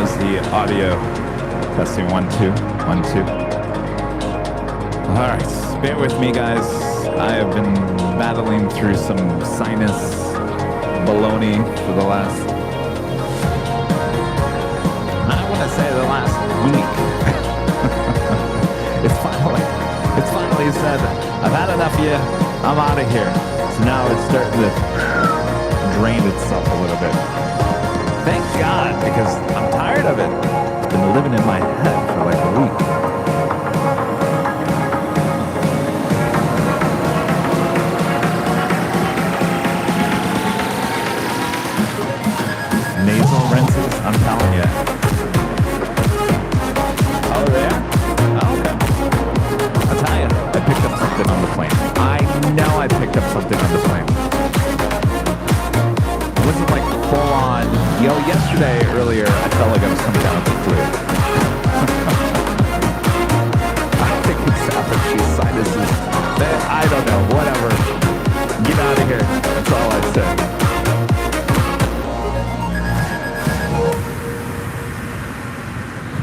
How's the audio? Testing 1 2 1 2. All right, bear with me, guys. I have been battling through some sinus baloney for the last, I want to say the last week. It's finally said, I've had enough of you, I'm out of here. So now it's starting to drain itself a little bit. Thank God, because I'm tired of it. It's been living in my head for like a week. Nasal rinses, I'm telling you. Oh, yeah? Oh, okay. I'll tell you, I picked up something on the plane. I know I picked up something on the plane. It wasn't like full on. Yo, yesterday, earlier, I felt like I was coming down with the flu. I think it's allergies, sinuses. I don't know, whatever. Get out of here. That's all I said.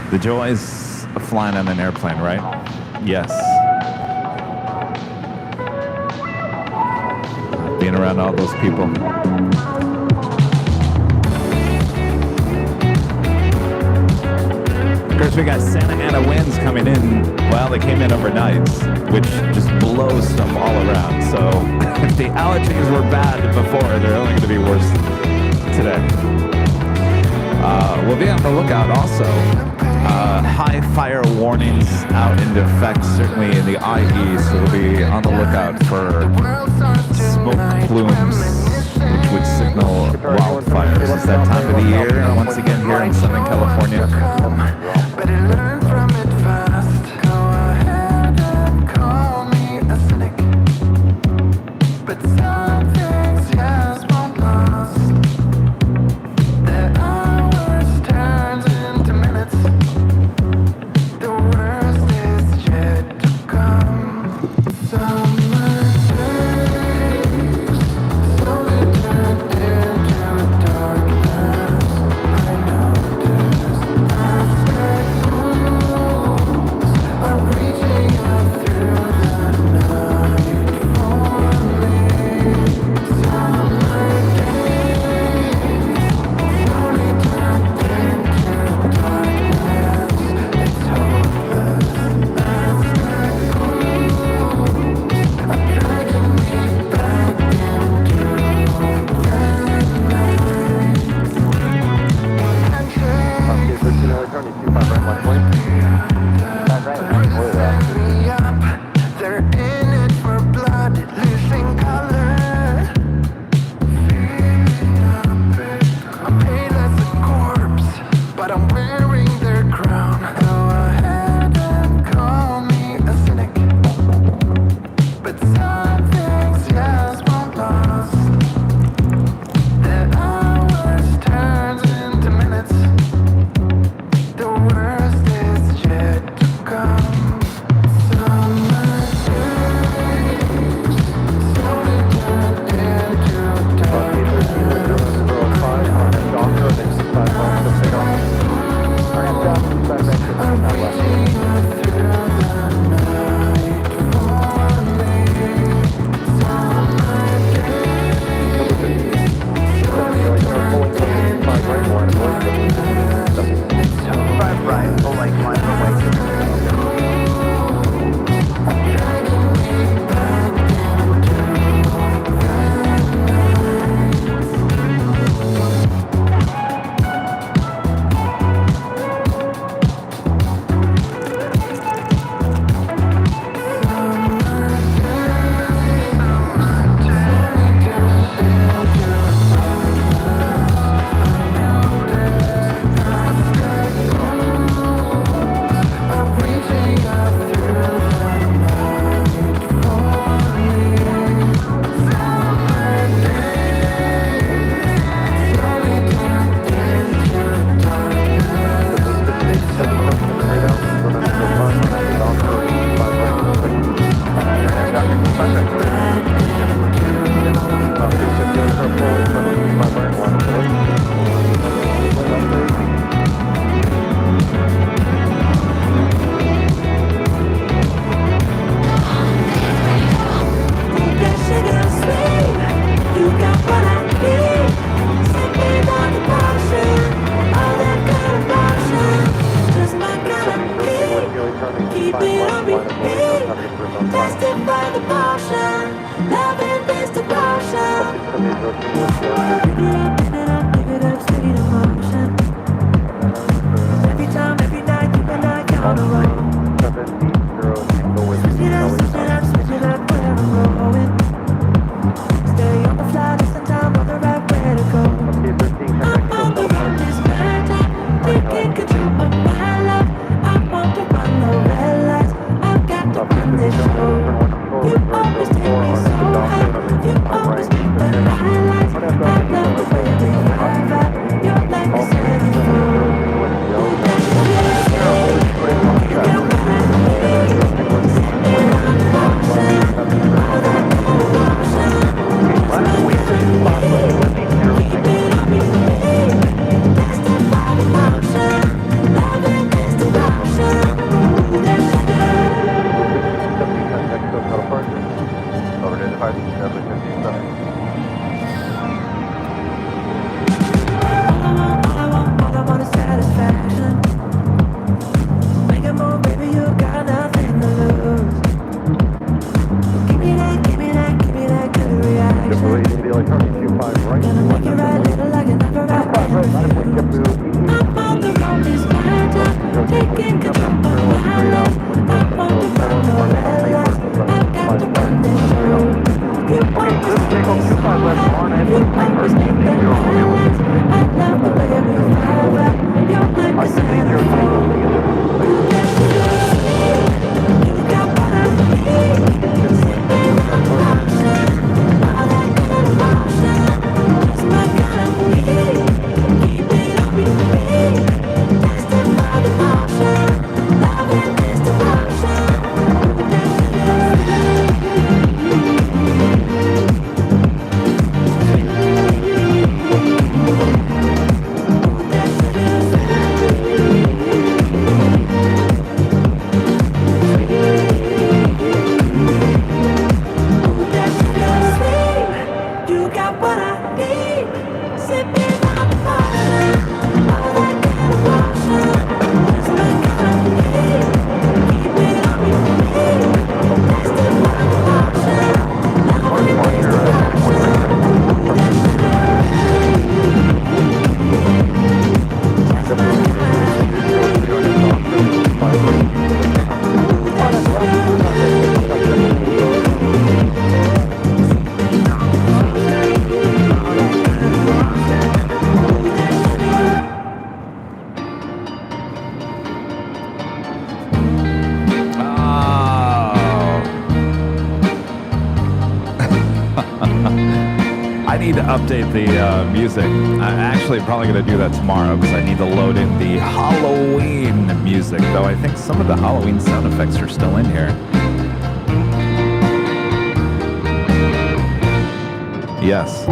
The joys of flying on an airplane, right? Yes. Being around all those people. Of course, we got Santa Ana winds coming in. Well, they came in overnight, which just blows stuff all around. So if the allergies were bad before, they're only going to be worse today. We'll be on the lookout also. High fire warnings out into effect, certainly in the IE, so we'll be on the lookout for smoke plumes, which would signal wildfires. It's that time of the year, once again here in Southern California. update the music. I'm actually probably going to do that tomorrow because I need to load in the Halloween music, though I think some of the Halloween sound effects are still in here. Yes. Okay,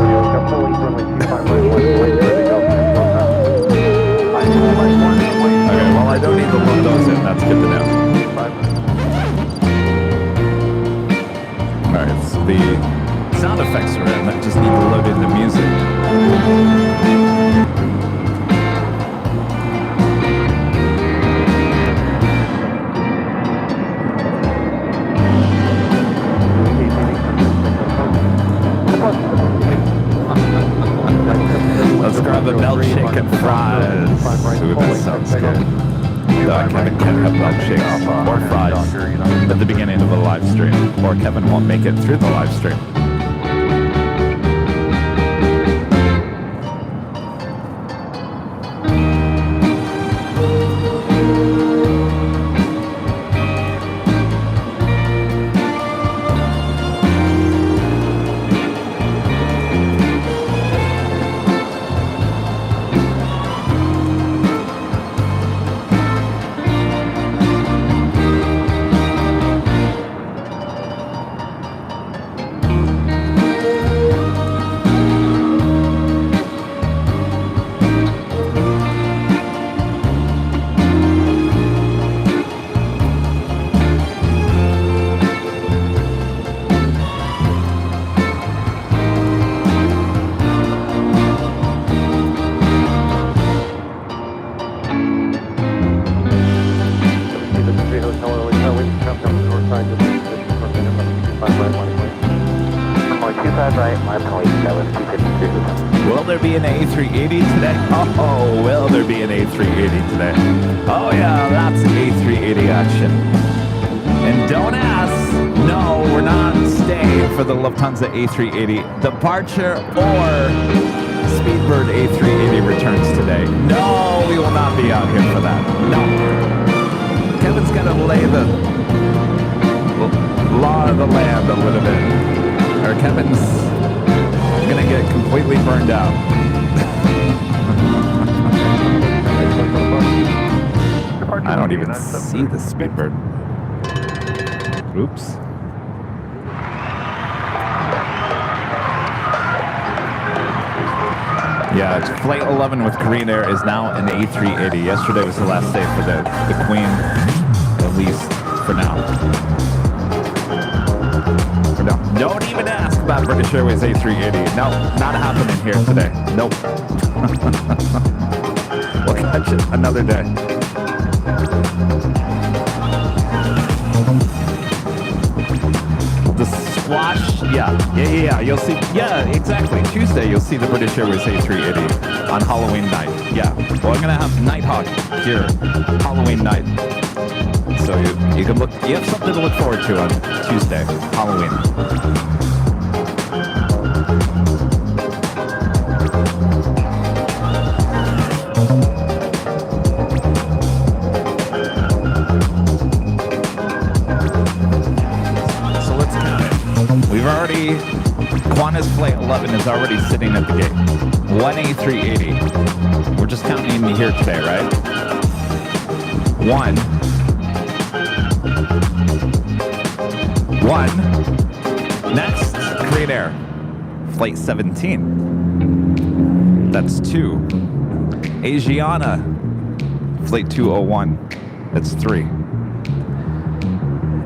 well, I don't need to load those in. That's good to know. Alright, so the sound effects are in. I just need to load in the music. Let's grab a milkshake and fries. Ooh, that sounds good. Kevin can't have milkshakes or fries at the beginning of a live stream, or Kevin won't make it through the live stream. Will there be an A380 today? Oh, will there be an A380 today? Oh yeah, that's A380 action. And don't ask, no, we're not staying for the Lufthansa A380 departure or Speedbird A380 returns today. No, we will not be out here for that. No. Kevin's got to lay the law of the land a little bit. Or Kevin's gonna get completely burned out. I don't even see the Speedbird. Oops. Yeah, it's Flight 11 with Korean Air is now an A380. Yesterday was the last day for the Queen, at least for now. Don't even ask about British Airways A380. No, not happening here today. Nope. We'll catch it another day. The squash, yeah. You'll see, yeah, exactly. Tuesday, you'll see the British Airways A380 on Halloween night. Yeah, well, I'm gonna have Nighthawk here, Halloween night. So you can look. You have something to look forward to on Tuesday, Halloween. So let's count it. We've already. Qantas Flight 11 is already sitting at the gate. One A380. We're just counting here today, right? One. Next, Korean Air, Flight 17. That's 2. Asiana, Flight 201. That's 3.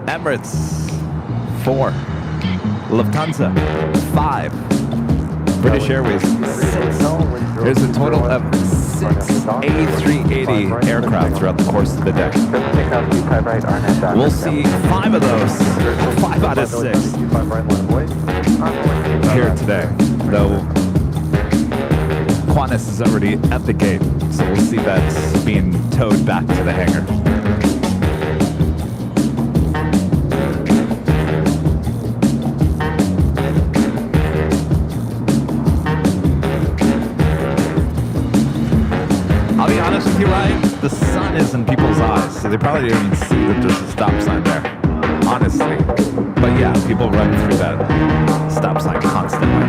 Emirates, 4. Lufthansa, 5. British Airways, 6. There's a total of 6 A380 aircraft throughout the course of the day. We'll see 5 of those, 5 out of 6 here today, though Qantas is already at the gate, so we'll see that's being towed back to the hangar. With you, Ryan, the sun is in people's eyes, so they probably didn't even see that there's a stop sign there, honestly. But yeah, people run through that stop sign constantly.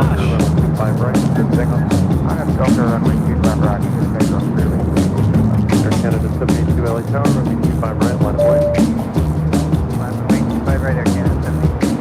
gosh. Five right, good signal. I'm going to go for runway 25 right, good signal, really. Air Canada 72 LA Tower, runway 25 right, line of way. Runway 25 right, Air Canada 72.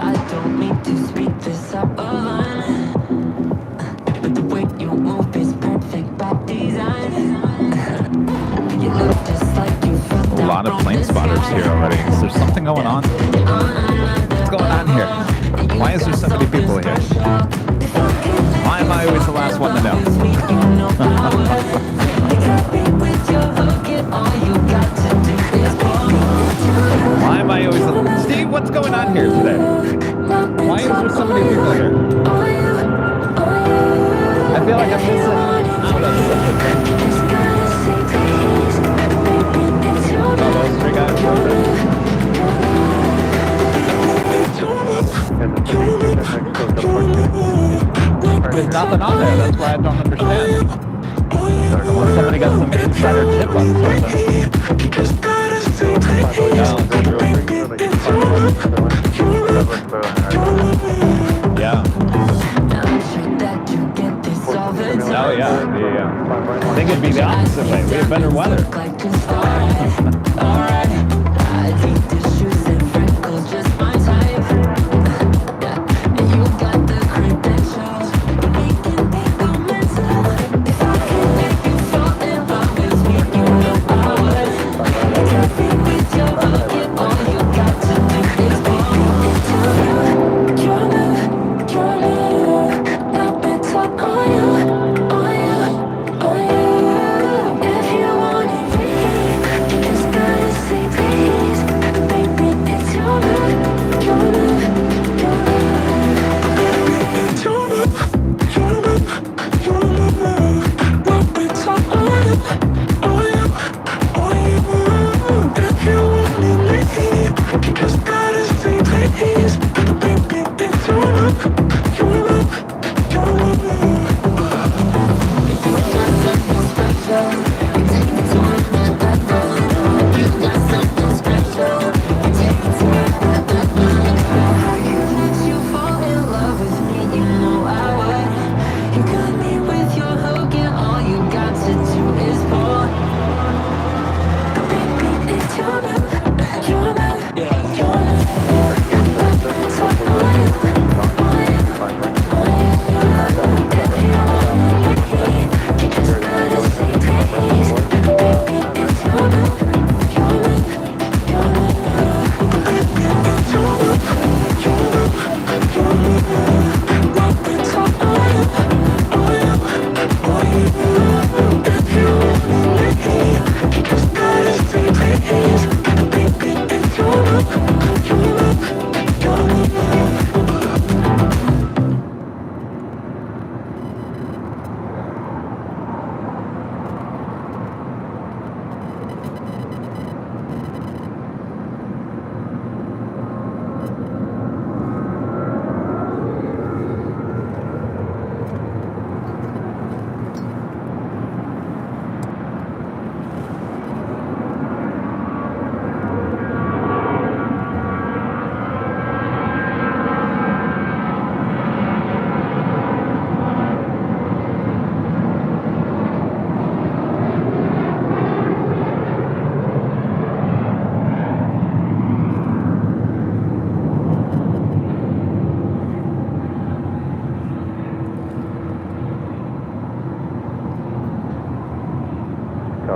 I don't mean to speak this up a line, but the way you move is perfect by design. You look just like you felt A lot of plane spotters here already. Is there something going on? What's going on here? Why is there so many people here? Why am I always the last one to know? Why am I always the... Steve, what's going on here today? Why is there so many people here? I feel like I'm missing out on something. Oh, those three guys over there. There's nothing on there, that's why I don't understand. Unless somebody got some insider tip on something. Yeah. Oh yeah, I think it'd be the opposite way. We have better weather.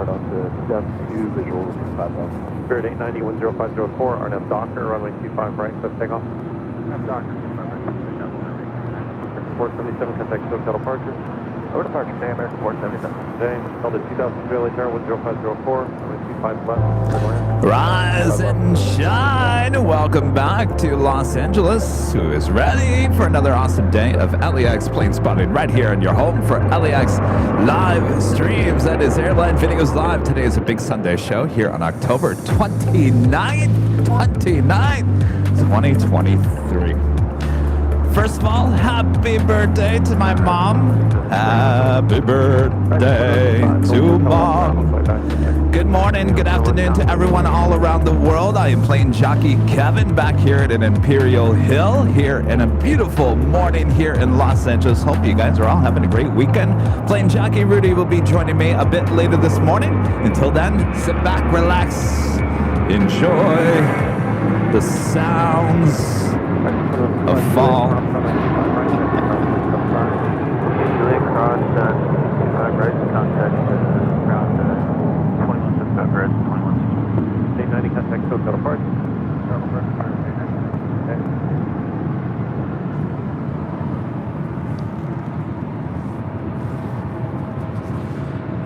start on to 2002, visual 5000. Spirit 890, 10504, RNF Docker, runway 25 right, cliff takeoff. RNF Docker, 477, contact SoCal departure. Over departure, today, American 477. Today, held at 2002 LA Tower, 10504, runway 25 left, Rise and shine. Welcome back to Los Angeles. Who is ready for another awesome day of LAX plane spotting right here in your home for LAX live streams. That is Airline Videos Live. Today is a big Sunday show here on October 29th, 2023. First of all, happy birthday to my mom. Happy birthday to mom. Good morning, good afternoon to everyone all around the world. I am playing jockey Kevin back here at an Imperial Hill here in a beautiful morning here in Los Angeles. Hope you guys are all having a great weekend. Playing jockey Rudy will be joining me a bit later this morning. Until then, sit back, relax, enjoy the sounds of fall.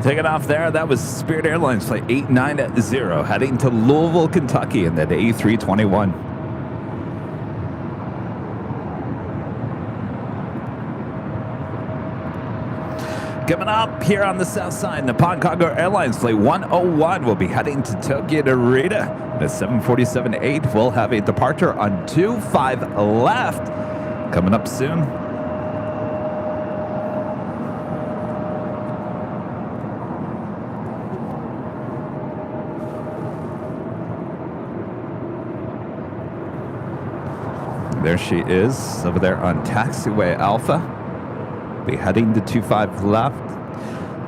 Taking off there, that was Spirit Airlines flight 890 heading to Louisville, Kentucky in that A321. Coming up here on the south side, Nippon Cargo Airlines Flight 101 will be heading to Tokyo Narita. The 747-8 will have a departure on 25 left. Coming up soon. There she is over there on Taxiway Alpha. Be heading to 25 left.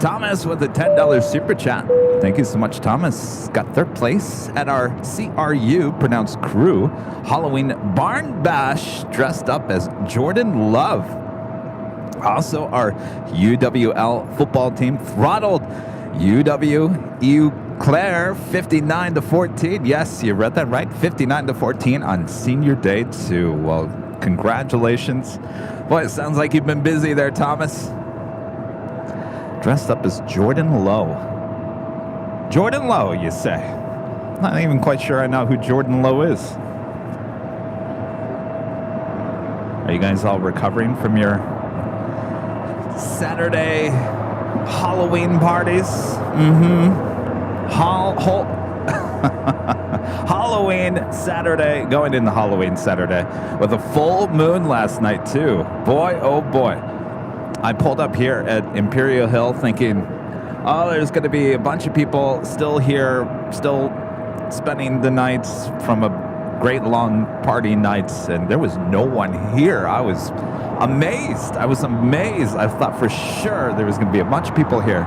Thomas with a $10 super chat. Thank you so much, Thomas. Got third place at our CRU, pronounced crew, Halloween Barn Bash, dressed up as Jordan Love. Also, our UWL football team throttled UW Claire 59-14. Yes, you read that right. 59-14 on senior day 2. Well, congratulations. Boy, it sounds like you've been busy there, Thomas. Dressed up as Jordan Lowe. Jordan Lowe, you say? Not even quite sure I know who Jordan Lowe is. Are you guys all recovering from your Saturday Halloween parties? Halloween Saturday, going into Halloween Saturday with a full moon last night too. Boy, oh boy. I pulled up here at Imperial Hill thinking, oh, there's going to be a bunch of people still here, still spending the nights from a great long party nights, and there was no one here. I was amazed. I thought for sure there was going to be a bunch of people here.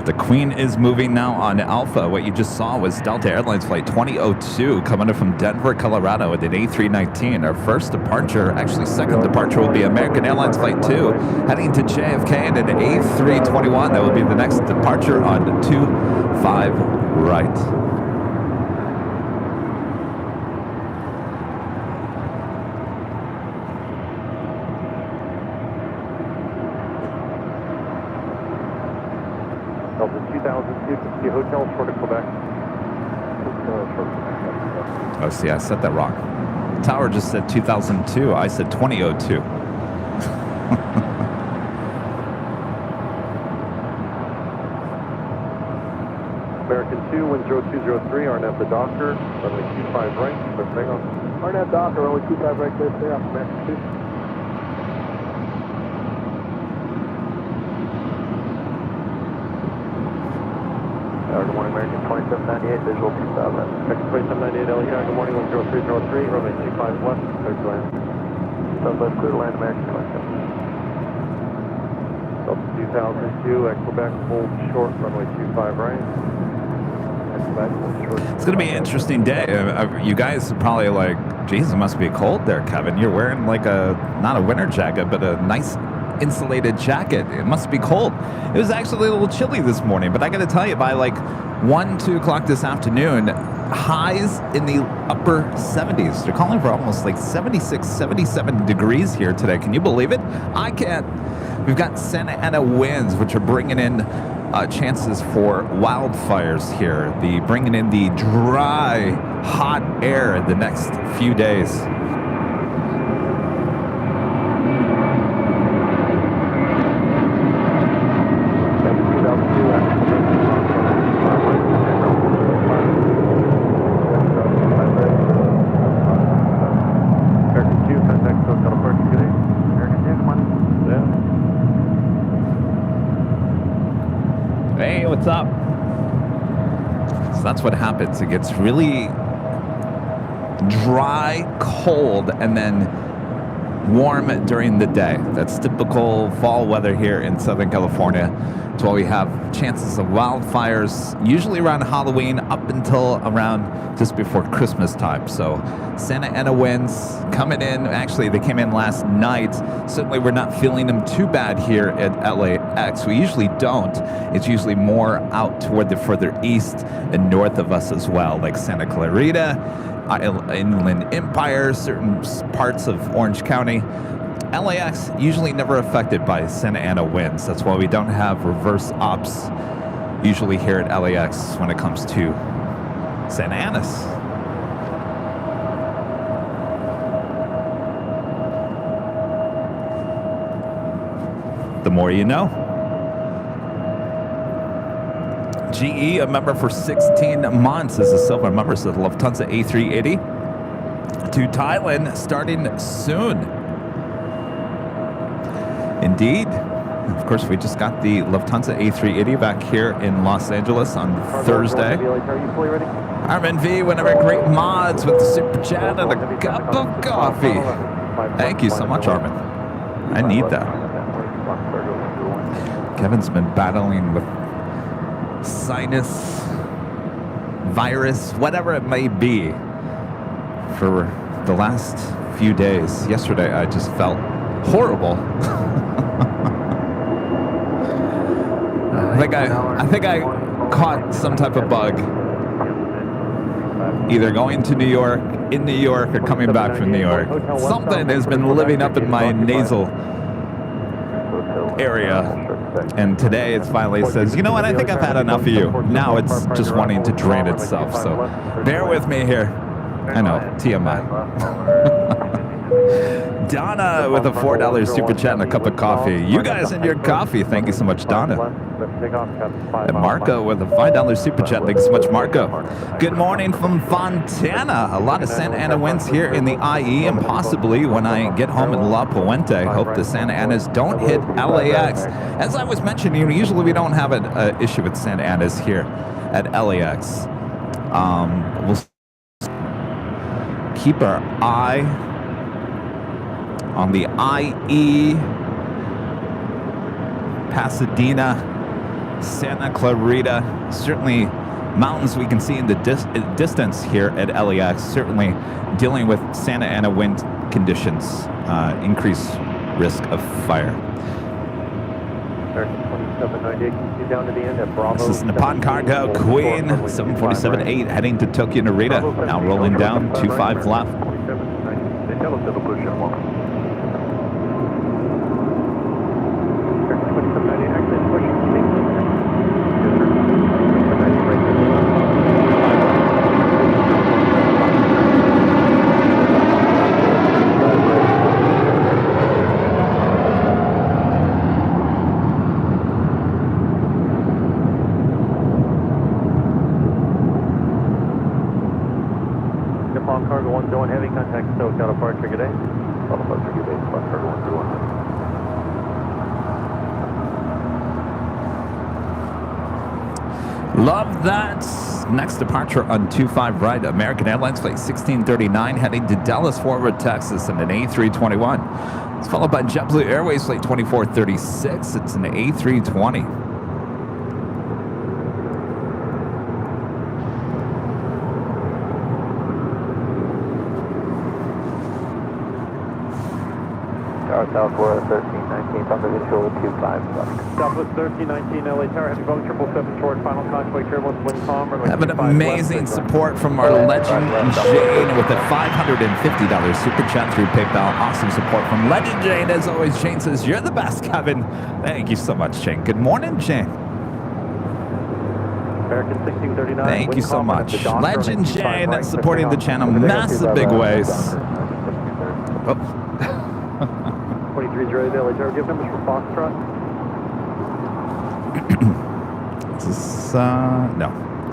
The Queen is moving now on Alpha. What you just saw was Delta Airlines Flight 2002 coming in from Denver, Colorado at an A319. Our first departure, actually second departure, will be American Airlines Flight 2 heading to JFK at an A321. That will be the next departure on 25 right. Hotel, short of Quebec. Oh, see, I said that wrong. Tower just said 2002. I said 2002. American 2, wind 0203, RNF the Docker, runway 25 right, clear takeoff. RNF Docker, runway 25 right, clear takeoff, American 2. Good morning, American 2798, visual 2000. American 2798, LA, good morning, 10303, runway 25 west, clear to land. Southwest, clear to land, American 27. 2002, Quebec, hold short, runway 25 right. Quebec, hold short. It's going to be an interesting day. You guys are probably like, geez, it must be cold there, Kevin. You're wearing like not a winter jacket, but a nice insulated jacket. It must be cold. It was actually a little chilly this morning, but I got to tell you, by like 1, 2 o'clock this afternoon, highs in the upper 70s. They're calling for almost like 76, 77 degrees here today. Can you believe it? I can't. We've got Santa Ana winds, which are bringing in chances for wildfires here. Bringing in the dry, hot air in the next few days. Hey, what's up? So that's what happens. It gets really dry, cold, and then warm during the day. That's typical fall weather here in Southern California. It's why we have chances of wildfires, usually around Halloween up until around just before Christmas time. So Santa Ana winds coming in. Actually, they came in last night. Certainly, we're not feeling them too bad here at LAX. We usually don't. It's usually more out toward the further east and north of us as well, like Santa Clarita, Inland Empire, certain parts of Orange County. LAX usually never affected by Santa Ana winds. That's why we don't have reverse ops usually here at LAX when it comes to Santa Ana's. The more you know. GE, a member for 16 months, is a silver member, so the Lufthansa A380 to Thailand starting soon. Indeed. Of course, we just got the Lufthansa A380 back here in Los Angeles on Thursday. Armin V, one of our great mods with the super chat and a cup of coffee. Thank you so much, Armin. I need that. Kevin's been battling with sinus, virus, whatever it may be, for the last few days. Yesterday, I just felt horrible. I think I caught some type of bug, either going to New York, in New York, or coming back from New York. Something has been living up in my nasal area, and today it finally says, you know what, I think I've had enough of you. Now it's just wanting to drain itself, so bear with me here. I know, TMI. Donna with a $4 super chat and a cup of coffee. You guys and your coffee. Thank you so much, Donna. And Marco with a $5 super chat. Thank you so much, Marco. Good morning from Fontana. A lot of Santa Ana winds here in the IE, and possibly when I get home in La Puente. Hope the Santa Anas don't hit LAX. As I was mentioning, usually we don't have an issue with Santa Anas here at LAX. We'll keep our eye on the IE, Pasadena, Santa Clarita. Certainly mountains we can see in the distance here at LAX. Certainly dealing with Santa Ana wind conditions, increased risk of fire. This is Nippon Cargo Queen 747-8 heading to Tokyo Narita. Now rolling down 25 left. Cargo 1 going heavy, contact SoCal departure, good day. Departure, good day, Cargo 131. Love that. Next departure on 25 right, American Airlines flight 1639 heading to Dallas Fort Worth, Texas, in an A321. It's followed by JetBlue Airways flight 2436. It's an A320. Southwest 1319, Thunder Control 25 left. Southwest 1319, LA Tower, heavy Boeing 777 short, final contact, turbulence, wind calm. Having amazing support from our legend Jane with a $550 super chat through PayPal. Awesome support from legend Jane. As always, Jane says, you're the best, Kevin. Thank you so much, Jane. Good morning, Jane. American 1639. Thank you so much. Legend Jane supporting the channel massive big ways. Oh. 23's ready to LA Tower. Give numbers for Foxtrot. This is, no.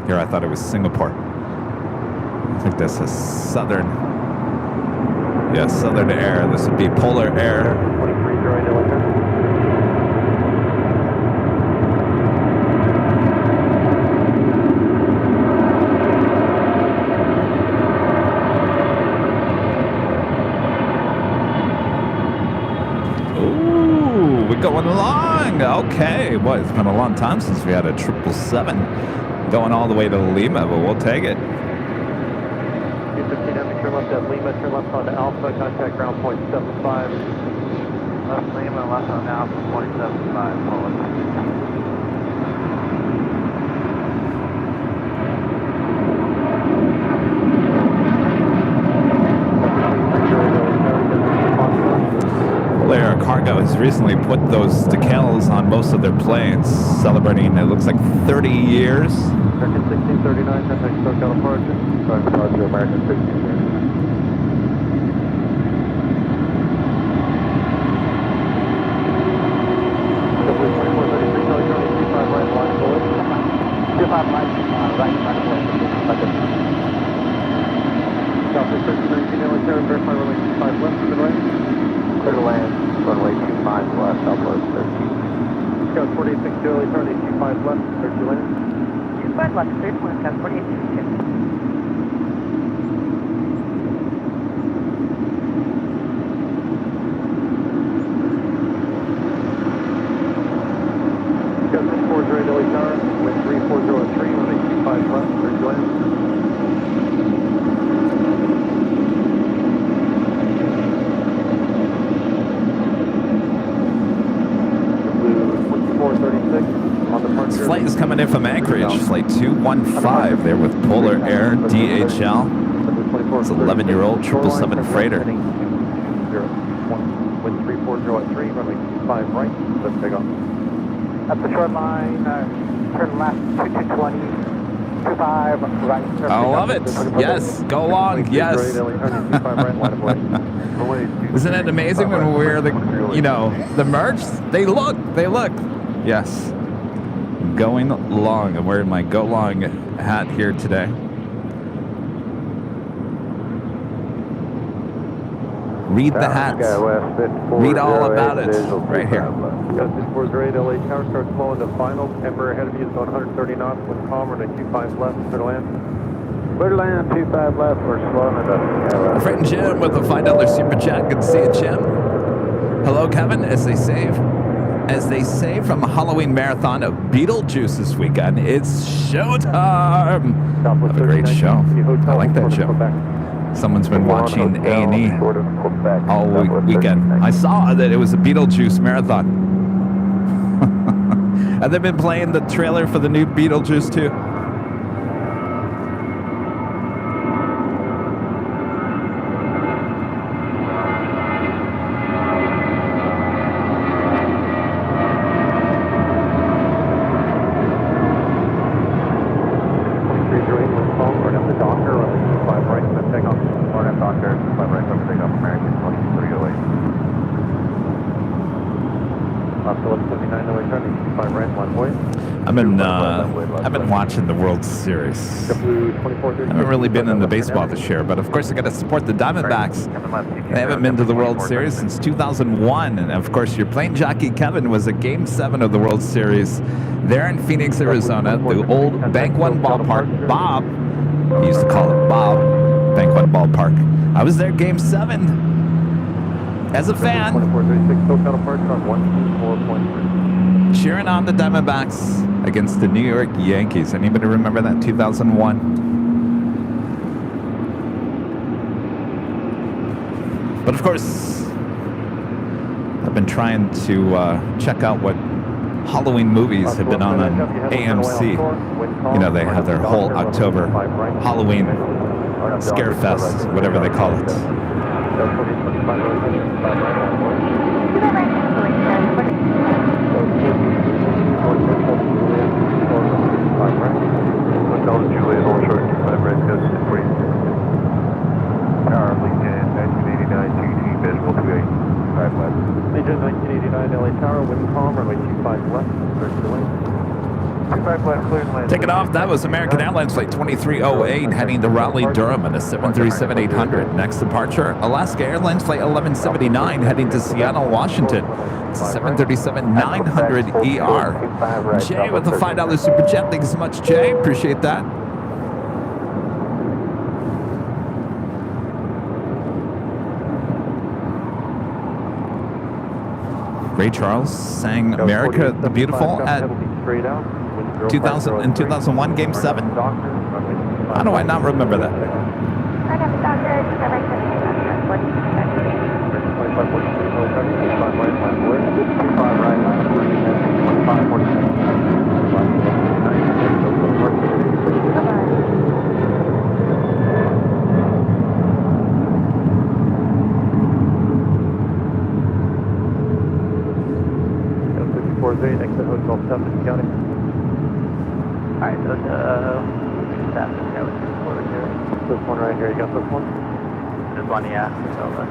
Here, I thought it was Singapore. I think this is Southern. Yeah, Southern Air. This would be Polar Air. 23's ready to LA Tower. Going along. Okay. Well, it's been a long time since we had a 777 going all the way to Lima, but we'll take it. 215 heavy, turn left at Lima, turn left on Alpha, contact ground point 75. Left Lima, left on Alpha, point 75, forward. Air Cargo has recently put those decals on most of their planes, celebrating, it looks like 30 years. American 1639, contact SoCal departure. Sorry, departure, American 1639. Southwest 1319, LA Tower, verify runway 25 left, to the right. Clear to land, runway 25 left, Southwest 13. Scout 4862, LA Tower, 25 left, 30 land. 25 left, 31, Scout 4862. Scout 640, LA Tower, wind 3403, runway 25 left, 30 land. This flight is coming in from Anchorage, flight 215 there with Polar Air DHL. It's an 11-year-old 777 freighter. Wind 3403, runway 25 right, let's take off. Up the short line, turn left, 2220, 25 right. I love it. Yes, go long. Yes. Isn't it amazing when we wear the, the merch? They look. Yes. Going long. I'm wearing my Go Long hat here today. Read the hats. Read all about it right here. Got 640 LA Tower, starts flowing to final. Embraer ahead of you is going 130 knots with calmer to 25 left, clear to land. Clear to land, 25 left, we're slowing it up. Our friend Jim with a $5 super chat. Good to see you, Jim. Hello, Kevin. As they say from a Halloween marathon of Beetlejuice this weekend, it's showtime. Have a great show. I like that show. Someone's been watching A&E all weekend. I saw that it was a Beetlejuice marathon. And they've been playing the trailer for the new Beetlejuice too. I've been watching the World Series. I haven't really been into baseball this year, but of course I got to support the Diamondbacks. They haven't been to the World Series since 2001, and of course your plane jockey Kevin was at Game 7 of the World Series there in Phoenix, Arizona, the old Bank One ballpark. Bob, he used to call it Bob, Bank One ballpark. I was there Game 7. As a fan, 2436 SoCal departure on 124.3. cheering on the Diamondbacks against the New York Yankees. Anybody remember that 2001? But of course, I've been trying to check out what Halloween movies have been on AMC. You know, they have their whole October Halloween scare fest, whatever they call it. Legion 1989 LA Tower, wind calm, runway 25 left, clear to lane. 25 left, clear to land. Taking off, that was American Airlines Flight 2308 heading to Raleigh-Durham on a 737-800. Next departure, Alaska Airlines Flight 1179 heading to Seattle, Washington. It's a 737-900ER. Jay with the $5 Super Chat. Thanks so much, Jay. Appreciate that. Ray Charles sang America the Beautiful at 2000 and 2001 Game 7. How do I not remember that? Exit Hotel Suffolk County. Alright, so This one right here, you got this one? this one, yeah.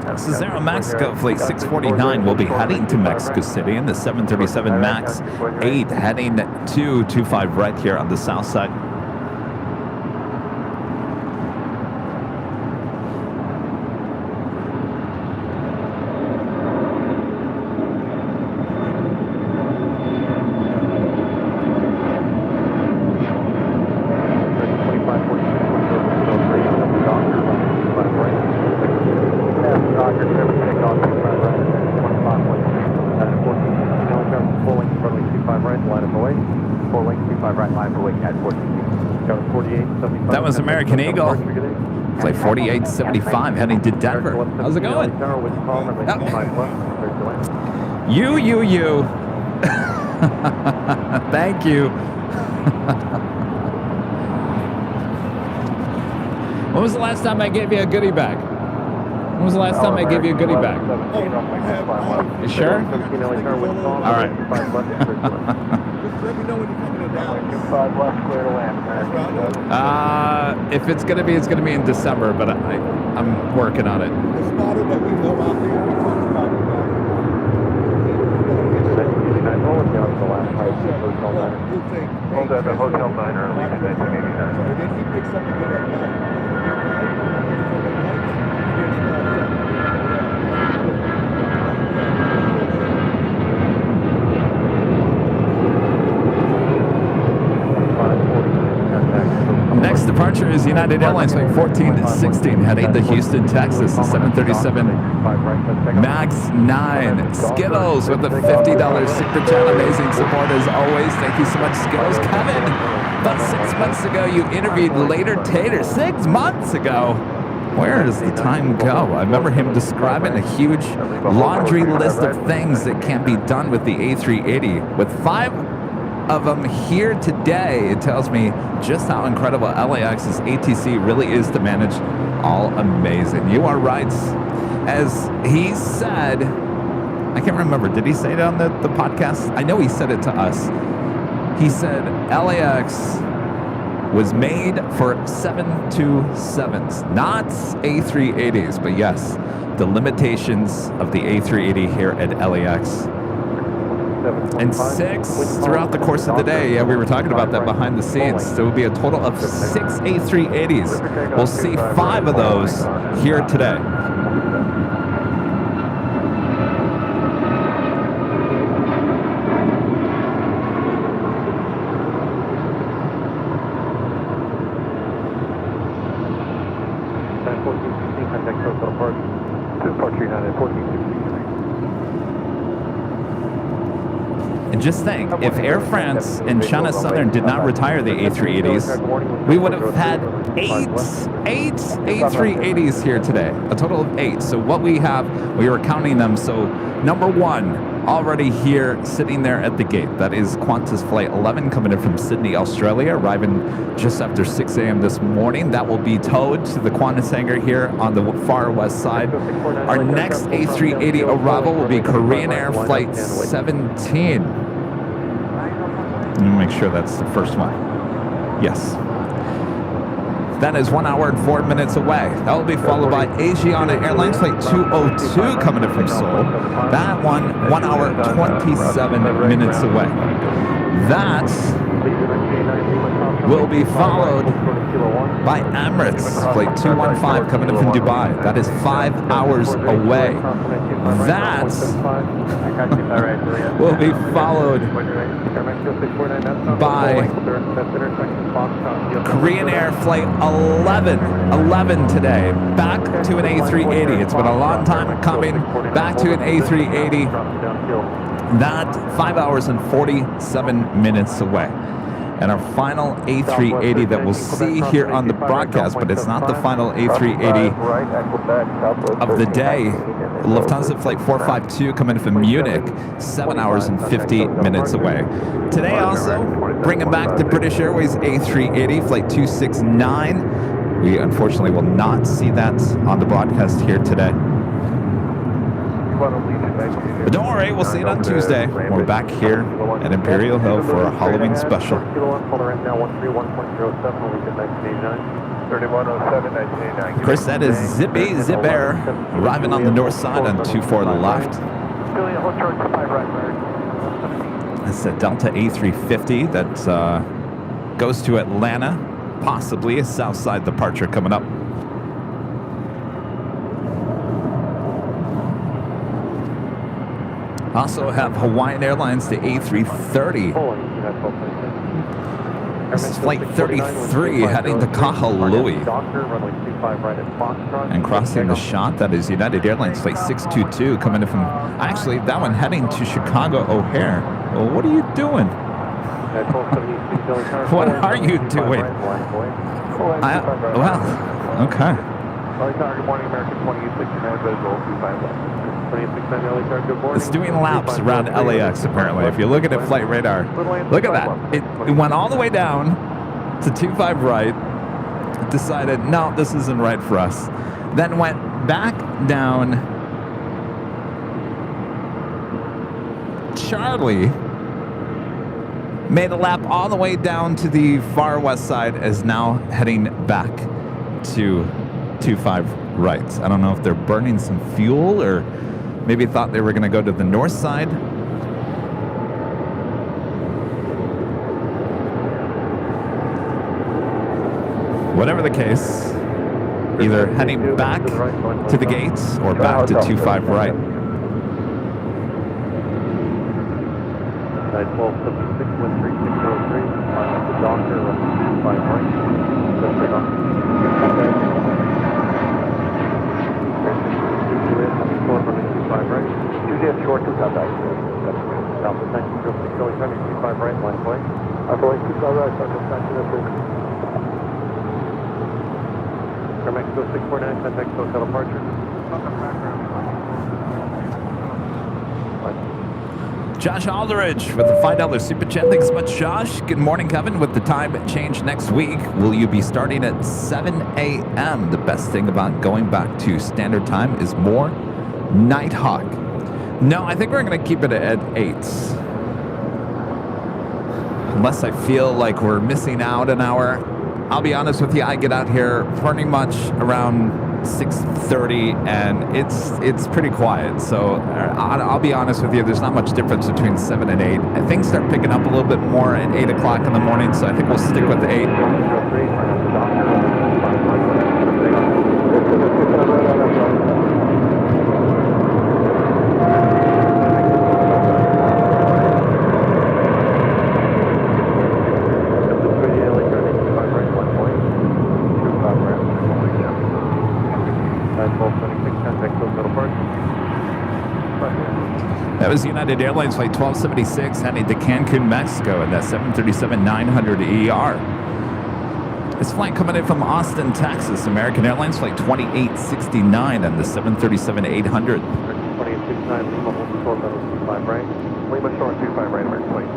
So This is Aeromexico Flight 649. We'll be heading to Mexico City in the 737 MAX 8 heading to 25 right here on the south side. That was American Eagle. Flight 4875 heading to Denver. How's it going? You. Thank you. When was the last time I gave you a goodie bag? When was the last time I gave you a goodie bag? You sure? All right. If it's gonna be in December, but I'm working on it. The spotter that we know out there, we talked about Hold at the Hotel 9 early in 1989. and then he picks up again at night. Next departure is United Airlines Flight 1416 heading to Houston, Texas. The 737 MAX 9. Skittles with the $50 super chat. Amazing support as always. Thank you so much, Skittles. Kevin, about 6 months ago you interviewed Later Tater. 6 months ago? Where does the time go? I remember him describing a huge laundry list of things that can be done with the A380. With 5 of them here today, it tells me just how incredible LAX's ATC really is to manage. All amazing. You are right. As he said, I can't remember, did he say it on the podcast? I know he said it to us. He said LAX was made for 727s, not A380s, but yes, the limitations of the A380 here at LAX. And 6 throughout the course of the day. Yeah, we were talking about that behind the scenes. So it will be a total of 6 A380s. We'll see 5 of those here today. Departure United 1416. And just think, if Air France and China Southern did not retire the A380s, we would have had eight A380s here today, a total of 8. So what we have, we were counting them. So number 1, already here, sitting there at the gate. That is Qantas Flight 11 coming in from Sydney, Australia, arriving just after 6 a.m. this morning. That will be towed to the Qantas hangar here on the far west side. Our next A380 arrival will be Korean Air Flight 17. Let me make sure that's the first one. Yes. That is 1 hour and 4 minutes away. That will be followed by Asiana Airlines Flight 202 coming in from Seoul. That one, 1 hour, 27 minutes away. That will be followed by Emirates Flight 215 coming in from Dubai. That is 5 hours away. That will be followed by Korean Air Flight 11 today, back to an A380. It's been a long time coming, back to an A380. That 5 hours and 47 minutes away. And our final A380 that we'll see here on the broadcast, but it's not the final A380 of the day. Lufthansa Flight 452 coming from Munich, 7 hours and 50 minutes away. Today also, bringing back the British Airways A380 Flight 269. We unfortunately will not see that on the broadcast here today. But don't worry, we'll see it on Tuesday. We're back here at Imperial Hill for a Halloween special. Chris, that is Zippy Zip Air arriving on the north side on 24 left. It's a Delta A350 that goes to Atlanta, possibly a south side departure coming up. Also have Hawaiian Airlines, the A330. This is Flight 33 heading to Kahului. And crossing the shot, that is United Airlines Flight 622 coming in from, actually that one heading to Chicago O'Hare. Well, what are you doing? What are you doing? Well, okay. It's doing laps around LAX apparently. If you look at flight radar, look at that. It went all the way down to 25 right, decided, no, this isn't right for us. Then went back down Charlie, made a lap all the way down to the far west side, is now heading back to 25 right. I don't know if they're burning some fuel or maybe thought they were going to go to the north side. Whatever the case, either heading back to the gates or back to 25 right. Mexico 649, contact hotel departure. Josh Aldridge with the $5 super chat. Thanks so much, Josh. Good morning, Kevin. With the time change next week, will you be starting at 7 a.m.? The best thing about going back to standard time is more Nighthawk. No, I think we're going to keep it at 8. Unless I feel like we're missing out an hour. I'll be honest with you, I get out here pretty much around 6:30 and it's pretty quiet. So I'll be honest with you, there's not much difference between 7 and 8. Things start picking up a little bit more at 8 o'clock in the morning, so I think we'll stick with 8. That was United Airlines Flight 1276 heading to Cancun, Mexico, and that 737-900 ER. This flight coming in from Austin, Texas. American Airlines Flight 2869 and the 737-800. 2869, Lima, hold short, level 25 right. Lima short, 25 right, American Flight.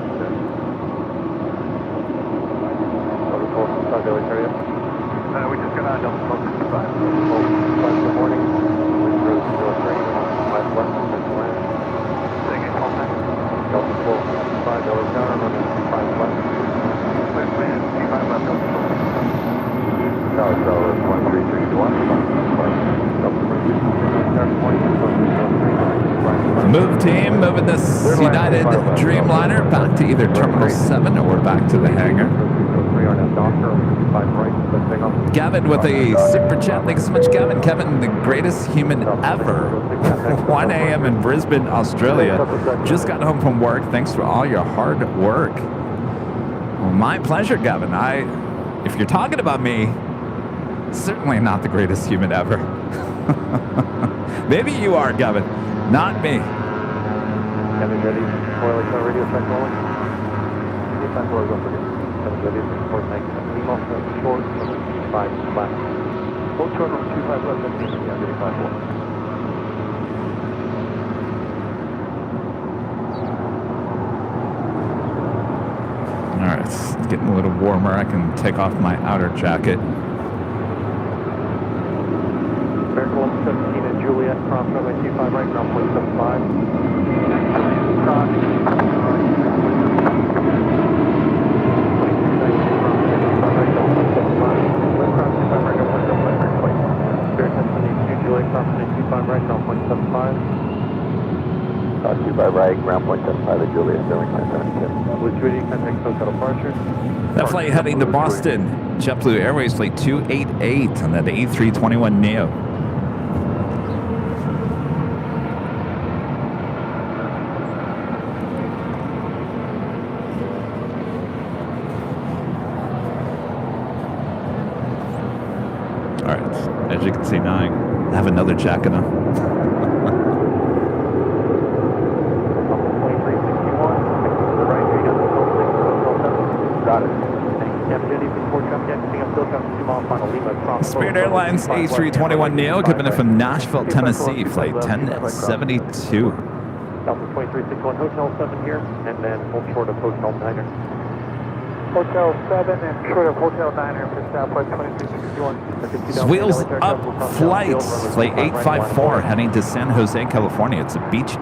Level 25, Daily Area. We just got on Delta 1265. Good morning. Wind 003, 5 left, central land. Taking call time. Delta 1265, Daily Tower, running 5 left. Wind 25 left, Delta 1265. Tower, Tower, 13321. Move team, moving this United Dreamliner back to either Terminal 7 or back to the hangar. Gavin with a super chat. Thanks so much, Gavin. Kevin, the greatest human ever. 1 a.m. in Brisbane, Australia. Just got home from work. Thanks for all your hard work. Well, my pleasure, Gavin. If you're talking about me, certainly not the greatest human ever. Maybe you are, Gavin. Not me. Kevin ready. Radio check rolling. Defense doors open. Kevin ready. Report 9. Lima short. 5 left. Hold short on 25 left. And 35 left. All right, it's getting a little warmer. I can take off my outer jacket. American 1117 and Juliet, cross runway 25 right, ground point 75. Cross. Juliet, cross runway 25 right, ground point 75. 25 right, ground point 75 at Juliet, Sterling 972. With Rudy, contact hotel departure. That flight heading to Boston, JetBlue Airways Flight 288 on that A321neo. All right, as you can see now, I have another jacket on. Spirit Airlines A321neo coming in from Nashville, Tennessee, flight 1072. Delta 2361, Hotel 7 here, and then hold short of Hotel 9er. Hotel 7 and short of Hotel 9er for Southwest 2361. Wheels Up Flights, flight 854 heading to San Jose, California. It's a Beach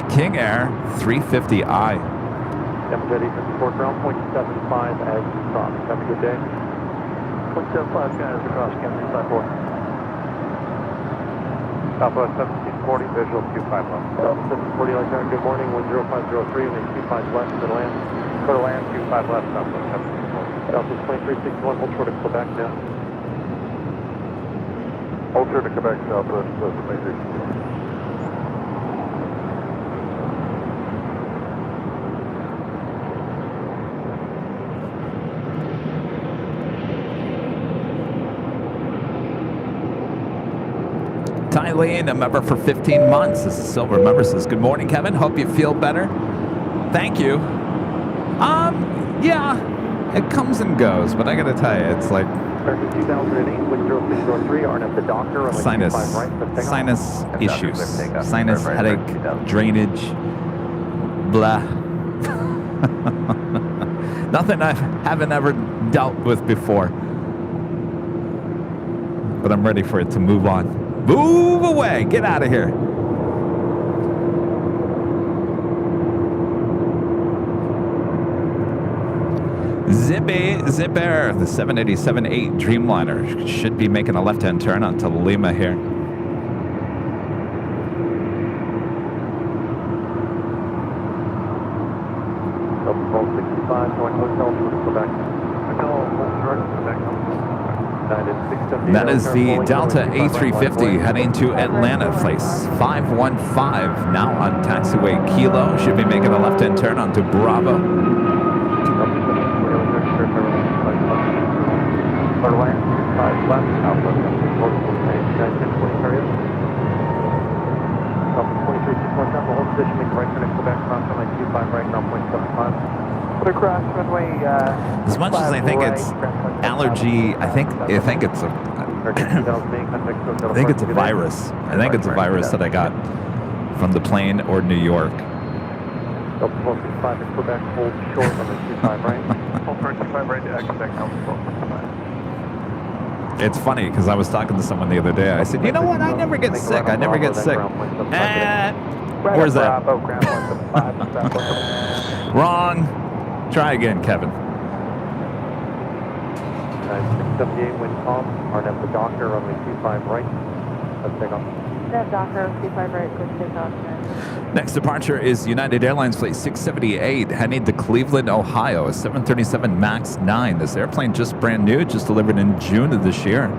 King Air 350i. Captain ready for support ground point 75 as cross. Have a good day. 0.75 guys across Captain 54. Southwest 1740, visual 25 left. Southwest 1740, Alexander, good morning, 10503, and then 25 left to land. Go to land, 25 left, Southwest 1740. Southwest 2361, hold short of Quebec now. Hold short of Quebec, Southwest 2361. Tylene, a member for 15 months. This is Silver member, says, good morning, Kevin. Hope you feel better. Thank you. Yeah, it comes and goes, but I gotta tell you, it's like 2008, wind 0603, RNF the doctor, sinus issues, sinus headache, drainage, blah. Nothing I haven't ever dealt with before. But I'm ready for it to move on. Move away! Get out of here! Zip Air, the 787-8 Dreamliner should be making a left-hand turn onto Lima here. Delta 1265, join hotel to Quebec. Hotel, hold short, Quebec. That is the Delta A350 heading to Atlanta, place 515. Now on taxiway Kilo, should be making a left-hand turn onto Bravo. Clear cross runway. As much as I think it's allergy, I think it's a I think it's a virus. I think it's a virus that I got from the plane or New York. Delta 465 is Quebec, hold short on the 25 right. Hold for 25 right to Quebec, Delta 465. It's funny because I was talking to someone the other day. I said, you know what? I never get sick. I never get sick. Where's that? Wrong. Try again, Kevin. 678 wind calm. RNF the Docker, runway 25 right. Let's take off. That Docker, 25 right, good takeoff. Next departure is United Airlines Flight 678 heading to Cleveland, Ohio, a 737 MAX 9. This airplane just brand new, just delivered in June of this year.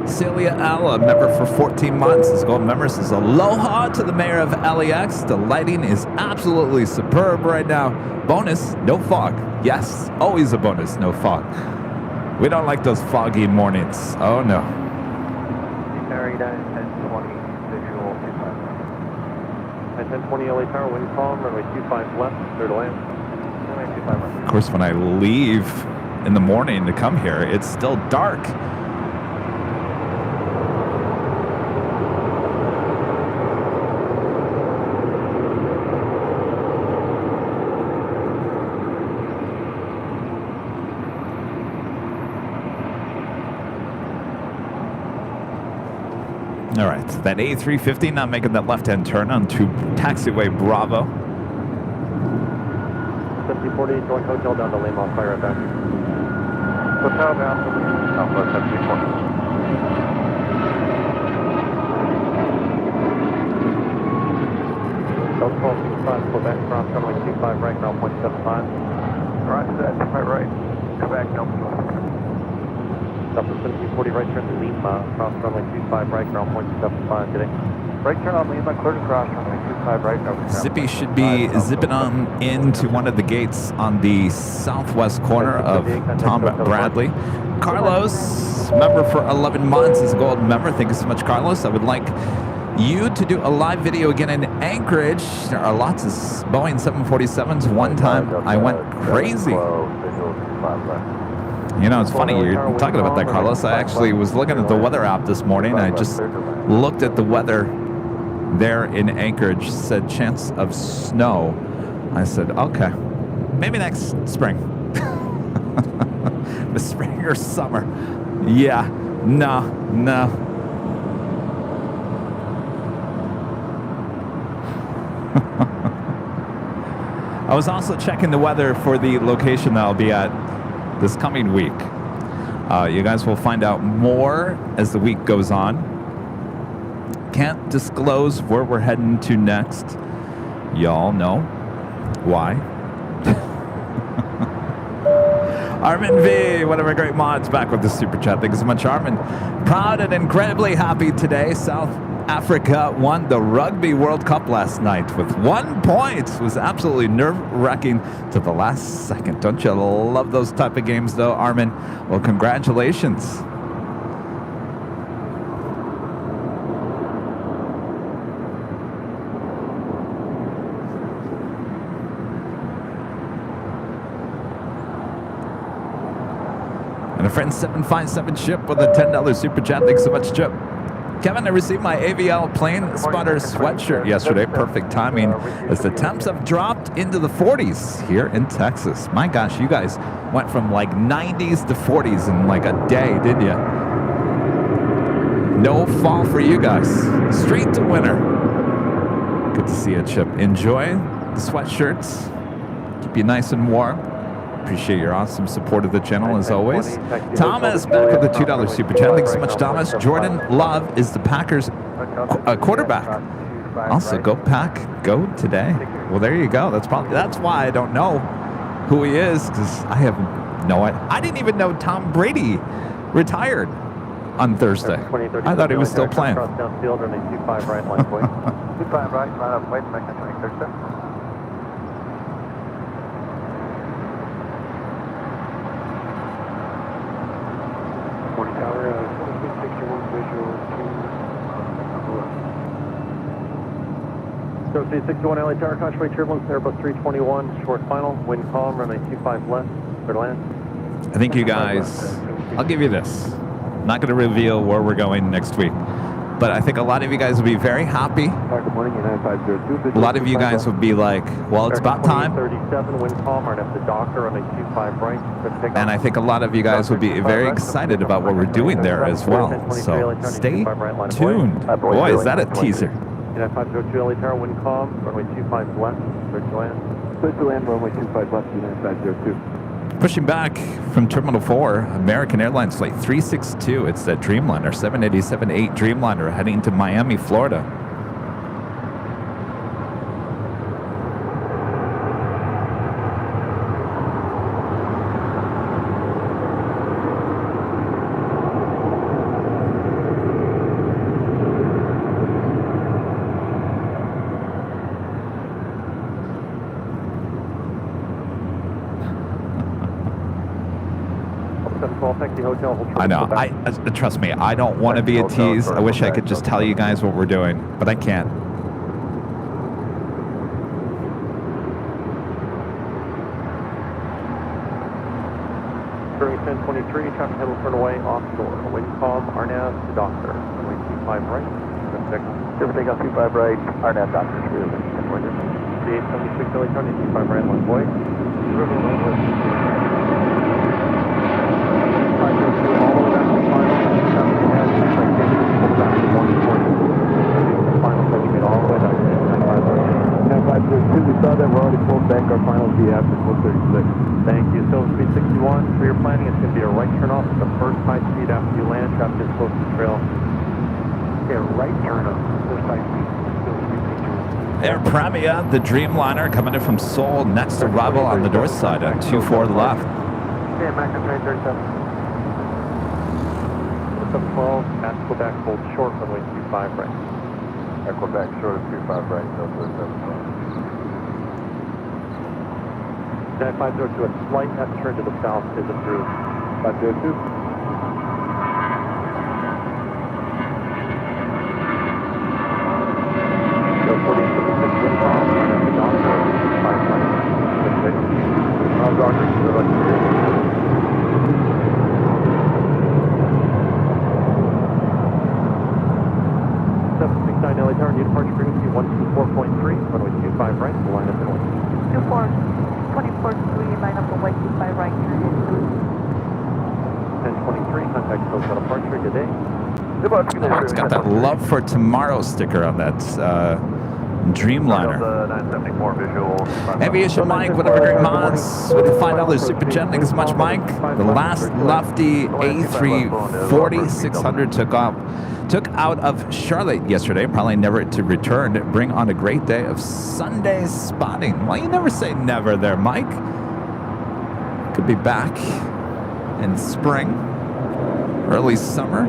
Celia L, a member for 14 months. This gold member says aloha to the mayor of LAX. The lighting is absolutely superb right now. Bonus, no fog. Yes, always a bonus, no fog. We don't like those foggy mornings. Oh no. Carried at 1020 visual 25. At 1020 LA Tower, wind calm, runway 25 left, clear to land. Runway 25 left. Of course, when I leave in the morning to come here, it's still dark. All right, that A350 now making that left-hand turn onto taxiway Bravo. 7040, joint hotel down to Lima, fire right back. Hotel down to Southwest 7040. Delta 1265, Quebec, cross runway 25 right, ground point 75. Right, that's right, Quebec, Delta 1265. Delta 1740, right turn to Lima, cross runway 25 right, ground point 75 today. Right turn on Lima, clear to cross runway 25 right. Zippy should be zipping on into one of the gates on the southwest corner of Tom Bradley. Carlos, member for 11 months, is a gold member. Thank you so much, Carlos. I would like you to do a live video again in Anchorage. There are lots of Boeing 747s. One time I went crazy. You know, it's funny you're talking about that, Carlos. I actually was looking at the weather app this morning. I just looked at the weather there in Anchorage, said chance of snow. I said, okay, maybe next spring. The spring or summer. Yeah, no. I was also checking the weather for the location that I'll be at this coming week. You guys will find out more as the week goes on. Can't disclose where we're heading to next. Y'all know why. Armin V, one of our great mods, back with the super chat. Thank you so much, Armin. Proud and incredibly happy today. South Africa won the Rugby World Cup last night with 1 point. It was absolutely nerve-wracking to the last second. Don't you love those type of games, though, Armin? Well, congratulations. And a friend 757 Chip with a $10 super chat. Thanks so much, Chip. Kevin, I received my AVL plane spotter sweatshirt yesterday. Perfect timing as the temps have dropped into the 40s here in Texas. My gosh, you guys went from like 90s to 40s in like a day, didn't you? No fall for you guys. Straight to winter. Good to see you, Chip. Enjoy the sweatshirts. Keep you nice and warm. Appreciate your awesome support of the channel as always. Thomas back with the $2 super chat. Thanks so much, Thomas. Jordan Love is the Packers quarterback. Also, go Pack, go today. Well, there you go. That's why I don't know who he is, because I have no idea. I didn't even know Tom Brady retired on Thursday. I thought he was still playing. 25 right, line point. 25 right, line up, wait, make it 23rd. So 361 LA Tower, contrary turbulence, Airbus 321, short final, wind calm, runway 25 left, clear to land. I think you guys, I'll give you this. I'm not going to reveal where we're going next week, but I think a lot of you guys will be very happy. Good morning, United 502. A lot of you guys would be like, well, it's about time. 37, wind calm, RNF the Docker, runway 25 right, And I think a lot of you guys would be very excited about what we're doing there as well. So stay tuned. Boy, is that a teaser. United 502 LA Tower, wind calm, runway 25 left, clear to land. Clear to land, runway 25 left, United 502. Pushing back from Terminal 4, American Airlines Flight 362. It's that Dreamliner, 787-8 Dreamliner heading to Miami, Florida. I know. Trust me, I don't want to be a tease. I wish I could just tell you guys what we're doing, but I can't. During 1023, traffic heading turn away offshore. Wind calm, RNAV to Docker. Runway 25 right. Silver takeoff 25 right, RNAV Docker. 3876 LA Tony, 25 right, line boy. We saw that we're already pulled back our final G after 436. Thank you. So speed 61 for your planning. It's going to be a right turn off at the first high speed after you land. Traffic is close to the trail. Okay, right turn off. First high speed. Air Premia, the Dreamliner, coming in from Seoul, next arrival on the north side at 24 left. Okay, Mac 937. 712, at Quebec, hold short, runway 25 right. At Quebec, short of 25 right, Delta 712. 9502, a slight left turn to the south is approved. 502. So 46 wind calm, and the Docker, 5 right. 6 Docker, to the right. 769 LA Tower, new departure frequency 124.3, runway 25 right, we'll line up in 24.3, line up the white 25 right. 1023, contact Coast departure, good day. Oh, it's got that Love for Tomorrow sticker on that Dreamliner. 974 visual. Aviation Mike, whatever great mods with the $5 super chat. Thanks so much, Mike. The last lofty A340 600 took out of Charlotte yesterday, probably never to return. Bring on a great day of Sunday spotting. Well, you never say never there, Mike. Could be back in spring, early summer.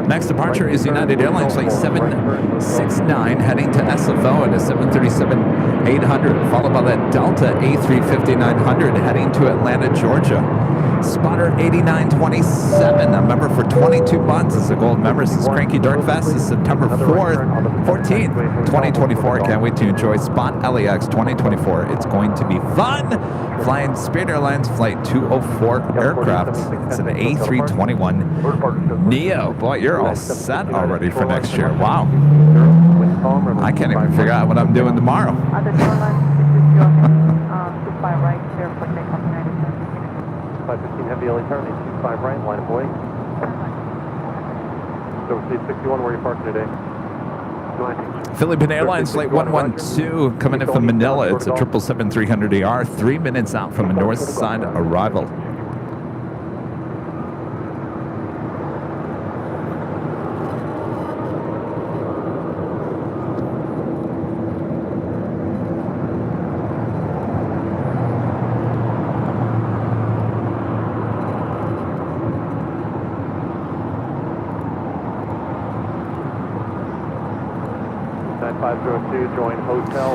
Next departure is United Airlines Flight 769 heading to SFO and a 737-800, followed by that Delta A350-900 heading to Atlanta, Georgia. Spotter 8927, a member for 22 months. It's a gold member since Cranky Dark Fest is September 14th, 2024. Can't wait to enjoy Spot LAX 2024. It's going to be fun. Flying Spirit Airlines Flight 204 aircraft. It's an A321 Neo. Boy, you're all set already for next year. Wow. I can't even figure out what I'm doing tomorrow. Other shoreline, this is your 25 right, there for takeoff 515 heavy LA turn, 25 right, line of boy. So speed 61, where are you parking today? Philippine Airlines Flight 112 coming in from Manila. It's a 777-300ER, 3 minutes out from a north side arrival.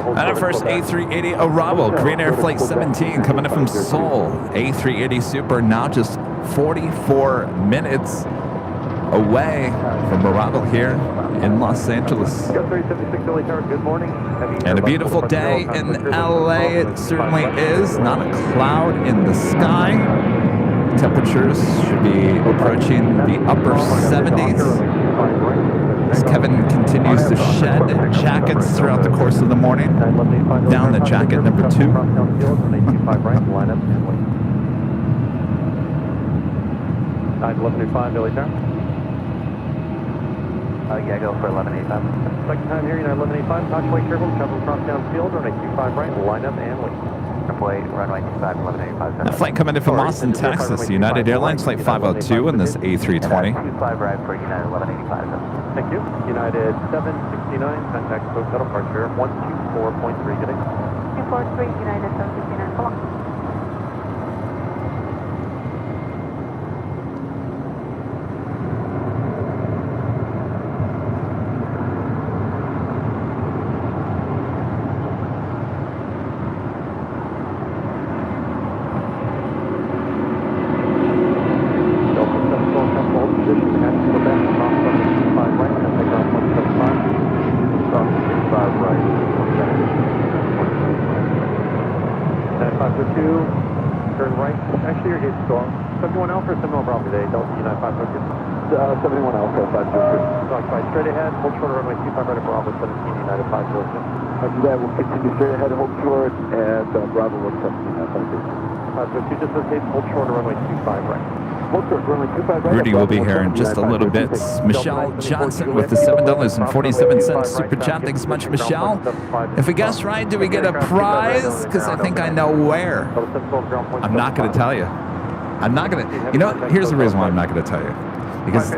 And our first A380 arrival, Green Air Flight 17 coming in from Seoul. A380 Super now just 44 minutes away from arrival here in Los Angeles. Go 376 LA Tower, good morning. And a beautiful day in LA, it certainly is. Not a cloud in the sky. Temperatures should be approaching the upper 70s. As Kevin continues to shed jackets throughout the course of the morning. Down to jacket number 2. Nine 1185 LA Tower. Yeah, go for 1185. Second time here, United 1185, touch way careful, travel across downfield, runway 25 right, line up and wait. Runway 25, 1185. A flight coming in from Austin, Texas, United Airlines, flight 502 in this A320. 25 right for United 1185. Thank you. United 769, contact hotel departure 124.3, good day. 243, United 769, so long. Turn right. Actually, your gate's still on. 71 Alpha or 71 Bravo today. Delta United 500. 71 Alpha, 502. Stock by straight ahead. Hold short runway 25 right at Bravo 17 United 502. After that, we'll continue straight ahead, hold short, and Bravo 117. 502, just rotate, hold short runway 25 right. Hold short, runway 25 right. Rudy will be here in just a little bit. Michelle Johnson with the $7.47 super chat. Thanks so much, Michelle. If we guess right, do we get a prize? Because I think I know where. I'm not going to tell you. I'm not going to. You know, here's the reason why I'm not going to tell you. Because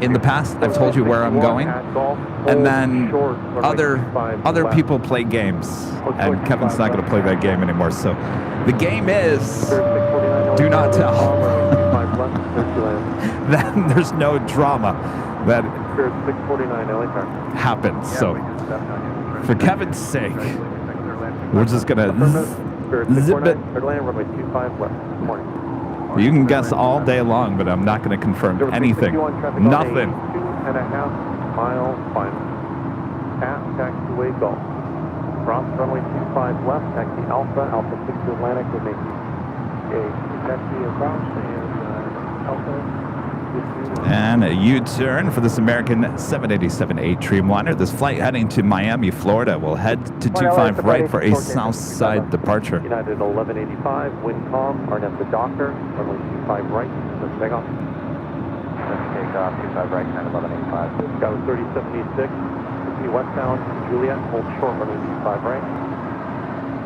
in the past, I've told you where I'm going, and then other people play games, and Kevin's not going to play that game anymore. So the game is do not tell. Then there's no drama that happens. So for Kevin's sake, we're just going to zip it. You can guess all day long, but I'm not going to confirm anything. Nothing. 2.5 mile final. Pass taxiway Gulf. Cross runway 25 left, taxi Alpha, Alpha 6 to Atlantic with me. Okay, taxi across and Alpha. And a U-turn for this American 787-8 Dreamliner. This flight heading to Miami, Florida will head to 25 right for a south side departure. United 1185, wind calm, RNF the Docker, runway 25 right, let's take off. Let's take off 25 right, United 1185. Sky 3076, proceed westbound, Juliet, hold short, runway 25 right.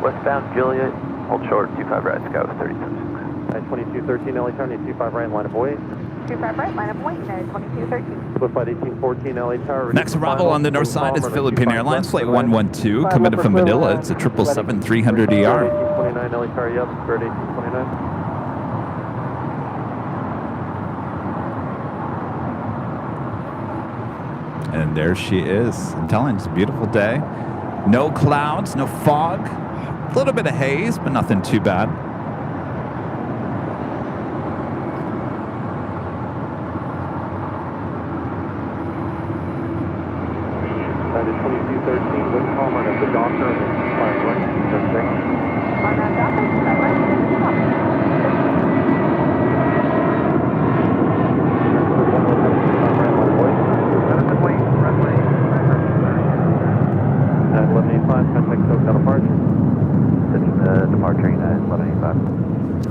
Westbound Juliet, hold short, 25 right, Sky 3076. At 2213 LA Tower, 25 right, line of way. 25 right, line up, wait, United 2213. Swift flight 1814 LA Tower. Next arrival on the north side is Philippine Airlines, flight 112, coming in from Manila. It's a 777-300ER. 1829 LA Tower, yep, Spirit 1829. And there she is. I'm telling you, it's a beautiful day. No clouds, no fog. A little bit of haze, but nothing too bad. That is 2213, wind calm, RNF the Docker, and 25 right, let's take off. On that Docker, 25 right, take off.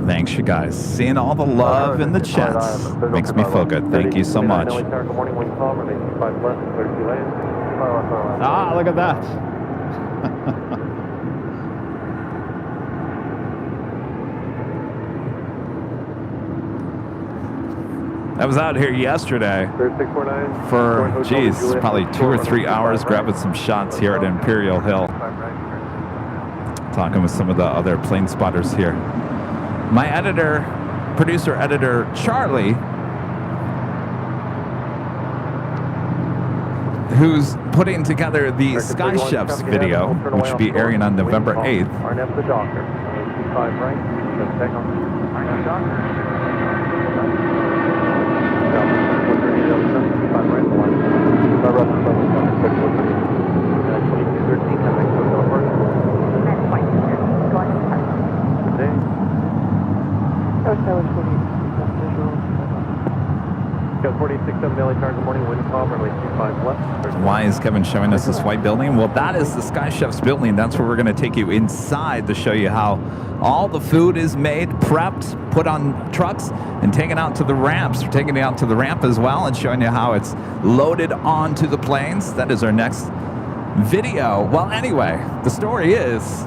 Thanks, you guys. Seeing all the love in the chats makes me feel good. Thank you so much. Ah, look at that. I was out here yesterday for, geez, probably 2 or 3 hours grabbing some shots here at Imperial Hill. Talking with some of the other plane spotters here. My producer-editor, Charlie, who's putting together the Sky Chefs video, which will be airing on November 8th. RNF the Docker, 25 right, let's take off. RNF Docker. Go 487 LA Tower, good morning, wind calm, runway 25 left. Why is Kevin showing us this white building? Well, that is the Sky Chef's building. That's where we're going to take you inside to show you how all the food is made, prepped, put on trucks, and taken out to the ramps. We're taking it out to the ramp as well and showing you how it's loaded onto the planes. That is our next video. Well, anyway, the story is,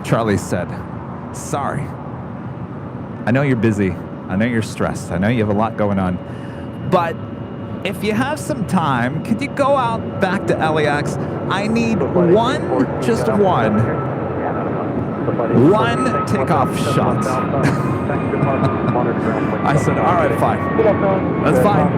Charlie said, sorry. I know you're busy. I know you're stressed. I know you have a lot going on. But if you have some time, could you go out back to LAX? I need just one takeoff shot. I said, all right, fine. That's fine.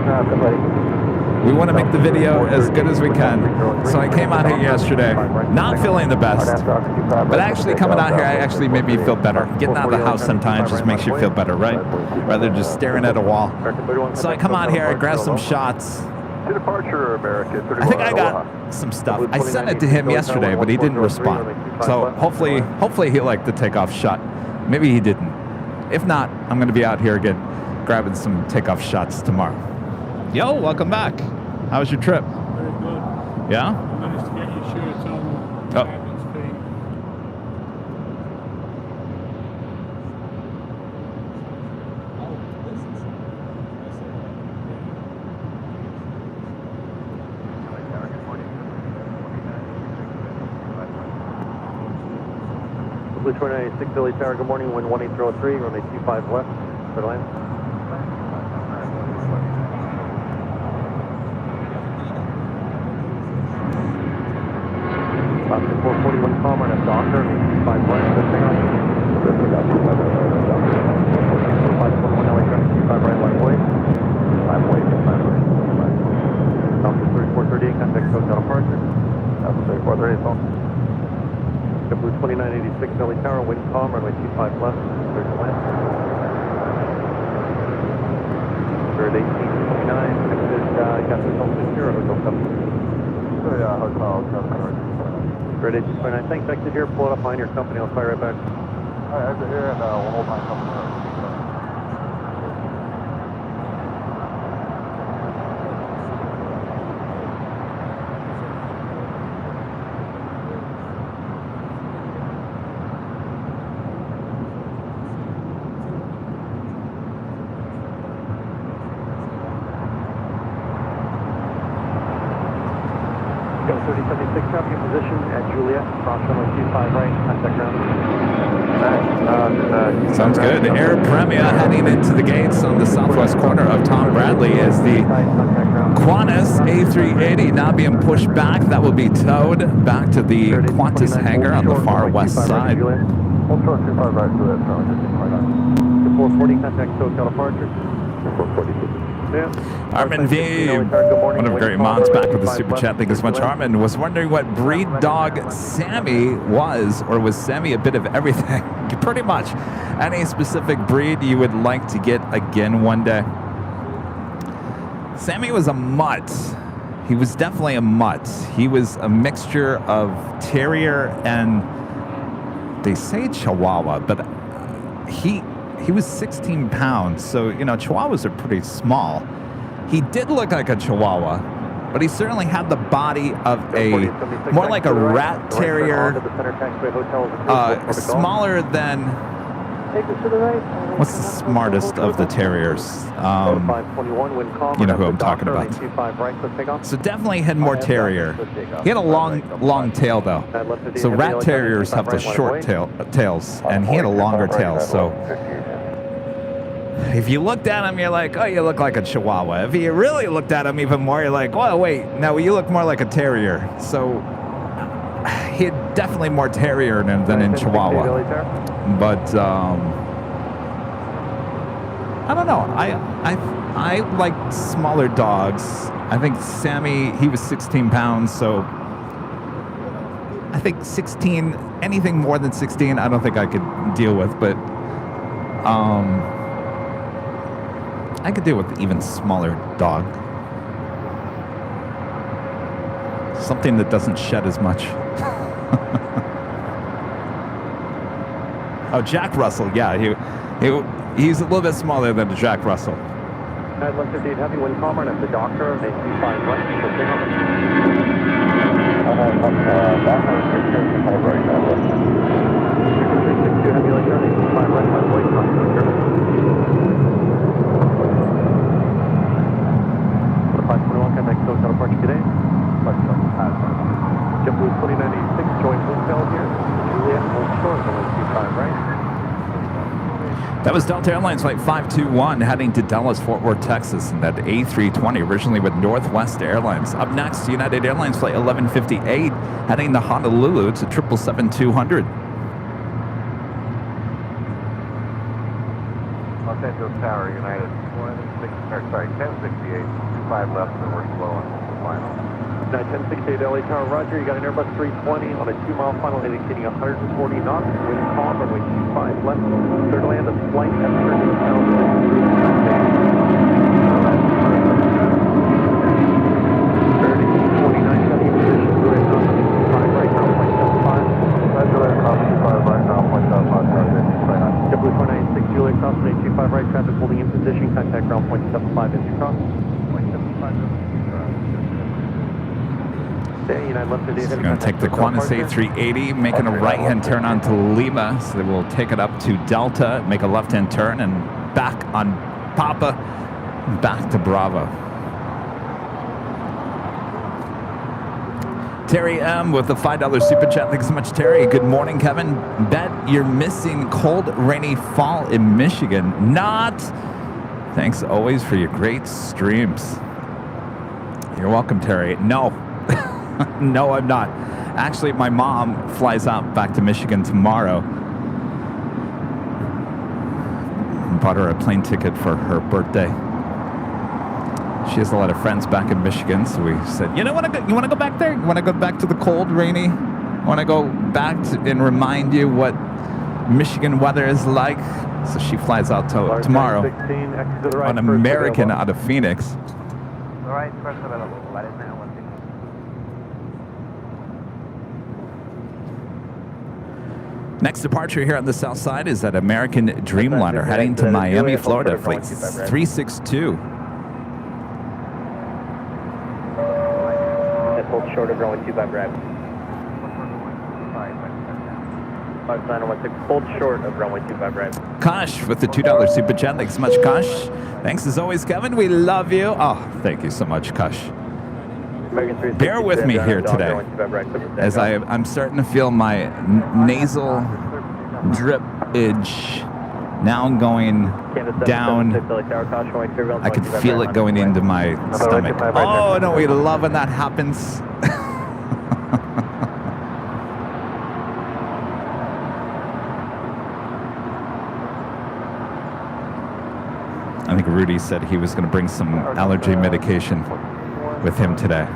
We want to make the video as good as we can. So I came out here yesterday, not feeling the best, but actually coming out here, I actually made me feel better. Getting out of the house sometimes just makes you feel better, right? Rather than just staring at a wall. So I come out here, I grab some shots. To departure, American. I think I got some stuff. I sent it to him yesterday, but he didn't respond. So hopefully he liked the takeoff shot. Maybe he didn't. If not, I'm going to be out here again, grabbing some takeoff shots tomorrow. Yo, welcome back. How was your trip? Very good. Yeah? I managed to get your shirts on. Oh. Cabin's clean. Blue 296 LA Tower, good morning, wind 1803, runway 25 left, clear to land. Oscar 441 calm, run up to Oscar, 5 left, lifting off. 541 LA traffic, 25 right, line away. 5 away, 5 right. Oscar 3438, contact hotel departure. Oscar 3438, phone. Blue 2986 LA Tower, wind calm, runway 25 left, clear to land. Spirit 1829, exit, got this on 60, hotel company. Hotel, Spirit 1829, thanks, exit here, pull it up behind your company, I'll fly right back. All right, exit here and we'll hold my company. Go 3076, traffic position at Juliet, cross runway 25 right, contact ground. Sounds good. Air Premia heading into the gates on the southwest corner of Tom Bradley is the Qantas A380 now being pushed back. That will be towed back to the Qantas hangar on the far west side. Hold short 25 right to that. 440, contact hotel departure. 440. Armin V, one of the great mods, back with the super chat. Thank you so much. Armin was wondering what breed dog Sammy was, or was Sammy a bit of everything? Pretty much. Any specific breed you would like to get again one day? Sammy was a mutt. He was definitely a mutt. He was a mixture of terrier and they say Chihuahua, but he was 16 pounds, so, you know, Chihuahuas are pretty small. He did look like a Chihuahua, but he certainly had the body of more like a rat terrier, smaller than, what's the smartest of the terriers? You know who I'm talking about. So definitely had more terrier. He had a long tail though. So rat terriers have the short tails, and he had a longer tail, so if you looked at him, you're like, oh, you look like a Chihuahua. If you really looked at him even more, you're like, oh, wait, no, you look more like a terrier. So he had definitely more terrier than in Chihuahua. But I don't know. I like smaller dogs. I think Sammy, he was 16 pounds, so I think 16, anything more than 16, I don't think I could deal with, but I could deal with even smaller dog. Something that doesn't shed as much. Oh, Jack Russell, yeah, he's a little bit smaller than a Jack Russell. United 158 heavy wind calmer, and it's the doctor, and 25 right, so signal. Right, 362 heavy light turn, 85 right, left wing, crossing German. 521, can make those approach today. JetBlue 2986, joint Bloomfield here. Juliet, hold short, runway 25 right. That was Delta Airlines Flight 521 heading to Dallas, Fort Worth, Texas, and that A320 originally with Northwest Airlines. Up next, United Airlines Flight 1158 heading to Honolulu. It's a 777-200. Los Angeles Tower, United 1068, 25 left, and we're slow on the final. 1068 LA Tower, Roger, you got an Airbus 320 on a 2-mile final indicating 140 knots, wind calm, runway 25 left, clear to land, a flight at 25 right, traffic holding in position, contact ground point 75 inch cross. So we're going to take the Qantas A380, making a right-hand turn onto Lima. So we'll take it up to Delta, make a left-hand turn, and back on Papa, back to Bravo. Terry M. with the $5 super chat. Thanks so much, Terry. Good morning, Kevin. Bet you're missing cold, rainy fall in Michigan. Not. Thanks always for your great streams. You're welcome, Terry. No. No, I'm not. Actually, my mom flies out back to Michigan tomorrow. Bought her a plane ticket for her birthday. She has a lot of friends back in Michigan, so we said, you want to go back there? You want to go back to the cold, rainy? Want to go back and remind you what Michigan weather is like? So she flies out tomorrow 16, exit right, on American out of Phoenix. All right, first available. That is now 160. Next departure here on the south side is that American Dreamliner heading to Miami, Florida, flight 362. Hold short of runway 25 right. 5916, hold short of runway 25 right. Kosh with the $2 super chat. Thanks so much, Kosh. Thanks as always, Kevin. We love you. Oh, thank you so much, Kosh. Bear with me here today, as I'm starting to feel my nasal dripage now going down. I can feel it going into my stomach. Oh, no, we love when that happens. I think Rudy said he was going to bring some allergy medication with him today.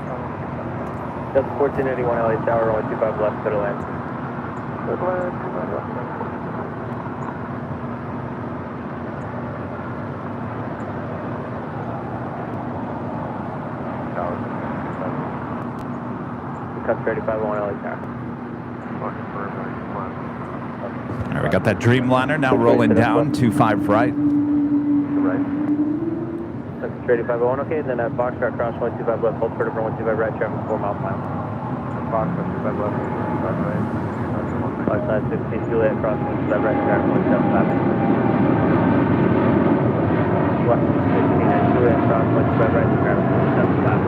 That's 1481 LA Tower, runway 25 left, clear to land. Cut 3501 LA Tower. All right, we got that Dreamliner now rolling down, 25 right. That's 3501, okay, then at Boxcar cross 125 left, hold short of 125 right, traffic 4 mile final. Boxcar 25 left, 125 right. Outside 16 Juliet cross 125 right, traffic 175. Left 16 and Juliet cross 125 right, traffic 175.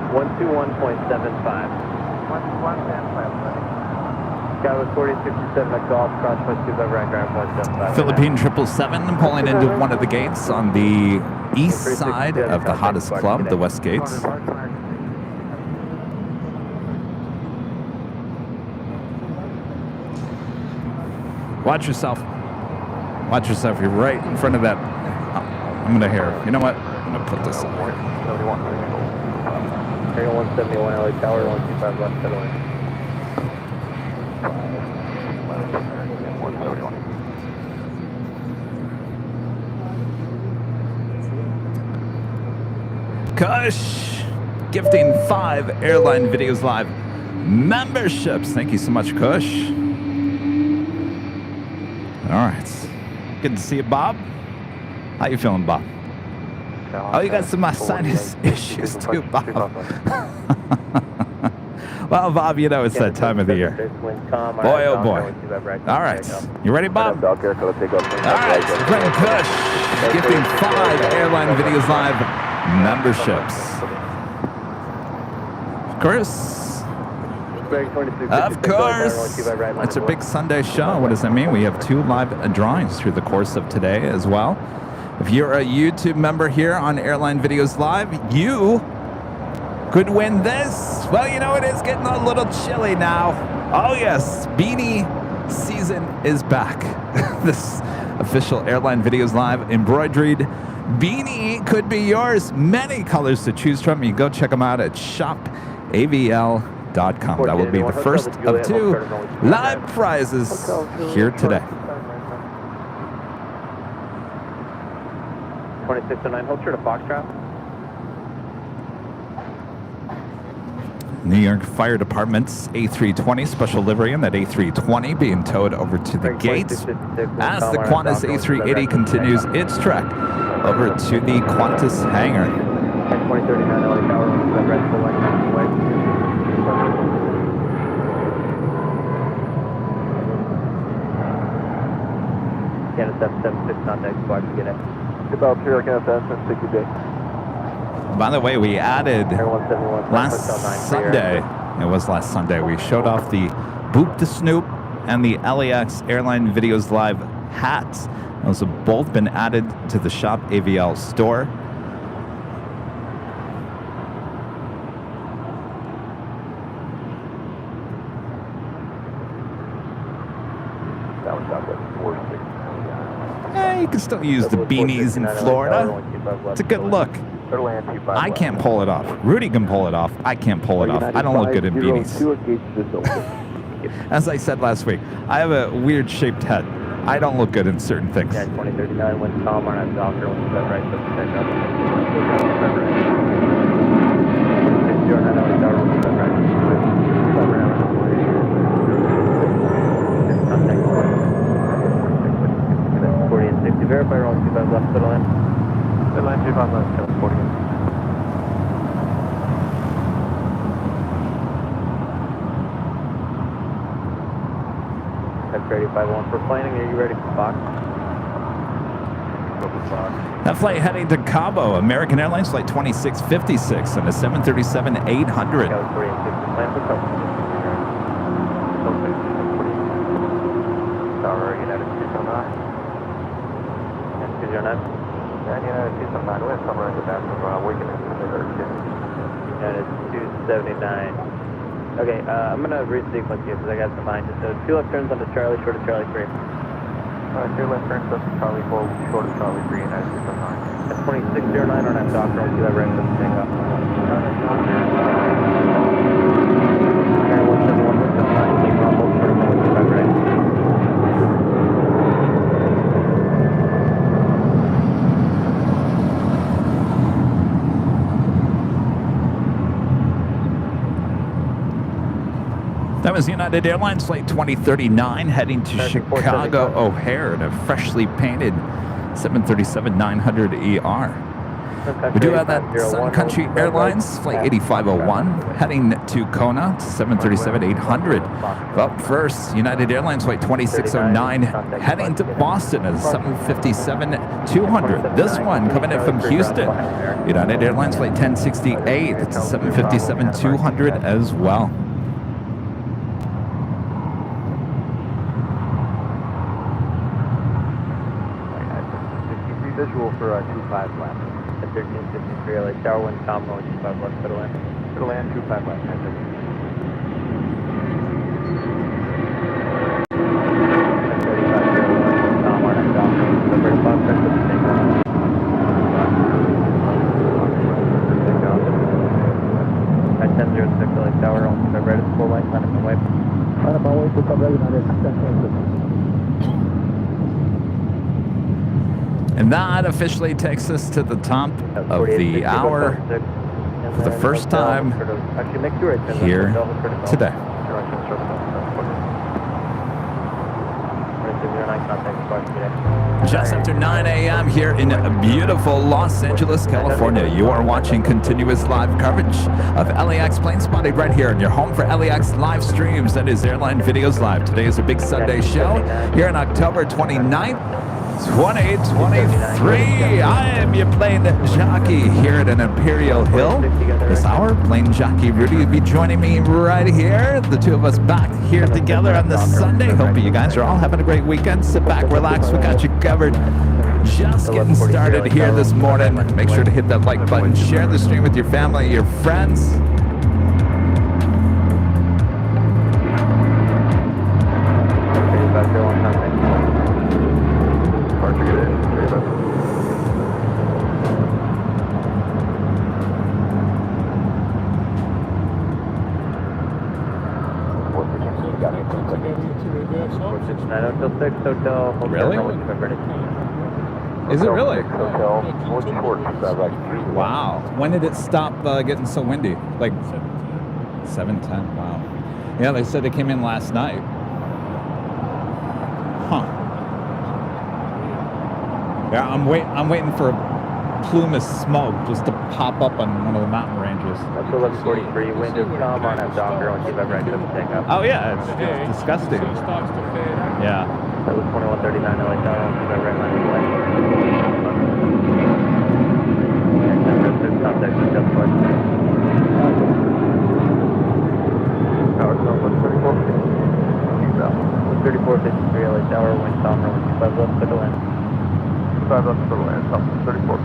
121.75. 121.75. Skyward 4067 exhaust, cross 125 right, ground 175. Philippine 777 pulling into one of the gates on the east side of the hottest club, the West Gates. Watch yourself. Watch yourself. You're right in front of that. I'm going to hear. You know what? I'm going to put this away. 171 LA Tower, 125 left, center lane. 171. Kush gifting 5 airline videos live. memberships. Thank you so much, Kush. All right. Good to see you, Bob. How you feeling, Bob? Oh, you got some sinus issues too, Bob. Well, Bob, you know it's that time of the year. Boy, oh boy. All right. You ready, Bob? All right. Brent Kush gifting 5 Airline Videos Live memberships. Of course. Of course. It's a big Sunday show. What does that mean? We have 2 live drawings through the course of today as well. If you're a YouTube member here on Airline Videos Live, you could win this. Well, you know, it is getting a little chilly now. Oh, yes. Beanie season is back. This official Airline Videos Live embroidered beanie could be yours. Many colors to choose from. You go check them out at shopavl.com. That will be the first of 2 live prizes here today. 2609, hold short of Foxtrot. New York Fire Department's A320 special livery in that A320 being towed over to the gates as the Qantas A380 continues its trek over to the Qantas hangar. 2039 LA Tower, rest the line away. Canada 776 contact squad to get it. About here, Canada 760 day. By the way, we added last Sunday, it was last Sunday, we showed off the Boop the Snoop and the LAX Airline Videos Live hats. Those have both been added to the Shop AVL store. That was about like 460. You can still use the beanies in Florida. It's a good look. I can't pull it off. Rudy can pull it off. I can't pull it off. I don't look good in beanies. As I said last week, I have a weird shaped head. I don't look good in certain things. 2039, when Tom or I'm Doctor, when you got right, so check out. 609 LA Tower, when you got right. 40 and 60, verify wrong, 25 left, settle in. Settle in, 25 left, 40. That's ready, 5-1 for planning. Are you ready for Fox? That flight heading to Cabo, American Airlines Flight 2656 and a 737-800. Tower 40 and 60, plan for cover. Tower United 209. And 209. And United 209, we have somewhere in the back of Wigan and United 279. Okay, I'm going to resequence you because I got some behind you. So 2 left turns onto Charlie, short of Charlie 3. 2 left turns up to Charlie 4, short of Charlie 3, United 209. That's 2609 on that Doctor, I'll see that right up take off. 171, 179, keep rumble, short of 125 right. That was United Airlines Flight 2039 heading to Chicago O'Hare in a freshly painted 737-900ER. We do have that Sun Country Airlines Flight 8501 heading to Kona to 737-800. Up first, United Airlines Flight 2609 heading to Boston at 757-200. This one coming in from Houston. United Airlines Flight 1068 to 757-200 as well. Visual for 25 left. At 1353 LA Tower, wind calm, rolling 25 left, settle in. Settle in, 25 left, 1050. Calm, RNM Doctor, November 5, check with the takeoff. At 1006 LA Tower, rolling 25 right at the full light, line up and wave. Line up and wave, pick up ready, United 1006. And that officially takes us to the top of the hour. for the first time here today. Just after 9 a.m. here in beautiful Los Angeles, California. You are watching continuous live coverage of LAX plane spotting right here in your home for LAX live streams. That is Airline Videos Live. Today is a big Sunday show here on October 29th, 2023. I am your plane jockey here at an Imperial Hill. This hour, plane jockey Rudy will be joining me right here. The two of us back here together on this Sunday. Hope you guys are all having a great weekend. Sit back, relax. We got you covered. Just getting started here this morning. Make sure to hit that like button. Share the stream with your family, your friends. Really? Is it really? Wow. When did it stop getting so windy? Like 7:10. Wow. Yeah, they said it came in last night. Huh. Yeah, I'm waiting for a plume of smoke just to pop up on one of the mountain ranges. That's 1143. Wind is calm on that Docker once you've ever ready to take up. Oh yeah, it's disgusting. It starts to fade out. Yeah. That was 2139 LA Tower once you've ever red line of way. Contact with just one. Power zone was 3453 LA Tower, wind calm, runway 25 left, clear to land. 25 left, clear to land, 34.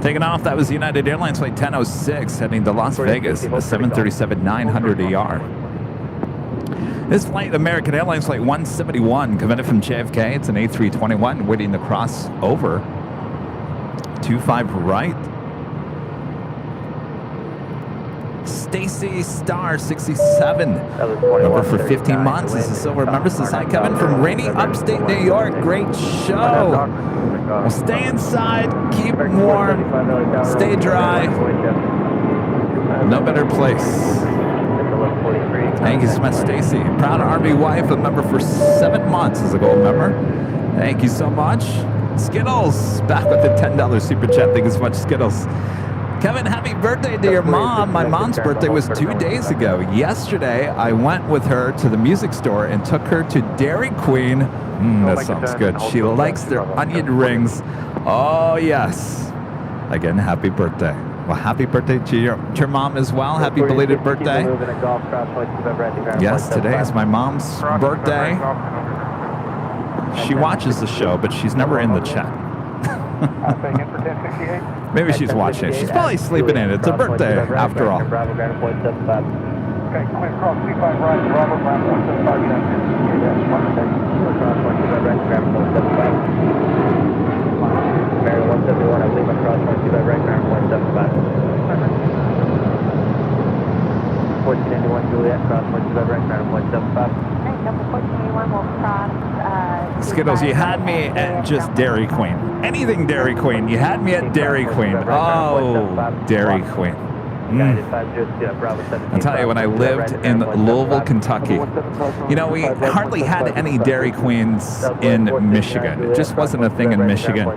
Taking off, that was United Airlines flight 1006 heading to Las Vegas, the 737-900ER. This flight, American Airlines flight 171, coming in from JFK. It's an A321 waiting to cross over. 25 right. Stacy Star 67. Over for 15 months. This is Silver Members. This is Hi Kevin from rainy upstate New York. Great show. Well, stay inside, keep warm, stay dry. No better place. Thank you so much, Stacy. Proud Army wife, a member for 7 months as a gold member. Thank you so much. Skittles, back with the $10 super chat. Thank you so much, Skittles. Kevin, happy birthday to your mom. My mom's birthday was 2 days ago. Yesterday, I went with her to the music store and took her to Dairy Queen. That sounds good. She likes their onion rings. Oh, yes. Again, happy birthday. Well, happy birthday to your mom as well. Happy belated birthday. Yes, today is my mom's birthday. She watches the show, but she's never in the chat. Maybe she's watching it. She's probably sleeping in. It's a birthday, after all. Okay, clear cross 25 right, Bravo, Bravo, 175 Mary 171, I believe across 125 right, Mary 175. 1481 Juliet, cross 125 right, Mary 175. Number 1481 will cross. Skittles, you had me at just Dairy Queen. Anything Dairy Queen. You had me at Dairy Queen. Oh, Dairy Queen. I'll tell you, when I lived in Louisville, Kentucky, you know, we hardly had any Dairy Queens in Michigan. It just wasn't a thing in Michigan.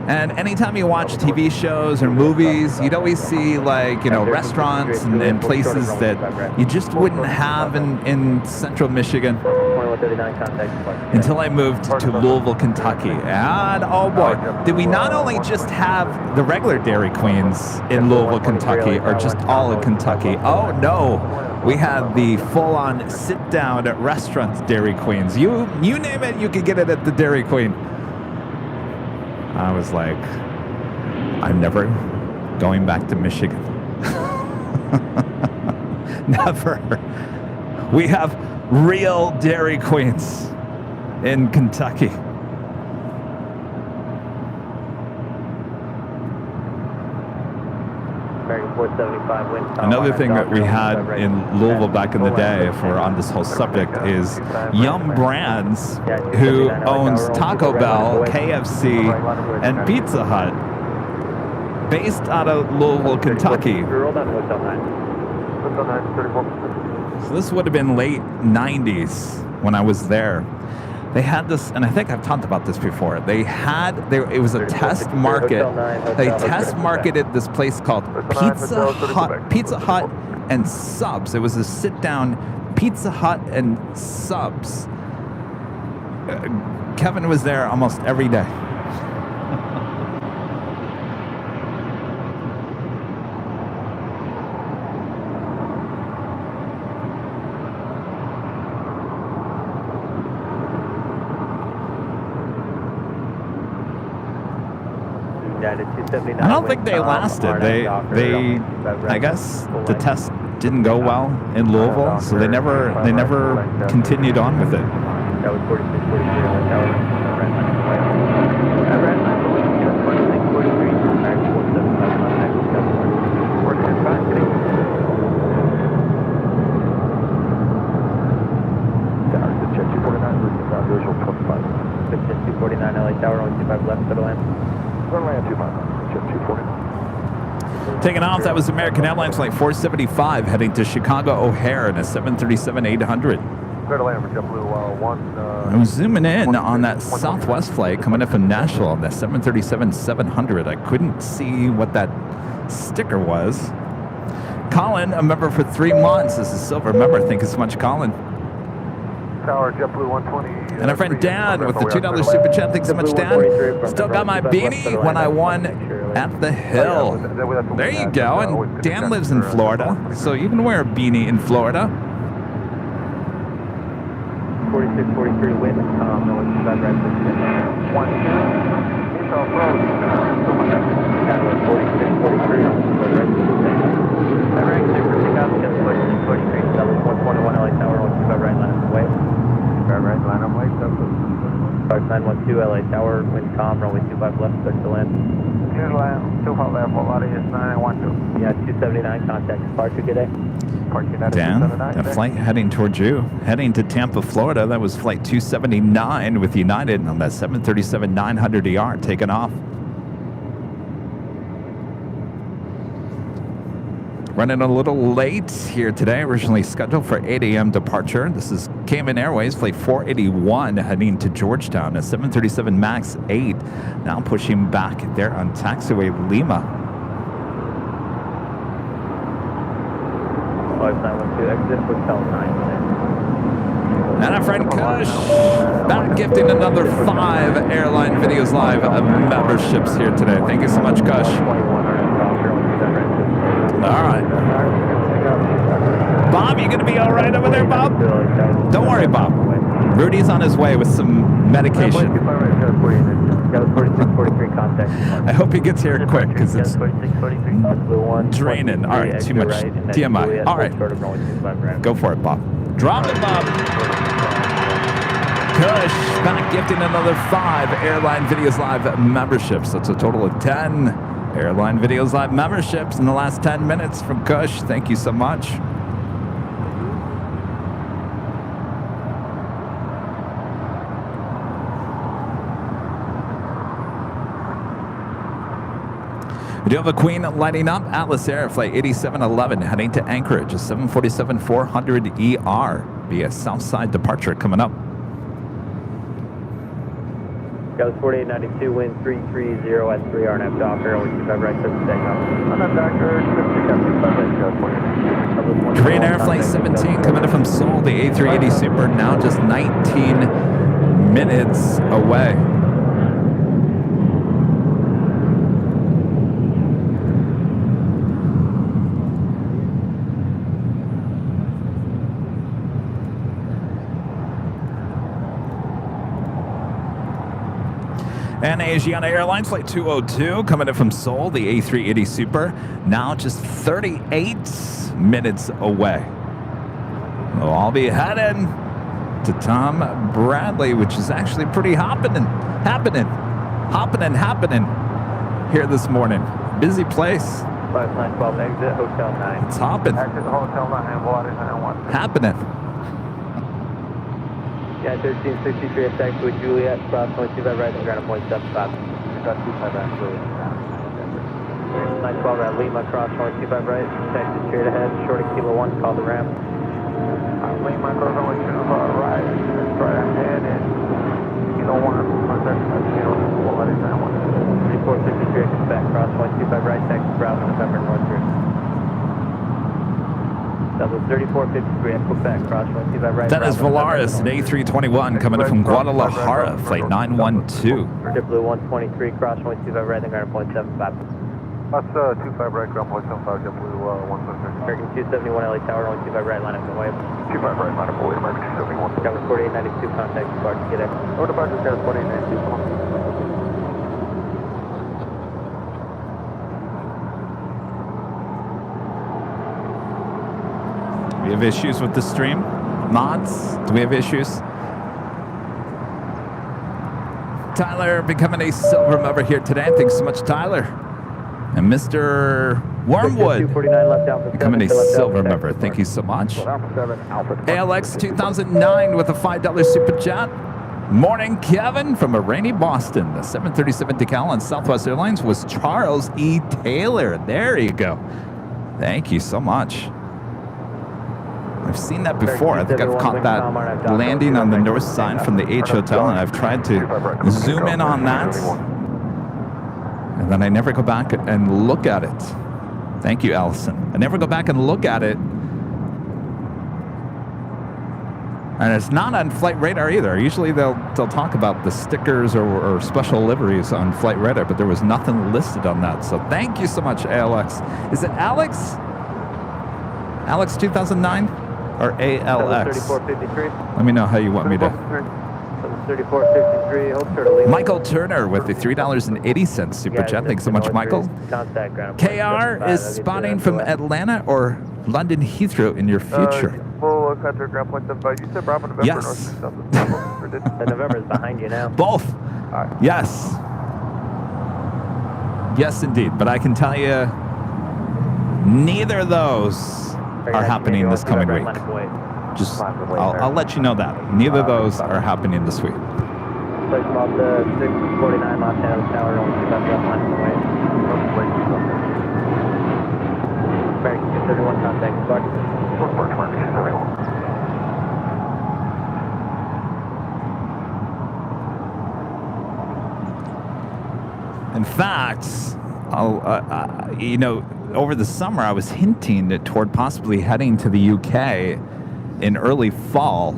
And anytime you watch TV shows or movies, you'd always see, like, you know, restaurants and places that you just wouldn't have in central Michigan. Until I moved to Louisville, Kentucky. And oh boy, did we not only just have the regular Dairy Queens in Louisville, Kentucky, or just all in Kentucky? Oh no, we had the full-on sit-down restaurant Dairy Queens. You name it, you could get it at the Dairy Queen. I was like, I'm never going back to Michigan. Never. We have real Dairy Queens in Kentucky. Another thing that we had in Louisville back in the day, if we're on this whole subject, is Yum Brands, who owns Taco Bell, KFC, and Pizza Hut. based out of Louisville, Kentucky. Roll down Hotel 9. Hotel 9, 34. So this would have been late 90s when I was there. They had this, and I think I've talked about this before. It was a test market. They test marketed this place called Pizza Hut and Subs. It was a sit-down Pizza Hut and Subs. Kevin was there almost every day. I don't think they lasted. They I guess the test didn't go well in Louisville, so they never continued on with it. That was 249 LA Tower, only 25 left for the land. Taking off, that was American Airlines Flight 475 heading to Chicago O'Hare in a 737-800. I'm zooming in on that Southwest flight coming in from Nashville on that 737-700. I couldn't see what that sticker was. Colin, a member for 3 months. This is a silver member. Thank you so much, Colin. Tower, JetBlue 120. And our friend Dan with the $2 super chat. Thanks so much, Dan. Still got my beanie when I won at the Hill. There you go. And Dan lives in Florida, so you can wear a beanie in Florida. 46, 43 wind. No one's bad right. 1, 121 LA Tower, 125 right line of way. 5912 LA Tower, wind calm, runway 25 left, start to land. 25 left, what lot is 9912? Yeah, 279, contact departure, good day. Dan, a flight heading towards you, heading to Tampa, Florida. That was flight 279 with United on that 737-900ER taking off. Running a little late here today, originally scheduled for 8 a.m. departure. This is Cayman Airways, flight 481, heading to Georgetown, a 737 MAX 8, now pushing back there on taxiway Lima. 5912, exit Hotel 9. And our friend Kush, back gifting another 5 Airline Videos Live memberships here today. Thank you so much, Kush. All right. Bob, you going to be all right over there, Bob? Don't worry, Bob. Rudy's on his way with some medication. I hope he gets here quick because it's draining. All right, too much TMI. All right, go for it, Bob. Drop it, Bob. Kush, back gifting another 5 Airline Videos Live memberships. That's a total of 10 Airline Videos Live memberships in the last 10 minutes from Kush. Thank you so much. We do have a Queen lighting up. Atlas Air Flight 8711 heading to Anchorage, a 747-400ER via Southside departure coming up. Gauss 4892, wind 330 at 3 RNF Docker, 125 right, set to takeoff. Korean Air Flight 17 coming in from Seoul, the A380 Super, now just 19 minutes away. And Asiana Airlines Flight 202 coming in from Seoul, the A380 Super, now just 38 minutes away. We'll all be heading to Tom Bradley, which is actually pretty happening here this morning. Busy place. 5912, exit Hotel 9. It's hopping. Exit Hotel 9, what is 912? Happening. Yeah, 1363, attack to Juliet, cross 25 right, and ground at 0.75. You got 25 right, Juliet. 912 at Lima, cross runway 25 right, taxi straight ahead, short of Kilo 1, call the ramp. Lima, cross runway 25 right, straight ahead, and Kilo 1, contact Kilo 1, let it down 3453, Quebec, cross runway 25 right, taxi Bravo, November, Northridge. That was 3453 at Quebec, cross runway 25 right. That is Valaris at A321 coming in from Guadalajara, flight 912. JetBlue 123, cross runway 25 right, then ground point 75. That's 25 right, ground point 75, JetBlue 123. American 271 LA Tower, runway 25 right, line up and wave. 25 right, line up and wave, American 271. Tower 4892, contact departure, get in. Over departure, Tower 4892, come on. We have issues with the stream. Mods, do we have issues? Tyler becoming a silver member here today. Thanks so much, Tyler. And Mr. Wormwood becoming a silver member. Thank you so much. ALX 2009 with a $5 super chat. Morning, Kevin, from a rainy Boston. The 737 decal on Southwest Airlines was Charles E. Taylor. There you go. Thank you so much. I've seen that before. I think I've caught that landing on the north side from the H Hotel, and I've tried to zoom in on that. And then I never go back and look at it. Thank you, Allison. I never go back and look at it. And it's not on Flight Radar either. Usually they'll talk about the stickers or special liveries on Flight Radar, but there was nothing listed on that. So thank you so much, ALX. Is it Alex? Alex 2009 or ALX? 3453. Let me know how you want me to. 3453, hold turtle lead. Michael Turner with the $3.80 super chat. Thanks so much, Michael. KR is spotting from Atlanta or London Heathrow in your future. Full contact ground point 75. You said Bravo November. Yes. The November is behind you now. Both. Right. Yes. Yes, indeed. But I can tell you, neither of those are happening this coming week. Just, I'll let you know that. Neither of those are happening this week. Place them off the 649 Los Angeles Tower, only 25 left line of the way. American 231, contact departure. In fact, you know, over the summer I was hinting toward possibly heading to the UK in early fall,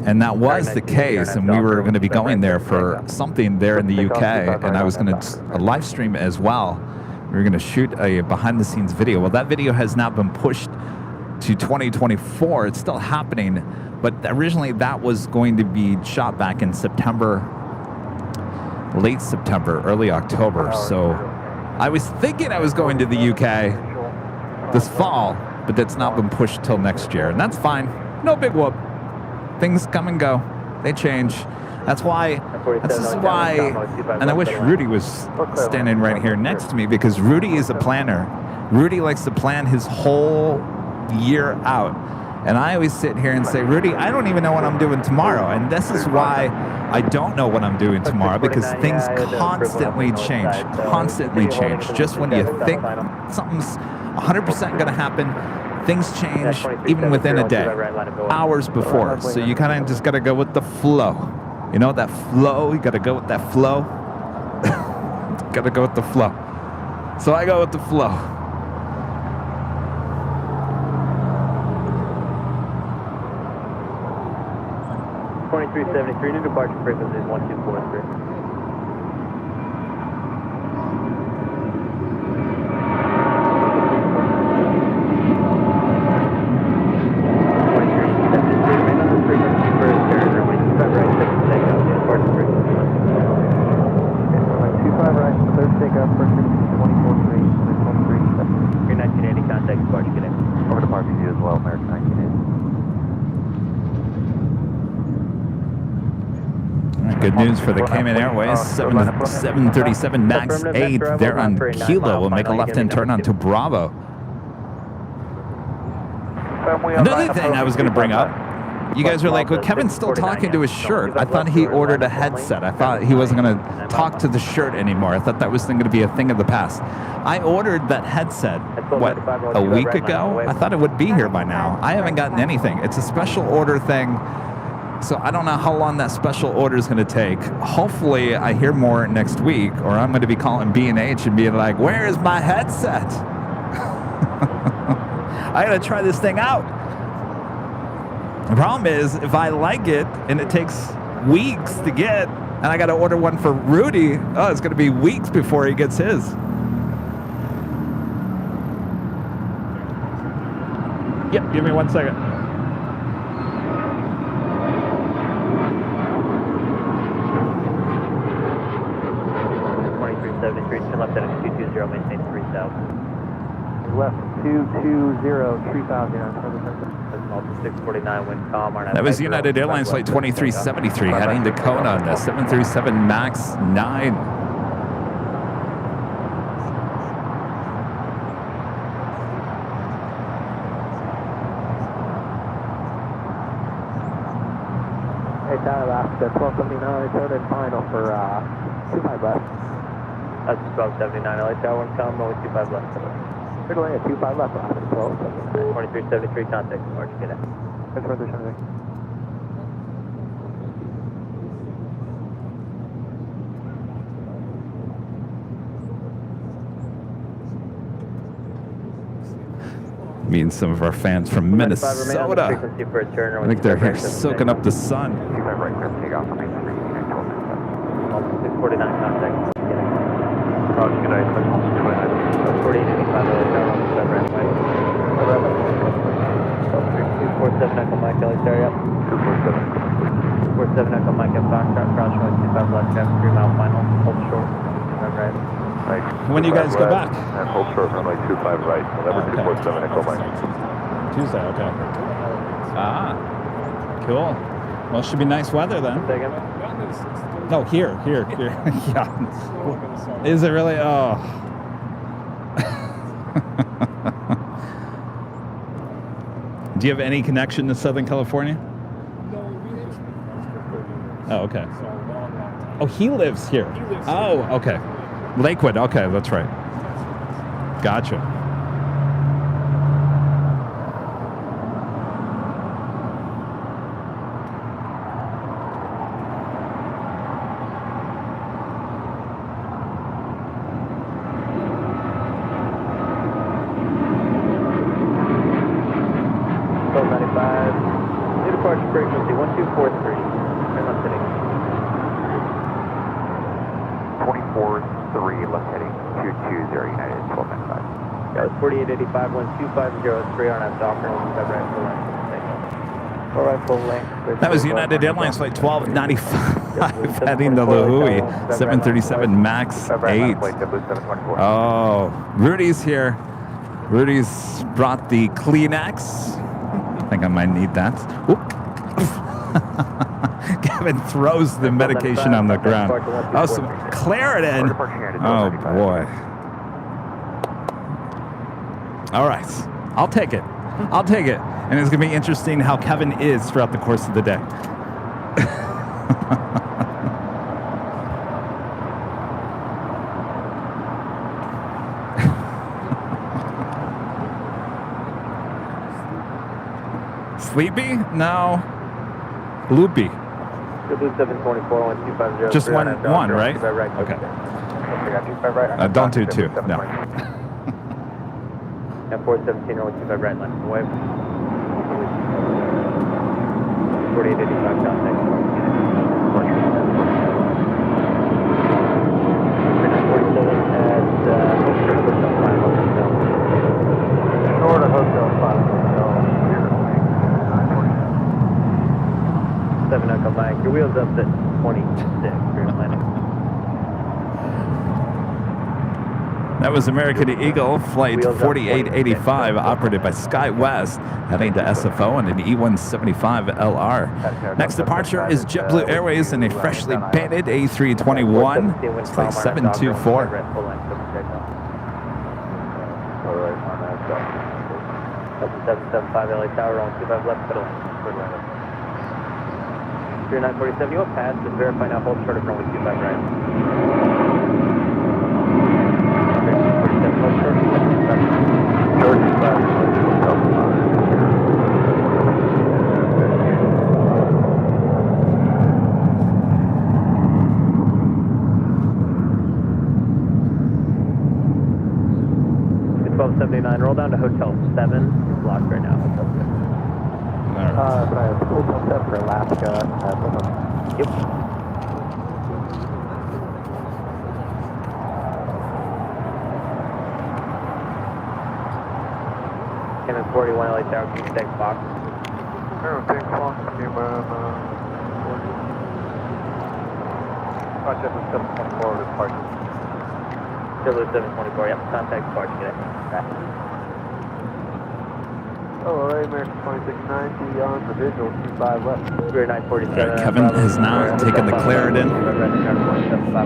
and that was the case, and we were going to be going there for something there in the UK, and I was going to live stream as well. We were going to shoot a behind-the-scenes video. Well, that video has now been pushed to 2024. It's still happening, but originally that was going to be shot back in September, late September, early October. So I was thinking I was going to the UK this fall, but that's not been pushed till next year, and that's fine. No big whoop. Things come and go. They change. That's why, and I wish Rudy was standing right here next to me, because Rudy is a planner. Rudy likes to plan his whole year out. And I always sit here and say, Rudy, I don't even know what I'm doing tomorrow. And this is why I don't know what I'm doing tomorrow, because things constantly change. Constantly change. Just when you think something's 100% going to happen, things change even within a day, hours before. So you kind of just got to go with the flow. You know, that flow, you got to go with that flow. Got to go with the flow. So I go with the flow. .2373, new departure frequency is 1243. Good news for the Cayman Airways, 737 MAX 8. They're on Kilo. Will make a left-hand turn onto Bravo. Another thing I was going to bring up, You guys are like, well, Kevin's still talking to his shirt. I thought he ordered a headset. I thought he wasn't going to talk to the shirt anymore. I thought that was going to be a thing of the past. I ordered that headset, what, a week ago? I thought it would be here by now. I haven't gotten anything. It's a special order thing. So I don't know how long that special order is going to take. Hopefully I hear more next week, or I'm going to be calling B&H and being like, where is my headset? I got to try this thing out. The problem is, if I like it and it takes weeks to get, and I got to order one for Rudy, oh, it's going to be weeks before he gets his. Yep, give me 1 second. Left at 220, maintain 3000. Left 220, 3000. Also 649, wind calm. That was United Airlines flight 2373 heading to Kona, the 737 MAX 9. Hey, Tyler, last 1279, third and final for 25 left. That's 1279, LA Tower 1 calm, only 25 left. Third lane at 25 left, last 1279. 2373, contact, March, get it. That's further something. Meeting some of our fans from Minnesota. I think they're here soaking up the sun. 25 right, clear for takeoff for main 3, 649, contact. Roger, good night, 4885, LA Tower 1, right away. 247 Echo Mike, LA Tower, yep. 247 Echo Mike, up back, crouch, 25 left, 3 mile final, hold short, right. When do you guys go back? And hold short, runway 25 right, November 247 Echo Mike. Tuesday, okay. Ah, cool. Well, it should be nice weather then. Second. No, here. Yeah. Is it really? Oh. Do you have any connection to Southern California? Oh, okay. Oh, he lives here. Oh, okay. Lakewood. Okay, that's right. Gotcha. Frequency 1243. Turn left heading. 24-3 left heading 220 United 1295. Yeah, it's 4885, 12503 on that Docker, 25 right full length. All right, full length. That was United Airlines flight 1295 heading to Lahui, 737 MAX 8. Oh, Rudy's here. Rudy's brought the Kleenex. I think I might need that. Whoop. Kevin throws the medication on the ground. Oh, some Claritin. Oh, boy. All right. I'll take it. And it's going to be interesting how Kevin is throughout the course of the day. Sleepy? No. Loopy. Blue 724, 1250. Just one, right? Okay. Don't do two. No. And 417 or 25 right line. Away. 4885 contact. 47 at Short of Hotel 7 Echo Mike. Your wheels up at 26. You're landing. That was American Eagle Flight 4885, operated by SkyWest, heading to SFO on an E175LR. Next departure is JetBlue Airways in a freshly painted A321, Flight 724. That's 775 LA Tower on 25 left, middle. 0947, you want pass, just verify now, hold short of runway 25 right. 47, hold short of runway 25. George 5. It's 1279, roll down to Hotel 7, blocked right now, Hotel 7. But I have full set for Alaska at Plymouth. Yep. Cayman 41, LA Tower, King Tech Box. Everything fine. Cayman, Rochester 724 departure. Chevrolet 724, yep, contact departure, get it. LA, American 2690 on the visual, 25 left. Rear 947. Kevin has now taken the Clarendon.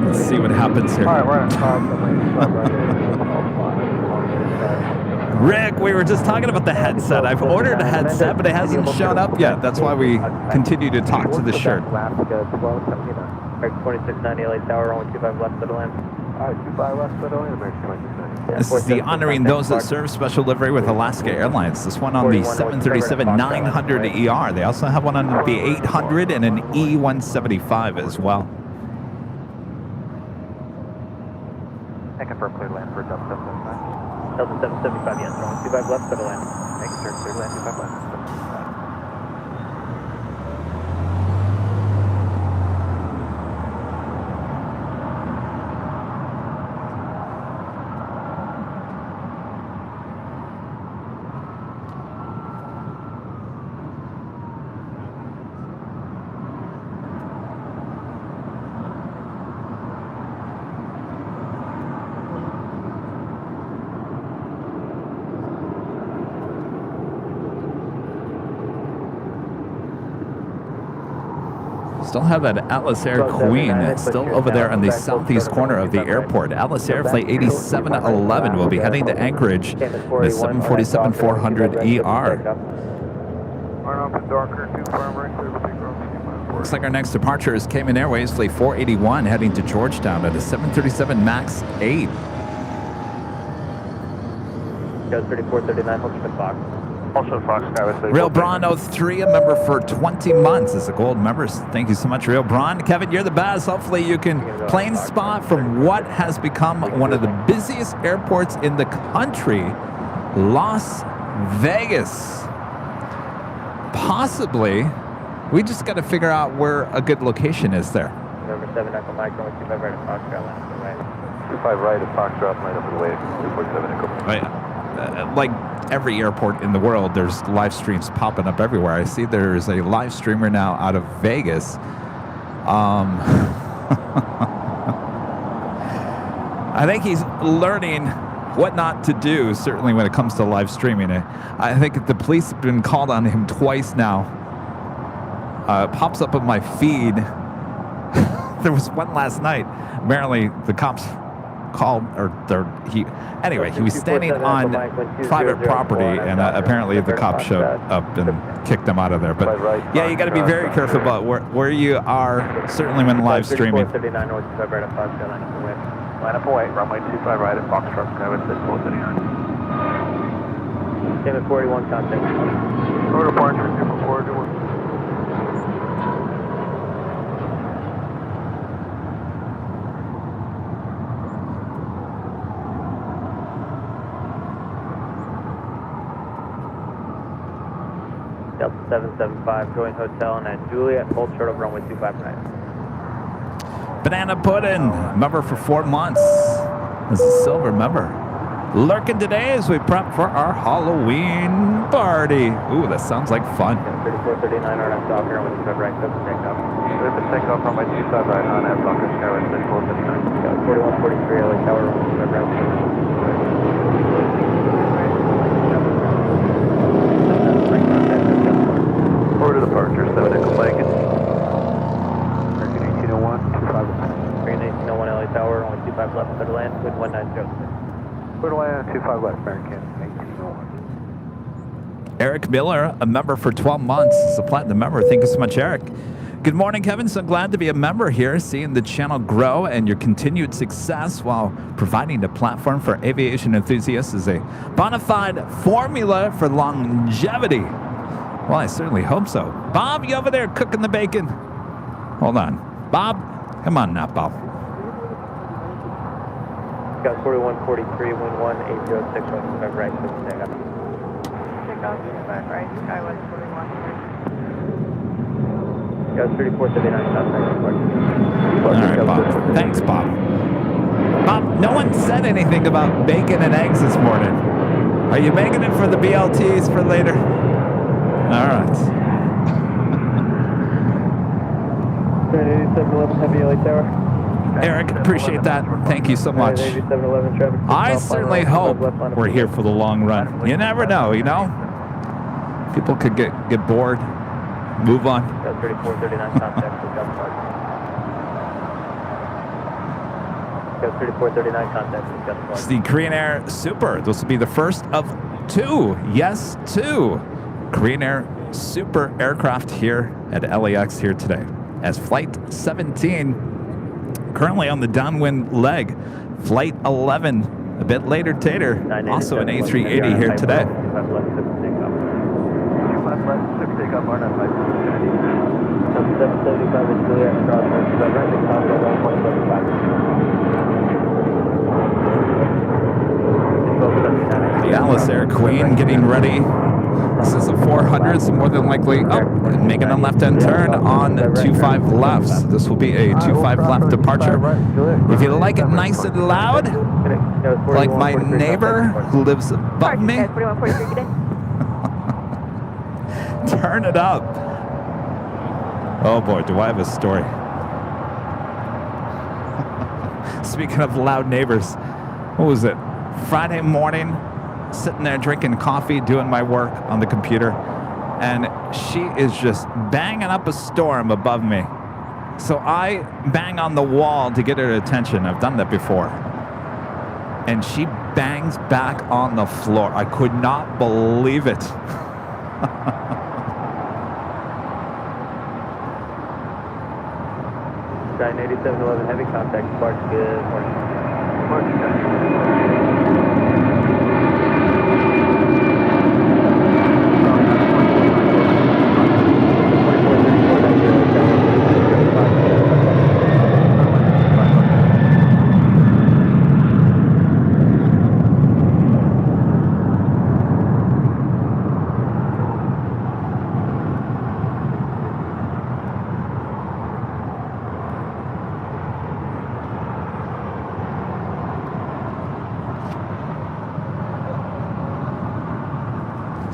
Let's see what happens here. Alright, we're on top. Rick, we were just talking about the headset. I've ordered a headset, but it hasn't shown up yet. That's why we continue to talk to the shirt. Alaska 1279. American 2690, LA Tower, runway 25 left, middle end. Alright, 25 left, middle lane, American 2690. This is the Honoring Those That Serve special livery with Alaska Airlines. This one on the 737-900 ER. They also have one on the 800 and an E-175 as well. I confirm clear land for Delta 775. Delta 775, yes, runway 25 left, middle end. Making sure clear land 25 left. Still have that Atlas Air Queen. It's still over there on the southeast corner of the airport. Atlas Air Flight 8711 will be heading to Anchorage, the 747-400 ER. Run off the darker, too far right there, the big road. Looks like our next departure is Cayman Airways Flight 481 heading to Georgetown at a 737 MAX 8. Goes 3439, Holtzman Fox. Also Fox Sky. Real Braun 03, a member for 20 months as a gold member. Thank you so much, Real Braun. Kevin, you're the best. Hopefully you can plane spot from what has become one of the busiest airports in the country, Las Vegas. Possibly. We just got to figure out where a good location is there. Number 7, Echo Mike, runway 25 right at Fox, right. 25 right at Fox Drop, line up and away, 247 Echo. Like every airport in the world, there's live streams popping up everywhere. I see there's a live streamer now out of Vegas. I think he's learning what not to do, certainly when it comes to live streaming. I think the police have been called on him twice now. It pops up on my feed. There was one last night. Apparently, the cops called, he was standing on private property, and apparently the cops showed up and kicked him out of there. But yeah, you got to be very careful about where you are, certainly when live streaming. 39 north, 25 right at Fox, line up and away. Line up away, runway 25 right at Fox Drop, Skyway 6439. Cayman 41, contact. No departure, 241. Delta 775, join hotel and at Juliet, hold short of runway 25 right. Banana Pudding, member for 4 months. This is a silver member. Lurking today as we prep for our Halloween party. Ooh, that sounds like fun. 3439 RF Docker, runway 25 right, close to takeoff. Clear for takeoff, runway 25 right on F Docker, Skyway 6439. 4143 LA Tower, runway 25 right. Order departure, 7 Echo Mike. American 1801, 25 left. American 1801 LA Tower, only 25 left, clear to land, wind 190. Clear to land, 25 left, American 1801. Eric Miller, a member for 12 months, is a platinum member. Thank you so much, Eric. Good morning, Kevin. So glad to be a member here, seeing the channel grow and your continued success while providing a platform for aviation enthusiasts is a bona fide formula for longevity. Well, I certainly hope so. Bob, you over there cooking the bacon? Hold on. Bob, come on now, Bob. Got 4143, wind 1, 806, right, so take up. Kickoff, 25 right, Skywest 41. Got 3439, contact. All right, Bob. Thanks, Bob. Bob, no one said anything about bacon and eggs this morning. Are you making it for the BLTs for later? All right. 8711 Heavy LA Tower. Eric, appreciate that. Thank you so much. 8711 traffic. I certainly hope we're here for the long run. You never know, you know? People could get bored, move on. Got 3439 contact with Gus Park. Got 3439 contact with Gus Park. It's the Korean Air Super. This will be the first of two. Yes, two. Korean Air Super aircraft here at LAX here today. As Flight 17, currently on the downwind leg. Flight 11, a bit later tater. Also an A380 here today. The Alice Air Queen getting ready. This is a 400, so more than likely making a left-hand turn on 25 lefts. This will be a 25 left departure. If you like it nice and loud, like my neighbor who lives above me, turn it up. Oh boy, do I have a story. Speaking of loud neighbors, what was it? Friday morning, sitting there drinking coffee, doing my work on the computer, and she is just banging up a storm above me. So I bang on the wall to get her attention. I've done that before. And she bangs back on the floor. I could not believe it. Sky 8711 heavy contact, Sparks, good morning.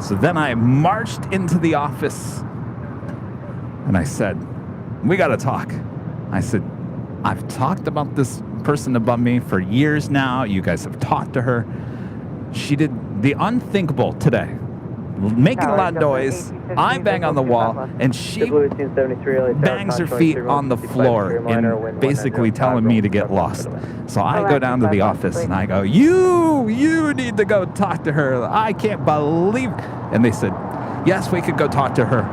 So then I marched into the office and I said, we got to talk. I said, I've talked about this person above me for years now. You guys have talked to her. She did the unthinkable today, making a lot of noise. I bang on the wall and she bangs her feet on the floor and basically telling me to get lost. So I go down to the office and I go, you need to go talk to her. I can't believe. And they said, yes, we could go talk to her.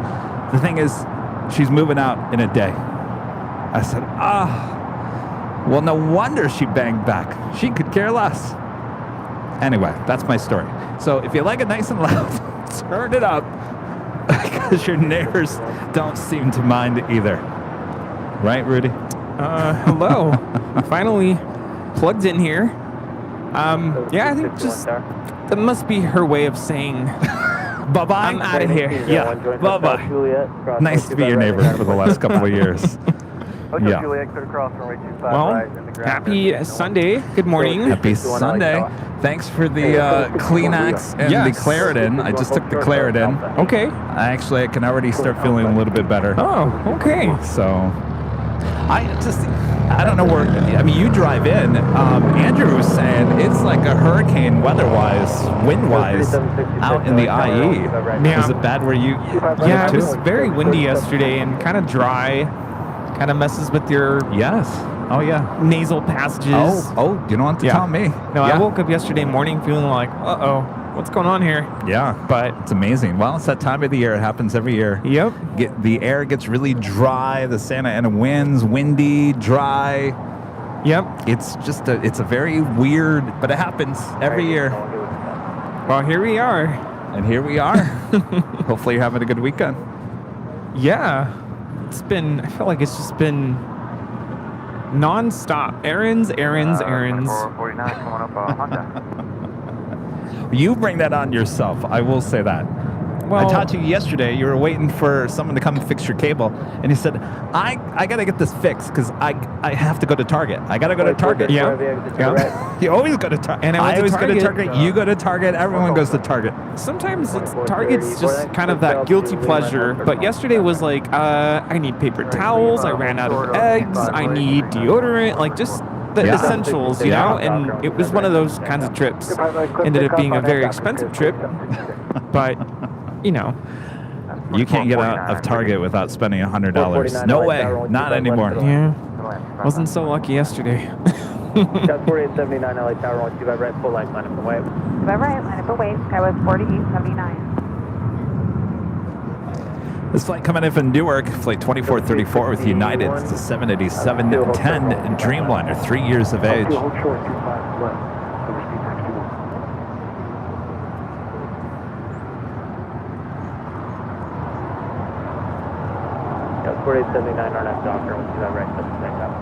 The thing is, she's moving out in a day. I said, well, no wonder she banged back. She could care less. Anyway, that's my story. So if you like it nice and loud, turn it up, because your neighbors don't seem to mind either. Right, Rudy? Hello. Finally plugged in here. Yeah, I think just that must be her way of saying bye-bye. I'm out of here. Yeah, bye-bye. Nice to be your neighbor for the last couple of years. Yeah. Well, happy Sunday. Good morning. Happy Sunday. Thanks for the Kleenex and the Claritin. I just took the Claritin. Okay. I can already start feeling a little bit better. Oh, okay. So I don't know where, I mean, you drive in. Andrew was saying it's like a hurricane weather-wise, wind-wise, out in the IE. Yeah. Was it bad where you Yeah, it was very windy yesterday and kind of dry. Kind of messes with your Oh, yeah. nasal passages. Oh, you don't have to tell me. No, I woke up yesterday morning feeling like, what's going on here? Yeah, But it's amazing. Well, it's that time of the year. It happens every year. yep. The air gets really dry. The Santa Ana winds, windy, dry. Yep. It's just it's a very weird, but it happens every year. Well, here we are. And here we are. Hopefully you're having a good weekend. Yeah. I feel like it's just been non-stop. Errands. 49 coming up Honda. You bring that on yourself. I will say that. Well, I talked to you yesterday. You were waiting for someone to come and fix your cable, and you said, "I gotta get this fixed because I have to go to Target. I gotta go to Target." Yeah. You always go to Target. And I went to always go to Target. Target. You go to Target. Everyone goes to Target. Sometimes Target's just kind of that guilty pleasure. But yesterday was like, I need paper towels. I ran out of eggs. I need deodorant. Like just the Yeah. essentials, you know? And it was one of those kinds of trips. Ended up being a very expensive trip. But, you know. You can't get out of Target without spending $100. No way. Not anymore. Yeah. Wasn't so lucky yesterday. Got 4879 LA Tower, 125 right, full line, line up and wave. By right, line up away. Skywest 4879. This flight coming in from Newark, flight 2434 with United. It's a 787-10 Dreamliner, 3 years of age. Hold short, 25 left. Over speed taxi 1. Got 4879 RNF Docker, 125 right, that's the same up.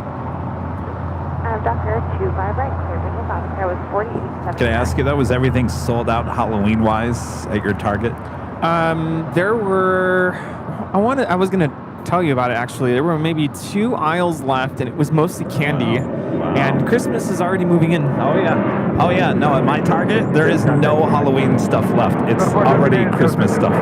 Doctor, 25 right, clear to take off. Skywest 4879. Can I ask you, though, was everything sold out Halloween-wise at your Target? There were, I was going to tell you about it actually. There were maybe 2 aisles left and it was mostly candy. And Christmas is already moving in. Oh, yeah. Oh, yeah. No, at my Target, there is no Halloween stuff left. It's already Christmas stuff.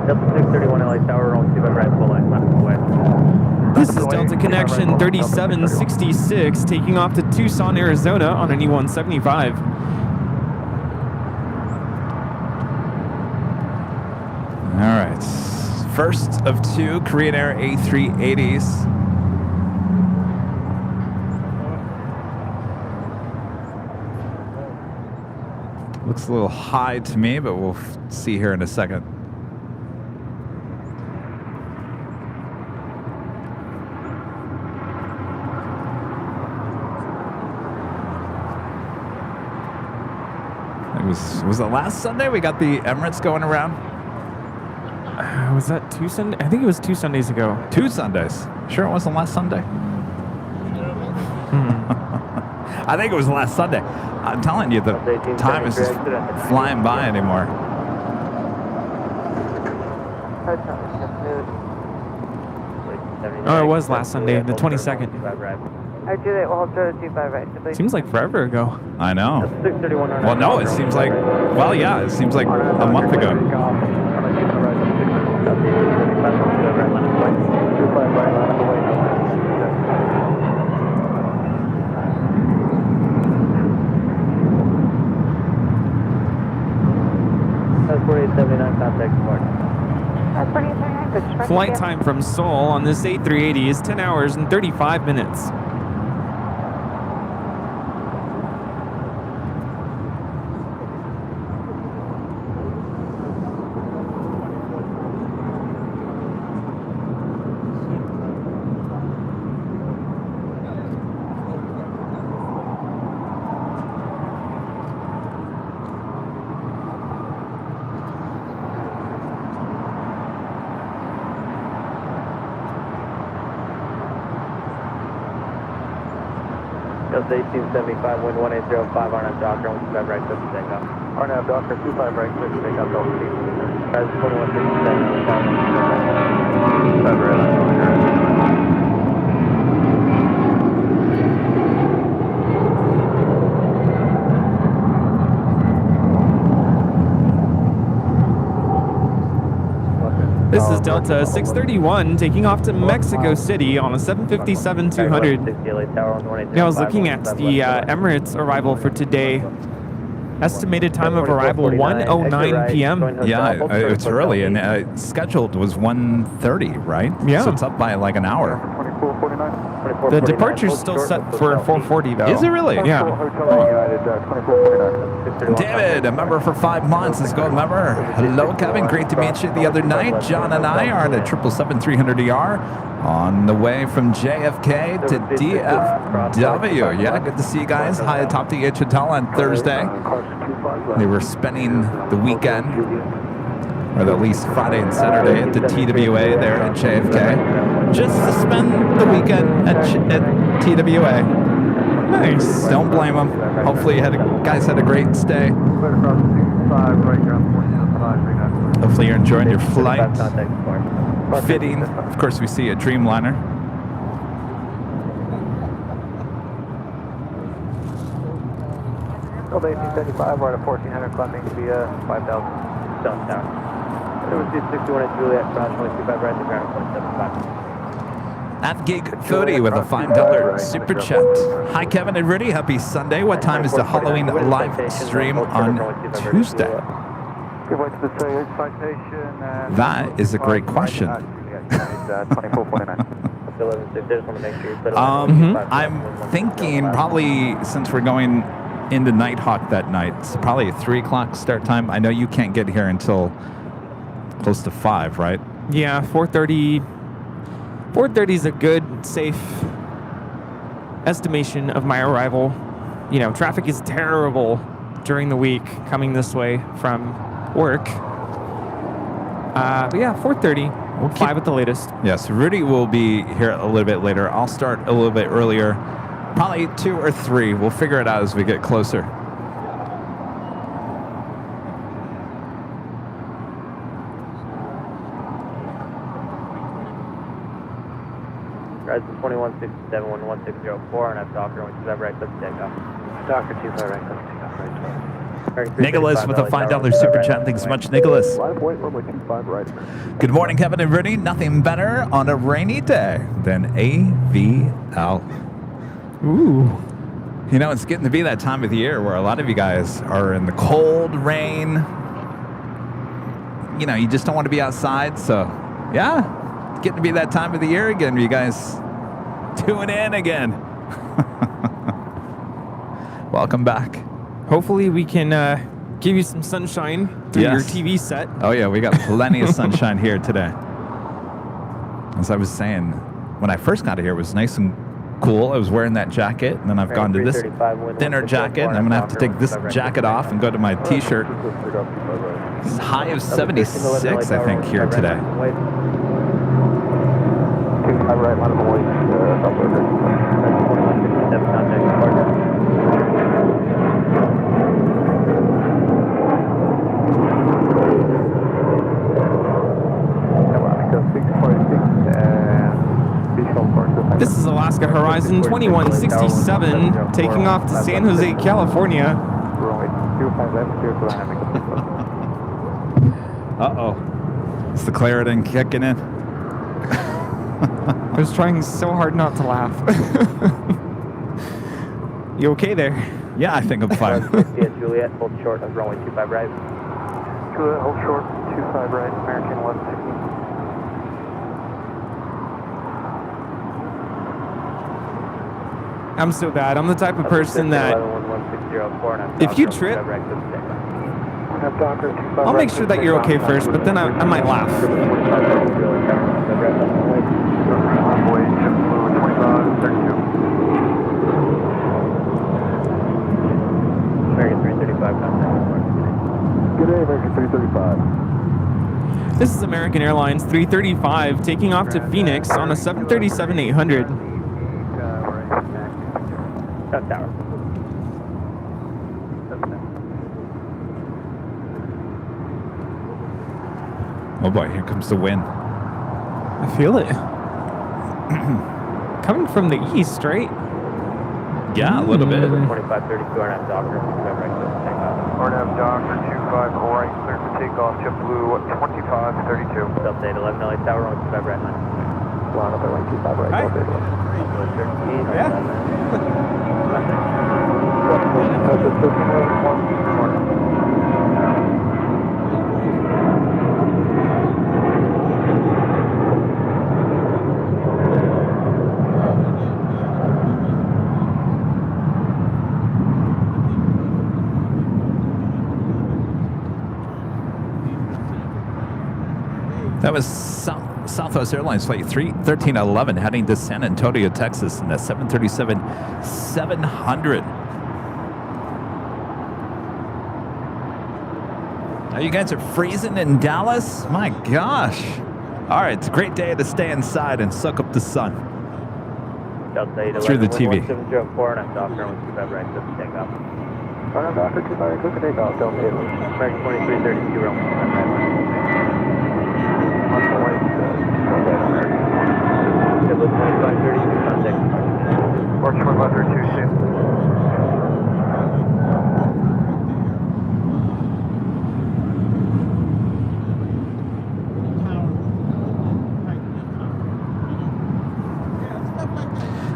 Delta 631 LA Tower, 125 right, full line, line up and wave. This is Delta Connection 3766 taking off to Tucson, Arizona on an E175. All right. First of 2 Korean Air A380s. Looks a little high to me, but we'll see here in a second. Was it last Sunday we got the Emirates going around? Was that 2 Sundays? I think it was 2 Sundays ago. 2 Sundays. Sure it wasn't last Sunday? I think it was last Sunday. I'm telling you, the time is just flying by anymore. Oh, it was last Sunday, the 22nd. I do that. We'll hold short to 25 right. Seems like forever ago. I know. 631 RNF. Well, no, it seems like, well, yeah, it seems like a month ago. That's 4879 contact support. That's 4879. Good strike. Flight time from Seoul on this A380 is 10 hours and 35 minutes. Delta 1875, wind 1805, RNF Docker, 125 right, clear for takeoff. RNF Docker, 25 right, clear for takeoff, Delta 18. Guys, 2167, 25 right, This is Delta 631 taking off to Mexico City on a 757-200. Yeah, I was looking at the Emirates arrival for today. Estimated time of arrival 1:09 p.m. Yeah, it's early, and scheduled was 1:30, right? Yeah. So it's up by like an hour. 2449. The departure's still set for 4:40 though. Is it really? Yeah. Hotel United, 2449. David, a member for 5 months. Let's go, member. Hello, Kevin. Great to meet you the other night. John and I are at a 777-300ER on the way from JFK to DFW. Yeah, good to see you guys. Hi atop the H Hotel on Thursday. They were spending the weekend, or at least Friday and Saturday, at the TWA there at JFK, just to spend the weekend at TWA. Nice. Don't blame them. Hopefully, guys had a great stay. Hopefully, you're enjoying your flight. Fitting. Of course, we see a Dreamliner. Delta 1875, we're at a 1400 climbing via 5000 South Tower. Number 61 at Juliet, cross 125 right to ground 175. At Gig 30 with a $5 super chat. Hi, Kevin and Rudy. Happy Sunday. What time is the Halloween live stream on Tuesday? That is a great question. I'm thinking probably, since we're going into Nighthawk that night, it's probably a 3 o'clock start time. I know you can't get here until close to 5, right? Yeah, 4:30. 4:30 is a good, safe estimation of my arrival. You know, traffic is terrible during the week coming this way from work. But yeah, 4:30. 5 at the latest. Yes, Rudy will be here a little bit later. I'll start a little bit earlier. Probably 2 or 3. We'll figure it out as we get closer. Rise 2167 1604 and I've Docker 125 right clip takeoff. Docker 25 right clip takeoff right. Nicholas with a $5 super chat. Thanks so much, Nicholas. Live weight, runway 25 right. Good morning, Kevin and Rudy. Nothing better on a rainy day than AVL. Ooh. You know, it's getting to be that time of the year where a lot of you guys are in the cold, rain. You know, you just don't want to be outside. So, yeah, it's getting to be that time of the year again. You guys tune in again. Welcome back. Hopefully we can give you some sunshine through your TV set. Oh, yeah, we got plenty of sunshine here today. As I was saying, when I first got here, it was nice and cool. I was wearing that jacket, and then I've gone to this thinner jacket, and I'm going to have to take this jacket off and go to my T-shirt. It's a high of 76, I think, here today. 25 right, line of voice, This is Alaska Horizon 2167 taking off to San Jose, California. Uh-oh. It's the Claritin kicking in. I was trying so hard not to laugh. You okay there? Yeah, I think I'm fine. Juliet, hold short of runway 25 right. Juliet, hold short, 25 right, American 160. I'm so bad. I'm the type of person that if you trip, I'll make sure that you're okay first, but then I might laugh. American 335 contact. Good day, American 335. This is American Airlines 335 taking off to Phoenix on a 737-800. South Tower. Oh boy, here comes the wind. I feel it. Coming from the east, right? Yeah, a little bit. 2532 RNF Docker, right clip takeoff. RNF Docker 25, all right, clear for takeoff, JetBlue 2532. Update 11 LA Tower, on 25 right line. Line up at 25 right. Hi. Yeah. That was Southwest Airlines Flight 1311 heading to San Antonio, Texas in the 737-700. Now you guys are freezing in Dallas? My gosh. All right, it's a great day to stay inside and soak up the sun. Through the TV. 1704 and I'm Docker with 25 right, just take off. Run on Docker, 25, click take off, Delta 8. American 2332, round 25 right. 2532, contact. Fortune 122.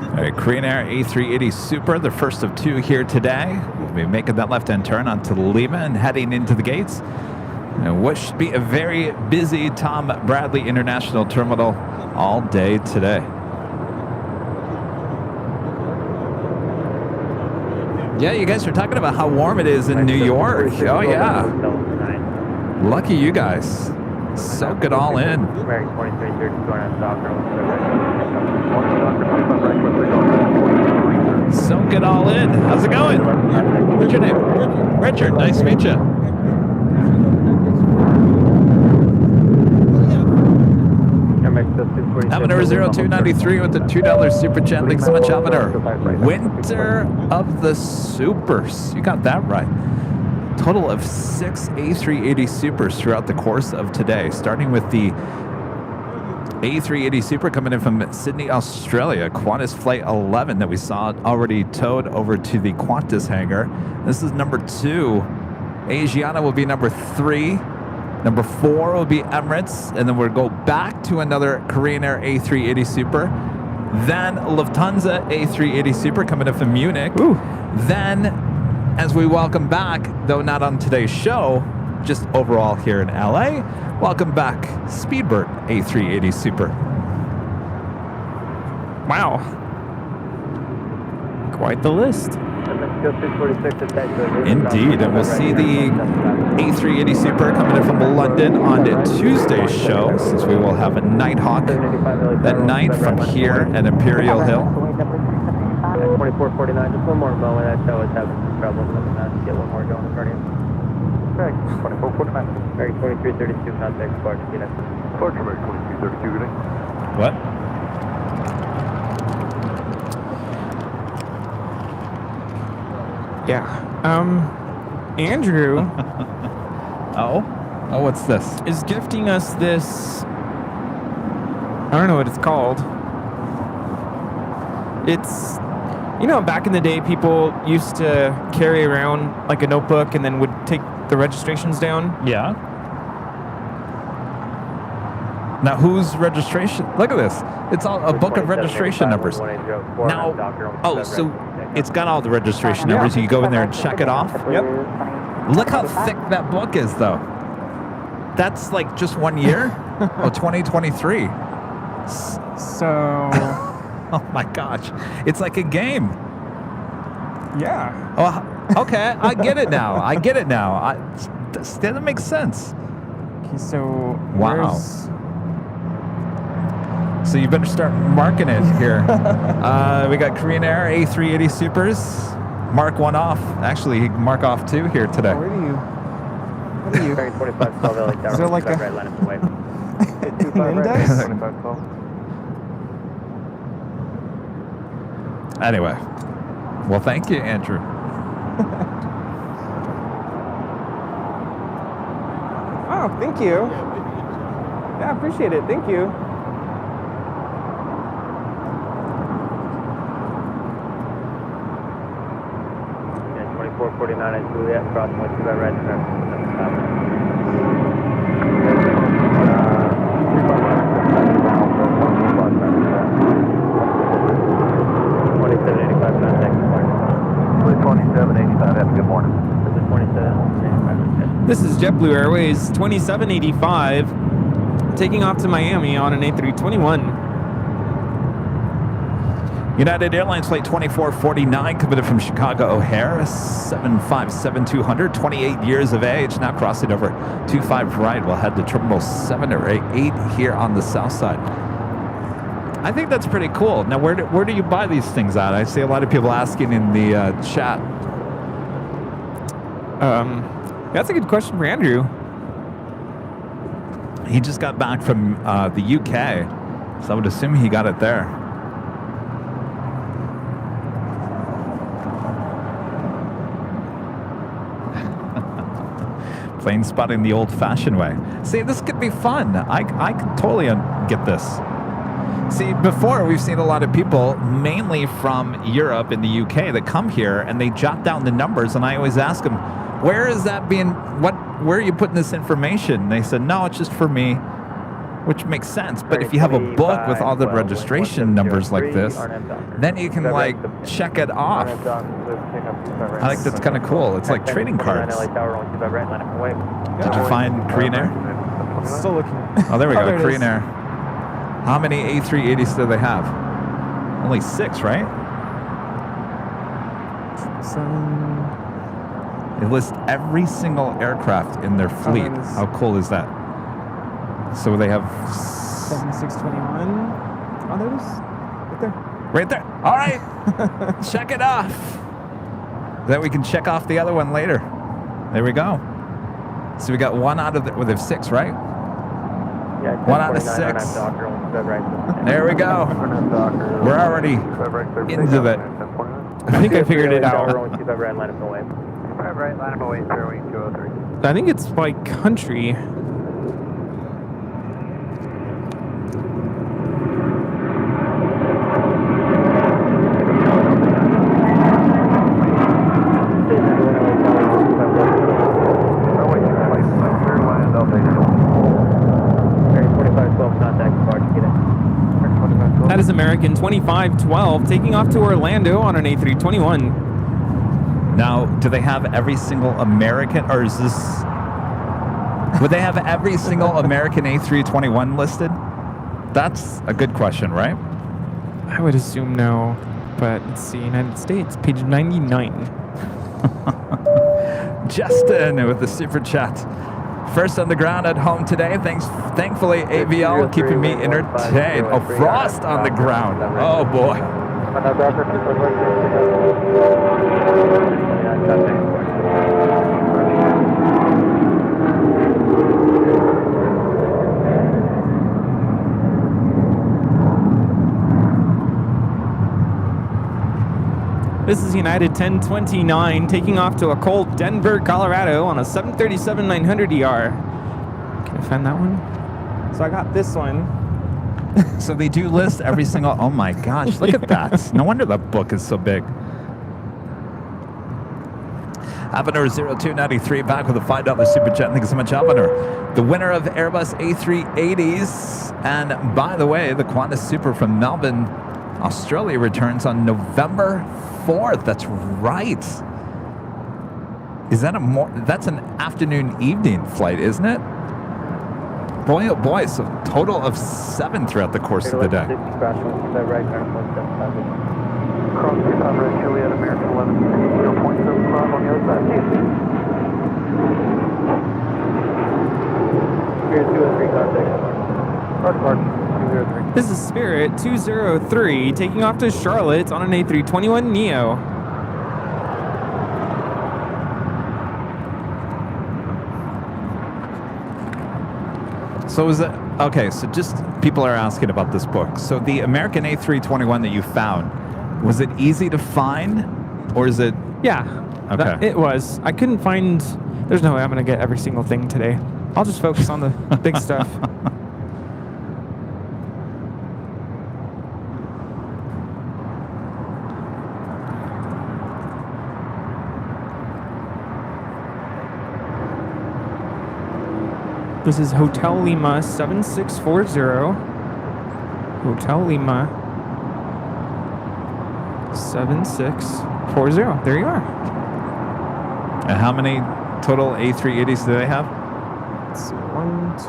All right, Korean Air A380 Super, the first of two here today. We'll be making that left-hand turn onto Lima and heading into the gates. And what should be a very busy Tom Bradley International Terminal all day today. Yeah, you guys are talking about how warm it is in New York. Oh, yeah. Lucky you guys. Soak it all in. American 2332 on Docker. Soak it all in. How's it going? What's your name? Richard. Nice to meet you. Avatar 0293 with the $2 super chat. Thanks so much, Avatar. Winter of the Supers. You got that right. Total of 6 A380 Supers throughout the course of today, starting with the A380 Super coming in from Sydney, Australia. Qantas Flight 11 that we saw already towed over to the Qantas hangar. This is number 2. Asiana will be number 3. Number 4 will be Emirates. And then we'll go back to another Korean Air A380 Super. Then Lufthansa A380 Super coming in from Munich. Ooh. Then, as we welcome back, though not on today's show, just overall here in LA, welcome back Speedbird A380 Super. Wow. Quite the list. Indeed, and we'll see the A380 Super coming in from London on Tuesday's show, since we will have a Nighthawk that night from here at Imperial Hill. 2449, just one more moment. That show is having some trouble, so I'm going to get one more going in front of you. Correct, 2449. Very 2332, contact Spark, unit. Spark, American 2332, good day. What? Yeah. Andrew Oh, what's this? is gifting us this. I don't know what it's called. It's, you know, back in the day, people used to carry around like a notebook and then would take the registrations down. Yeah. Now, whose registration? Look at this. It's all a book of registration numbers. Now, oh, so it's got all the registration numbers. You go in there and check it off. Yep. Look how thick that book is, though. That's like just 1 year? Oh, 2023. So, Oh my gosh. It's like a game. yeah. Oh, okay. I get it now. I get it now. That makes sense. Okay, so Wow. where's- So you better start marking it here. We got Korean Air A380 Supers. Mark one off. Actually, mark off 2 here today. Where do you? What are you? Very 2512, LA Tower. Is there like a- right line up and wave. An index? 2512. Anyway. Well, thank you, Andrew. Oh, thank you. Yeah, I appreciate it. Thank you. Yeah, 2449 at Juliet, crossing with 2 right turn. This is JetBlue Airways 2785 taking off to Miami on an A321. United Airlines flight 2449 coming in from Chicago O'Hare, 757-200, 28 years of age, now crossing over 25 right. We'll head to Terminal 7 or 8 here on the south side. I think that's pretty cool. Now, where do you buy these things at? I see a lot of people asking in the chat. That's a good question for Andrew. He just got back from the UK, so I would assume he got it there. Plane spotting the old-fashioned way. See, this could be fun. I could totally get this. See, before we've seen a lot of people, mainly from Europe and the UK, that come here and they jot down the numbers, and I always ask them, where is that being, where are you putting this information? And they said, no, it's just for me, which makes sense. But if you have a book with all the registration numbers like this, then you can like check it off. I think that's kind of cool. It's like trading cards. Did you find Korean Air? Still looking. Oh, there we go, there it Korean is. Air. How many A380s do they have? Only 6, right? They list every single aircraft in their fleet. that is- How cool is that? So they have 7621. Oh, there it is. Right there. right there. All right, check it off. Then we can check off the other one later. There we go. So we got one out of the. Well, they have 6, right? Yeah, 1 out of 6. There we go. We're already into it. I think I figured it out. I think it's by country. That is American 2512 taking off to Orlando on an A321. Now, do they have every single American, or is this? Would they have every single American A321 listed? That's a good question, right? I would assume no, but let's see. United States, page 99. Justin with the super chat. First on the ground at home today. Thankfully, AVL keeping me entertained. Oh, frost on the ground. Oh boy. This is United 1029 taking off to a cold Denver, Colorado on a 737-900ER. Can I find that one? So I got this one. So they do list every single. Oh my gosh, look at that. No wonder the book is so big. Avenir 0293 back with a $5 super chat. Thank you so much, Avenir. The winner of Airbus A380s. And by the way, the Qantas Super from Melbourne, Australia returns on November 4th. That's right. Is that that's an afternoon evening flight, isn't it? Boy, oh boy, so total of 7 throughout the course of the day. Cross cover Juliet American 11, 0.75 on the other side. Spirit 203 contact. This is Spirit 203 taking off to Charlotte on an A321neo. So is it okay? So just people are asking about this book. So the American A321 that you found, was it easy to find, or is it? Yeah, Okay. it was. I couldn't find. There's no way I'm gonna get every single thing today. I'll just focus on the big stuff. This is Hotel Lima 7640. Hotel Lima 7640. There you are. And how many total A380s do they have? Let's see. 1, 2,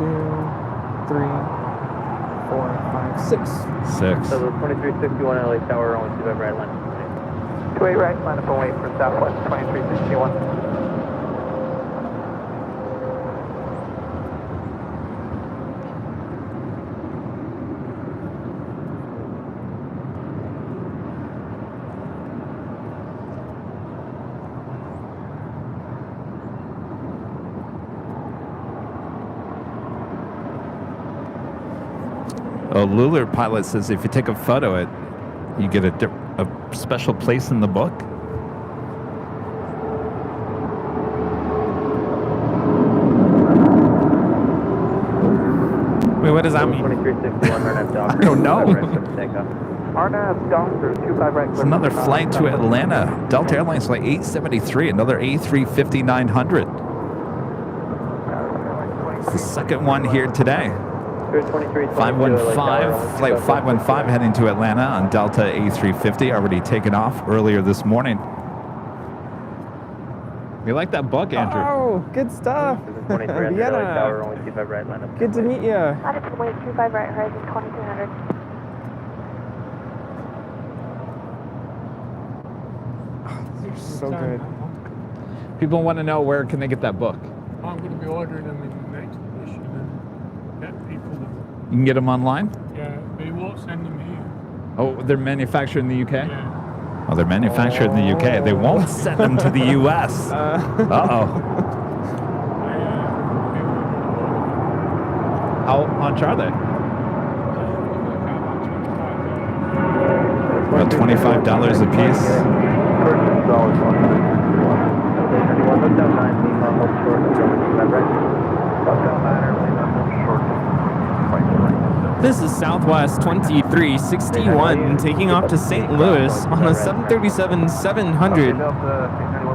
3, 4, 5, 6. 6. So the 2361 LA Tower, only 25 right line. 28 right, line up and wait for Southwest 2361. Oh, Lular Pilot says if you take a photo, you get a special place in the book. Wait, what does that mean? 2361 RNAV Dock. I don't know. RNAV Doctor 25 right. It's another flight to Atlanta. Delta Airlines flight 873, another A350-900. It's the second one here today. 515, flight 515 heading to Atlanta on Delta A350, already taken off earlier this morning. You like that book, Andrew? Oh, good stuff. Vienna. Good to meet you. Line up and wait 25 right, horizon 2300. They're so good. People want to know where can they get that book. I'm going to be ordering them in the next edition and get people them. You can get them online? Yeah, they won't send them here. Oh, they're manufactured in the UK? Yeah. Oh, they're manufactured in the UK. They won't send them to the US. Uh-oh. How much are they? About $25 a piece. This is Southwest 2361 taking off to St. Louis on a 737-700.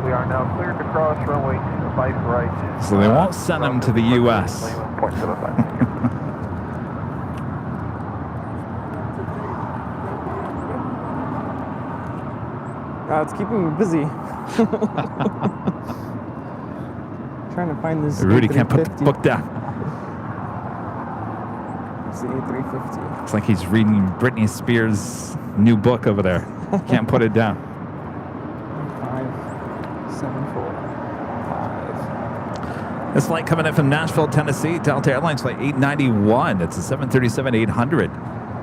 We are now cleared to cross runway 25 right. So they won't send them to the US. It's keeping me busy. Trying to find this. Rudy can't put the A350. book down. It's the A350. It's like he's reading Britney Spears' new book over there. Can't put it down. 574. This flight coming in from Nashville, Tennessee, Delta Airlines flight 891. It's a 737-800.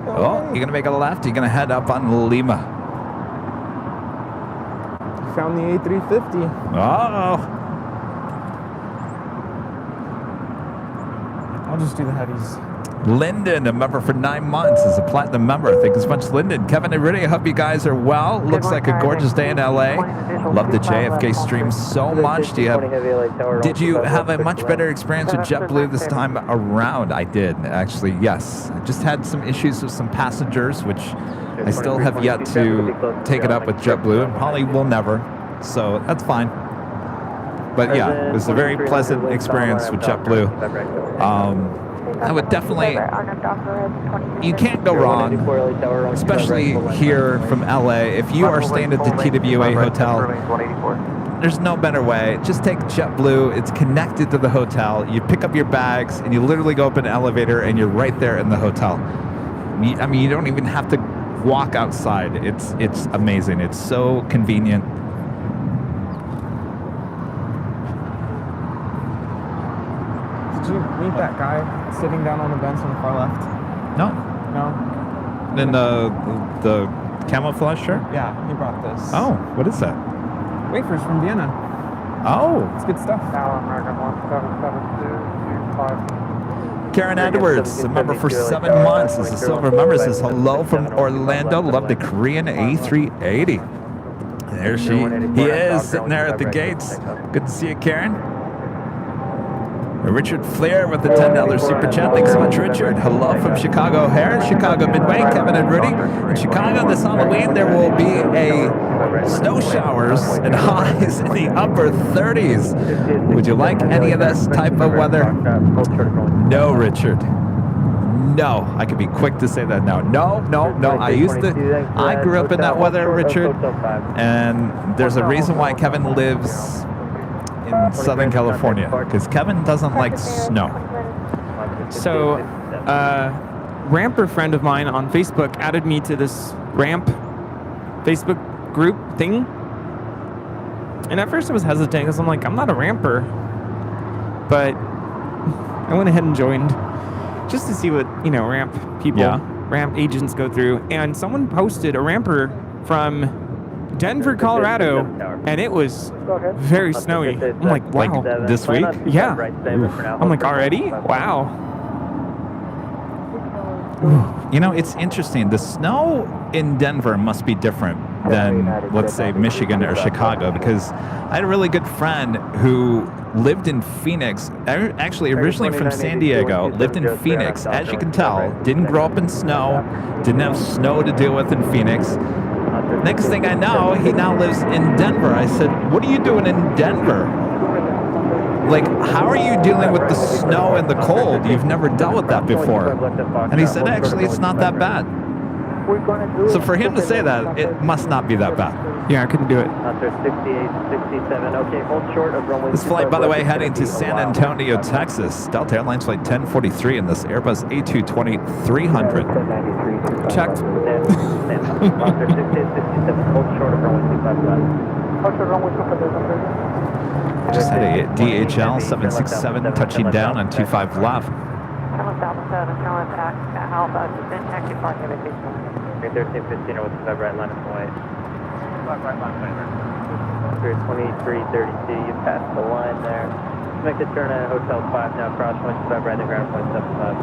Oh, you're going to make a left. You're going to head up on Lima. Found the A350. Uh-oh. I'll just do the heavies. Lyndon, a member for 9 months, is a platinum member. Thank you so much, Lyndon. Kevin and Rudy, I hope you guys are well. Looks like a gorgeous day in LA. Love the JFK stream so much. Did you have a much better experience with JetBlue this time around? I did, actually, yes. I just had some issues with some passengers, which I still have yet to take it up with JetBlue, and probably will never. So that's fine. But yeah, it was a very pleasant experience with JetBlue. I would definitely, you can't go wrong, especially here from LA. If you are staying at the TWA hotel, there's no better way. Just take JetBlue. It's connected to the hotel. You pick up your bags and you literally go up an elevator and you're right there in the hotel. I mean, you don't even have to walk outside. It's amazing. It's so convenient. Did you meet that guy sitting down on the bench on the far left? No. No? Then the camouflage shirt? Yeah, he brought this. Oh, what is that? Wafers from Vienna. Oh. It's good stuff. American 177225. Karen Edwards, a member for 7 months, is a silver member, says hello from Orlando. Love the Korean A380. There he is, sitting there at the gates. Good to see you, Karen. Richard Flair with the $10 super chat. Thanks so much, Richard. Hello from Chicago O'Hare, Chicago Midway, Kevin and Rudy. In Chicago this Halloween, there will be a snow showers and highs in the upper 30s. Would you like any of this type of weather? No, Richard. No, I can be quick to say that now. No. I grew up in that weather, Richard. And there's a reason why Kevin lives in Southern California, because Kevin doesn't like snow. So, ramper friend of mine on Facebook added me to this ramp Facebook group thing. And at first I was hesitant because I'm like, I'm not a ramper. But I went ahead and joined just to see what, you know, ramp people, ramp agents go through. And someone posted a ramper from Denver, Colorado, and it was very snowy. I'm like, wow. Like this week? Yeah. I'm like, already? Wow. You know, it's interesting. The snow in Denver must be different than, let's say, Michigan or Chicago, because I had a really good friend who lived in Phoenix, actually originally from San Diego, lived in Phoenix. As you can tell, didn't grow up in snow, didn't have snow to deal with in Phoenix. Next thing I know, he now lives in Denver. I said, what are you doing in Denver? Like, how are you dealing with the snow and the cold? You've never dealt with that before. And he said, actually, it's not that bad. So for him to say that, it must not be that bad. Yeah, I couldn't do it. 68, 67. Okay, hold short of runway. This flight, by the way, heading to San Antonio, Texas. Delta Airlines flight 1043 in this Airbus A220-300. Checked. 68, 67. Hold short of runway 255. Just had a DHL 767 touching down on 25 left. Okay, 1315 or 15 right line of flight. Right line of flight. 2332, you passed the line there. Make the turn at Hotel 5 now, cross 125 right, the ground point 75.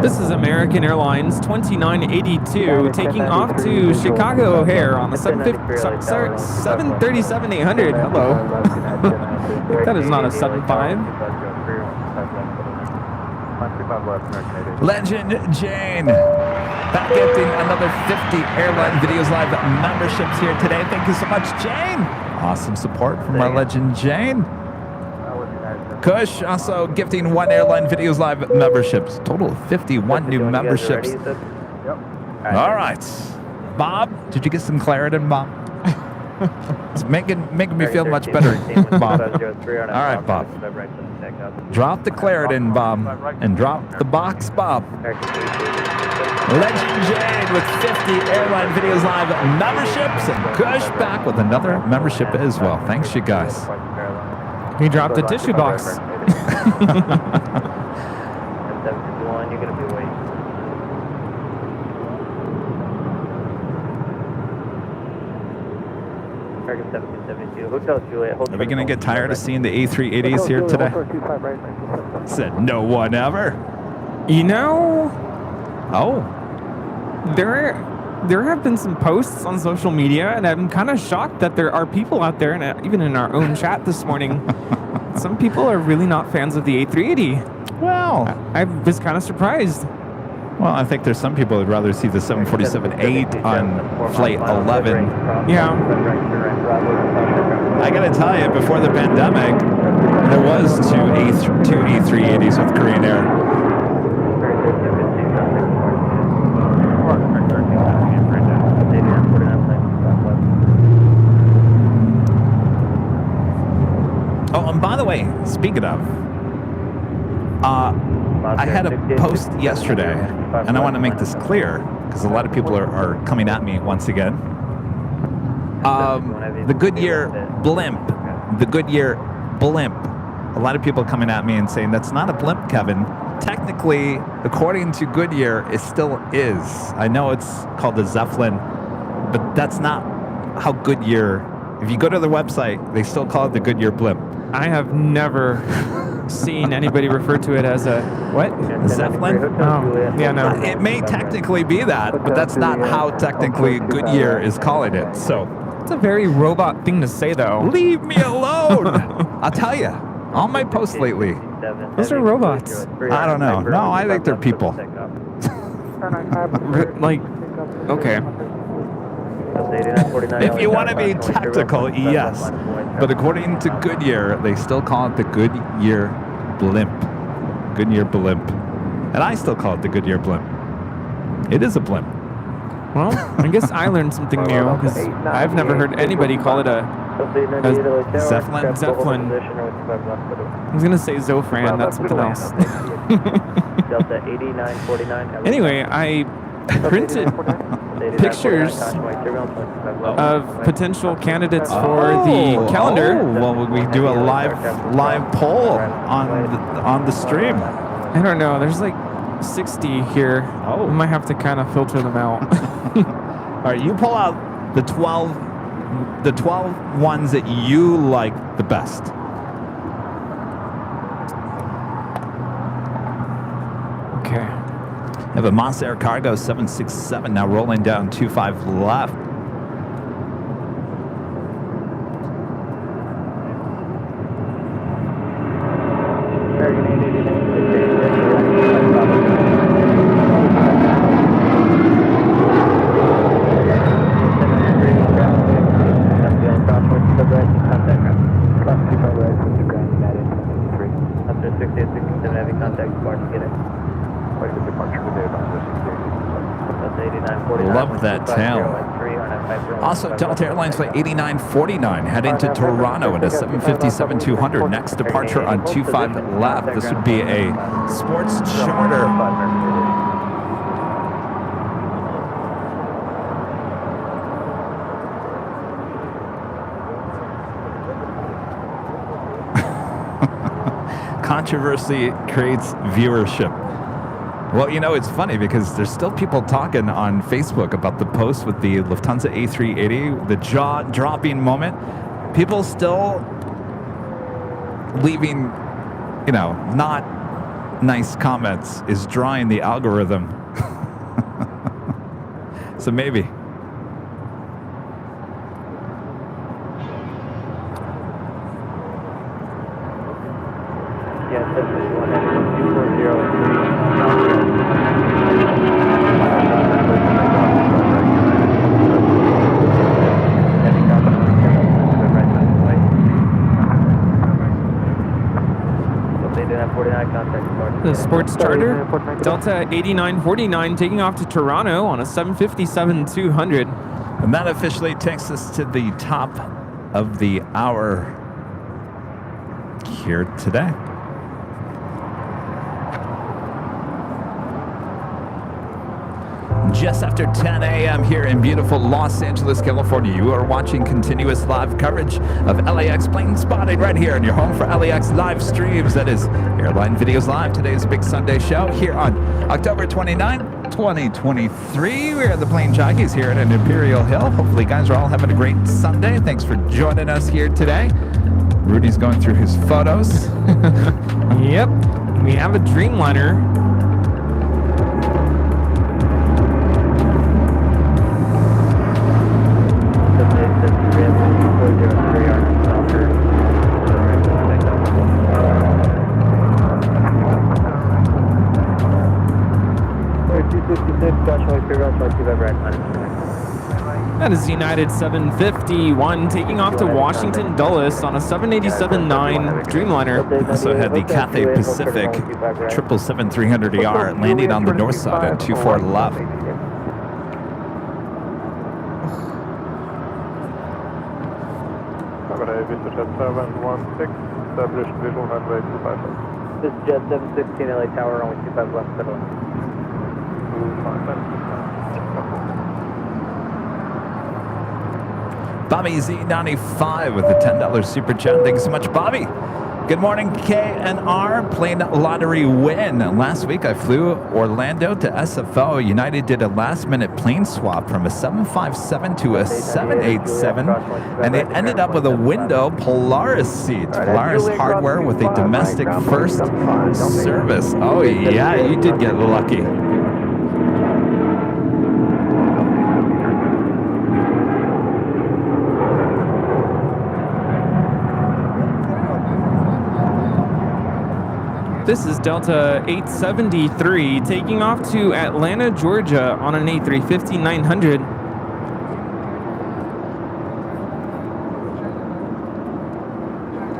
This is American Airlines 2982 taking off to Chicago O'Hare on the 737-800. Hello. That is not a 75. Legend Jane, back gifting another 50 Airline Videos Live memberships here today. Thank you so much, Jane. Awesome support from our Legend Jane. Kush also gifting 1 Airline Videos Live memberships. Total of 51 new memberships. All right. Bob, did you get some Claritin, Bob? It's making me feel much better, Bob. All right, Bob. Drop the Claritin, Bob, and drop the box, Bob. Legend Jane with 50 Airline Videos Live memberships, and Kush back with another membership as well. Thanks, you guys. He dropped the tissue box. You're gonna be waiting. American 1772, Hotel Juliet. Are we going to get tired of seeing the A380s here today? Said no one ever. You know, Oh, there have been some posts on social media, and I'm kind of shocked that there are people out there, and even in our own chat this morning, some people are really not fans of the A380. well. I was kind of surprised. Well, I think there's some people who'd rather see the 747-8 on flight 11. Yeah. I got to tell you, before the pandemic, there was two A380s with Korean Air. Oh, and by the way, speaking of, I had a post yesterday, and I want to make this clear because a lot of people are coming at me once again. The Goodyear blimp. The Goodyear blimp. A lot of people coming at me and saying that's not a blimp, Kevin. Technically, according to Goodyear, it still is. I know it's called a Zeppelin, but that's not how Goodyear. If you go to their website, they still call it the Goodyear blimp. I have never seen anybody refer to it as a what? Zeppelin? Oh, yeah, no. It may technically be that, but that's not how technically Goodyear is calling it. So It's a very robot thing to say, though. leave me alone. I'll tell you, all my posts lately, Those are robots. I don't know. No, I think they're people. Like, okay. If you want to be tactical, yes. But according to Goodyear, they still call it the Goodyear blimp. Goodyear blimp. And I still call it the Goodyear blimp. It is a blimp. Well, I guess I learned something new because I've never heard anybody call it a Zeppelin. I was gonna say Zofran. That's something else. Delta 8949. Anyway, I printed pictures of potential candidates for the calendar. Oh, well, we do a live poll on the stream. I don't know. There's like 60 here. Oh. We might have to kind of filter them out. All right, you pull out the 12 ones that you like the best. Okay. I have a Moss Air Cargo 767 now rolling down 25 left. Love that tail. Also, Delta Airlines flight 8949 heading to Toronto at a 757-200. Next departure on 25 left. This would be a sports charter. Controversy creates viewership. Well, you know, it's funny because there's still people talking on Facebook about the post with the Lufthansa A380, the jaw-dropping moment. People still leaving, you know, not nice comments is drawing the algorithm. So maybe. Yes, this is 1-240. The sports charter, Delta 8949, taking off to Toronto on a 757-200. And that officially takes us to the top of the hour here today. Just after 10 a.m. here in beautiful Los Angeles, California. You are watching continuous live coverage of LAX plane spotting right here in your home for LAX live streams. That is Airline Videos Live. Today's big Sunday show here on October 29, 2023. We're at the Plane Jockeys here at Imperial Hill. Hopefully, you guys are all having a great Sunday. Thanks for joining us here today. Rudy's going through his photos. Yep, we have a Dreamliner. That is United 751 taking off to Washington Dulles on a 787-9 Dreamliner. Also had the Cathay Pacific 777-300ER landing on the north side at 24 left. This is Jet 716 LA Tower, only 25 left, settle. Bobby Z95 with the $10 super chat. Thank you so much, Bobby. Good morning, KNR. Plane lottery win. Last week I flew Orlando to SFO. United did a last-minute plane swap from a 757 to a 787, and they ended up with a window Polaris seat. Polaris hardware with a domestic first service. Oh yeah, you did get lucky. This is Delta 873 taking off to Atlanta, Georgia on an A350-900.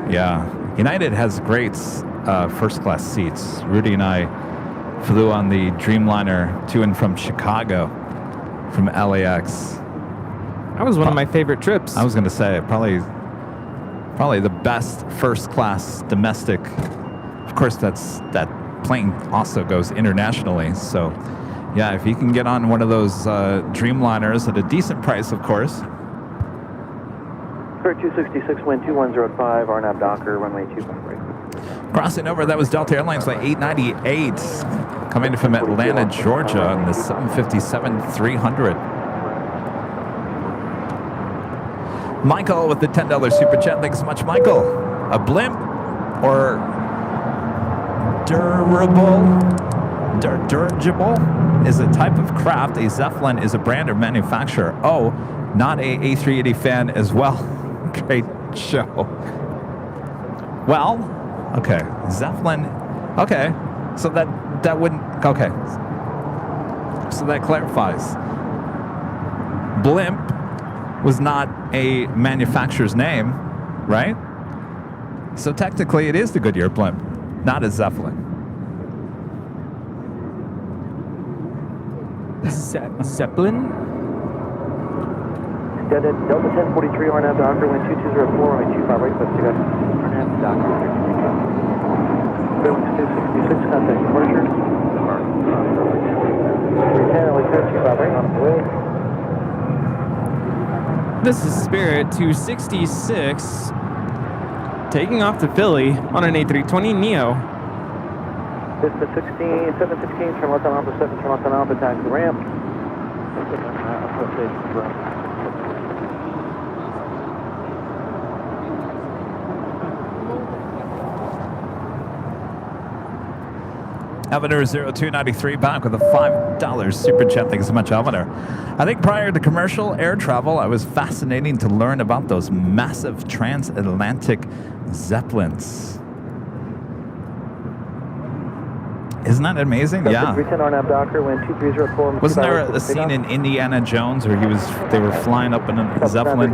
Yeah, United has great first-class seats. Rudy and I flew on the Dreamliner to and from Chicago from LAX. That was one of my favorite trips. I was going to say probably the best first class domestic. Of course, that plane also goes internationally. So, yeah, if you can get on one of those Dreamliners at a decent price, of course. Spirit 266, wind 2105, RNAV Docker, runway 25 right. Crossing over, that was Delta Airlines Flight 898 coming from Atlanta, Georgia on the 757-300. Michael with the $10 super chat. Thanks so much, Michael. A blimp or dirigible is a type of craft. A Zeppelin is a brand or manufacturer. Oh, not a A380 fan as well. Great show. Well, okay, Zeppelin. Okay, so that wouldn't. Okay, so that clarifies. Blimp was not a manufacturer's name, right? So technically, it is the Goodyear Blimp, not a Zeppelin. Zeppelin? Delta 1043, RNAV Docker, wind 2204, runway 25 right, close to go. RNAV Docker, 266, contact departure. 310, LA 25 right, on the way. This is Spirit 266 taking off to Philly on an A320neo. This is 716, turn left on Alpha 7, turn left on Alpha, taxi the ramp. Elevator 0293 back with a $5 super chat. Thanks so much, Elevator. I think prior to commercial air travel, I was fascinating to learn about those massive transatlantic Zeppelins. Isn't that amazing? Yeah. Wasn't there a scene in Indiana Jones where they were flying up in a Zeppelin?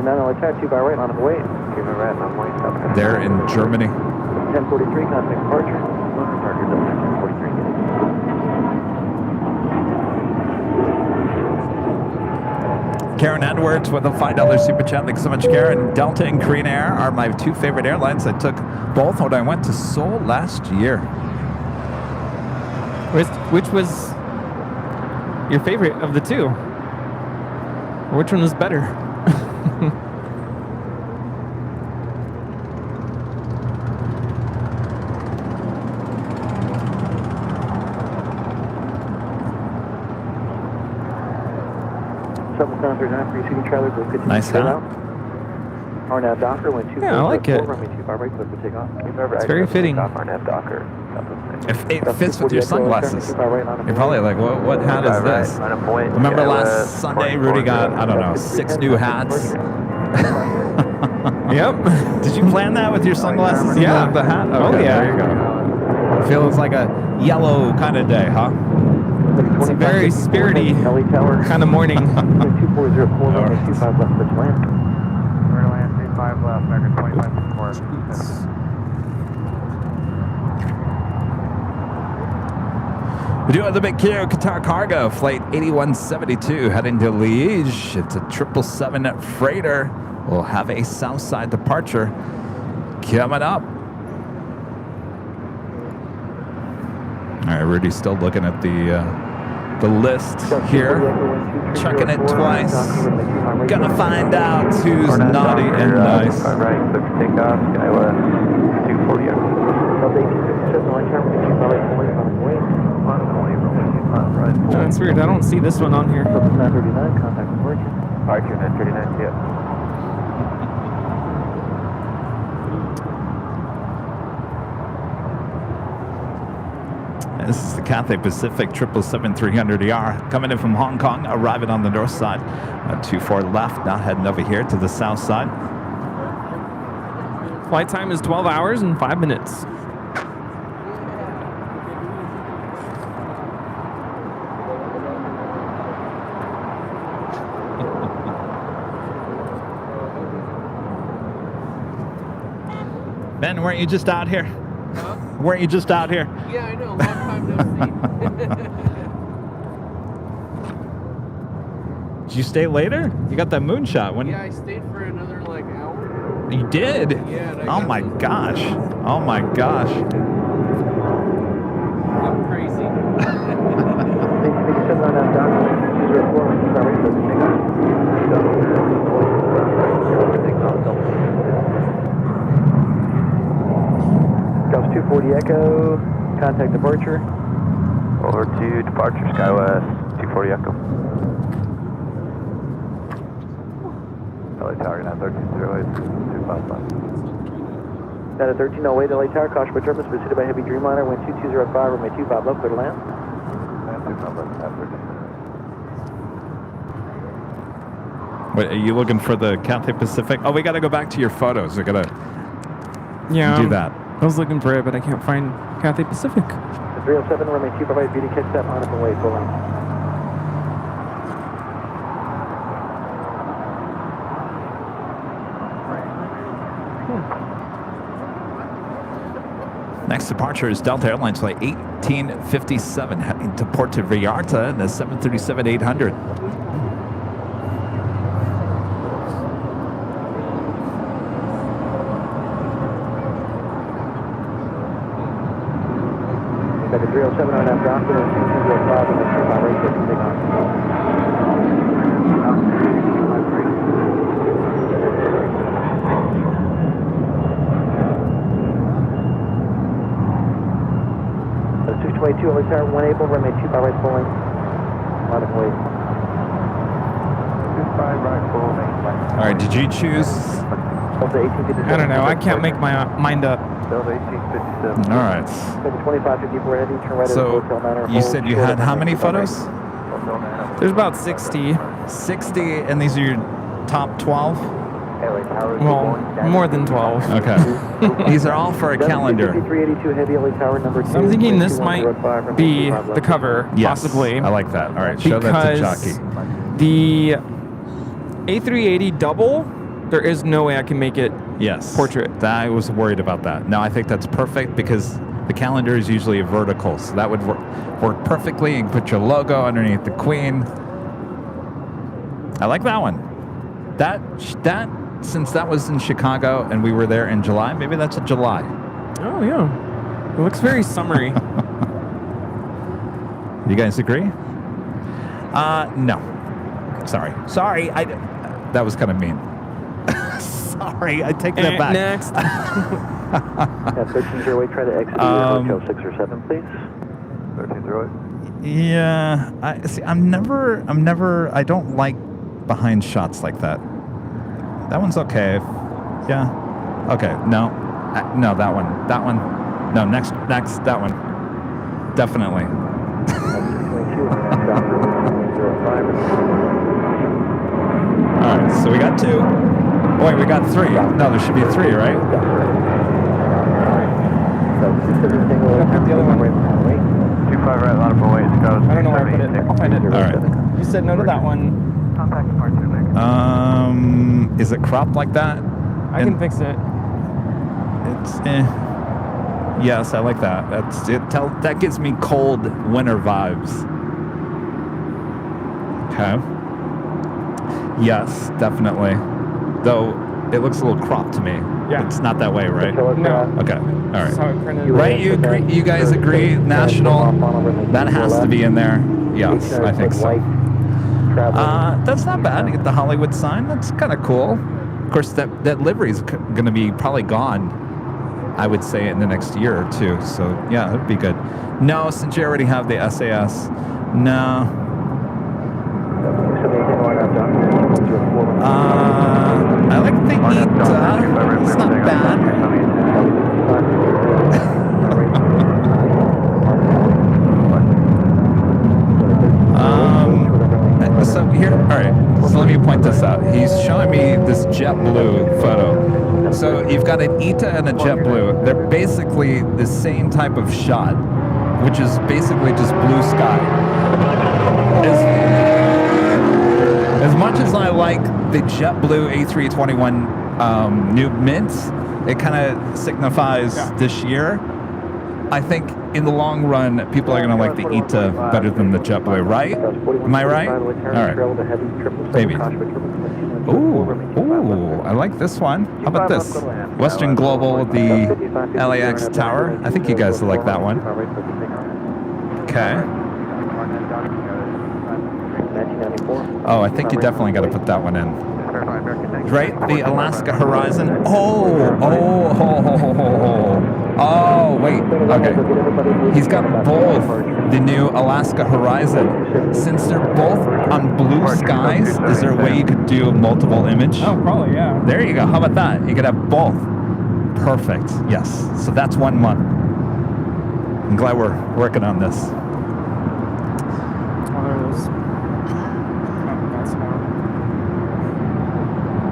There in Germany. 1043, contact departure. Departure, 1043. Karen Edwards with a $5 super chat. Thanks so much, Karen. Delta and Korean Air are my two favorite airlines. I took both when I went to Seoul last year. Which was your favorite of the two? Or which one was better? Nice hat. RNAV Docker, wind 2404, Yeah, I like it. runway 25 right, clear for takeoff. It's very fitting. RNAV Docker. It fits with your sunglasses. You're probably like, what hat is this? Remember last Sunday, Rudy got, I don't know, 6 new hats? Yep. Did you plan that with your sunglasses? Yeah. The hat? Oh, Okay, yeah. There you go. Feels like a yellow kind of day, huh? It's a very spirity kind of morning. 2404, runway 25 left, pitch land. Rear land, 35 left, American 25 forward. We do have the big Kilo Qatar Cargo, flight 8172, heading to Liège. It's a 777 freighter. We'll have a Southside departure coming up. All right, Rudy's still looking at the list here, checking it twice. Gonna find out who's naughty and nice. All right, so takeoff, Skywest 240. That's weird. I don't see this one on here. 939, contact departure. Archer 939, yeah. This is the Cathay Pacific 777-300ER coming in from Hong Kong, arriving on the north side. 24 left, now heading over here to the south side. Flight time is 12 hours and 5 minutes. Ben, weren't you just out here? Huh? Weren't you just out here? Yeah, I know. Long time no see. Did you stay later? You got that moonshot. When? Yeah, I stayed for another like hour. You did? Yeah. And I Oh got my the- gosh. Oh my gosh. I'm crazy. Gulf 240 Echo, contact departure. Over to departure, SkyWest 240 Echo. LA Tower, now 1308, 255. At a 1308 LA Tower, caution by turbulence pursued by heavy Dreamliner, wind 2205, runway 25 left, clear to land. Wait, are you looking for the Cathay Pacific? Oh, we got to go back to your photos. We got to Yeah. do that. I was looking for it, but I can't find Cathay Pacific. The 307, runway 258, beauty catch that on up and wait, full length. Next departure is Delta Airlines flight 1857 heading to Puerto Vallarta in the 737-800. Got the 307 on that ground, and the 2205 and the 258, take on. The 622 LA Tower, 1 April, runway 25 right full length. On and wait. 25 right full length. All right, did you choose? Delta 1857. I don't know. I can't make my mind up. Delta 1857. All right. Maybe 2554 heavy, turn right at So Hotel Manor. you said you had how many photos? There's about 60. 60, and these are your top 12? Well, more than 12. Okay. These are all for a calendar. 382 heavy LA Tower number 2. So I'm thinking this might be the cover, Yes, possibly. I like that. All right, show that to Because Jockey. the A380 double, there is no way I can make it Yes. portrait. I was worried about that. No, I think that's perfect because the calendar is usually a vertical, so that would work perfectly. You can put your logo underneath the Queen. I like that one. That since that was in Chicago and we were there in July, maybe that's a July. Oh, yeah. It looks very summery. You guys agree? No. Sorry. That was kind of mean. Sorry, I take that back. Next. Yeah, 1308, try to exit Hotel 6 or 7, please. 1308. Yeah, I I don't like behind shots like that. That one's okay. Yeah. Okay. No. No, that one. No, next, that one. Definitely. All right, so we got 2. Wait, we got 3. No, there should be 3, right? The other one. 25 right, line up and wait. I don't know where I put it. I'll find it. All right. You said no to that one. Contact departure, Nick. Is it cropped like that? I can fix it. It's yes, I like that. That's it. That gives me cold winter vibes. Okay. Yes, definitely. Though it looks a little cropped to me. Yeah. It's not that way, right? No. Okay. All That's how right. it printed. Right, you agree? You guys agree? National. That has to be in there. Yes, I think so. That's not bad. You get the Hollywood sign. That's kind of cool. Of course, that livery is going to be probably gone, I would say, in the next year or two. So, yeah, that would be good. No, since you already have the SAS. No. I like the ETA. It's not bad. So here, all right, so let me point this out. He's showing me this JetBlue photo. So you've got an ETA and a JetBlue. They're basically the same type of shot, which is basically just blue sky. As much as I like the JetBlue A321 new mints, it kind of signifies this year. I think in the long run, people are going to like the ETA better than the JetBlue, right? Am I right? All right. Maybe. Ooh, I like this one. How about this? Western Global, the LAX Tower. I think you guys will like that one. Okay. Oh, I think you definitely got to put that one in. Right? The Alaska Horizon. Oh, wait. Okay. He's got both the new Alaska Horizon. Since they're both on blue skies, is there a way you could do a multiple image? Oh, probably, yeah. There you go. How about that? You could have both. Perfect. Yes. So that's 1 month. I'm glad we're working on this.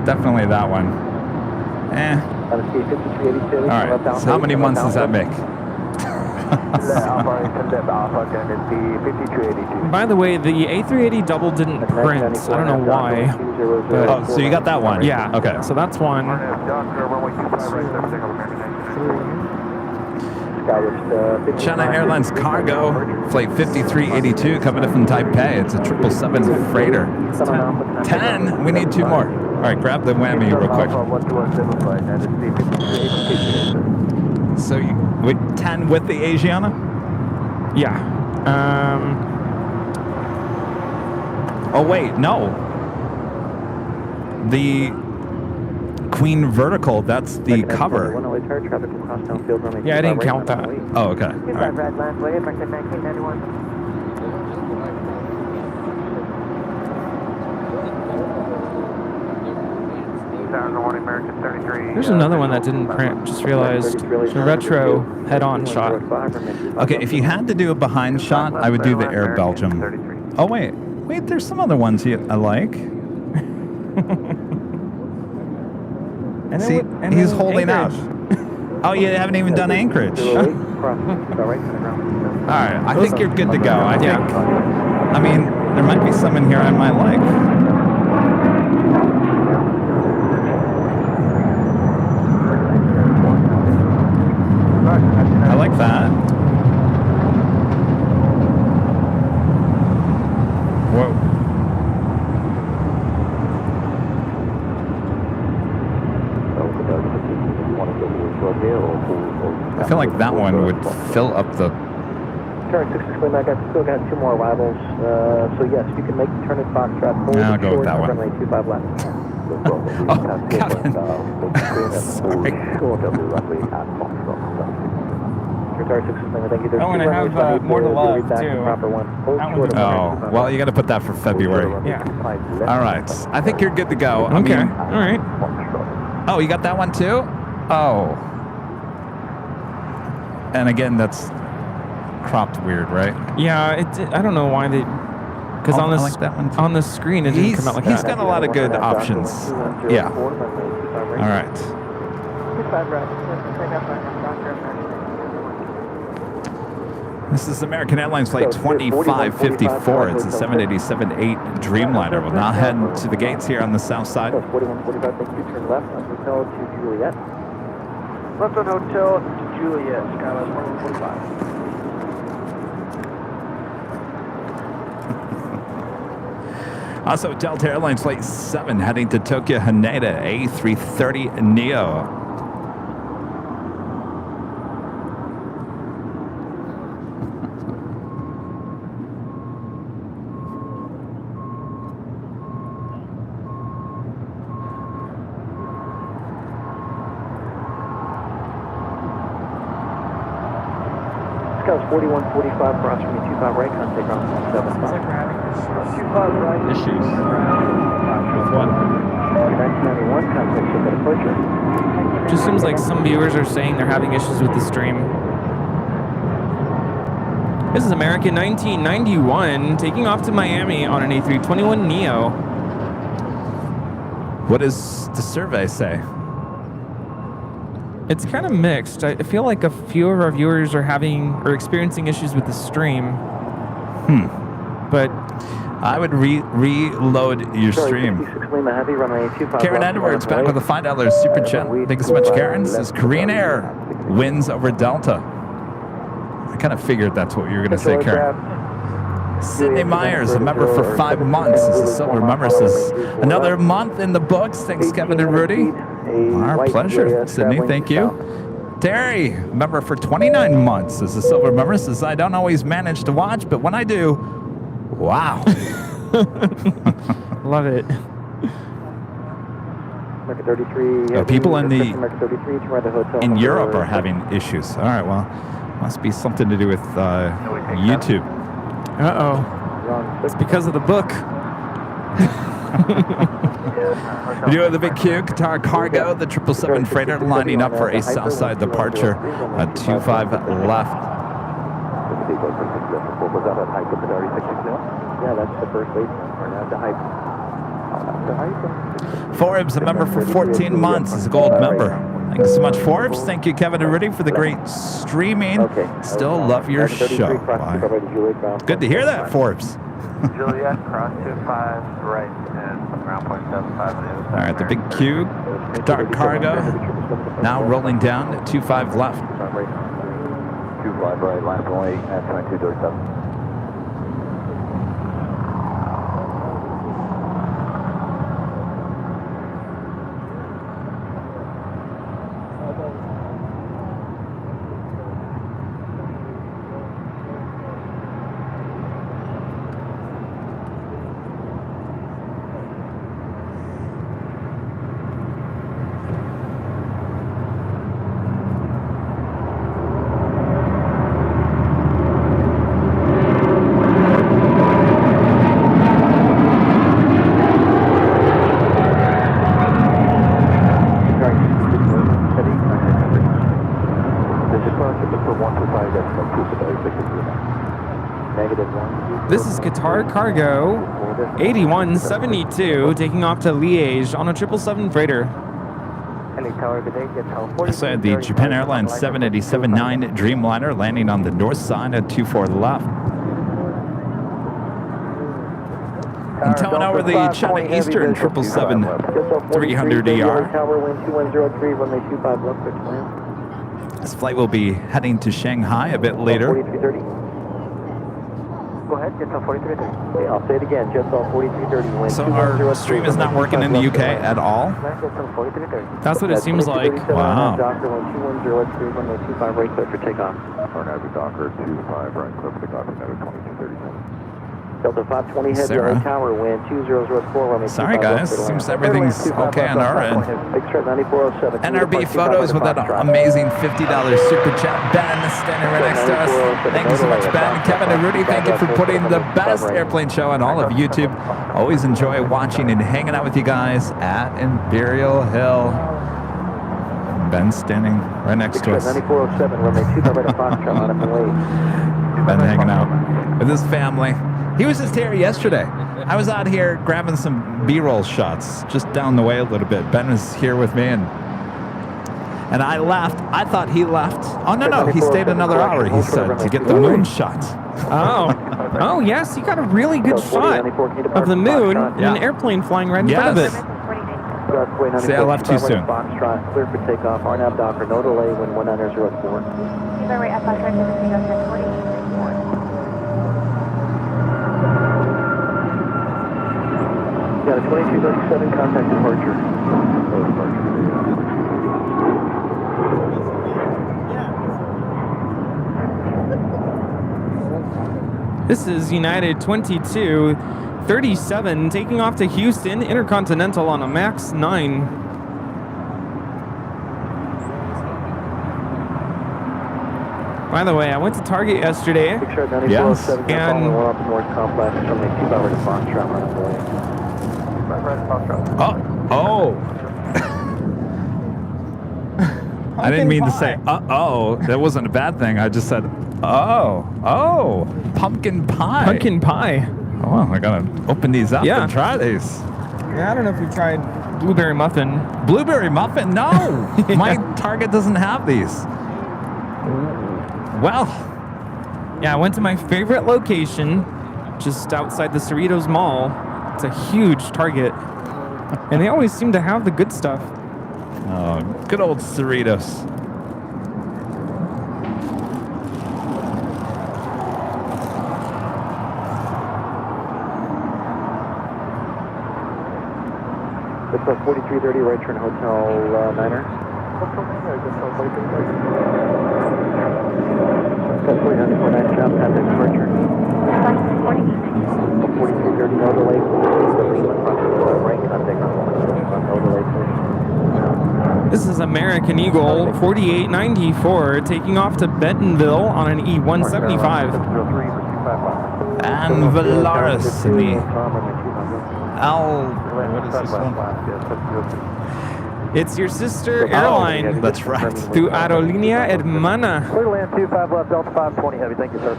Definitely that one. All right. So how many months does that make? By the way, the A380 double didn't print. I don't know why. But Oh, so you got that one? yeah. Okay. So that's one. China Airlines Cargo, Flight 5382, coming in from Taipei. It's a 777 freighter. 10. We need 2 more. All right, grab the whammy real quick. So, with 10 with the Asiana? Yeah. Oh, wait, no. The Queen Vertical, that's the cover. Yeah, I didn't count that. Oh, okay. All right. Red Landway, American 1991. There's another one that didn't print. Just realized. It's a retro head-on shot. Okay, if you had to do a behind shot, I would do the Air Belgium. Oh, wait, there's some other ones I like. See, he's holding out. Oh, you haven't even done Anchorage. All right, I think you're good to go. I mean, there might be some in here I might like. I like that. Whoa. I feel like that one would fill up the... Turn 66 I still got 2 more arrivals. So yes, you can make the turn at Foxtrot. I'll go with that one. Runway 25 left. Oh, Kevin. Sorry. Oh, and I have More to Love, too. Oh, well, you got to put that for February. Yeah. All right. I think you're good to go. I Okay. mean, All right. oh, you got that one too? Oh. And again, that's cropped weird, right? Yeah, I don't know why they... Because I like that one too. on the screen, it didn't come out like that. He's got a lot of good options. Yeah. All right. This is American Airlines Flight 2554. It's a 787-8 Dreamliner. We'll now head to the gates here on the south side. 4145, thank you. Turn left on Hotel to Juliet. Left on Hotel to Juliet, Skyline 4145. Also, Delta Airlines Flight 7 heading to Tokyo Haneda A330neo. Scout 4145 cross from me, 25 right, contact ground 75. 25 right. Issues. With what? 1991, contact ship at approacher. Just seems like some viewers are saying they're having issues with the stream. This is American 1991 taking off to Miami on an A321neo. What does the survey say? It's kind of mixed. I feel like a few of our viewers are having or experiencing issues with the stream. But I would reload your stream. Karen Edwards back with a $5 super chat. Thank you so much, Karen. This is Korean Air wins over Delta. I kind of figured that's what you were going to say, Karen. Sydney Myers, a member for 5 months. This is silver member. Says another month in the books. Thanks, Kevin and Rudy. Our pleasure, Sydney. Thank you. Terry, member for 29 months. This is silver member. Says I don't always manage to watch, but when I do, wow. Love it. People in Europe are having issues. All right, well, must be something to do with YouTube. Uh-oh. It's because of the book. You have the big Q, Qatar Cargo, the 777 freighter lining up for a Southside departure at 25 left. Yeah, that's the first base. The hype. Forbes, a member for 14 months, is a gold member. Thank you so much, Forbes. Thank you, Kevin and Rudy, for the great streaming. Still love your show. Bye. Good to hear that, Forbes. Juliet, cross 25 right and ground point 75. All right, the big Q, Qatar Cargo, now rolling down at 25 left. 25 right, last only at 2237. This is Qatar Cargo 8172 taking off to Liège on a 777 freighter. I said the Japan Airlines 787-9 Dreamliner landing on the north side at 24 left. And towing over the China Eastern 777-300ER. This flight will be heading to Shanghai a bit later. Go ahead, Jets on 4330. I'll say it again, Jets on 4330. So our stream is not working in the UK at all? That's what it seems like. Wow. Docker 12103, 25 right clear for takeoff. Navy Docker 25 right clear for takeoff, Navy 2237. Delta 520 head to tower, wind 2004, runway 25 Sorry guys, seems everything's okay on our end. NRB photos with that amazing $50 super chat. Ben standing right next to us. Thank you so much, Ben. Kevin and Rudy, thank you for putting the best airplane show on all of YouTube. Always enjoy watching and hanging out with you guys at Imperial Hill. Ben standing right next to us. Ben hanging out with his family. He was just here yesterday. I was out here grabbing some B-roll shots just down the way a little bit. Ben was here with me, and I left. I thought he left. Oh, no, he stayed another hour, he said, to get the moon shot. Oh, yes, you got a really good shot of the moon and an airplane flying right in front of it. See, I left too soon. Clear for takeoff. RNAV Docker, no delay when 1904. Got a 2237 contact departure. This is United 2237 taking off to Houston Intercontinental on a MAX 9. By the way, I went to Target yesterday. Yes. And I didn't mean to say uh-oh. That wasn't a bad thing. I just said oh, pumpkin pie. Pumpkin pie. Oh, I gotta open these up and try these. Yeah, I don't know if you tried blueberry muffin. Blueberry muffin? No. My Target doesn't have these. Well, yeah, I went to my favorite location just outside the Cerritos Mall. It's a huge Target. And they always seem to have the good stuff. Oh, good old Cerritos. It's a 4330, right turn Hotel Niner. Hotel Niner, just on 4330. That's 49 jump, have the departure. 4330, no delay. Right contact on no delay, please. This is American Eagle 4894 taking off to Bentonville on an E175. And Valaris in the what is this one? It's your sister airline. That's right. To Aerolínea Hermana. Clear to land 25 left, Delta 520 heavy. Thank you, sir.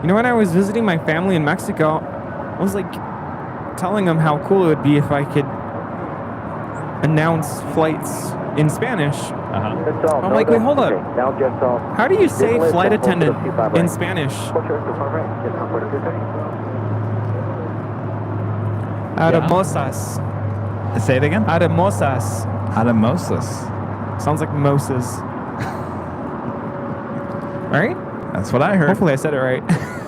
You know, when I was visiting my family in Mexico, I was like telling them how cool it would be if I could announce flights in Spanish. I'm like, wait, hold up. How do you say flight attendant in Spanish? Hermosas. Say it again. Hermosas. Hermosas. Sounds like Moses. Right? That's what I heard. Hopefully I said it right.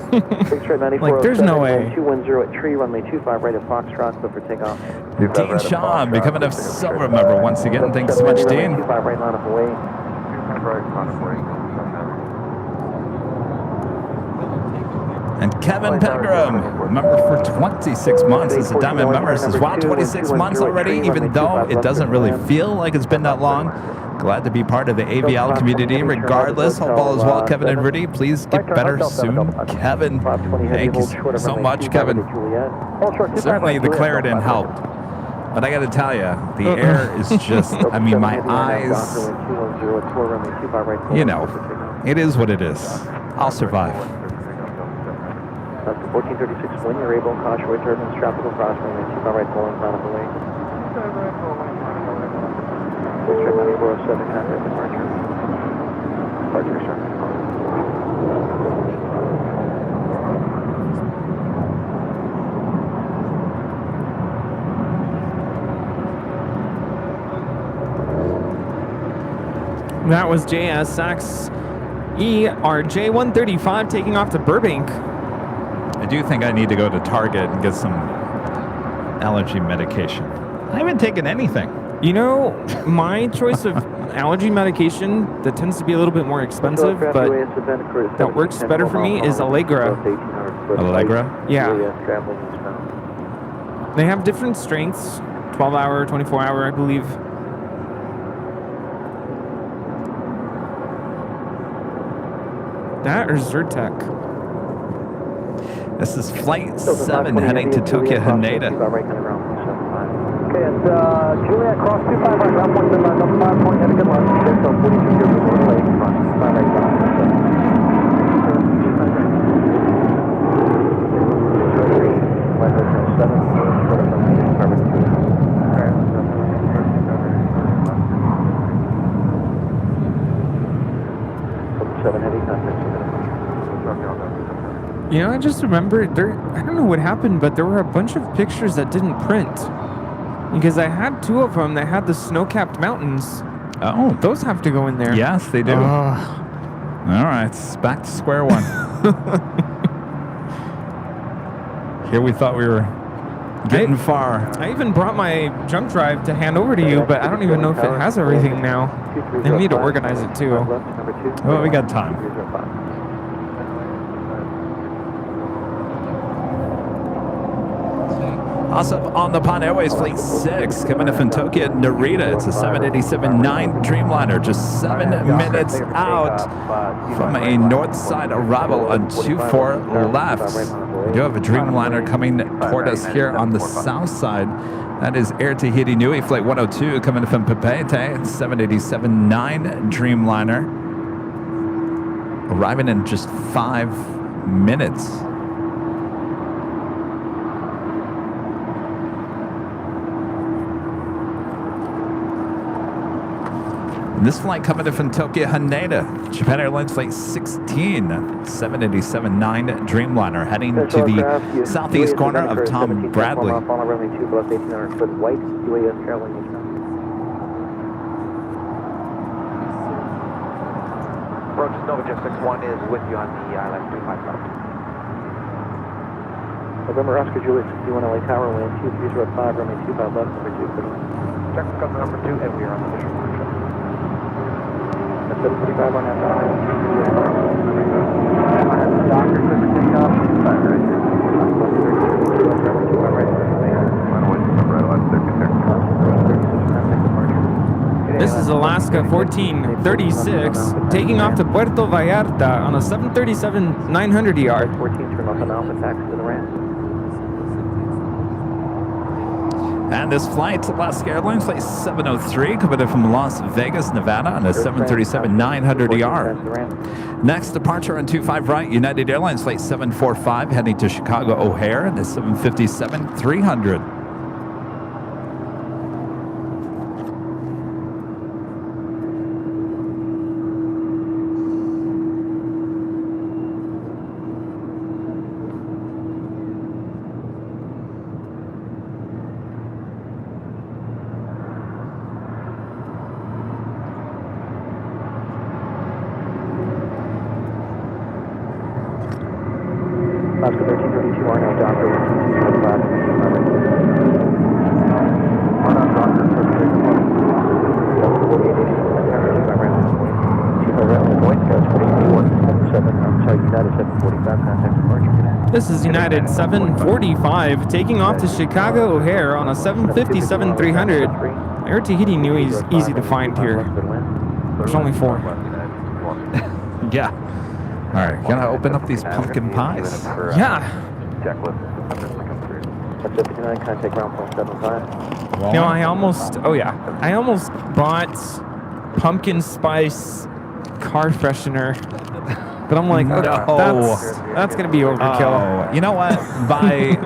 Like, there's no way. 210 at tree, runway 25 right at Foxtrot, so for takeoff. Dean Shaw becoming a silver member once again. Thanks so much, Dean. 25 right line up away. And Kevin Pilgrim, member for 26 months. As a Diamond member says, wow, 26 months already, even though it doesn't really feel like it's been that long. Glad to be part of the AVL community regardless. Hope all is well, Kevin and Rudy. Please get better soon. Kevin, thank you so much, Kevin. Certainly the Clarendon helped. But I got to tell you, the air is just, I mean, my eyes, you know, it is what it is. I'll survive. That's the 1436 wind, you're able to caution right turbulence, tropical crosswind, and 25 right pulling down the way. Trip 9407, contact departure. Departure, sir. That was JS Sax ERJ 135 taking off to Burbank. I do think I need to go to Target and get some allergy medication. I haven't taken anything. You know, my choice of allergy medication that tends to be a little bit more expensive, but that works better for me is Allegra. Allegra? Yeah. They have different strengths, 12-hour, 24-hour, I believe. That or Zyrtec. This is Flight 7 heading to Tokyo Haneda. Okay, it's Juliet, cross 25 right, ground point, number 520, have a good lunch. There's no 42 here, we're late, cross 25 right, You know, I just remembered there, I don't know what happened, but there were a bunch of pictures that didn't print. Because I had two of them that had the snow-capped mountains. Oh. Those have to go in there. Yes, they do. All right, it's back to square one. Here we thought we were getting far. I even brought my jump drive to hand over to you, but I don't even know if it has everything now. I need to organize it too. Well, we got time. Also on the Pond Airways Fleet 6, coming in from Tokyo Narita. It's a 787-9 Dreamliner, just 7 minutes out from a north side arrival on 24 left. We do have a Dreamliner coming toward us here on the south side. That is Air Tahiti Nui Flight 102 coming in from Papeete, 787-9 Dreamliner. Arriving in just 5 minutes. This flight coming in from Tokyo Haneda, Japan Airlines Flight 16, 787-9 Dreamliner, heading to the southeast corner of Tom Bradley. Approach Nova Jet 61 is with you on the Airline 35 left. November Oscar Juliet 61 LA Tower, wind 2305, runway 25 left, number 2, clear to land. Check cover number 2, and we are on the visual approach. That's 745 on that tower. Doctor, clear for takeoff. 5 right here. This is Alaska 1436, taking off to Puerto Vallarta on a 737-900ER. 14, turn off an alpha taxi to the ramp. And this flight, Alaska Airlines Flight 703, coming in from Las Vegas, Nevada, on a 737-900ER. Next departure on 25 right, United Airlines Flight 745, heading to Chicago O'Hare, and the 757-300. Alaska 1332, are now Doctor 1225. This is United 745, taking off to Chicago O'Hare on a 757-300. Air Tahiti knew he's easy to find here. There's only 4. Yeah. All right, gonna open up these pumpkin pies. Yeah. Checklist. That's 59, contact ground point 75. You know, I almost bought pumpkin spice car freshener, but I'm like, okay, that's gonna be overkill. Oh, you know what? By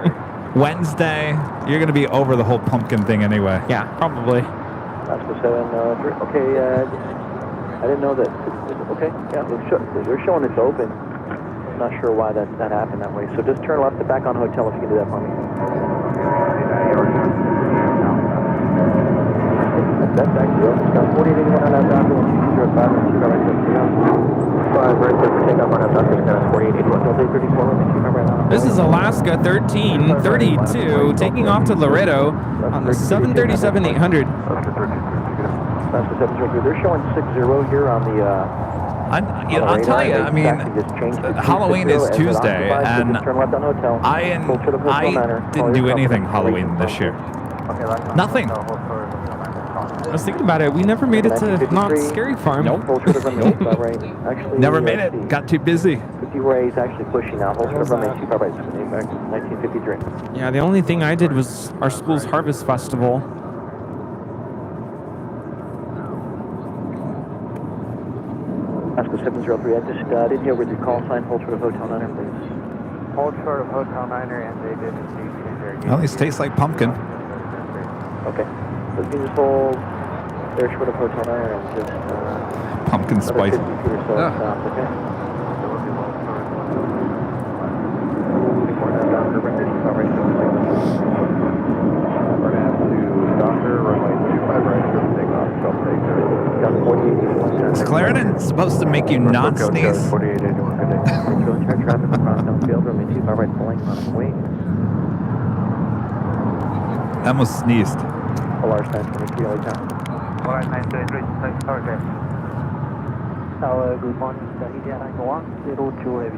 Wednesday, you're gonna be over the whole pumpkin thing anyway. Yeah, probably. Alaska 73, okay, I didn't know that. Okay, yeah, they're showing it's open. I'm not sure why that happened that way. So just turn left to back on hotel if you can do that for me. That's actually open. It's got 4881 on that doctor, 1205, and 2 right there. 5 right there for takeoff on that doctor. It's got 4881. Delta 34, runway 25 right now. This is Alaska 1332, taking off to Laredo on the 737-800. Alaska 703, they're showing 60 here on the I'll tell you, I mean, Halloween is Tuesday, and I didn't do anything Halloween this year. Nothing. I was thinking about it. We never made it to Not Scary Farm. Nope. Never made it. Got too busy. 50 rays actually pushing now. Hold short of runway 25 right, 1953. Yeah, the only thing I did was our school's harvest festival. Alaska 703, I just didn't hear with your call sign. Hold short of Hotel 9er, please. Hold short of Hotel 9er, and they did indeed change their At least tastes like pumpkin. Okay. So you can just hold there short of Hotel 9er and just... Pumpkin spice. 50 feet or so south, okay? Is Clarendon supposed to make you not sneeze? Almost sneezed. Large 923 LA Tower. Alright, 933, okay. Good morning, Tahiti Airline 102 Heavy.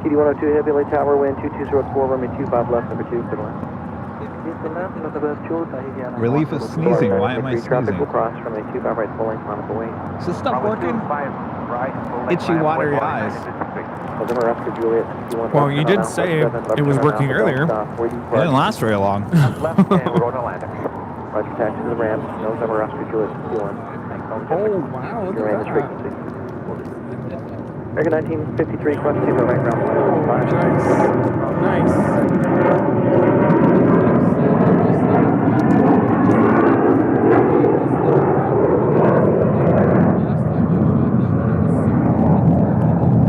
TD 102 Heavy LA Tower, wind 2204, runway 25 left, number 2, clear to land. Relief is sneezing. Why am I Traffic sneezing? will cross runway 25 right, full length, monitor way. Is this stuff working? Itchy, watery eyes. November Oscar Juliet. Well, you did say it was working earlier. It didn't last very long. Roger, taxi to the ramp. November Oscar Juliet 61. Oh, wow, look Your at range that. frequency. American 1953, cross to the right ground. Nice.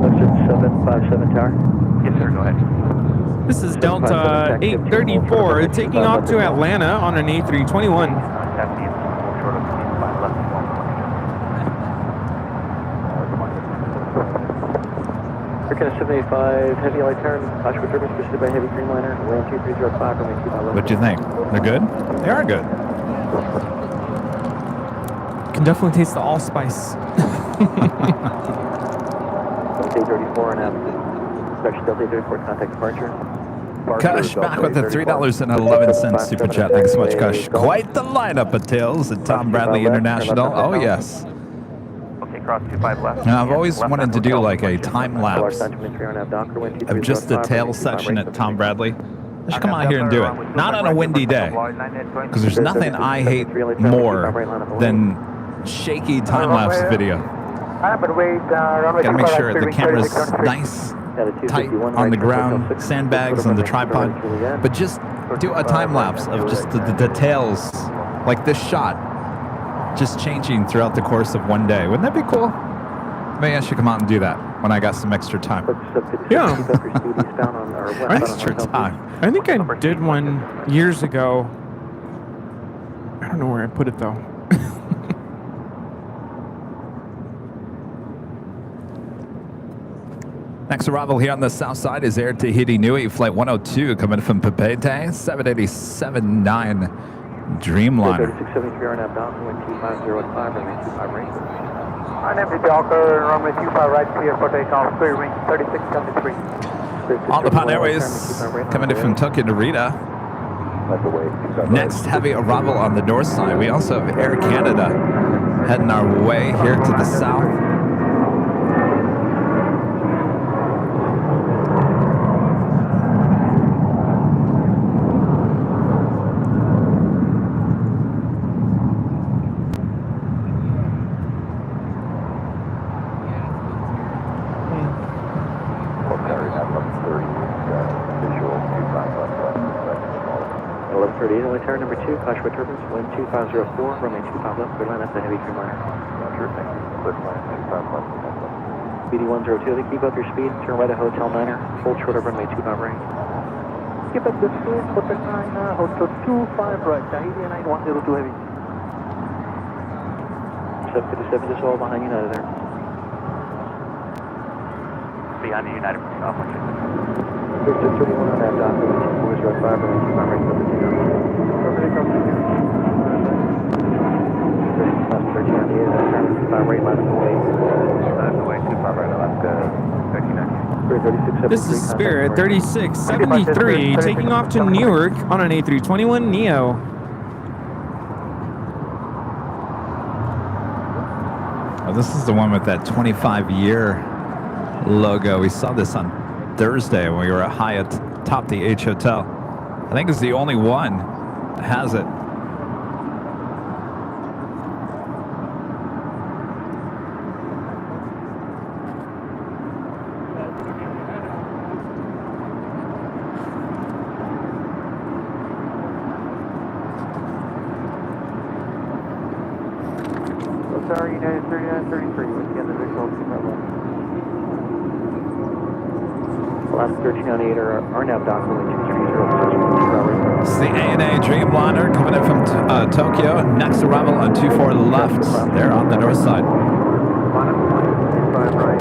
That's 757 tower. Yes, sir, go ahead. This is Delta 834, taking off to Atlanta on an A321. American 785, heavy light turn, flash with turbines pursued by heavy Dreamliner, land 2305, runway 25 left. What do you think? They're good? They are good. Can definitely taste the allspice. Delta 34 and approach Delta 34 contact departure. Kush back with the $3.11 super chat. Thanks so much, Kush. Quite the lineup of tails at Tom Bradley International. Oh, yes. Okay, cross 25 left. Now, I've always wanted to do like a time lapse of just the tail section at Tom Bradley. I should come out here and do it. Not on a windy day. Because there's nothing I hate more than shaky time lapse video. Gotta make sure the camera's nice, tight on the ground, sandbags on the tripod. But just do a time lapse of just the details, like this shot, just changing throughout the course of one day. Wouldn't that be cool? Maybe I should come out and do that when I got some extra time. Yeah. Extra time. I think I did one years ago. I don't know where I put it though. Next arrival here on the south side is Air Tahiti Nui, flight 102, coming from Papeete, 787-9 Dreamliner. 3673 RNAV Docker, wind 2505, runway 25 right. RNAV Docker, runway 25 right, clear for takeoff, clear wing 3673. All the Pan Airways coming in from Tokyo Narita. Next heavy arrival on the north side. We also have Air Canada heading our way here to the south. Turn number 2, Clash with turbines, wind 2504, runway 25 left, clear line up the heavy Dreamliner. Roger, thank you. Clear line 25 left. BD102, keep up your speed, turn right at Hotel Niner, hold short of runway 25 right. Keep up the speed, Hotel 9, Hotel 25 right, Tahiti 9102 heavy. 757 just all behind United there. Behind the United off 3631 on that dock, wind 2405, runway 25 right, number 2. This is Spirit 3673 taking off to Newark on an A321 Neo. Oh, this is the one with that 25-year logo. We saw this on Thursday when we were at Hyatt top the H Hotel. I think it's the only one that has it. Sorry, United 3933, with the individual last 1398 or RNAV dock, runway 2306. It's the ANA Dreamliner coming in from Tokyo. Next arrival on 24 left. There on the north side. 25 right.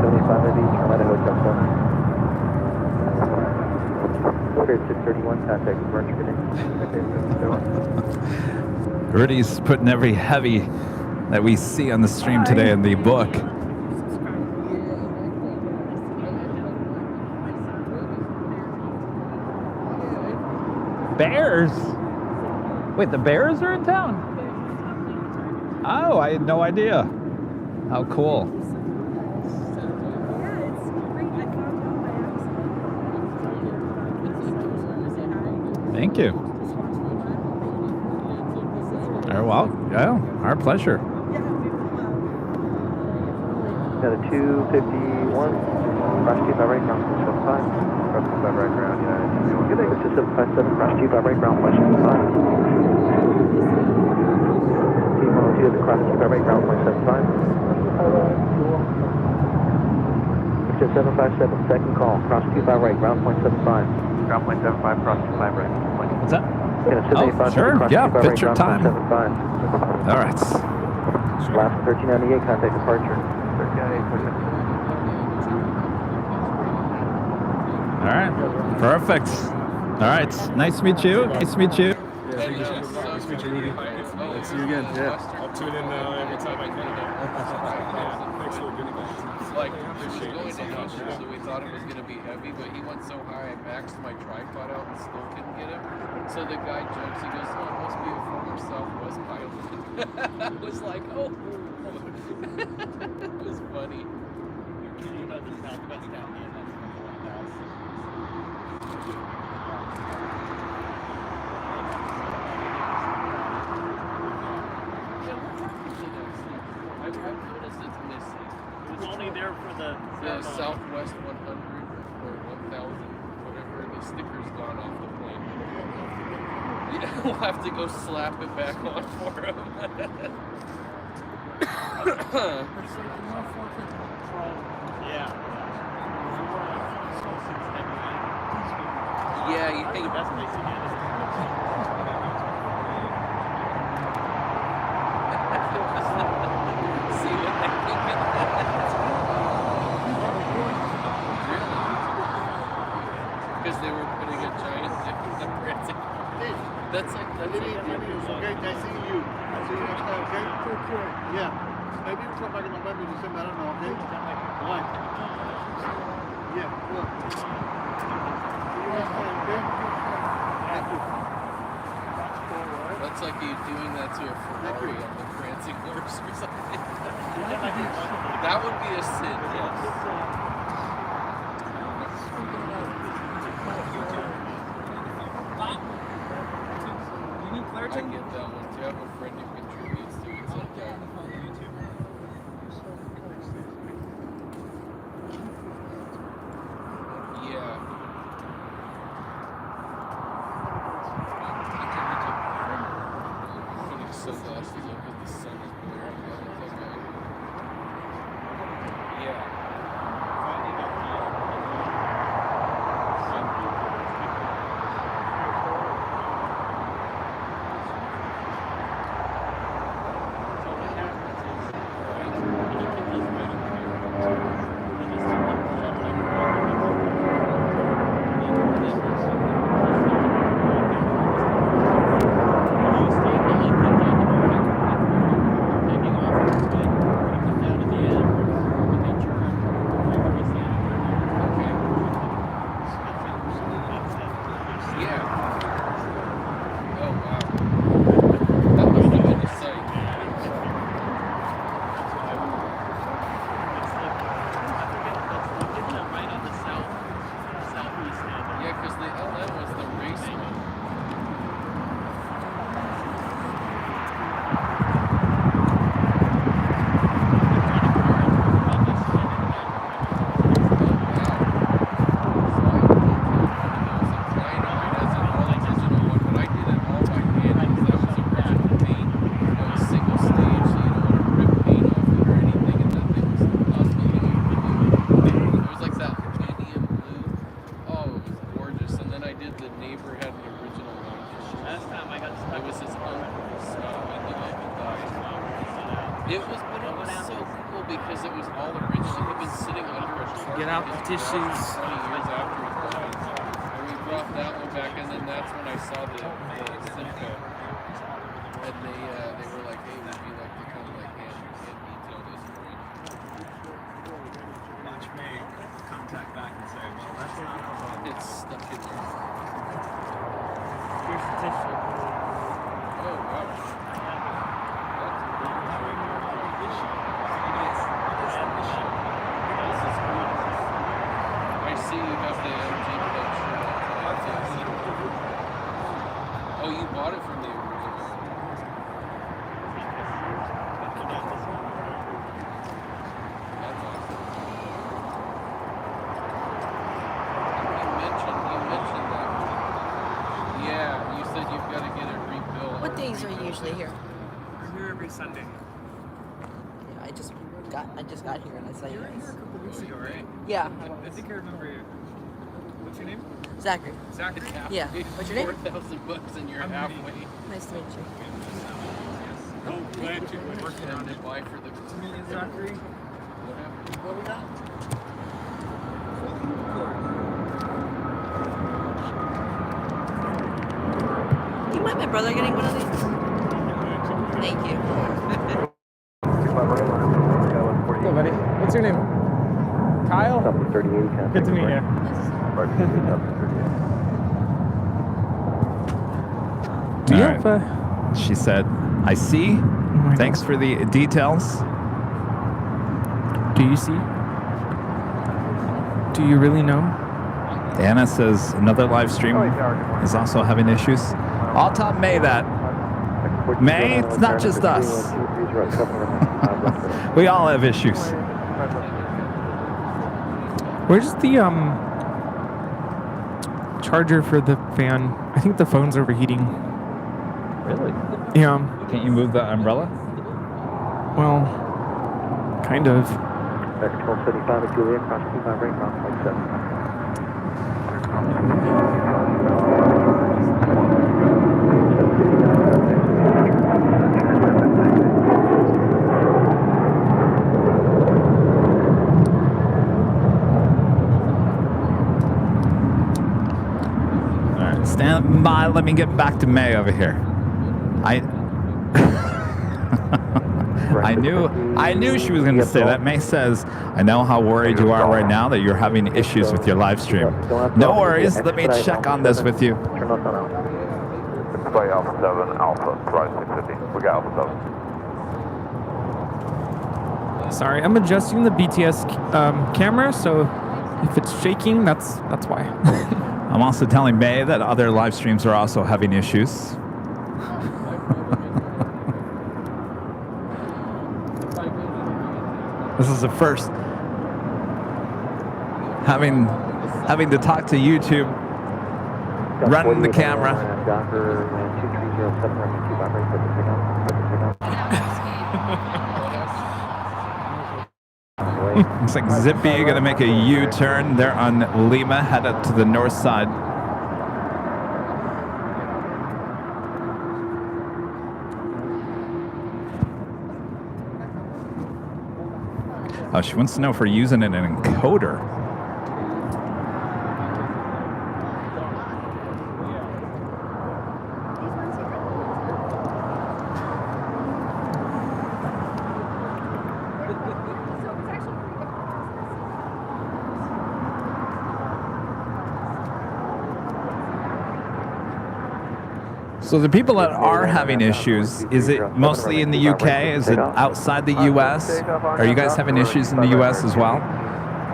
75 of each, turn right at Hotel 7. 631, contact departure today. Rudy's putting every heavy that we see on the stream today in the book. Bears? Wait, the Bears are in town? Oh, I had no idea. How cool. Thank you. Well, yeah, our pleasure. Got a 251, cross 25 right, ground 75. Cross 25 right, ground, United 757, cross 25 right, ground 575. T102 at the cross 25 right, ground 175. 757, second call, cross 25 right, ground 0.75. Ground 0.75, cross 25 right. What's that? Oh, sure. Yeah, pitch your time. All right. Last 1398, contact departure. 1398, All right. Perfect. All right. Nice to meet you. Nice to meet you. Nice to meet you, Rudy. Nice to see you again. Yeah. I'll tune in every time I can. Thanks for the good advice. Like, it was going down, so we thought it was going to be heavy, but he went so high, I maxed my tripod out and still couldn't get him. So the guy jokes, he goes, oh, it must be a former Southwest pilot. I was like, oh. It was funny. I've noticed it's missing. It was only there for the Southwest 100 or 1000, whatever. The sticker's gone off the plane. Yeah, we'll have to go slap it back on for him. Yeah, you think that's see what they think of that? Because they were putting a giant dick in the printing. That's like okay, nice seeing you. I'll see you next time, okay? Yeah. Maybe we'll come back in November, December, I don't know, okay? Bye. Yeah, cool. See you next time, okay? Thank you. That's like you doing that to a Ferrari on the prancing horse or something. That would be a sin, yes. I get that one. Do you have a friend who contributes to it sometimes? Yeah. Putting sunglasses up with the sun is glaring at it. Yeah. Tissues. 20 years after he died. And we brought that one back, and then that's when I saw the Simcoe. And they were like, hey, would you like to come like hand detail this for you? Watch me contact back and say, well, that's not a problem. It's stuck in there. Here's the tissue. Oh, wow. I see you have the MG plate shirt on. Oh, you bought it from the original. That's awesome. You mentioned that. Yeah, you said you've got to get it rebuilt. What days are you usually here? We're here every Sunday. Yeah, I just got here and I saw you You were guys. here a couple weeks ago, right? Yeah. I think I remember you. What's your name? Zachary. Zachary. Yeah. What's your name? $4,000 and you're halfway. Nice to meet you. Oh, glad you Working on it. Buy for the Zachary. What we got? Do you mind my brother getting one of these? Thank you. Hey, buddy. What's your name? Kyle? Good to meet you. Do you have a... She said, I see. Thanks for the details. Do you see? Do you really know? Anna says another live stream is also having issues. I'll tell May that. May, it's not just us. We all have issues. Where's the charger for the fan? I think the phone's overheating. Really? Yeah. Can't you move the umbrella? Well, kind of. Vector 1275 at Julia, cross 25 right, ground flight 7. All right, stand by. Let me get back to May over here. I knew she was going to say that. May says, I know how worried you are right now that you're having issues with your live stream. No worries. Let me check on this with you. Play Alpha 7, Alpha, Price 650. We got Alpha 7. Sorry, I'm adjusting the BTS camera, so if it's shaking, that's why. I'm also telling May that other live streams are also having issues. This is the first having to talk to YouTube, running the camera. Looks like Zippy gonna make a U-turn there on Lima, head up to the north side. Oh, she wants to know if we're using an encoder. So the people that are having issues, is it mostly in the UK? Is it outside the US? Are you guys having issues in the US as well?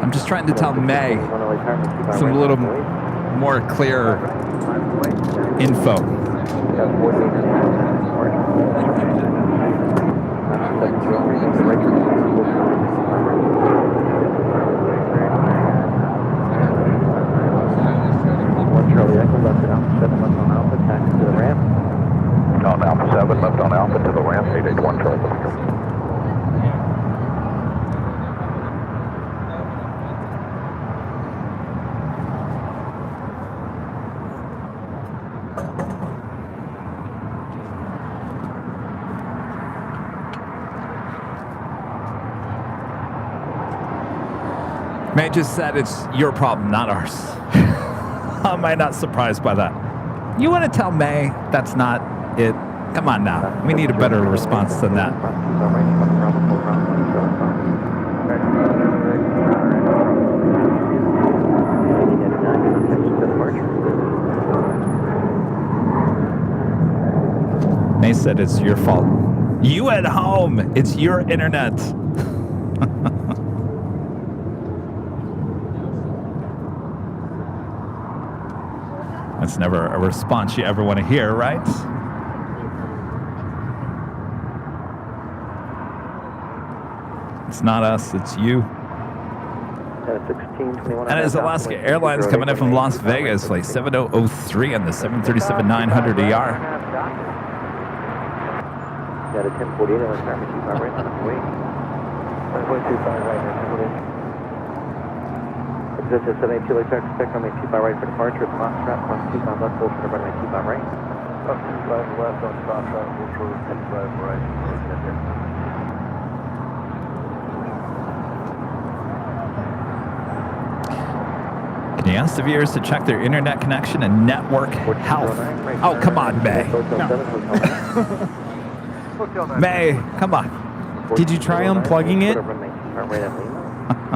I'm just trying to tell May some little more clear info. Charlie Echo left at Alpha 7, left on Alpha, taxi to the ramp. On Alpha 7, left on Alpha to the ramp, 881 Charlie. May just said it's your problem, not ours. Am I not surprised by that? You want to tell May that's not it? Come on now. We need a better response than that. May said it's your fault. You at home. It's your internet. That's never a response you ever want to hear, right? It's not us, it's you. That is Alaska Airlines coming in from Las Vegas, flight 7003 on the 737-900ER. Yeah, the 1048, let's start with 25 right, on the way. 1.25 right, This is 72 LAX, expect runway 25 right for departure, cross trap, cross 25 left, full short runway 25 right. Cross 25 left on cross trap, full short 25 right. Can you ask the viewers to check their internet connection and network health? Oh, come on, May. May, come on. Did you try unplugging it?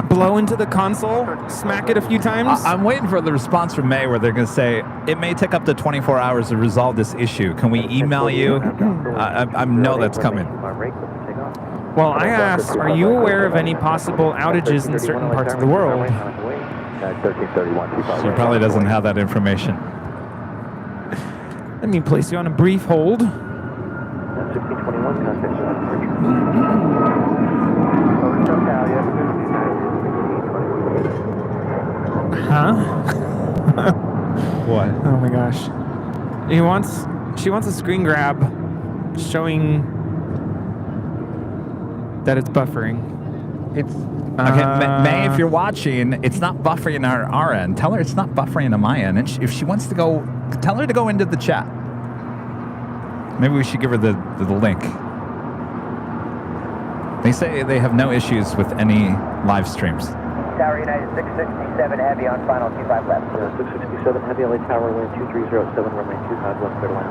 Blow into the console? Smack it a few times? I'm waiting for the response from May where they're going to say, it may take up to 24 hours to resolve this issue. Can we email you? I know that's coming. Well, I asked, are you aware of any possible outages in certain parts of the world? She probably doesn't have that information. Let me place you on a brief hold. 1621, contact Huh? What? Oh my gosh. She wants a screen grab showing that it's buffering. It's okay, May, if you're watching, it's not buffering on our end. Tell her it's not buffering on my end. And if she wants to go, tell her to go into the chat. Maybe we should give her the link. They say they have no issues with any live streams. Tower United 667 Heavy on final 25 left. 667 Heavy, LA Tower, wind 2307, runway 25 left, clear to land.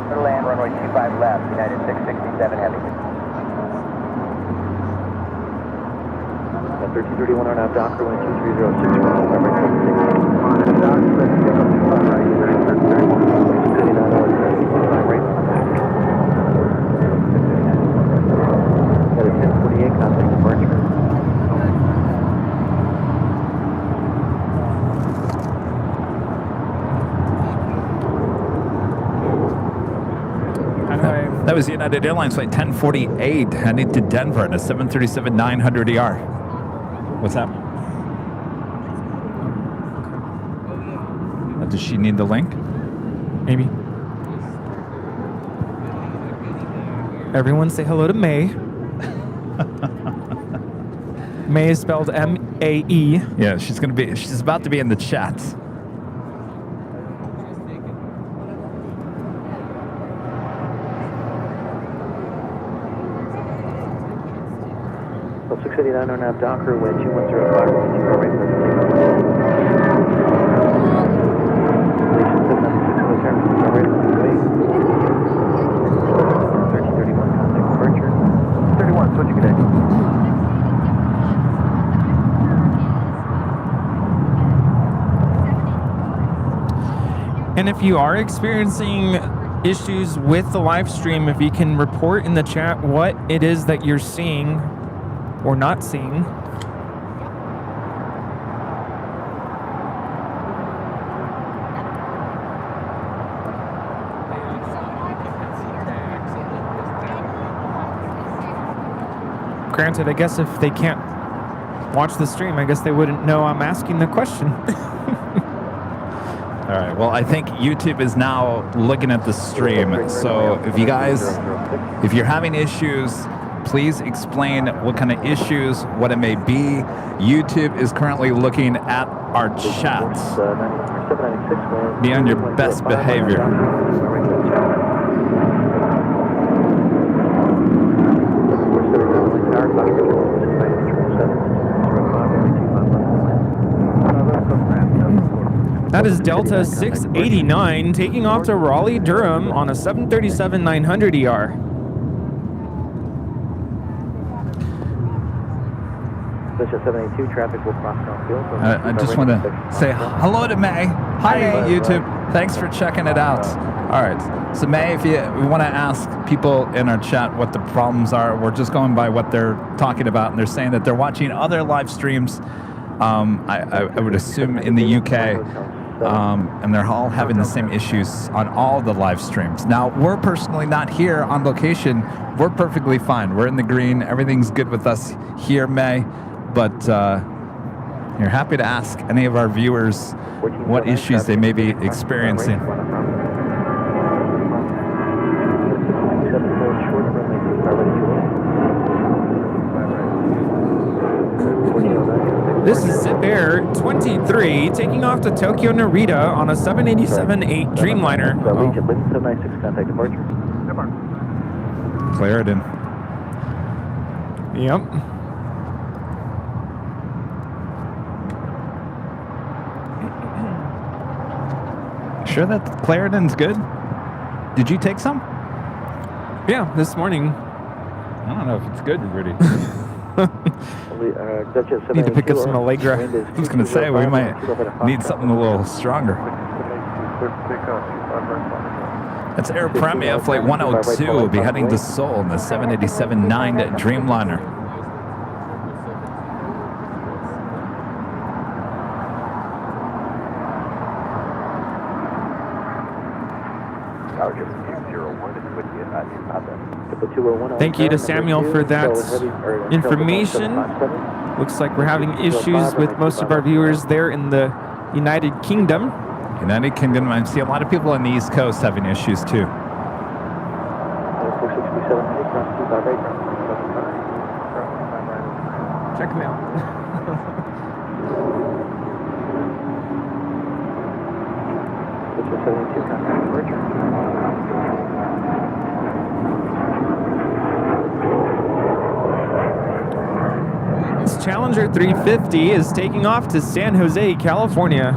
Clear to land, runway 25 left, United 667 Heavy. 1331 on out, Docker, wind 2306, runway 26. Docker, let's take up 25 right, United 639 hours, 25 right. Got a 1048, contact departure. That was United Airlines flight 1048 heading to Denver in a 737-900ER. What's that? Does she need the link? Maybe. Everyone say hello to May. May is spelled M-A-E. Yeah, she's about to be in the chat. Well, 689 on out, Docker, wind 2105, runway 25 right. 1331, contact departure. 31, switching today. And if you are experiencing issues with the live stream, if you can report in the chat what it is that you're seeing or not seeing. Granted, I guess if they can't watch the stream, I guess they wouldn't know I'm asking the question. All right, well, I think YouTube is now looking at the stream. So if you're having issues, please explain what kind of issues, what it may be. YouTube is currently looking at our chats. Be on your best behavior. That is Delta 689 taking off to Raleigh-Durham on a 737-900ER. Traffic will cross downfield. I just want to say hello to May. Hi, YouTube. Thanks for checking it out. All right. So, May, if we want to ask people in our chat what the problems are, we're just going by what they're talking about. And they're saying that they're watching other live streams, I would assume in the UK, and they're all having the same issues on all the live streams. Now, we're personally not here on location. We're perfectly fine. We're in the green. Everything's good with us here, May. But you're happy to ask any of our viewers what issues they may be experiencing. This is Zip Air 23 taking off to Tokyo Narita on a 787-8 Dreamliner. Legion, Wind 796, contact departure. Clarendon. Yep. Sure that Clarendon's good? Did you take some? Yeah, this morning. I don't know if it's good, Rudy. Need to pick up some Allegra. I was going to say, we might need something a little stronger. That's Air Premier Flight 102 will be heading to Seoul in the 787-9 Dreamliner. Thank you to Samuel for that information. Looks like we're having issues with most of our viewers there in the United Kingdom. United Kingdom, I see a lot of people on the East Coast having issues too. Check them out. This Challenger 350 is taking off to San Jose, California.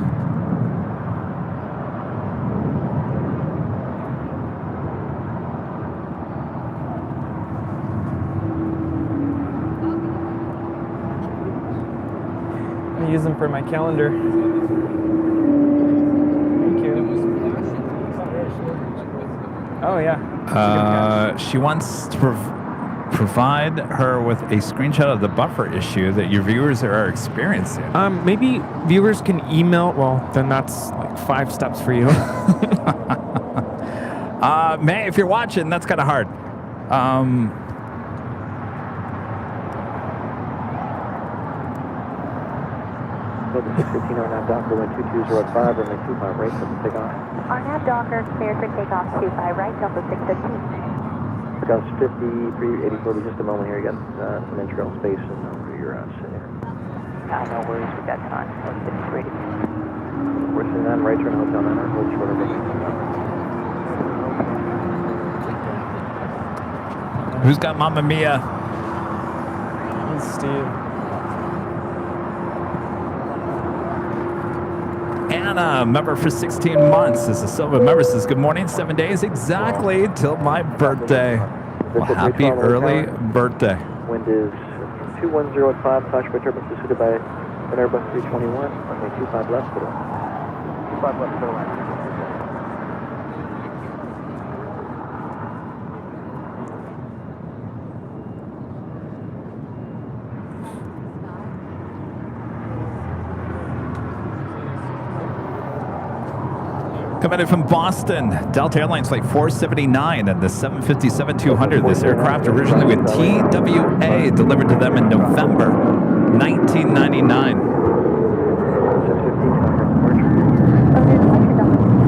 I use them for my calendar. Thank you. Oh yeah. She wants to provide her with a screenshot of the buffer issue that your viewers are experiencing. Maybe viewers can email. Well, then that's like 5 steps for you. May, if you're watching, that's kind of hard. Docker 12205, runway 25 right, Delta takeoff. RNAV Docker, cleared for takeoff 25 right, Delta 615. Gauss 5384, just a moment here again. Some internal space and over your center. No worries with that time. 153. We're sitting on right turn hotel 9, hold shorter booking. Who's got Mamma Mia? Steve. Anna, member for 16 months. This is Silva member says, good morning, 7 days exactly till my birthday. Well, happy early birthday. Wind is 210 at 5, Tosh by turbines suited by an Airbus 321, runway 25 left, for 25 left, for line. Coming in from Boston, Delta Airlines Flight 479 and the 757-200. This aircraft originally with TWA delivered to them in November 1999.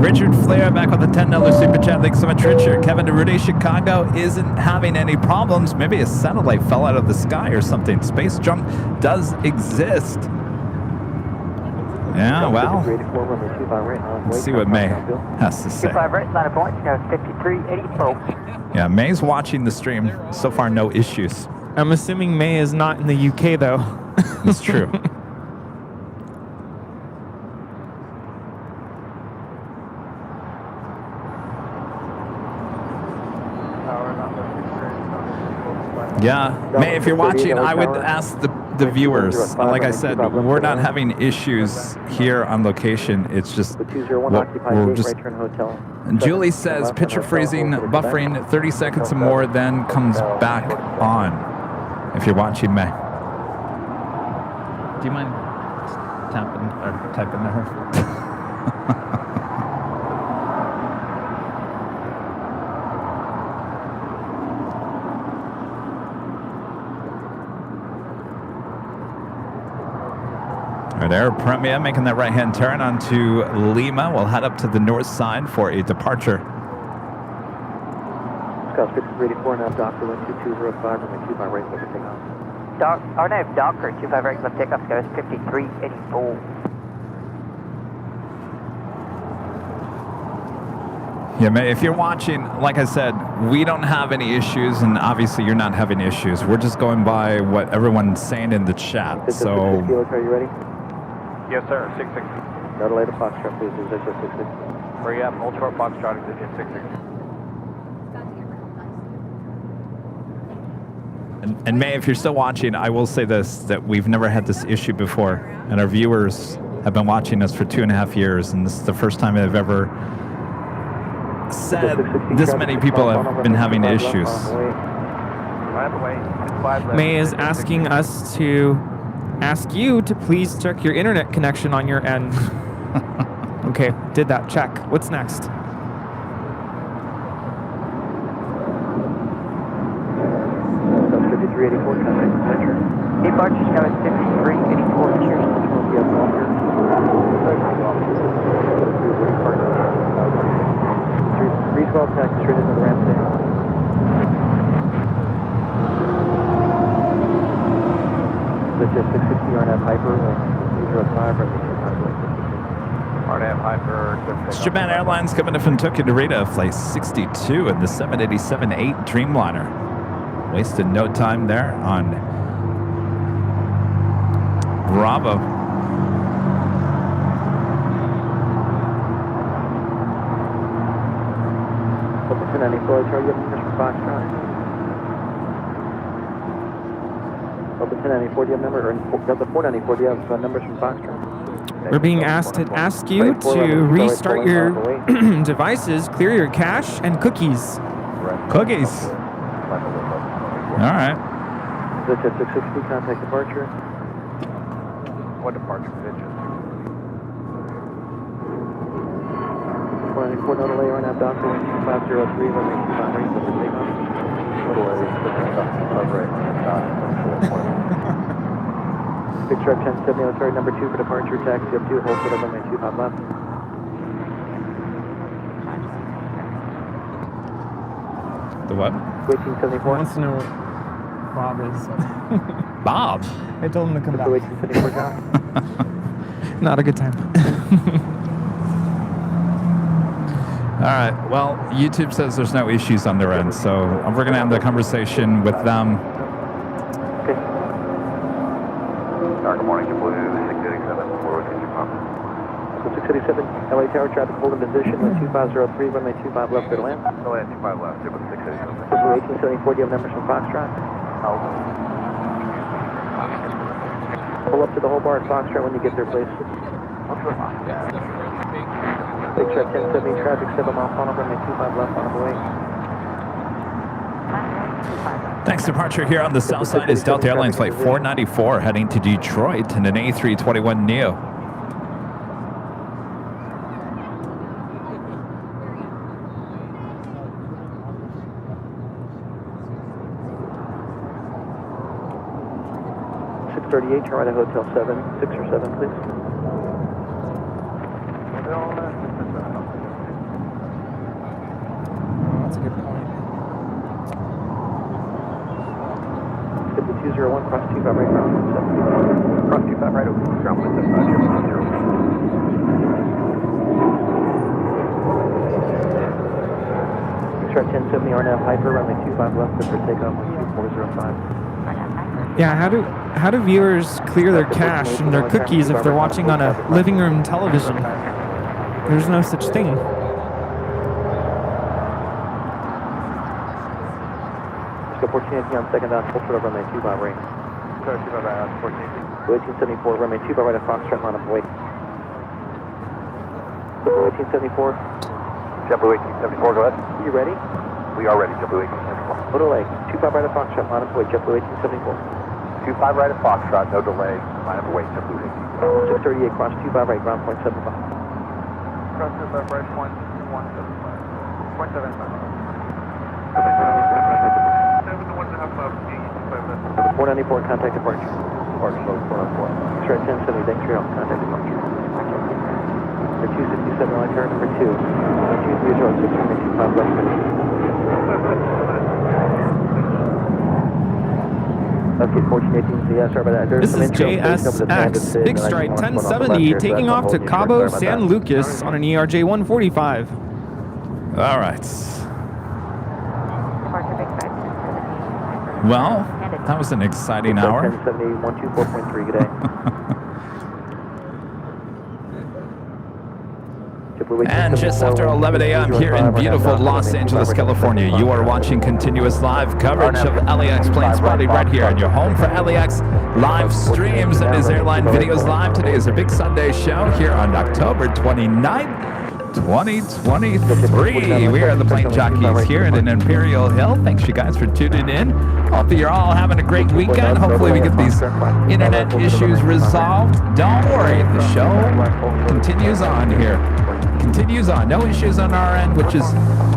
Richard Flair back with the $10 super chat. Thanks so much, Richard. Kevin to Rudy, Chicago isn't having any problems. Maybe a satellite fell out of the sky or something. Space junk does exist. Yeah, well, let's see what May has to say. 25 right, line of point, 5384. Yeah, May's watching the stream. So far, no issues. I'm assuming May is not in the UK, though. It's true. Yeah, May, if you're watching, I would ask the viewers. Like I said, we're not having issues here on location. It's just we're just. And Julie says picture freezing, buffering 30 seconds or more, then comes back on. If you're watching, May. Do you mind tapping or typing to her? Air Premier making that right-hand turn onto Lima. We'll head up to the north side for a departure. Scout 5384 now, Docker 12205, runway 25 right, over takeoff. Docker 25 right left takeoff goes 5384. Yeah, man, if you're watching, like I said, we don't have any issues, and obviously you're not having issues. We're just going by what everyone's saying in the chat. So, are you ready? Yes, sir. 660. No delay to Foxtrot, please. Is that 660? Hurry up. Old Short Foxtrot, exit 660. and May, if you're still watching, I will say this, that we've never had this issue before, and our viewers have been watching us for 2.5 years, and this is the first time I've ever said this many people have been having issues. May is asking us to ask you to please check your internet connection on your end. Okay, did that. Check. What's next? That's 5384, contact departure. Departure now is 5384. Cheers. Well, taxi straight into the ramp there. That's just 660 RNAV Hyper, 305, RNAV Hyper. It's Japan Airlines coming in from Tokyo Narita, flight 62 in the 787-8 Dreamliner. Wasted no time there on Bravo. Open 1094, you have numbers from Foxtrot. Open 1094, do you have number, or the 494, do you have numbers from Foxtrot? We're being asked to ask you to restart your devices, clear your cache, and cookies. Cookies. All right. That's at 660, contact departure. What departure position? 494, no delay, RNAV Docker, 503, 185 range, over takeoff. Big Sharp 1070, military number 2 for departure, taxi up 2, hold for the runway 25 left. The what? 1874. Wants to know what Bob is. Bob? I told him to come back. 1874, John. Not a good time. All right. Well, YouTube says there's no issues on their end, so we're going to end the conversation with them. Good morning, Blue 687. Where was you from? 687, LA Tower, traffic hold in position, 2503, runway 25 left, clear to land. Go ahead, 25 left, 687. 1874, do you have numbers from Foxtrot? Pull up to the whole bar at Foxtrot when you get there, please. Big Sharp 1070, traffic 7 mile final, runway 25 left, on the way. Next departure here on the south side is Delta Airlines flight 494 heading to Detroit in an A321neo. Toronto Hotel 7, 6 or 7, please. That's a good point. 5201, cross 25 right ground, 7. Cross 25 right over ground with this 010. Sharp 1070, RNAV Hyper, runway 25 left, good for takeoff on 2405. Yeah, how do viewers clear their cache and their cookies if they're watching on a living room television? There's no such thing. Let's go 1418 on second down, full short of runway 25 right. Sorry, 25 right on 1418. 1874, runway 25 right at Foxtrot, line up away. 1874. JetBlue 1874, go ahead. You ready? We are ready, JetBlue 1874. No delay. 25 right at Foxtrot, line up away, JetBlue 1874. 25 right at Foxtrot, no delay, line up away, JetBlue 638, 1874. cross 25 right, ground point 75. Cross 25 right, point 175. Point 75. 494, contact departure. Departure, load 404. Sharp 1070, thanks for your help, contact departure. For 267, line tower number 2. 2306, runway 25 left. Okay, 1418, yeah, sorry about that. This is JSX, Big Strike 1070, taking off to Cabo San Lucas on an ERJ 145. All right. Well, that was an exciting hour. 1070, 124.3, good day. And just after 11 a.m. here in beautiful Los Angeles, California, you are watching continuous live coverage of LAX plane spotting right here on your home for LAX live streams. That is Airline Videos Live. Today is a big Sunday show here on October 29th. 2023. We are the Plane Jockeys here in Imperial Hill. Thanks you guys for tuning in. Hope you're all having a great weekend. Hopefully we get these internet issues resolved. Don't worry, the show continues on here. Continues on. No issues on our end, which is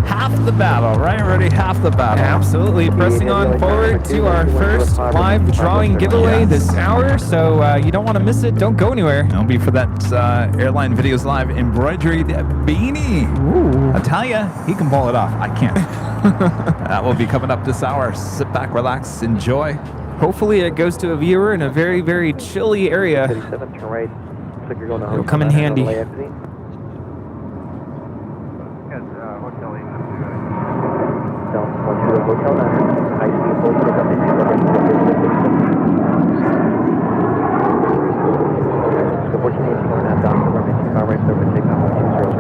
half the battle, right? Already half the battle. Absolutely. Pressing on forward to our first live drawing giveaway this hour. So you don't want to miss it. Don't go anywhere. It'll be for that Airline Videos Live embroidery beanie. Ooh. I tell you, he can pull it off. I can't. That will be coming up this hour. Sit back, relax, enjoy. Hopefully it goes to a viewer in a very, very chilly area. It'll come in handy.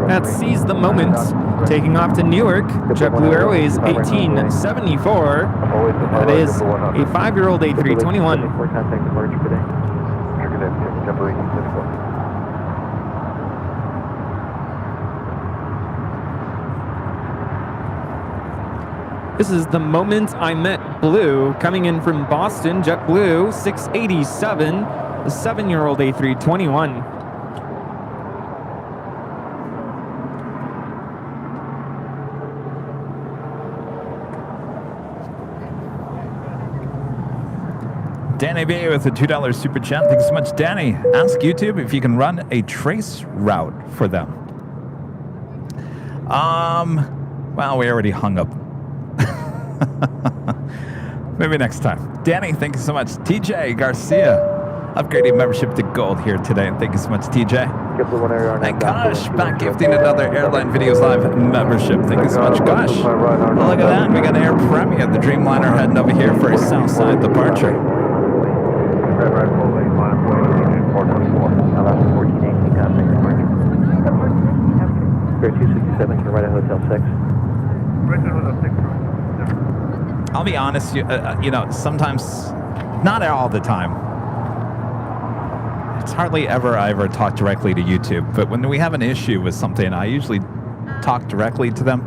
That Seize the Moment, taking off to Newark, JetBlue Airways 1874. That is a 5-year-old A321. This is The Moment I Met Blue, coming in from Boston, JetBlue 687, the 7-year-old A321. Danny B with a $2 super chat. Thanks so much, Danny. Ask YouTube if you can run a trace route for them. Well, we already hung up. Maybe next time. Danny, thank you so much. TJ Garcia, upgrading membership to gold here today. Thank you so much, TJ. And Gosh, back gifting another Airline Videos Live membership. Thank you so much, Gosh. Oh, look at that. We got Air Premier, the Dreamliner, heading over here for a Southside departure. Spirit 267, to right at Hotel 6. I'll be honest, you know, sometimes, not all the time. It's hardly ever I ever talk directly to YouTube, but when we have an issue with something, I usually talk directly to them.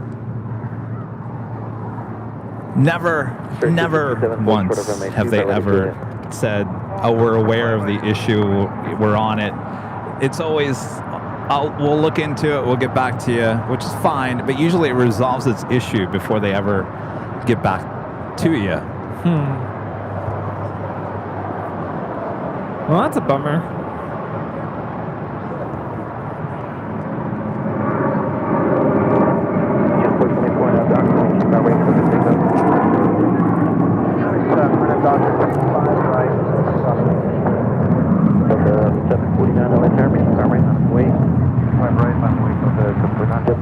Never once have they ever said, oh, we're aware of the issue, we're on it. It's always, we'll look into it, we'll get back to you, which is fine, but usually it resolves its issue before they ever get back to you. Well, that's a bummer.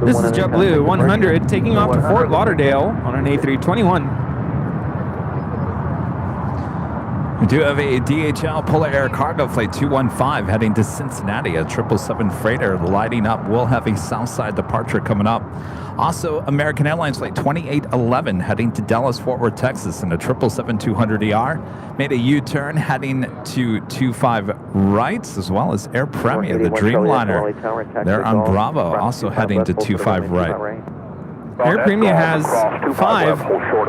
This is JetBlue 100 taking off to Fort Lauderdale on an A321. We do have a DHL Polar Air Cargo Flight 215 heading to Cincinnati, a 777 freighter lighting up. We'll have a Southside departure coming up. Also, American Airlines Flight 2811 heading to Dallas, Fort Worth, Texas, in a 777-200ER. Made a U-turn heading to 25 right, as well as Air Premier, the Dreamliner. They're on Bravo, also heading to 25 right. Air Premier has 5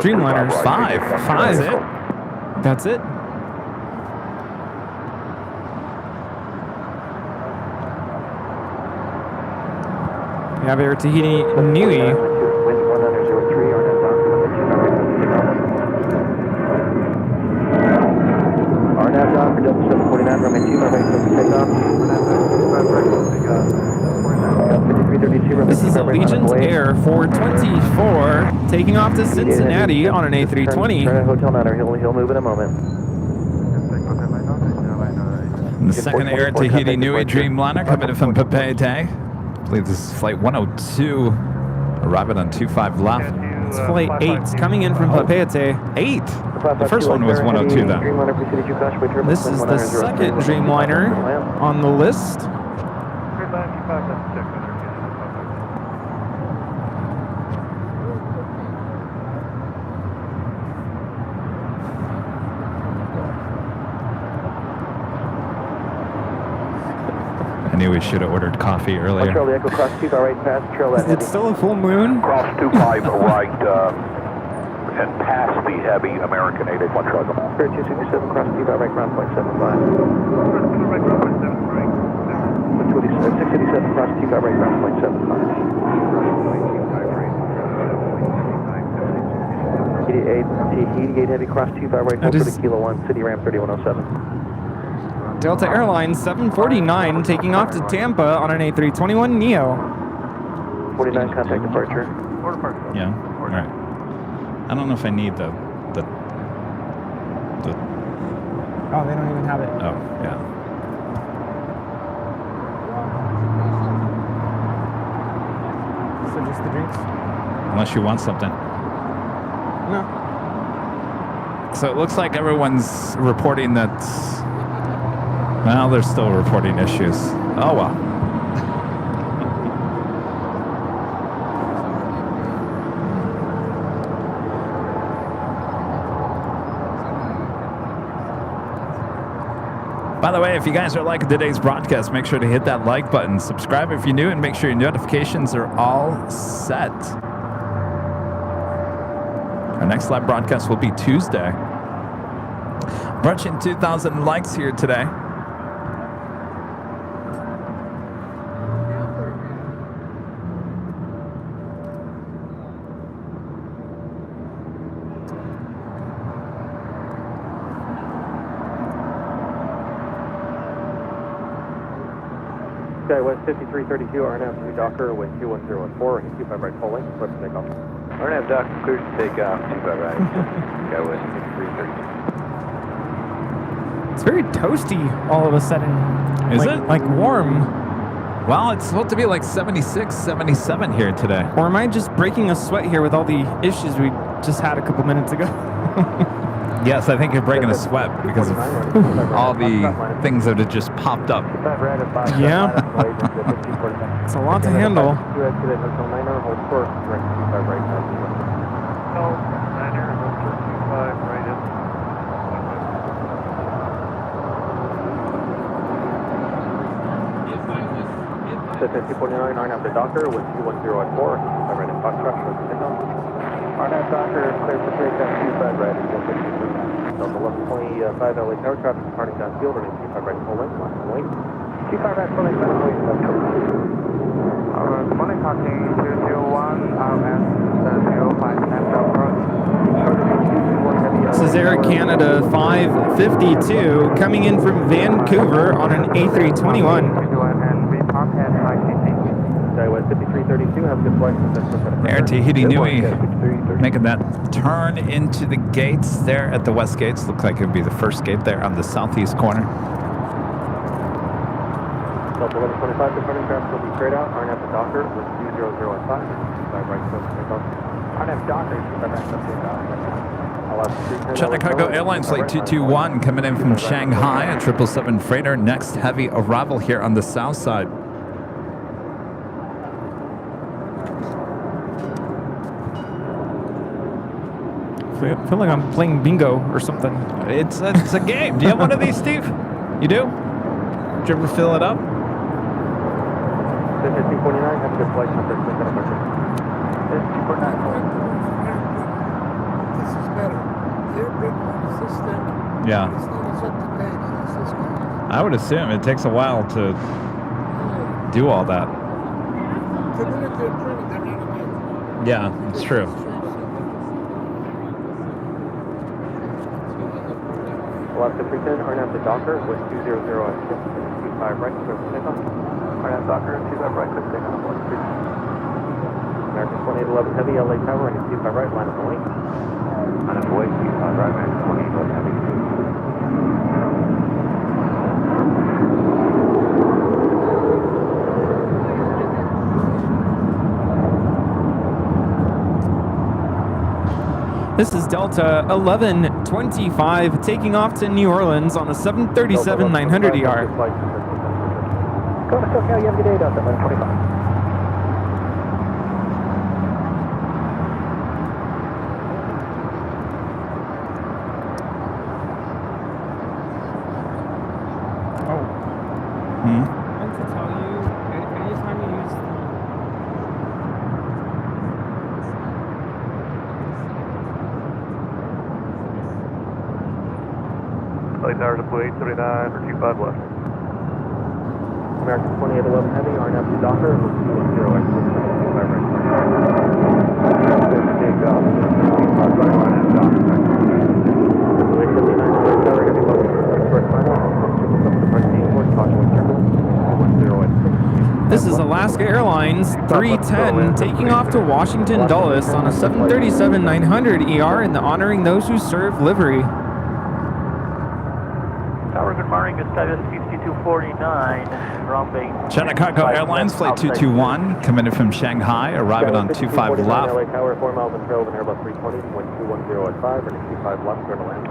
Dreamliners. 5? That's it. That's it. We have Air Tahiti Niue. This is Allegiant Air 424 taking off to Cincinnati on an A320. Hotel Matter, he'll move in a moment. And the second Air Tahiti Nui Dreamliner coming in from Papeete. I believe this is flight 102, arriving on 25 left. It's flight 8 coming in from Papeete. 8? The first one was 102 then. This is the second Dreamliner on the list. I knew we should have ordered coffee earlier. Charlie Echo cross 25 right past trail that Is it still a full moon? Cross 25 right and past the heavy American 881 truck. 267 cross 25 right ground point 75. 687 cross 25 right ground point 75. 88 heavy cross 25 right over to Kilo 1 City Ramp 3107. Delta Airlines 749 taking off to Tampa on an A321neo. 49 contact departure. Yeah. All right. I don't know if I need the. Oh, they don't even have it. Oh, yeah. So just the drinks? Unless you want something. No. So it looks like everyone's reporting that. Well, they're still reporting issues. Oh well. By the way, if you guys are liking today's broadcast, make sure to hit that like button, subscribe if you're new, and make sure your notifications are all set. Our next live broadcast will be Tuesday. Approaching 2,000 likes here today. West 5332 RNAV to Docker with 21014 and 25 right full length, clear for takeoff. RNAV Docker clears to take off 25 right. Skywest 5332. It's very toasty all of a sudden. Is like, it? Like warm. Well, it's supposed to be like 76, 77 here today. Or am I just breaking a sweat here with all the issues we just had a couple minutes ago? Yes, I think you're breaking a sweat because of all the things that have just popped up. Yeah. It's a lot to handle. Set 249 RNAV to Docker with 21014 25 right at Foxtrot, clear for takeoff. RNAV Docker clear for takeoff 25 right at 150. Delta 1125 LA Tower traffic departing downfield and 25 right full length, line of wing. 25 right full length, line of wing, that's correct. Good morning, Hockey 201, RS 05 approach. This is Air Canada 552 coming in from Vancouver on an A321. West 5332, have a good flight. Air Tahiti Nui making that turn into the gates there at the west gates. Looks like it would be the first gate there on the southeast corner. Delta 1125, departing traffic will be straight out. RNAV to Docker with 20015 and 25 right close to takeoff. RNAV Docker, 25 right close to takeoff. China Cargo Airlines Flight 221 coming in from Shanghai, a 777 freighter. Next heavy arrival here on the south side. I feel like I'm playing bingo or something. It's a game. Do you have one of these, Steve? You do? Did you ever fill it up? 249, have a good flight. This is better. They're bringing on the system. Yeah. It's not as up to date as this guy. I would assume it takes a while to do all that. The minute they're printed, they're not allowed. Yeah, it's true. Left to 310, RNAV to Docker with 200 at 25 right, clear for takeoff. RNAV Docker, 25 right, clear for takeoff. American 2811 Heavy, LA Tower, and 25 right, line of the wing. Line of the wing, 25 right, American 2811 Heavy. This is Delta 1125 taking off to New Orleans on a 737-900ER. Go to SoCal, you have a good day, Delta 1125. I meant to tell you, anytime you use Late Tower to Blue 839 for 25 left. American 2811 Heavy, RNF to Docker, and 210 This is Alaska Airlines 310 taking off to Washington Dulles on a 737-900ER in the Honoring Those Who Serve livery. Tower, good morning, good status 5249, wrong base. Chicago Airlines Flight 221 coming in from Shanghai, arriving on 25 left. LA Tower, 4 miles and trail, and Airbus 320, wind 210 at 5, and 25 left, clear to land.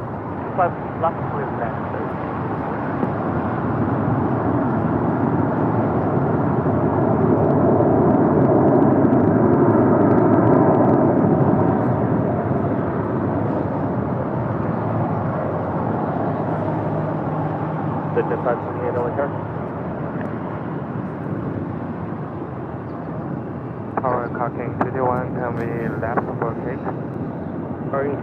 25 left, clear to land. Parking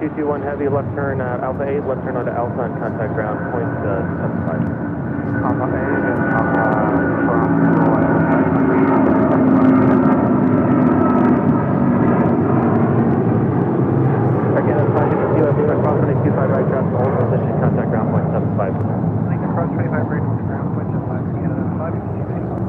221 Heavy, left turn Alpha 8, left turn onto Alpha and contact ground, point 75. Alpha 8 and Alpha Again, I'm finding with you, I've been across 25 right, traffic, hold position, contact ground, point 75. Lincoln cross 25 right, ground, point 75, Canada 5.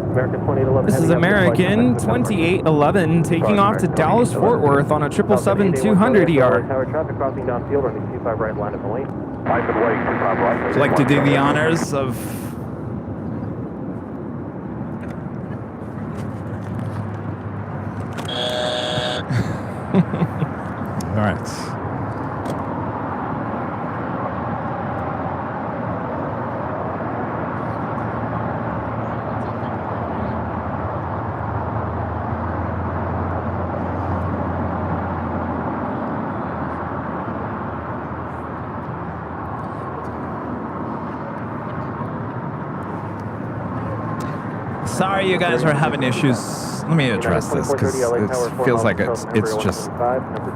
American 2811. This is American 2811 taking off to Dallas Fort Worth on a 777-200ER. Tower traffic crossing downfield on the 25 right line of the lane. Would you like to do the honors of all right. Sorry you guys are having issues. Let me address this because it feels like it's just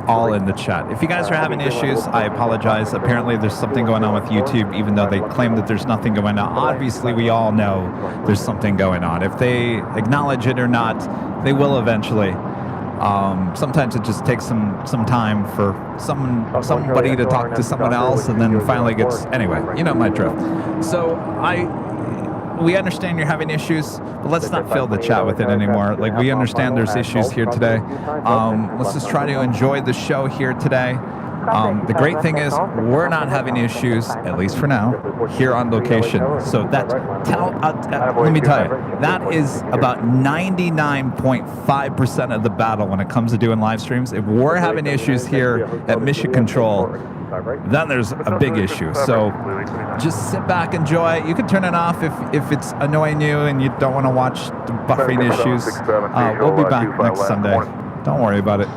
all in the chat. If you guys are having issues, I apologize. Apparently there's something going on with YouTube, even though they claim that there's nothing going on. Obviously we all know there's something going on. If they acknowledge it or not, they will eventually. Sometimes it just takes some time for somebody to talk to someone else and then finally gets, anyway, you know my drift. So we understand you're having issues, but let's not fill the chat with it anymore. Like, we understand there's issues here today. Let's just try to enjoy the show here today. The great thing is we're not having issues, at least for now, here on location. So let me tell you, that is about 99.5% of the battle when it comes to doing live streams. If we're having issues here at Mission Control, then there's a big issue. So just sit back, enjoy it. You can turn it off if it's annoying you and you don't want to watch the buffering issues. We'll be back next Sunday. Don't worry about it.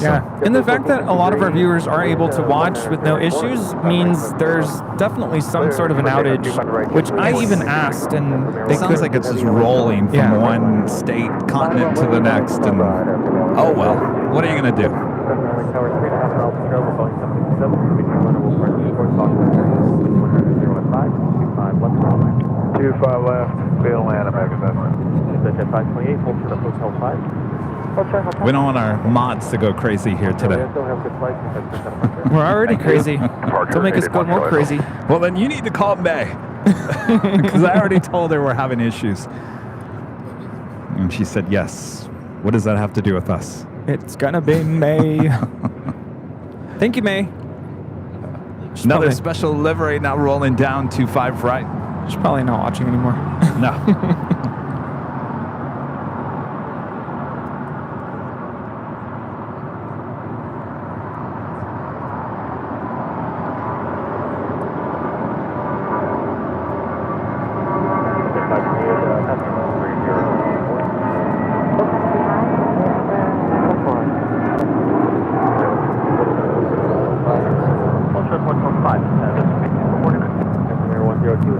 Yeah, and the fact that a lot of our viewers are able to watch with no issues means there's definitely some sort of an outage, which I even asked, and it sounds like it's just rolling from one state, continent to the next, and oh well, what are you going to do? Two 5 left, Bill Atlanta, American 528, hold for the Hotel 5. We don't want our mods to go crazy here today. We're already crazy. Don't make us go more crazy. Well, then you need to call May. Because I already told her we're having issues. And she said yes. What does that have to do with us? It's gonna be May. Thank you, May. Another special livery now rolling down 25 right. She's probably not watching anymore. No.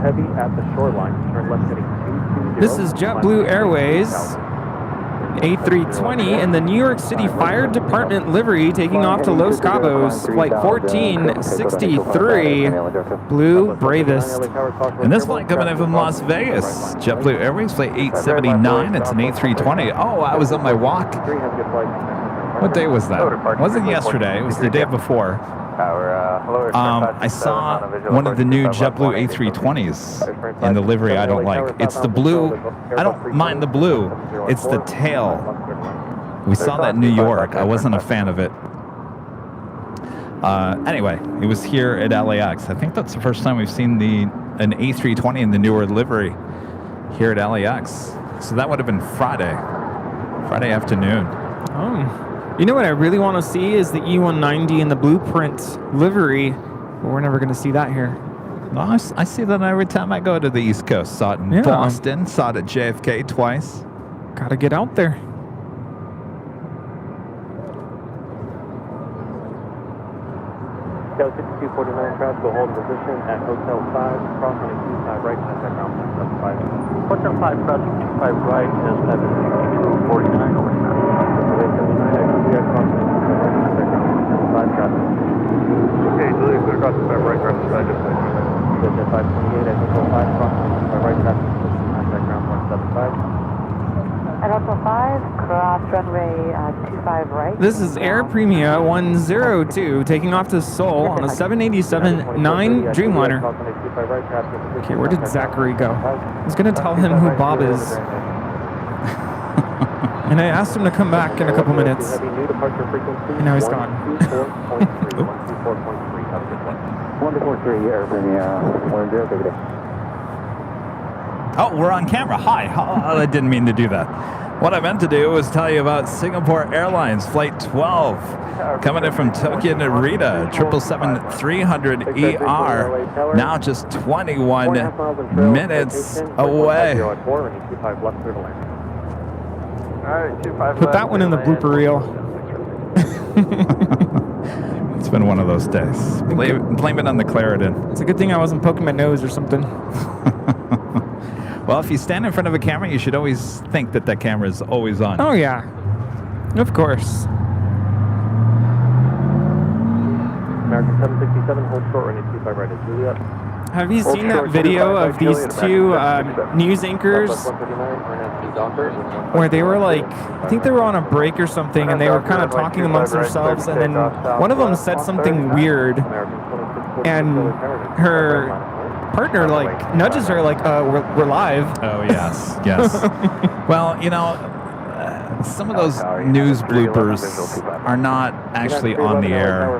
heavy at the shoreline. Turn left heading 220. This is JetBlue Airways A320 in the New York City Fire Department livery taking off to Los Cabos, flight 1463, Blue Bravest. And this flight coming in from Las Vegas, JetBlue Airways, flight 879. It's an A320. Oh, I was on my walk. What day was that? It wasn't yesterday. It was the day before. I saw one of the new JetBlue A320s in the livery I don't like. It's the blue. I don't mind the blue. It's the tail. We saw that in New York. I wasn't a fan of it. Anyway, it was here at LAX. I think that's the first time we've seen an A320 in the newer livery here at LAX. So that would have been Friday afternoon. Oh. You know what I really want to see is the E190 in the blueprint livery, but we're never going to see that here. Well, I see that every time I go to the East Coast. Saw it in Boston, saw it at JFK twice. Gotta get out there. Scout 6249 craft, go hold position at Hotel 5, cross on a 25 right, contact ground 175. Hotel 5, crossing 25 right, is 749 over 9. Okay, Julie, clear across the right, cross the side, just like 528 at Hotel 5, cross on the right, contact ground 175. At Hotel 5, cross runway 25 right. This is Air Premia 102 taking off to Seoul on a 787-9 Dreamliner. Okay, where did Zachary go? I was going to tell him who Bob is. And I asked him to come back in a couple minutes. And now he's gone. 143 Air Premia 10, take it. Oh, we're on camera. Hi. Oh, I didn't mean to do that. What I meant to do was tell you about Singapore Airlines Flight 12 coming in from Tokyo Narita, 777-300ER, now just 21 minutes away. Put that one in the blooper reel. It's been one of those days. Blame it on the Claritin. It's a good thing I wasn't poking my nose or something. Well, if you stand in front of a camera, you should always think that that camera is always on. Oh, yeah. Of course. American 767, hold short, running 25 right at Juliet. Have you seen that video of these two news anchors where they were like, I think they were on a break or something, and they were kind of talking amongst themselves, and then one of them said something weird, and her partner like nudges her like, we're live. Oh, yes, yes. Well, you know, some of those news bloopers are not actually on the air.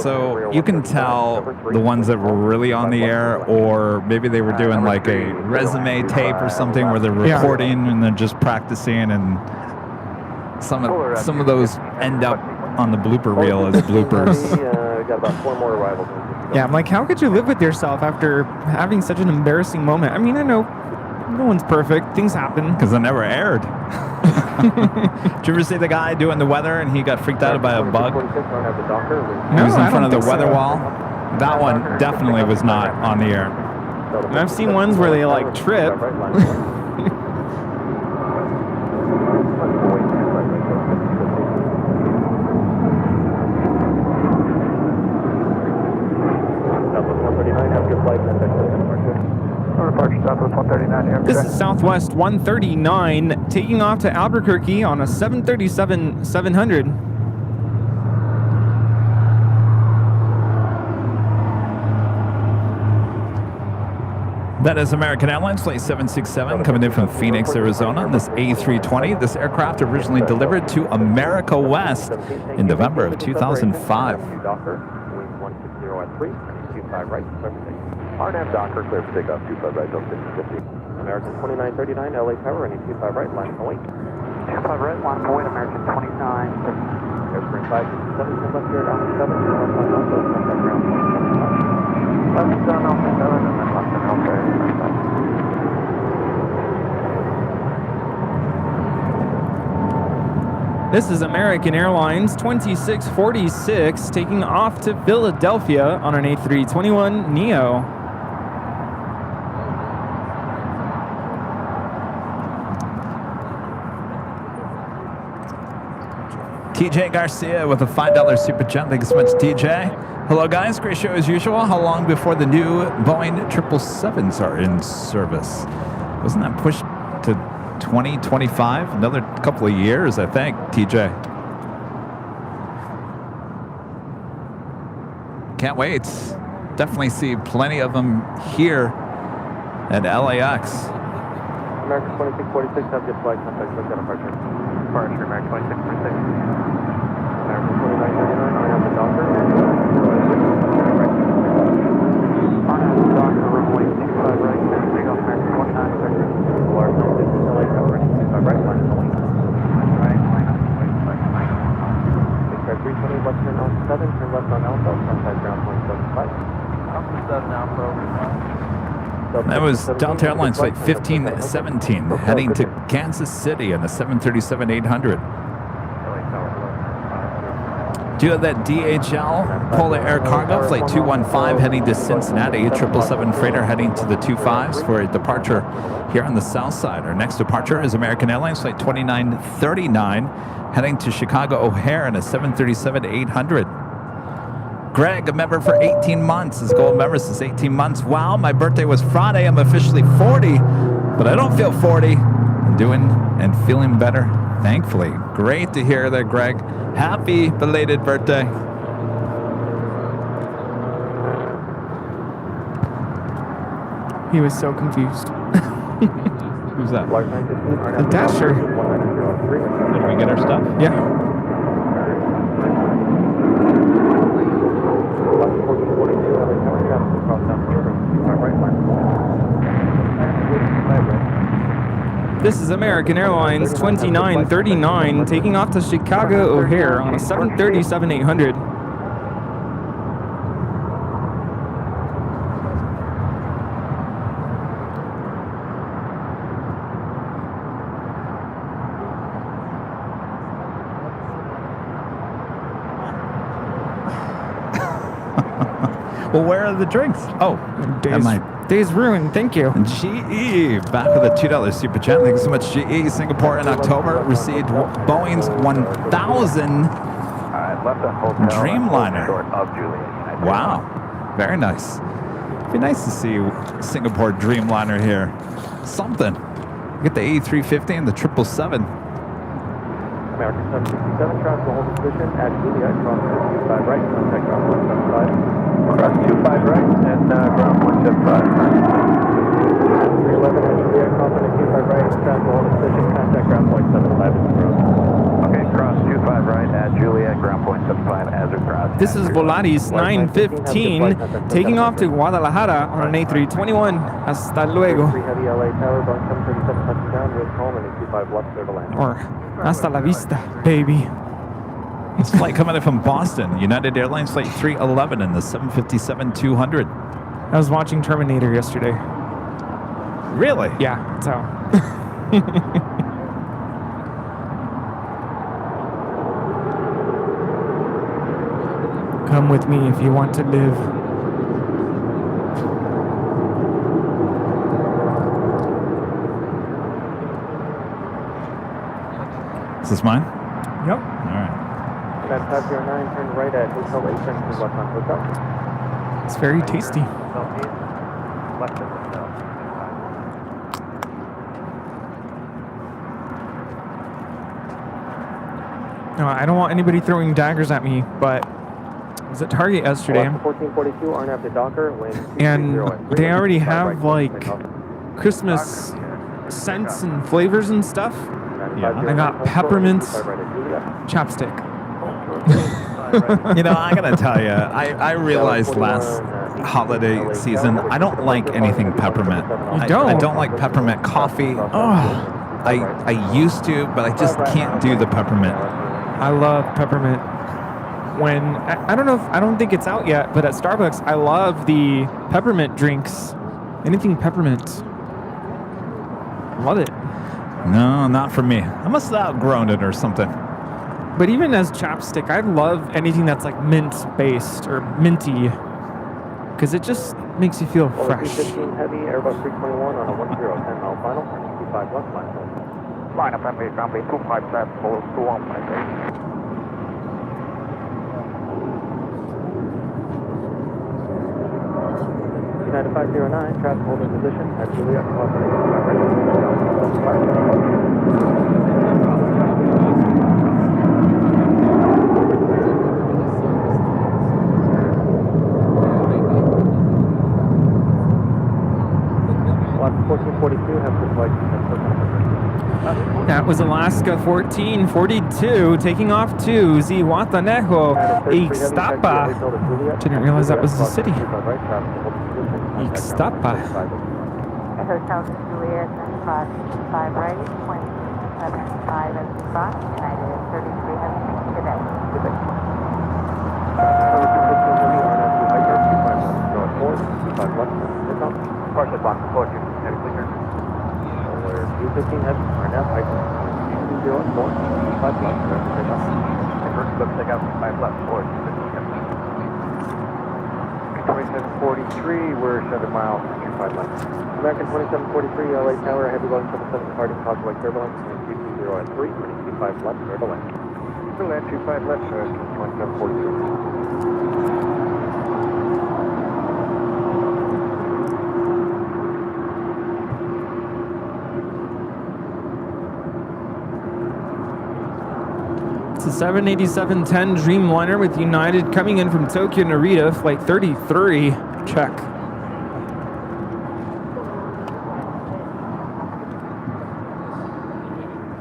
So you can tell the ones that were really on the air, or maybe they were doing like a resume tape or something where they're recording and they're just practicing, and some of those end up on the blooper reel as bloopers. Got about 4 more arrivals. Yeah, I'm like, how could you live with yourself after having such an embarrassing moment? I mean, I know no one's perfect. Things happen. Because it never aired. Did you ever see the guy doing the weather and he got freaked out by a bug? He was in front of the weather wall. That one definitely was not on the air. And I've seen ones where they like trip. This is Southwest 139 taking off to Albuquerque on a 737-700. That is American Airlines Flight 767 coming in from Phoenix, Arizona. This A320, this aircraft originally delivered to America West in November of 2005. RNAV Docker, clear for takeoff, 25 right, don't 50. American 2939, LA Tower, running 25 right, line of wait. 25 right, line of wait, American 29. Airspring 567, come left here, down 7, contact ground 175. Left down on 7, and then left and okay. This is American Airlines 2646 taking off to Philadelphia on an A321neo. TJ Garcia with a $5 super chat. Thank you so much, TJ. Hello, guys. Great show as usual. How long before the new Boeing 777s are in service? Wasn't that pushed to 2025? Another couple of years, I think, TJ. Can't wait. Definitely see plenty of them here at LAX. American 2646, have your flight contact, look at departure. Departure, American 2646. American 2939, I have the Docker. On the Docker, runway 25 right, and big off American 2939. Large 96 LA tower, 25 right, line is only. Right, line up, wait, line. Take 320 left turn on 7, turn left on Alpha, frontside ground 175. Alpha 7 Alpha, That was Delta Airlines Flight 1517 heading to Kansas City on the 737-800. Do you have that DHL Polar Air Cargo Flight 215 heading to Cincinnati, 777 freighter heading to the 25s for a departure here on the south side. Our next departure is American Airlines Flight 2939 heading to Chicago O'Hare in a 737-800. Greg, a member for 18 months. His gold member since 18 months. Wow, my birthday was Friday. I'm officially 40, but I don't feel 40. I'm doing and feeling better, thankfully. Great to hear that, Greg. Happy belated birthday. He was so confused. Who's that? The Dasher. Did we get our stuff? Yeah. This is American Airlines 2939 taking off to Chicago O'Hare on a 737-800. Well, where are the drinks? Oh, Day's ruined. Thank you. GE back with a $2 super chat. Thank you so much, GE. Singapore in October received Boeing's 1000 Dreamliner. Wow, very nice. Be nice to see Singapore Dreamliner here. Something. Get the A350 and the 777. American 767, tries to hold the position at Juliet, cross 25 right, contact ground 175. Cross 25 right, and ground 175. 311 at Juliet, cross 25 right, tries to hold the position, contact ground 175 as cross. Okay, cross 25 right at Juliet, ground 175 as cross. This is Volaris 915 taking off to Guadalajara on an A321. Hasta luego. Heavy LA Tower, Boeing 737 touching down, with home and 25 left there to land. Or hasta la vista, baby. This flight coming in from Boston, United Airlines Flight 311 in the 757-200. I was watching Terminator yesterday. Really? Yeah, that's how. Come with me if you want to live. Is this mine? Yep. All right. That 509, turn right at Hotel 8, turn to left on Hotel. It's very tasty. Left at Hotel. No, I don't want anybody throwing daggers at me, but I was at Target yesterday. 1442, Arnav to Docker, And they already have like Christmas scents and flavors and stuff. Yeah. I got peppermint chapstick. You know, I gotta tell you, I realized last holiday season, I don't like anything peppermint. You don't? I don't like peppermint coffee. Oh, I used to, but I just can't do the peppermint. I love peppermint. When I don't know if I don't think it's out yet, but at Starbucks I love the peppermint drinks. Anything peppermint. Love it. No, not for me. I must have outgrown it or something. But even as chapstick, I love anything that's like mint based or minty, because it just makes you feel fresh. 15 heavy, Airbus 321 on a 10-mile final, 25 left, line up heavy, ground 257, 2158. United 509, traffic holding position at Juliet. Lot 1442 has the flight. That was Alaska 1442 taking off to Zihuatanejo, Ixtapa. Didn't realize that was the city. Ixtapa. Hotel Juliet 95 right, 27.5 as we cross, United 33 has today. Partial box, 4, heavy clear. 215 heavy, RNF, item 204, 5 left, first look, take out 5 left, 4, 215 heavy. 2743, we're 7 miles, 25 left. American 2743, LA Tower, heavy loading 77 departing, Causeway turbulence, and 220 at 3, 25 left, clear to land. Clear land, 25 left, 2743. It's a 787-10 Dreamliner with United coming in from Tokyo Narita, flight 33. Check.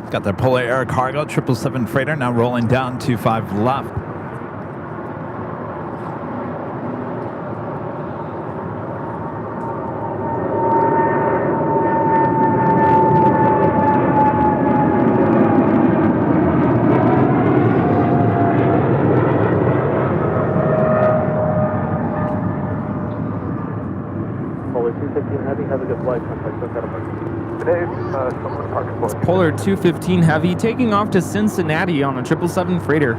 Got their Polar Air Cargo 777 freighter now rolling down 25 left. It's Polar 215 Heavy taking off to Cincinnati on a 777 freighter.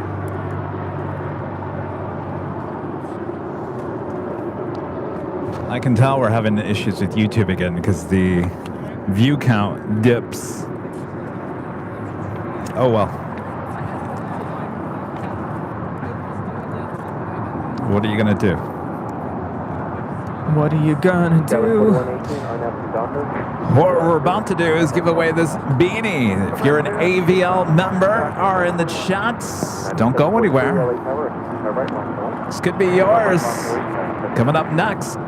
I can tell we're having issues with YouTube again because the view count dips. Oh well. What are you gonna do? What are you gonna do? What we're about to do is give away this beanie. If you're an AVL member or in the chats, don't go anywhere. This could be yours. Coming up next.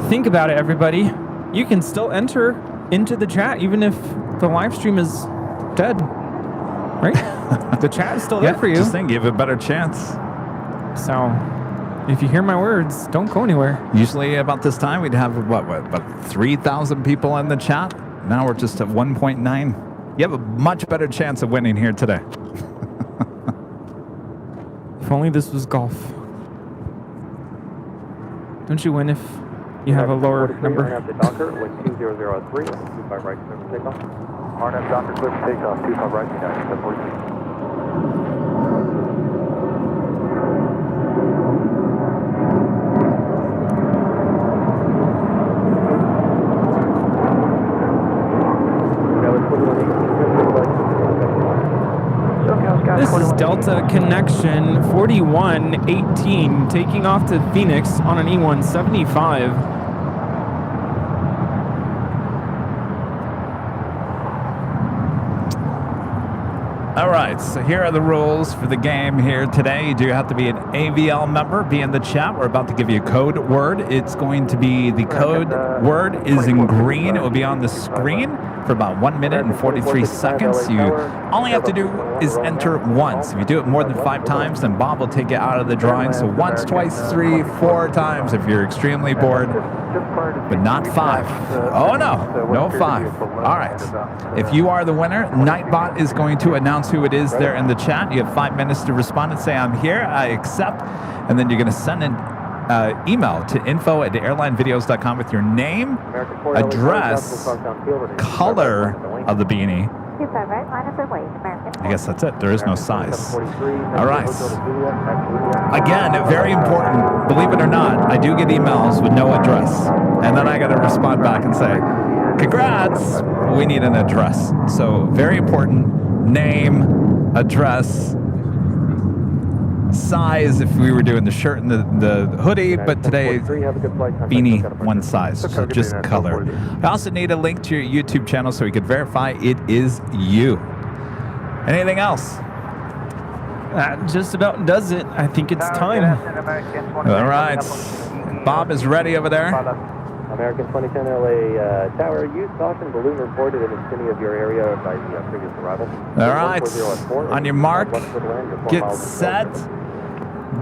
Think about it, everybody. You can still enter into the chat even if the live stream is dead. Right? The chat is still there for you. Just think, give it a better chance. So, if you hear my words, don't go anywhere. Usually about this time, we'd have, about 3,000 people in the chat. Now we're just at 1.9. You have a much better chance of winning here today. If only this was golf. Don't you win if you have a lower number? RNF Docker, wind 2003, 25 right, clear for takeoff. RNF Docker, clear for takeoff, 25 right, United 743. This is Delta Connection 4118 taking off to Phoenix on an E175. All right, so here are the rules for the game here today. You do have to be an AVL member, be in the chat. We're about to give you a code word. It's going to be, the code word is in green. It will be on the screen for about 1 minute and 43 seconds. You only have to do is enter once. If you do it more than 5 times, then Bob will take it out of the drawing. So once, twice, 3, 4 times if you're extremely bored, but not 5. Oh no, no 5. All right. If you are the winner, Nightbot is going to announce who it is there in the chat. You have 5 minutes to respond and say, I'm here, I accept. And then you're going to send an email to info@airlinevideos.com with your name, address, color of the beanie. I guess that's it. There is no size. All right. Again, very important. Believe it or not, I do get emails with no address. And then I got to respond back and say, congrats, we need an address. So very important. Name, address, size if we were doing the shirt and the hoodie, but today beanie one size, so just color. I also need a link to your YouTube channel so we could verify it is you. Anything else? That just about does it. I think it's time. All right. Bob is ready over there. American 2010 LA Tower, use caution, balloon reported in the vicinity of your area by the previous arrival. All right. On your mark, get set,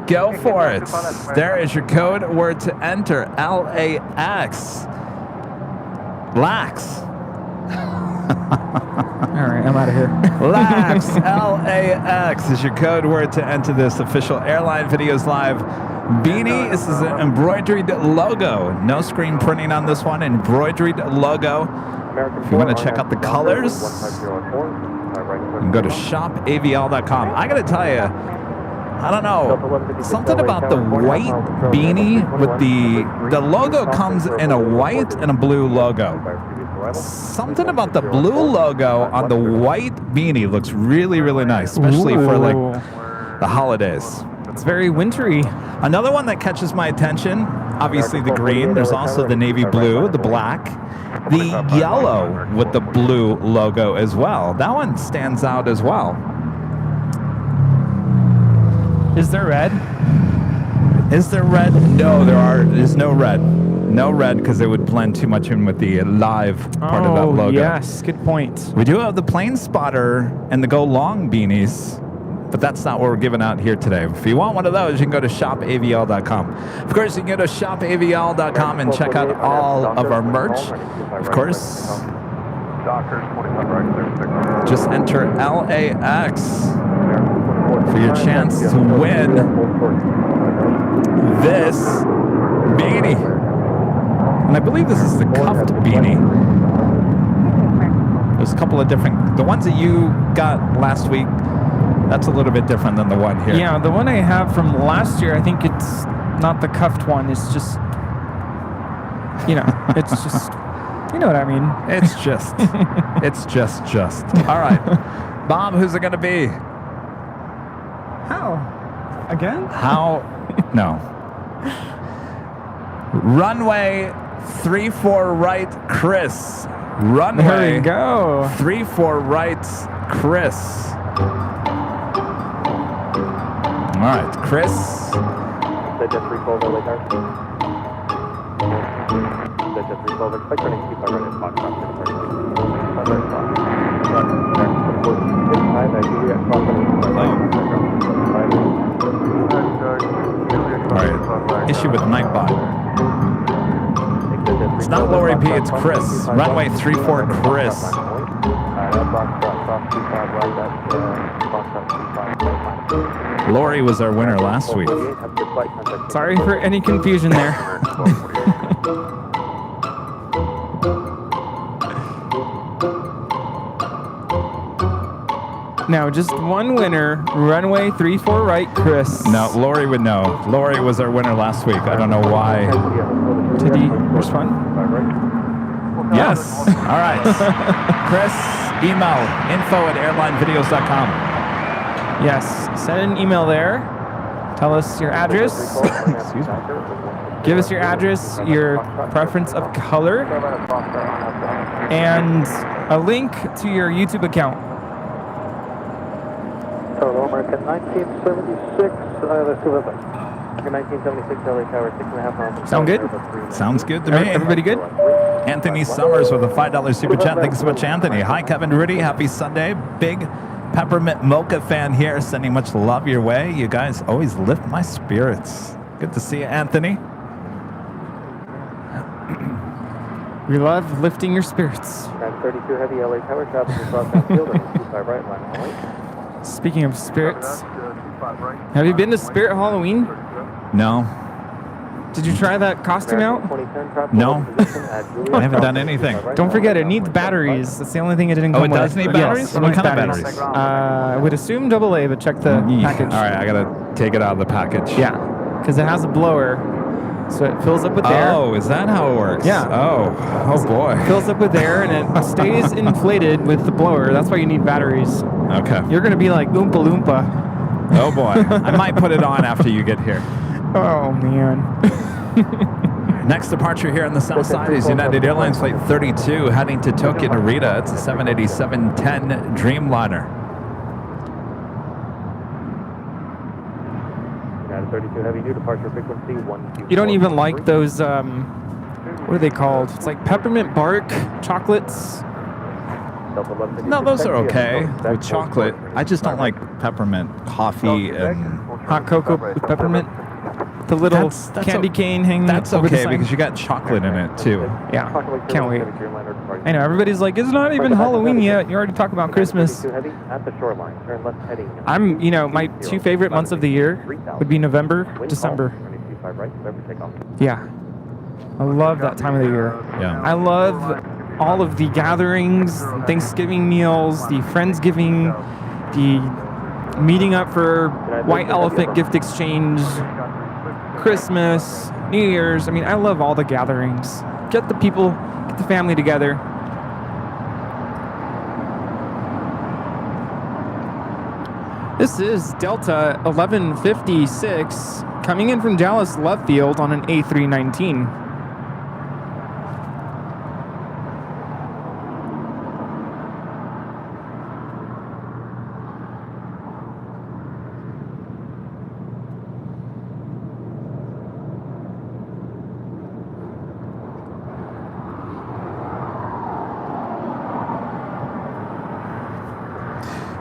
go for it. There is your code word to enter, LAX. LAX. All right, I'm out of here. LAX, LAX is your code word to enter this official Airline Videos Live beanie. This is an embroidered logo. No screen printing on this one. Embroidered logo. If you want to check out the colors, you can go to shopavl.com. I got to tell you, I don't know, something about the white beanie with the logo comes in a white and a blue logo. Something about the blue logo on the white beanie looks really, really nice, especially for like the holidays. It's very wintry. Another one that catches my attention, obviously the green. There's also the navy blue, the black, the yellow with the blue logo as well. That one stands out as well. Is there red? Is there red? No, there's no red. No red because it would blend too much in with the live part of that logo. Yes, good point. We do have the plane spotter and the go long beanies, but that's not what we're giving out here today. If you want one of those, you can go to shopavl.com. Of course, you can go to shopavl.com and check out all of our merch. Of course, just enter LAX for your chance to win this beanie. And I believe this is the cuffed beanie. There's a couple of different, the ones that you got last week, that's a little bit different than the one here. Yeah, the one I have from last year, I think it's not the cuffed one. It's just, you know, it's just, you know what I mean. It's just. All right. Bob, who's it going to be? How? Again? How? No. Runway 34 right, Chris. Runway. There you go. 34 right, Chris. All right, Chris. All right, issue with Nightbot. It's not Lori P, it's Chris. Runway 34, Chris. Lori was our winner last week. Sorry for any confusion there. Now, just one winner, runway 34 right, Chris. No, Lori would know. Lori was our winner last week. I don't know why. Did he respond? Yes. All right. Chris, email info@airlinevideos.com. Yes, send an email there. Tell us your address. Excuse me. Give us your address, your preference of color, and a link to your YouTube account. Total American 1976, let's go with it. 1976 LA Tower, 6.5 miles. Sound good? Sounds good to me. Everybody good? Anthony Summers with a $5 super chat. Thanks so much, Anthony. Hi, Kevin, Rudy. Happy Sunday. Big Peppermint Mocha fan here. Sending much love your way. You guys always lift my spirits. Good to see you, Anthony. We love lifting your spirits. 32 heavy LA Tower, traffic is southbound field on the 25 right line. Speaking of spirits, have you been to Spirit Halloween? No. Did you try that costume out? No. I haven't done anything. Don't forget, it needs batteries. That's the only thing it didn't come with. Oh, it does need batteries? Yes, What kind of batteries? I would assume AA, but check the package. All right, I got to take it out of the package. Yeah, because it has a blower, so it fills up with air. Oh, is that how it works? Yeah. Oh boy. It fills up with air, and it stays inflated with the blower. That's why you need batteries. Okay. You're going to be like Oompa Loompa. Oh boy, I might put it on after you get here. Oh man. Next departure here on the south side is United Airlines Flight 32 heading to Tokyo Narita. It's a 787-10 Dreamliner. United 32 Heavy, new departure frequency 1. You don't even like those, what are they called? It's like peppermint bark chocolates. No, those are okay with chocolate. I just don't like peppermint coffee and hot cocoa with peppermint. The little candy cane hanging That's over the okay side. because you got chocolate in it too. Yeah, can't wait. I know, everybody's like, it's not even Halloween yet. You already talked about Christmas. At the shoreline, turn left heading. You know, my 2 favorite months of the year would be November, December. Yeah. I love that time of the year. Yeah. I love all of the gatherings, Thanksgiving meals, the Friendsgiving, the meeting up for White Elephant gift exchange, Christmas, New Year's. I mean, I love all the gatherings. Get the people, get the family together. This is Delta 1156 coming in from Dallas left field on an A319.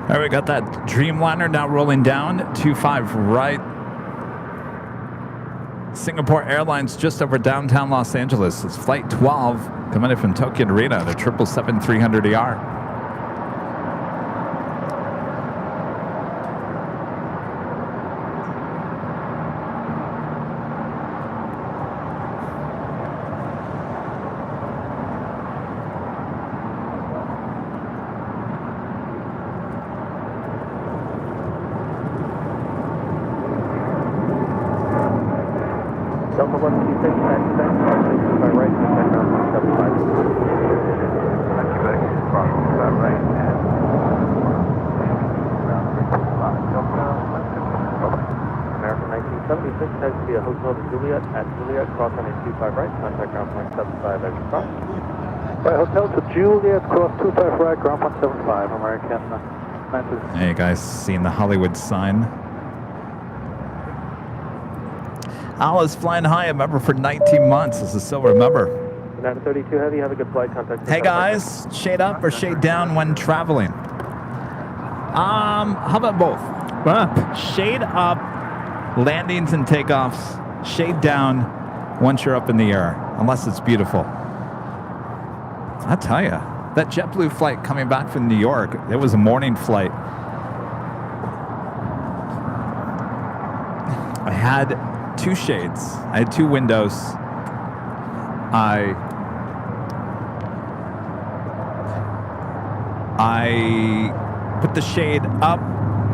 All right, we got that Dreamliner now rolling down 25 right. Singapore Airlines just over downtown Los Angeles. It's flight 12 coming in from Tokyo Narita, the 777-300ER. Delta 126, by right, contact ground 175. Right, American 1976, taxi via Hotel to Juliet at Juliet, cross on 25 right, contact ground 175 as you cross. Right, Hotel to Juliet, cross 25 right, ground 175, American 19. Hey, you guys seeing the Hollywood sign? Al is flying high, a member for 19 months. This is a silver member. United 32 Heavy, have a good flight. Contact. Hey guys, shade up or shade down when traveling? How about both? Up. Shade up, landings and takeoffs. Shade down once you're up in the air, unless it's beautiful. I tell you, that JetBlue flight coming back from New York, it was a morning flight. I had 2 shades. I had 2 windows. I put the shade up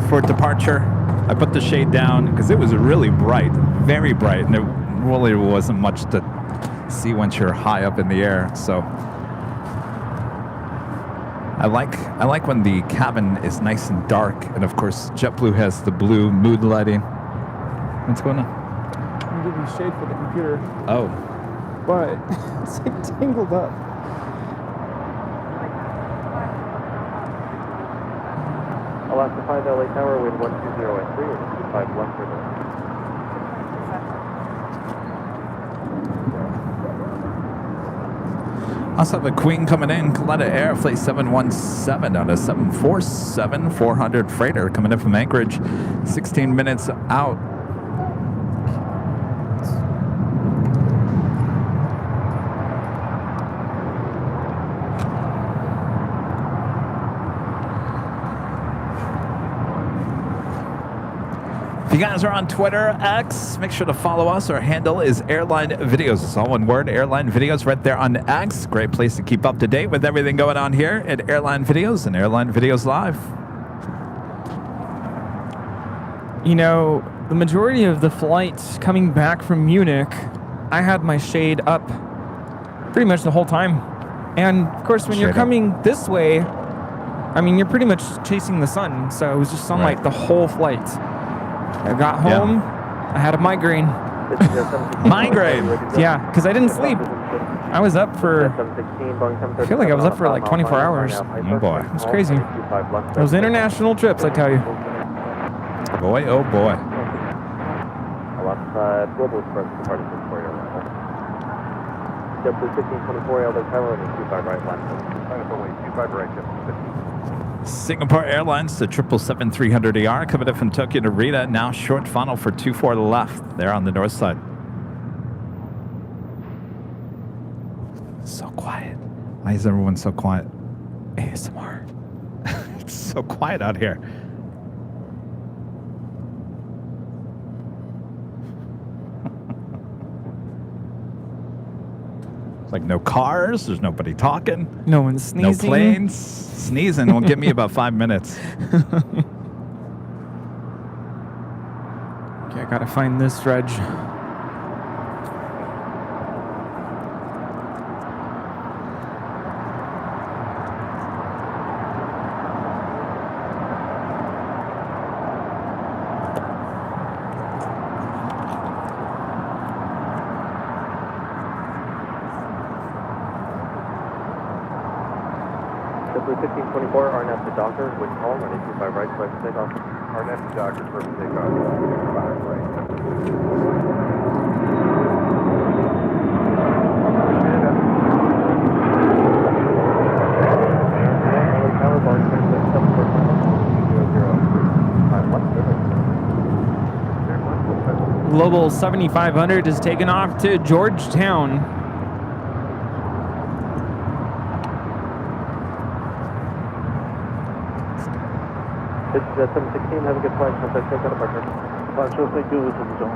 for departure. I put the shade down because it was really bright, very bright, and it really wasn't much to see once you're high up in the air. So I like when the cabin is nice and dark, and of course JetBlue has the blue mood lighting. What's going on? I'm giving you shade for the computer. Oh. But it's like tangled up. Alaska 5 LA Tower, wind 120 at 3 or 25 left for the. Also have a Queen coming in, Coletta Air, flight 717 on a 747-400 freighter coming in from Anchorage, 16 minutes out. If you guys are on Twitter, X, make sure to follow us. Our handle is Airline Videos. It's all one word, Airline Videos, right there on X. Great place to keep up to date with everything going on here at Airline Videos and Airline Videos Live. You know, the majority of the flights coming back from Munich, I had my shade up pretty much the whole time. And of course, when you're coming this way, I mean, you're pretty much chasing the sun. So it was just sunlight the whole flight. I got home. I had a migraine. Migraine? Yeah, because I didn't sleep. I was up for, I feel like I was up for like 24 hours. Oh boy. It's crazy. Those international trips, I tell you. Boy, oh boy. Global Express departing for your arrival. JetBlue 1524, LA Tower, and 25 right left. 25 right, JetBlue 15. Singapore Airlines to 777-300ER coming up from Tokyo to Narita. Now short funnel for 24 left. There on the north side. So quiet. Why is everyone so quiet? ASMR. It's so quiet out here. It's like no cars. There's nobody talking. No one's sneezing. No planes. Sneezing will give me about 5 minutes. Okay, I gotta find this reg. JetBlue 1524, RNF to Docker, wind call, running 25 right, clear for takeoff. RNF to Docker, clear for takeoff, 25 right. Tower, bar 26, Global 7500 is taken off to Georgetown. It's 716, have a good flight, contact check out of Parker. Flash will say do this in the zone.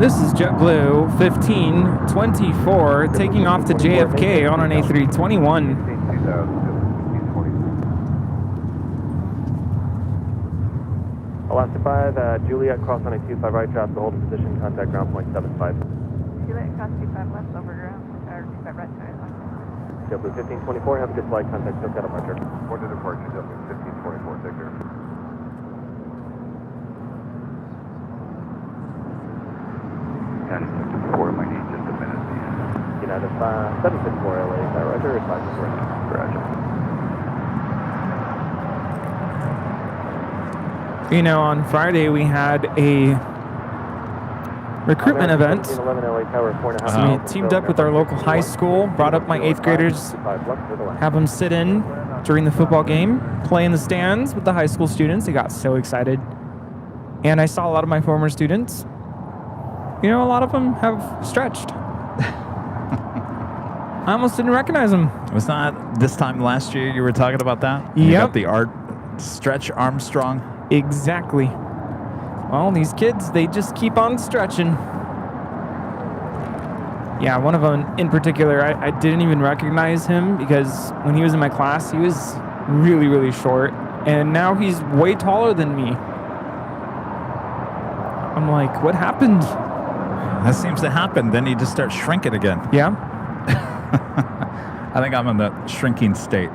This is JetBlue 1524 taking off to JFK on an A321. Alaska 5, Juliet, cross on a 25 right, draft to hold position, contact ground point 75. Juliet, cross 25 left, over ground, or 25 right, sorry. JetBlue 1524, have a good flight, contact check out of Parker. Report to departure, JetBlue 1524, take care. Might need just a minute. United 764 LA, is that Roger? Or 564? You know, on Friday we had a recruitment event. So we teamed up with our local high school, brought up my 8th graders, have them sit in during the football game, play in the stands with the high school students. They got so excited. And I saw a lot of my former students. You know, a lot of them have stretched. I almost didn't recognize them. Was not this time last year you were talking about that? Yep. You got the Art Stretch Armstrong? Exactly. Well, these kids, they just keep on stretching. Yeah, one of them in particular, I didn't even recognize him because when he was in my class, he was really, really short. And now he's way taller than me. I'm like, what happened? That seems to happen. Then you just start shrinking again. Yeah. I think I'm in the shrinking state.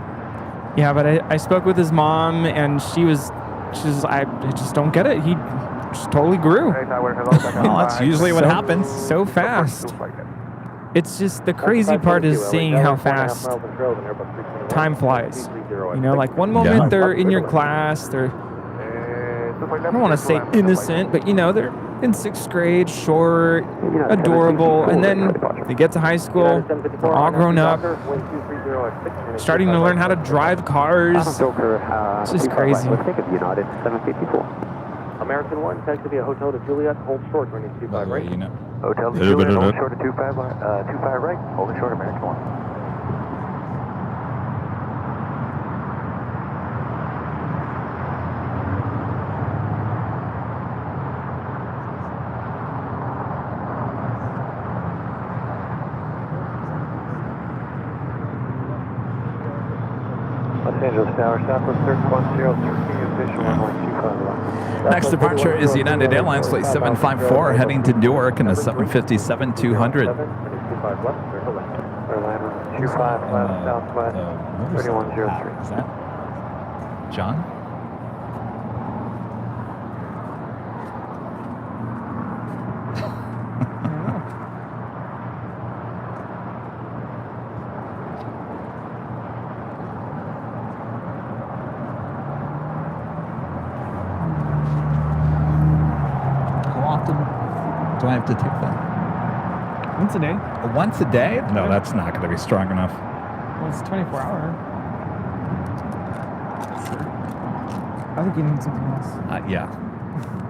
Yeah, but I spoke with his mom, and she's I just don't get it. He just totally grew. Well, that's usually what happens. So fast. It's just the crazy part is seeing how fast time flies. You know, like one moment they're in your class, they're, I don't want to say innocent, but you know, they're in 6th grade, short, adorable, and then they get to high school, they're all grown up, starting to learn how to drive cars. It's just crazy. American 1, tag to be a hotel to Juliet, hold short, running 25 right. Hotel to Juliet, hold short to 25 right, hold it short, American 1. Los Angeles Tower, Southwest 310, official runway 25. Next departure is United Airlines Flight 754 heading to Newark in a 757-200. Airline 25 left Southwest 3103. Is that John? Do I have to take that? Once a day. Once a day? No, that's not going to be strong enough. Well, it's 24 hour. I think you need something else. Yeah.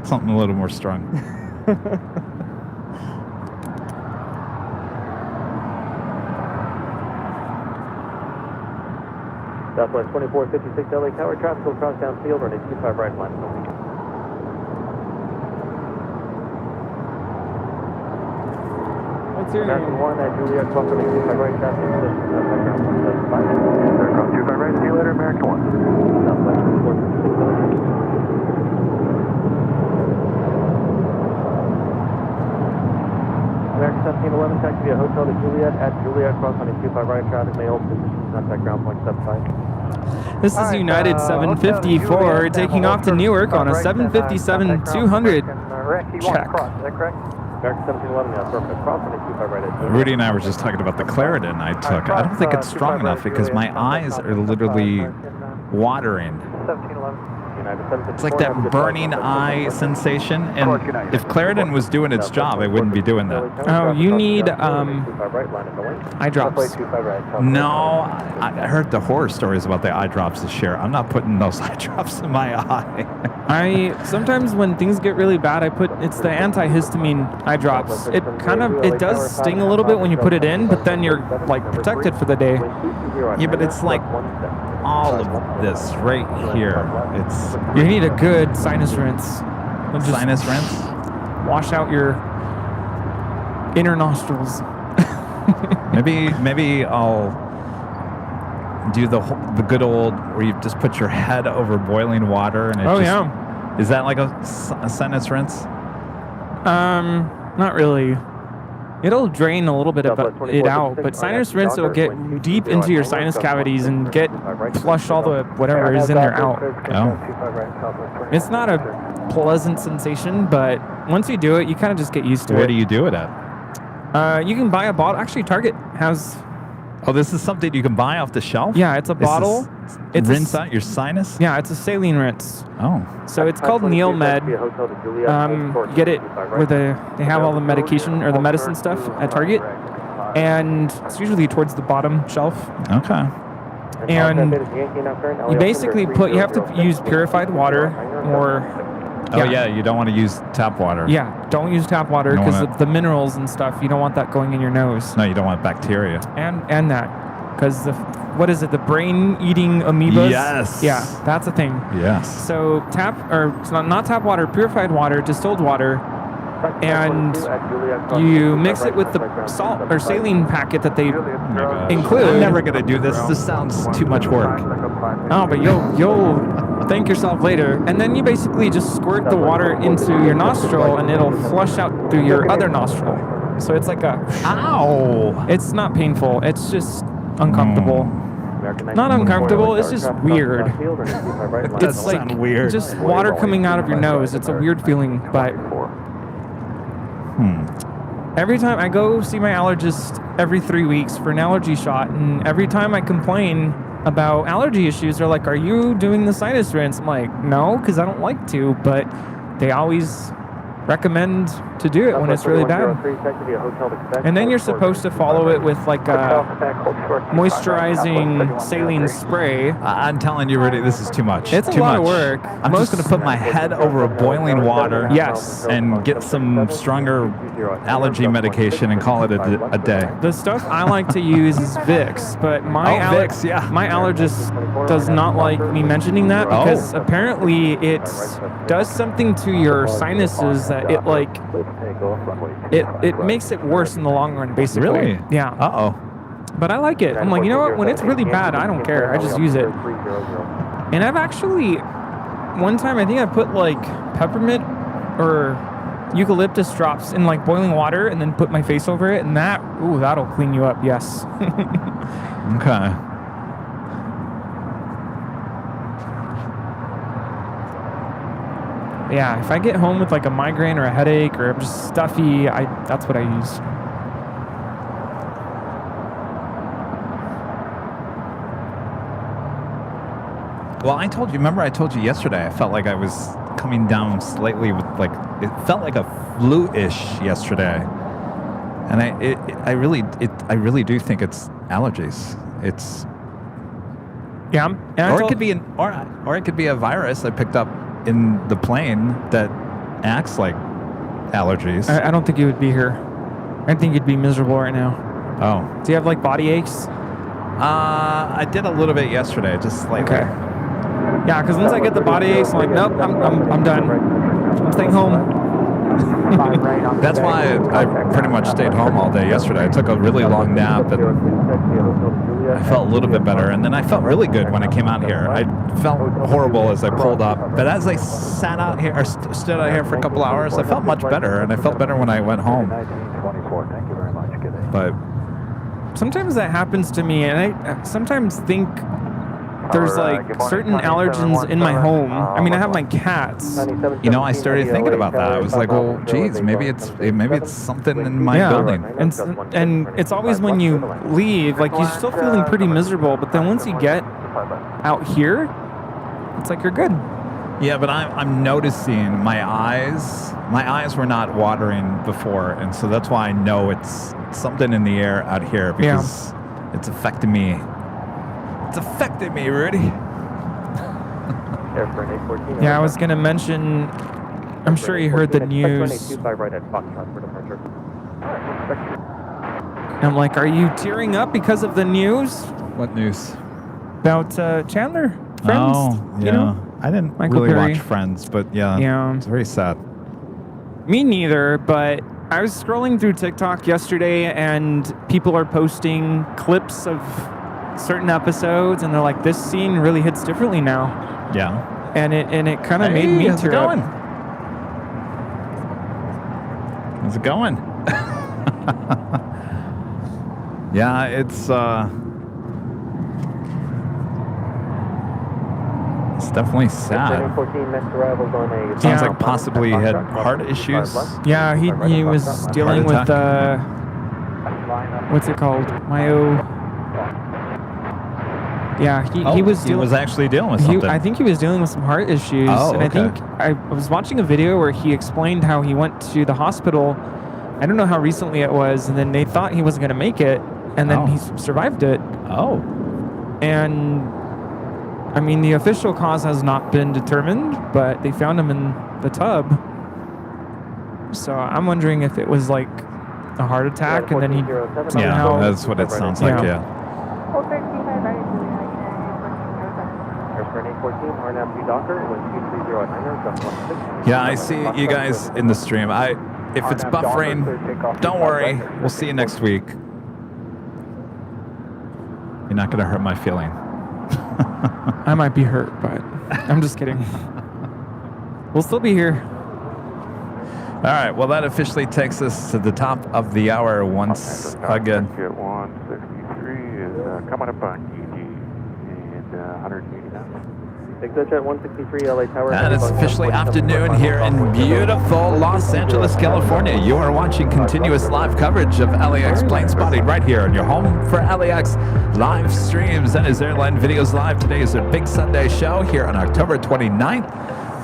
Something a little more strong. Southwest 2456 LA Tower, traffic will cross downfield, running 25 right line. What's your American 1 at Juliet, 12 running 25 right, traffic position, background 175. Aircraft 25 right, see you later, American 1. Southwest 2456 LA. American 1711, taxi via Hotel to Juliet at Juliet, cross running 25 right, traffic may hold position, contact ground point 75. This is United 754 taking off to Newark on a 757-200 check. Rudy and I were just talking about the Clarendon I took. I don't think it's strong enough because my eyes are literally watering. It's like that burning eye sensation, and if Clarendon was doing its job, it wouldn't be doing that. Oh, you need eye drops. No, I heard the horror stories about the eye drops this year. I'm not putting those eye drops in my eye. Sometimes when things get really bad, it's the antihistamine eye drops. It does sting a little bit when you put it in, but then you're like protected for the day. Yeah, but it's like all of this right here. You need a good sinus rinse. Sinus rinse? Wash out your inner nostrils. Maybe I'll do the good old where you just put your head over boiling water and is that like a sinus rinse? Not really. It'll drain a little bit of it out, but sinus rinse, it'll get deep into your sinus cavities and flush all the whatever is in there out. Oh. It's not a pleasant sensation, but once you do it, you kind of just get used to it. Where do you do it at? You can buy a bottle. Actually, Target has... Oh, this is something you can buy off the shelf? Yeah, it's a bottle. It's rinse out your sinus? Yeah, it's a saline rinse. Oh. So it's called Neil Med. You get it where they have all the medication or the medicine stuff at Target. And it's usually towards the bottom shelf. Okay. And you basically you have to use purified water or... Oh, yeah, you don't want to use tap water. Yeah, don't use tap water because of the minerals and stuff. You don't want that going in your nose. No, you don't want bacteria. And that. Because what is it? The brain-eating amoebas? Yes. Yeah, that's a thing. Yes. So it's not tap water, purified water, distilled water, and you mix it with the salt or saline packet that they include. I'm never going to do this. This sounds too much work. Oh, but you'll thank yourself later. And then you basically just squirt the water into your nostril and it'll flush out through your other nostril. So it's like a... Ow! It's not painful. It's just uncomfortable. Not uncomfortable, it's just weird. It's like weird. Just water coming out of your nose. It's a weird feeling, but... Every time I go see my allergist every 3 weeks for an allergy shot, and every time I complain about allergy issues, they're like, are you doing the sinus rinse? I'm like, no, because I don't like to, but they always recommend to do it when it's really bad. And then you're supposed to follow it with like a moisturizing saline spray. I'm telling you, Rudy, this is too much. It's too a lot much. of work. I'm just going to put my head over boiling water. Yes. And get some stronger allergy medication and call it a day. The stuff I like to use is Vicks, but my Vicks, yeah. My allergist does not like me mentioning that because apparently it does something to your sinuses that it like it makes it worse in the long run, basically. Really? Yeah. Uh-oh. But I like it. I'm like, you know what? When it's really bad, I don't care. I just use it. And I've actually, one time I think I put like peppermint or eucalyptus drops in like boiling water and then put my face over it, and that, ooh, that'll clean you up. Yes. Okay. Yeah, if I get home with like a migraine or a headache or I'm just stuffy, that's what I use. Well, remember I told you yesterday, I felt like I was coming down slightly with like, it felt like a flu-ish yesterday. And I really do think it's allergies. It's, yeah. Or it could be a virus I picked up in the plane that acts like allergies. I don't think you would be here. I think you'd be miserable right now. Oh. Do you have like body aches? I did a little bit yesterday, just slightly. Okay. Yeah, because once I get the body aches, I'm like, nope, I'm done. I'm staying home. That's why I pretty much stayed home all day yesterday. I took a really long nap and I felt a little bit better. And then I felt really good when I came out here. I felt horrible as I pulled up. But as I sat out here, or stood out here for a couple hours, I felt much better. And I felt better when I went home. But sometimes that happens to me, and I sometimes think there's like certain allergens in my home. I mean, I have my cats. You know, I started thinking about that. I was like, well, geez, maybe it's something in my building. And it's always when you leave, like you're still feeling pretty miserable, but then once you get out here, it's like you're good. Yeah, but I'm noticing my eyes were not watering before, and so that's why I know it's something in the air out here because it's affecting me. It's affecting me, Rudy. Yeah, I was going to mention, I'm sure you heard the news. I'm like, are you tearing up because of the news? What news? About Chandler, Friends. Oh, yeah. You know? I didn't Michael really Perry. watch Friends, but yeah, it's very sad. Me neither, but I was scrolling through TikTok yesterday and people are posting clips of certain episodes and they're like, this scene really hits differently now. Yeah. And it kind of made me tear up. How's it going? Yeah, it's definitely sad. Sounds like possibly he had heart issues. Yeah, he was dealing with what's it called? Yeah, he was actually dealing with something. I think he was dealing with some heart issues. Oh, and I think I was watching a video where he explained how he went to the hospital. I don't know how recently it was, and then they thought he wasn't going to make it, and then he survived it. Oh. And I mean, the official cause has not been determined, but they found him in the tub. So I'm wondering if it was like a heart attack, and then he somehow... Yeah, that's what it sounds like, yeah. Yeah, I see you guys in the stream. If it's buffering, don't worry. We'll see you next week. You're not going to hurt my feeling. I might be hurt, but I'm just kidding. We'll still be here. All right. Well, that officially takes us to the top of the hour once again. 163 is coming up on ED and 180 now. Exit at 163 LA Tower. And it's officially afternoon here in beautiful Los Angeles, California. You are watching continuous live coverage of LAX Plane Spotting right here on your home for LAX live streams. That is Airline Videos Live. Today is their big Sunday show here on October 29th,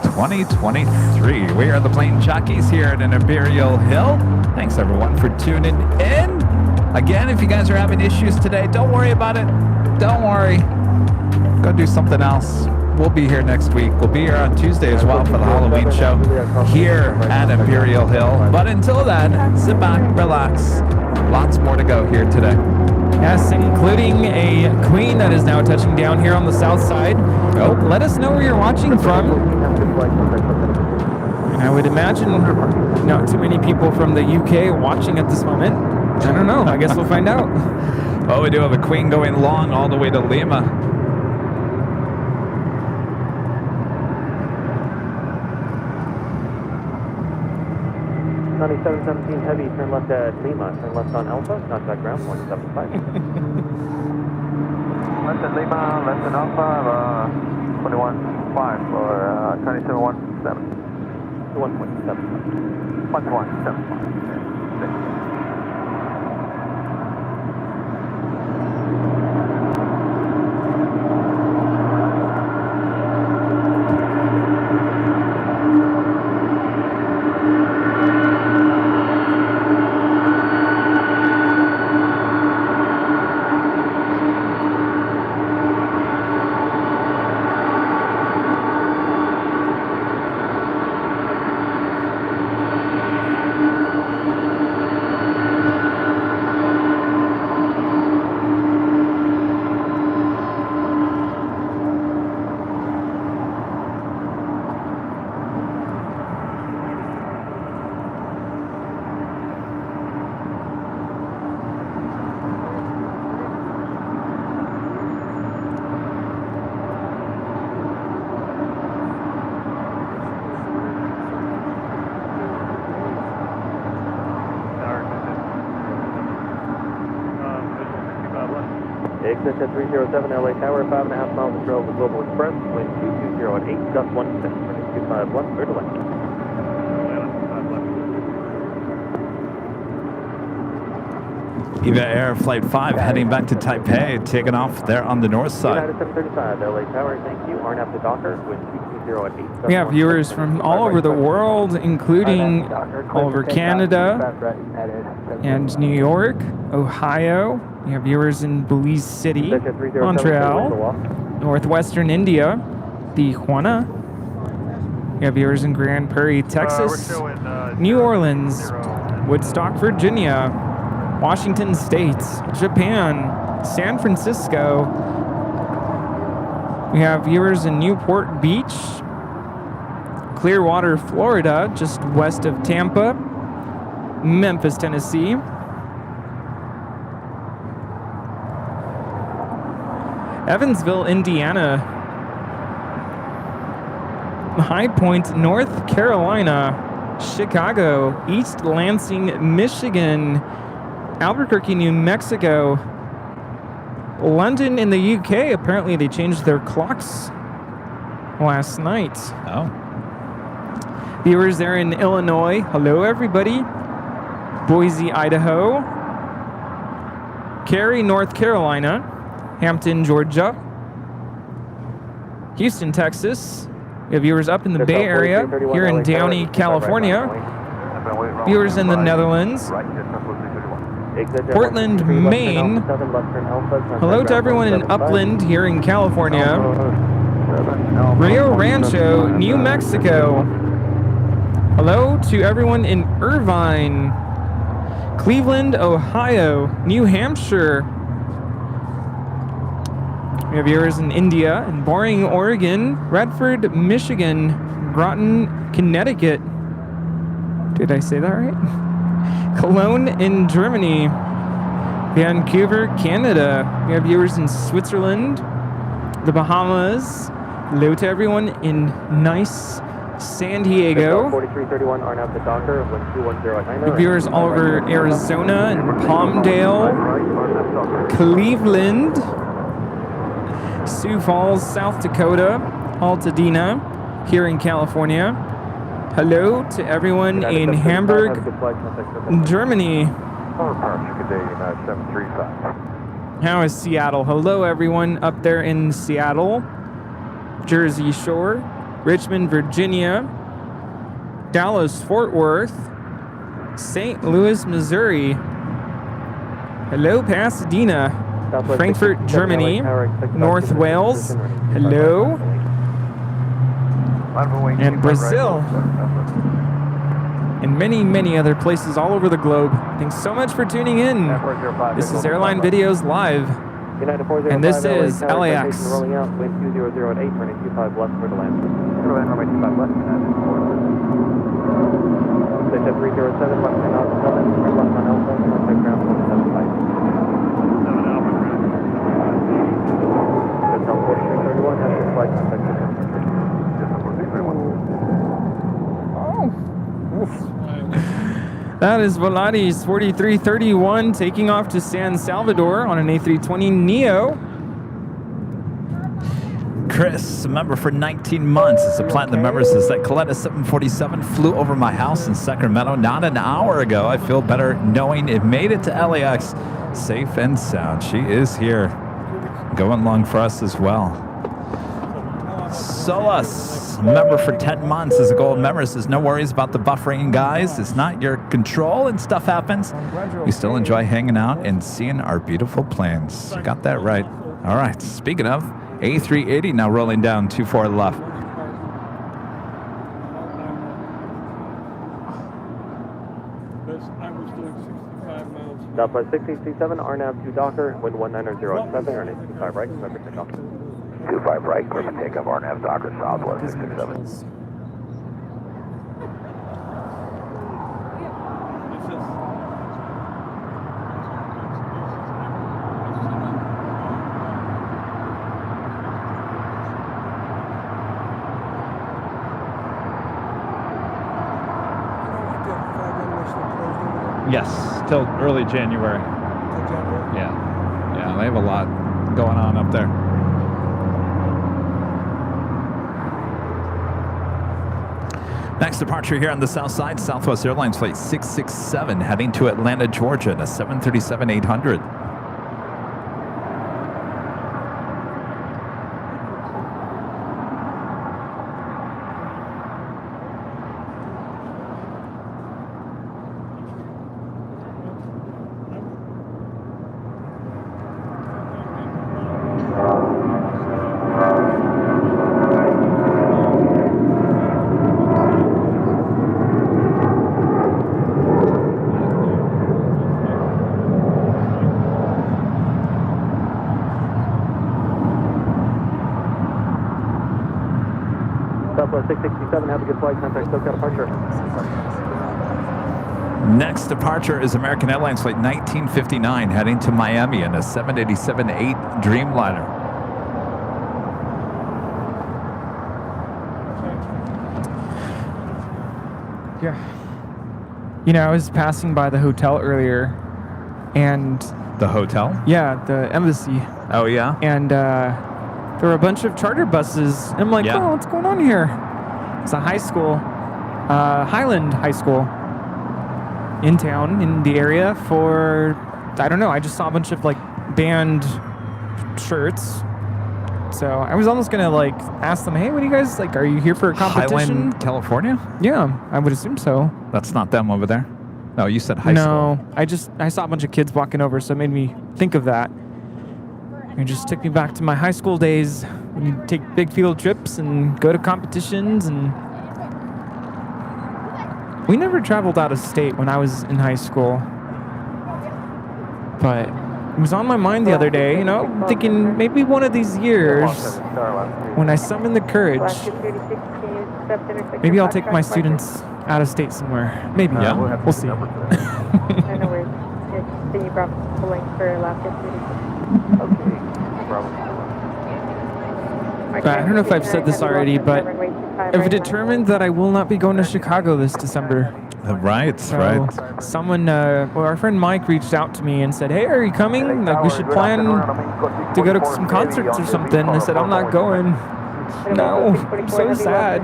2023. We are the Plane Jockeys here at an Imperial Hill. Thanks everyone for tuning in. Again, if you guys are having issues today, don't worry about it. Don't worry. Go do something else. We'll be here next week. We'll be here on Tuesday as well for the Halloween show here at Imperial Hill. But until then, sit back, relax. Lots more to go here today. Yes, including a queen that is now touching down here on the south side. Oh, let us know where you're watching from. And I would imagine not too many people from the UK watching at this moment. I don't know. I guess we'll find out. Oh, we do have a Queen going long all the way to Lima. 9717 Heavy, turn left at Lima, turn left on Alpha, contact ground 175. Left at Lima, left at Alpha, 21.5 for 2717. 1.75. 1175. Exit at 307 LA Tower, 5.5 miles of trail with Global Express, wind 220 at 8, gust 1 6, running 25 left, clear to left. Eva Air Flight 5 heading back to Taipei, taking off there on the north side. United 735 LA Tower, thank you, RNAV to Docker, wind 220 at 8. We have viewers from all over the world, including all over Canada and New York, Ohio. We have viewers in Belize City, Montreal, northwestern India, Tijuana. We have viewers in Grand Prairie, Texas, New Orleans, Woodstock, Virginia, Washington State, Japan, San Francisco. We have viewers in Newport Beach, Clearwater, Florida, just west of Tampa, Memphis, Tennessee, Evansville, Indiana, High Point, North Carolina, Chicago, East Lansing, Michigan, Albuquerque, New Mexico, London in the UK. Apparently they changed their clocks last night. Oh. Viewers there in Illinois. Hello, everybody. Boise, Idaho. Cary, North Carolina. Hampton, Georgia. Houston, Texas. We have viewers up in the Bay Area. Here in Downey, California. Viewers in the Netherlands. Portland, Maine. Hello to everyone in Upland here in California. Rio Rancho, New Mexico. Hello to everyone in Irvine, Cleveland, Ohio, New Hampshire. We have viewers in India, in Boring, Oregon, Redford, Michigan, Groton, Connecticut. Did I say that right? Cologne in Germany, Vancouver, Canada. We have viewers in Switzerland, the Bahamas. Hello to everyone in nice San Diego. 4331 RNAV to Docker, wind 210 at 9. Viewers all over Arizona and Palmdale, Cleveland, Sioux Falls, South Dakota, Altadena, here in California. Hello to everyone in Hamburg, Germany. How is Seattle? Hello, everyone up there in Seattle, Jersey Shore, Richmond, Virginia, Dallas, Fort Worth, St. Louis, Missouri. Hello, Pasadena, Frankfurt, Germany, North Wales. Hello. And Brazil, and many, many other places all over the globe. Thanks so much for tuning in. This is Airline Videos Live, and this is LAX. Rolling out, wind 200 at 8, running 25 left for the land. Runway 25 left, Station 307, left turn out 7, turn left on Alpha, contact ground 175. 7 Alpha. That is Volaris 4331 taking off to San Salvador on an A320 Neo. Chris, a member for 19 months. As a platinum member, says that Coletta 747 flew over my house in Sacramento not an hour ago. I feel better knowing it made it to LAX safe and sound. She is here, going long for us as well. Solus, a member for 10 months, as a gold member, says no worries about the buffering, guys. It's not your control and stuff happens. We still enjoy hanging out and seeing our beautiful planes. Got that right. All right, speaking of, A380 now rolling down 24 left. Southwest 6067, RNAV 2 Docker, wind 1907, runway 25 right, clear for takeoff. 25 right, clear for takeoff, RNAV Docker, Southwest 667. Yes, till early January. Yeah. Yeah, they have a lot going on up there. Next departure here on the south side, Southwest Airlines Flight 667 heading to Atlanta, Georgia, in a 737-800. Southwest 667, have a good flight, contact SoCal departure. Next departure is American Airlines Flight 1959 heading to Miami in a 787-8 Dreamliner. Yeah. You know, I was passing by the hotel earlier, and... The hotel? Yeah, the embassy. Oh, yeah? And there were a bunch of charter buses. I'm like, oh, what's going on here? It's a high school, Highland High School, in town, in the area for, I don't know, I just saw a bunch of, like, band shirts. So I was almost going to, like, ask them, hey, what do you guys, like, are you here for a competition? Highland, California? Yeah, I would assume so. That's not them over there? No, you said high school. No, I saw a bunch of kids walking over, so it made me think of that. It just took me back to my high school days when you take big field trips and go to competitions. And we never traveled out of state when I was in high school. But it was on my mind the other day, you know, thinking maybe one of these years, when I summon the courage, maybe I'll take my students out of state somewhere. Maybe. Yeah, we'll see. But I don't know if I've said this already, but I've determined that I will not be going to Chicago this December. Right, So right. someone, well, our friend Mike reached out to me and said, hey, are you coming? Like, we should plan to go to some concerts or something. And I said, I'm not going. No, I'm so sad.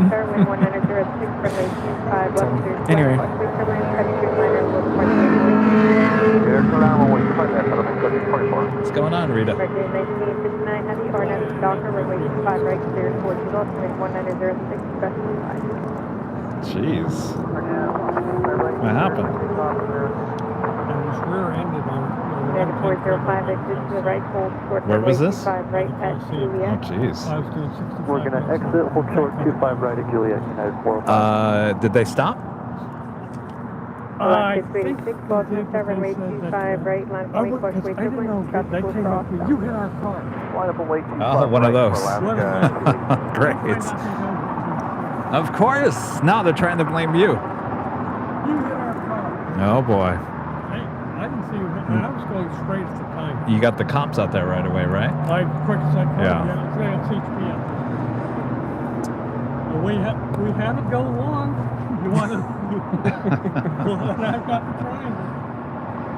Anyway. What's going on, Rita? Jeez. What happened? Where was this? Oh, jeez. We're going to exit, hold short 25 right at Juliet, United 405. Did they stop? I think they said that I didn't know if they came up with you hit our car. Line up away 25 Oh, one of those. Great. Great. Of course. Now they're trying to blame you. You hit our car. Oh, boy. I didn't see you hit me. I was going straight at the time. You got the cops out there right away, right? As quick as I could. Yeah. It's HPM. Well, we have it go along. You want to And I've got the triangle.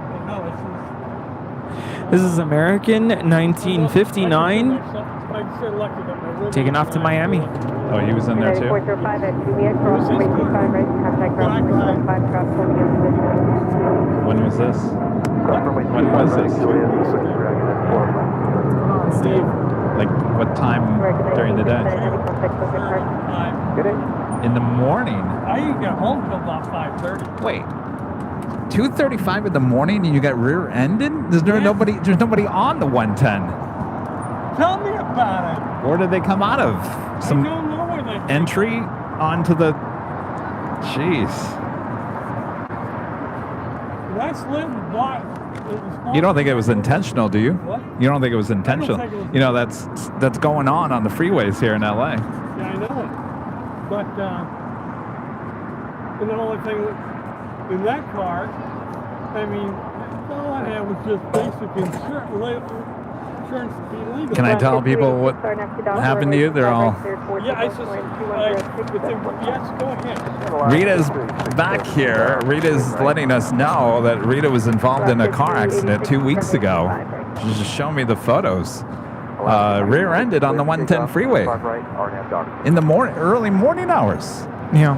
But no, it's just... This is American 1959. Taking off to Miami. Oh, he was in there too? 405 at Juliet, cross 25 right, contact ground 25 drop 40 on position. When was this? When was this? Steve. Like what time during the day? In the morning? I didn't get home till about 5:30. Wait. 2:35 in the morning and you got rear-ended? There's nobody on the 110. Tell me about it. Where did they come out of? Some I don't know where they entry onto the... Jeez. That's lived block. You don't think it was intentional, do you? What? You don't think it was intentional? think it was- You know, that's going on the freeways here in LA. Yeah, I know it. But, and the only thing in that car, I mean, all I had was just basic insurance to be legal. Can I tell people what happened to you? They're all... Yeah, I just, yes, go ahead. Rita's back here. Rita's letting us know that Rita was involved in a car accident 2 weeks ago. She just showed me the photos. Rear-ended on the 110 freeway in the early morning hours. Yeah.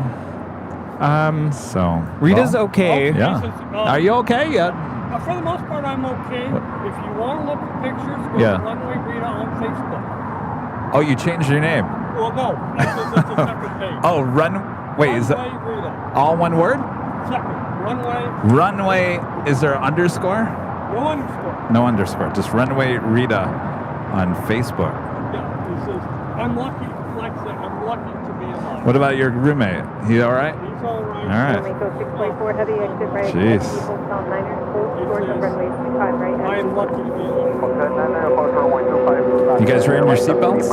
So Rita's okay. Yeah. Are you okay? Yeah. For the most part, I'm okay. If you want to look at pictures, go to Runway Rita on Facebook. Oh, you changed your name. Well, no, that's a separate page. Oh, wait, is that Runway Rita. all one word? Separate. Runway. Runway, is there an underscore? No underscore. No underscore, just Runway Rita on Facebook. Yeah, this is, I'm lucky, like I said, I'm lucky to be alive. What about your roommate? He all right? He's all right. All right. heavy exit right. Jeez. I am lucky to be alive. You guys wearing your seatbelts? Of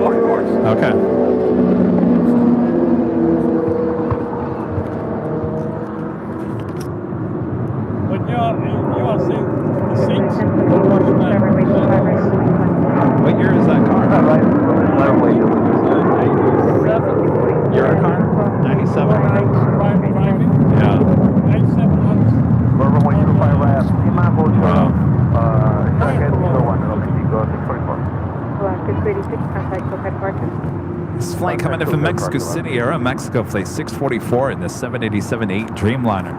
course. Okay. But you all see the seats. What year is that car? Your car? 97? Yeah. 97 This flight coming in from Mexico City, Aeromexico, flight 644 in the 787-8 Dreamliner.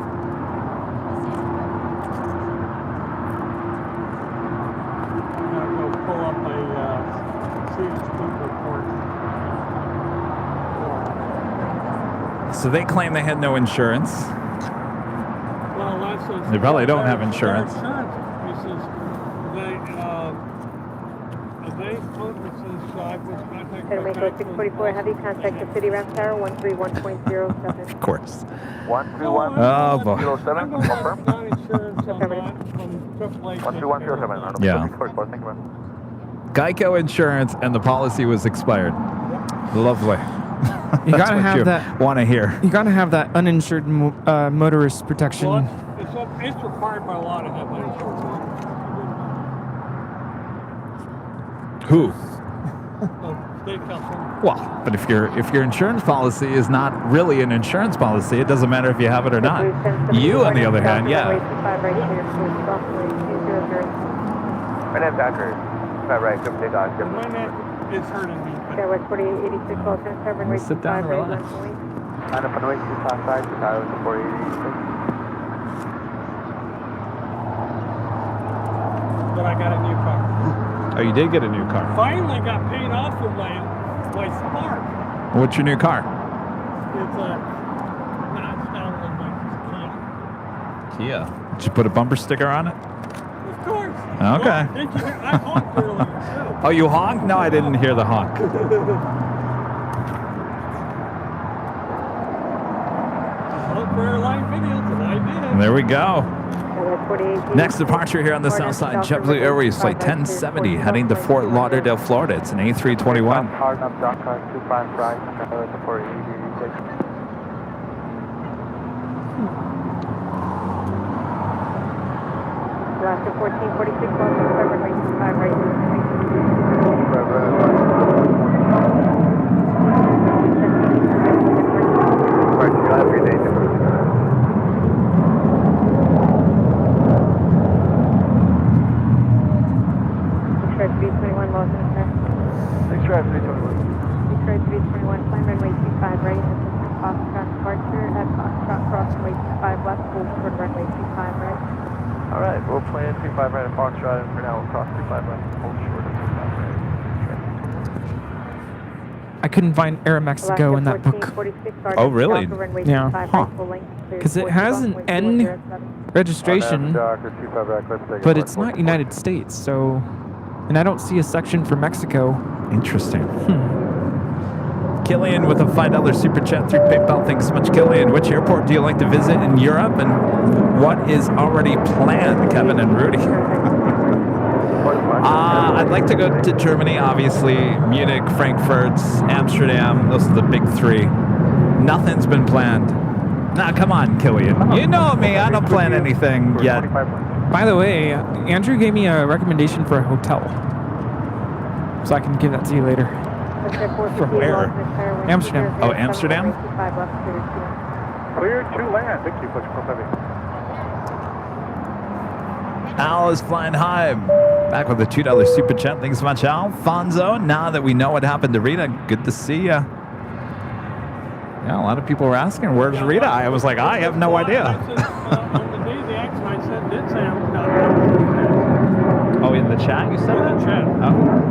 So they claim they had no insurance. Well, that's They probably don't have insurance. Their insurance pieces, they focuses, I was contacted. 644 heavy, contact the city ramp tower 131.07. Of course. 131. Oh boy. 07. Confirm. Non-insurance on that from AAA. 13107. Yeah. Thank you, man. Geico insurance and the policy was expired. Lovely. You gotta have that. Want to hear? You gotta have that uninsured motorist protection. Well, it's required by law to have that insurance. Who? State California. Well, but if your insurance policy is not really an insurance policy, it doesn't matter if you have it or not. You, on the other hand, yeah. My name's Zachary. Right, good day, guys. My neck is hurting me. Yeah, West 4886, Walton, 7, Let's sit down and relax. Line up on the way to Southside, Chicago, 4886. But I got a new car. Oh, you did get a new car. Finally got paid off of my Spark. What's your new car? It's a Kia. Did you put a bumper sticker on it? Of course. Okay. Well, did you hear? I honked earlier too. Oh, you honked? No, I didn't hear the honk. Honked for Airline videos, and I did. And there we go. Next departure here on the south side, JetBlue Airways flight 1070 heading to Fort Lauderdale, Florida. It's an A321. Hard up, dock car, 25 right, Chicago, 4886. Last 1446, Walton, 7, right, 5, right. Right, you'll have your day. welcome, sir. Thanks, drive 321. Detroit 321, climb runway 25 right, assistant Foxtrot departure at Foxtrot cross runway 25 left, hold short runway 25 right. Alright, we'll plan 25 right at Foxtrot, and for now we'll cross 25 left, hold short at 25 right. I couldn't find Air Mexico in that book. Oh, really? Yeah. Huh. Because it has an N registration, but it's not United States, so... And I don't see a section for Mexico. Interesting. Killian with a $5 super chat through PayPal. Thanks so much, Killian. Which airport do you like to visit in Europe, and what is already planned, Kevin and Rudy? I'd like to go to Germany, obviously. Munich, Frankfurt, Amsterdam. Those are the big three. Nothing's been planned. Nah, come on, Killian. You know me. I don't plan anything yet. By the way, Andrew gave me a recommendation for a hotel. So I can give that to you later. For where? Amsterdam. Oh, Amsterdam? Clear to land. Thank you, Fletcher Pro Heavy. Al is flying high. Back with a $2 super chat. Thanks so much, Al. Fonzo, now that we know what happened to Rita, good to see ya. Yeah, a lot of people were asking, where's Rita? I was like, I have no idea. On the day the X-Line said did say I'm not. Oh, in the chat you said that? Chat. Oh.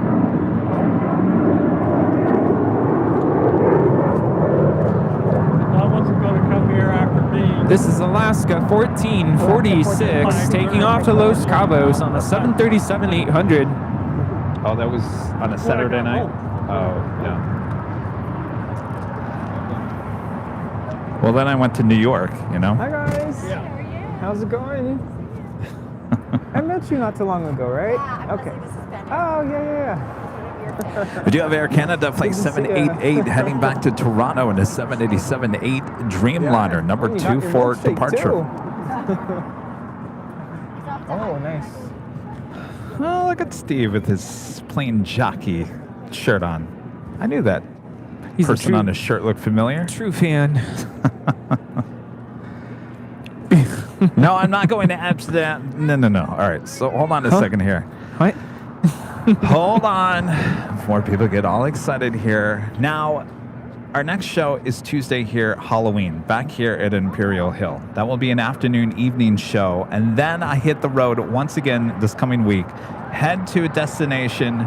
This is Alaska 1446 taking off to Los Cabos on a 737-800. Oh, that was on a Saturday night? Oh, yeah. Well, then I went to New York, you know? Hi, guys. Yeah. How's it going? I met you not too long ago, right? Okay. Oh, yeah. We do have Air Canada Flight 788 heading back to Toronto in a 787-8 Dreamliner, number 2 for departure. Oh, nice. Oh, look at Steve with his plain jockey shirt on. I knew that He's person on his shirt looked familiar. True fan. No, I'm not going to Amsterdam. No. All right, so hold on a second here. What? Hold on. Before people get all excited here. Now, our next show is Tuesday here, Halloween, back here at Imperial Hill. That will be an afternoon, evening show. And then I hit the road once again this coming week. Head to a destination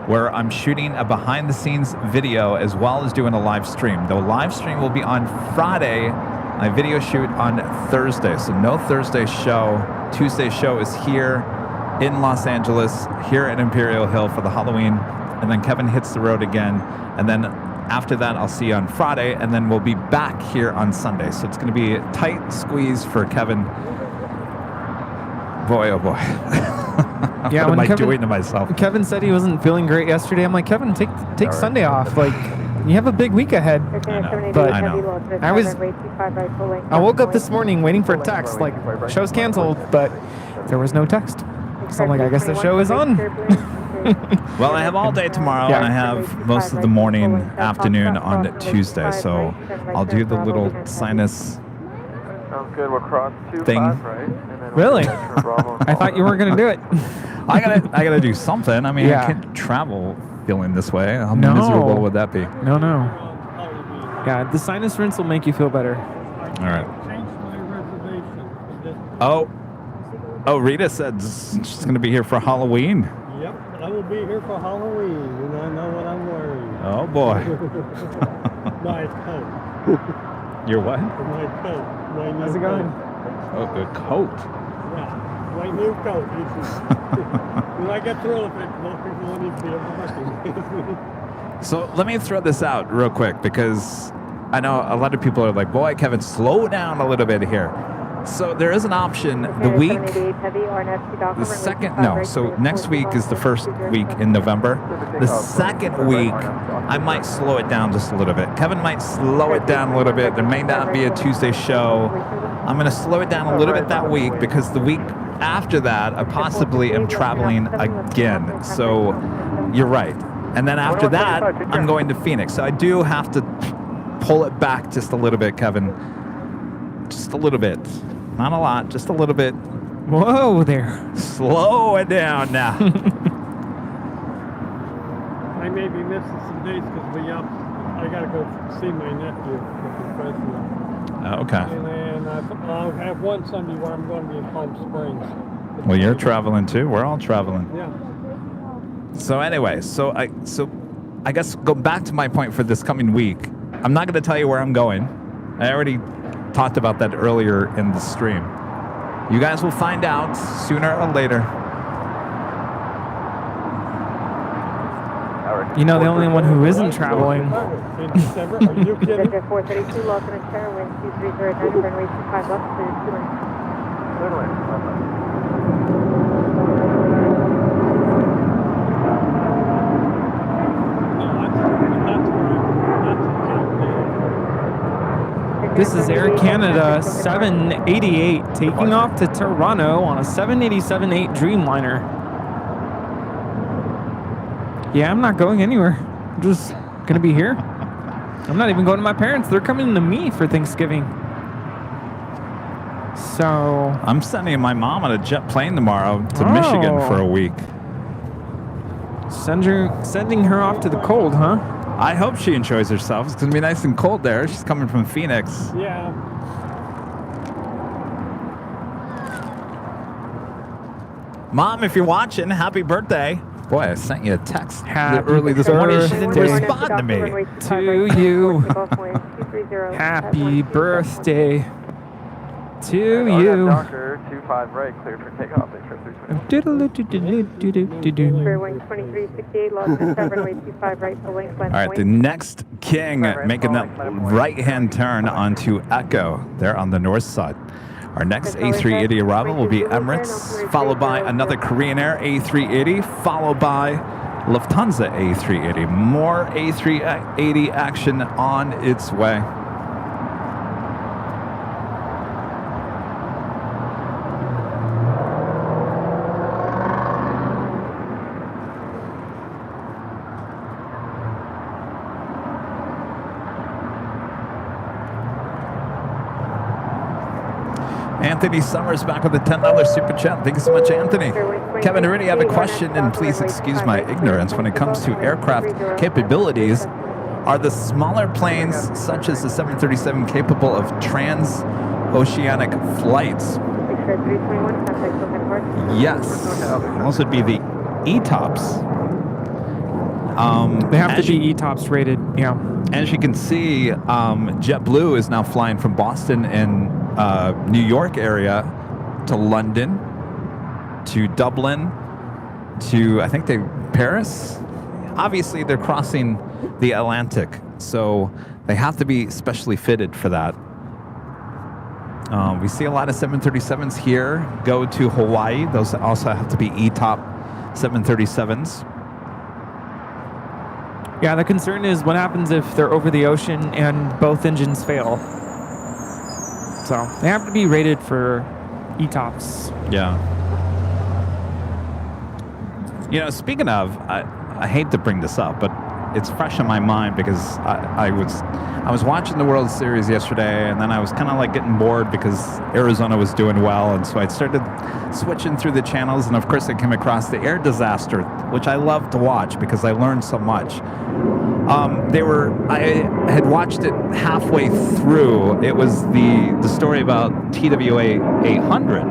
where I'm shooting a behind-the-scenes video as well as doing a live stream. The live stream will be on Friday. My video shoot on Thursday. So no Thursday show. Tuesday show is here in Los Angeles, here at Imperial Hill for the Halloween, and then Kevin hits the road again, and then after that I'll see you on Friday, and then we'll be back here on Sunday. So it's going to be a tight squeeze for Kevin. Boy, oh boy. Yeah, what am I Kevin, doing to myself? Kevin said he wasn't feeling great yesterday. I'm like, Kevin, take Sunday off. Like, you have a big week ahead. But I know. I woke up this morning waiting for a text, like, show's canceled, but there was no text. So I'm like, I guess the show is on. Well, I have all day tomorrow, and I have most of the morning, afternoon on Tuesday. So I'll do the little sinus Sounds good. We'll cross 25 thing. right. And then Really? I thought you weren't going to do it. I gotta do something. I mean, Yeah. I can't travel feeling this way. How miserable would that be? No. Yeah, the sinus rinse will make you feel better. All right. Change my reservation. Oh, Rita said she's going to be here for Halloween. Yep, I will be here for Halloween, and I know what I'm wearing. Oh, boy. My coat. Your what? My coat. My new How's it going? Oh, a coat. Yeah, my new coat. When I get through with it, most people won't even be able to recognize me. So let me throw this out real quick, because I know a lot of people are like, boy, Kevin, slow down a little bit here. So there is an option the week, the second, no, so next week is the first week in November. The second week, I might slow it down just a little bit. Kevin might slow it down a little bit. There may not be a Tuesday show. I'm going to slow it down a little bit that week, because the week after that, I possibly am traveling again. So you're right. And then after that, I'm going to Phoenix. So I do have to pull it back just a little bit, Kevin. Just a little bit. Not a lot, just a little bit. Whoa there. Slow it down now. I may be missing some dates because I got to go see my nephew in Fresno. Okay. And then I'll have one Sunday where I'm going to be in Palm Springs. Well, you're traveling too. We're all traveling. Yeah. So anyway, so I guess go back to my point for this coming week. I'm not going to tell you where I'm going. I already talked about that earlier in the stream. You guys will find out sooner or later. You know, the only one who isn't traveling. In December? Are you kidding? 432, lost in a tower, wind 2309, runway 25 left, clear 2 lanes. Clear lane. This is Air Canada 788 taking off to Toronto on a 787-8 Dreamliner. Yeah, I'm not going anywhere. I'm just gonna be here. I'm not even going to my parents. They're coming to me for Thanksgiving. So I'm sending my mom on a jet plane tomorrow to Michigan for a week. Sending her off to the cold, huh? I hope she enjoys herself. It's going to be nice and cold there. She's coming from Phoenix. Yeah. Mom, if you're watching, happy birthday. Boy, I sent you a text Happy early this morning. She didn't birthday. respond to me. To you. Happy birthday to you. Doctor, 25 right, clear for takeoff. Clear wing 2368, lost in 7, runway 25 right, full length, All right, the next king making that right-hand turn onto Echo there on the north side. Our next A380 arrival will be Emirates, followed by another Korean Air A380, followed by Lufthansa A380. More A380 action on its way. Anthony Summers back with a $10 super chat. Thank you so much, Anthony. Kevin and Rudy, I have a question, and please excuse my ignorance. When it comes to aircraft capabilities, are the smaller planes, such as the 737, capable of transoceanic flights? Yes. Those would be the ETOPS. They have to be ETOPS rated, yeah. As you can see, JetBlue is now flying from Boston and New York area to London, to Dublin, to I think Paris. Obviously, they're crossing the Atlantic, so they have to be specially fitted for that. We see a lot of 737s here go to Hawaii. Those also have to be ETOP 737s. Yeah, the concern is what happens if they're over the ocean and both engines fail. So they have to be rated for ETOPS. Yeah. You know, speaking of, I hate to bring this up, but it's fresh in my mind because I was watching the World Series yesterday, and then I was kind of like getting bored because Arizona was doing well, and so I started switching through the channels, and of course I came across the air disaster, which I love to watch because I learned so much. I had watched it halfway through. It was the story about TWA 800,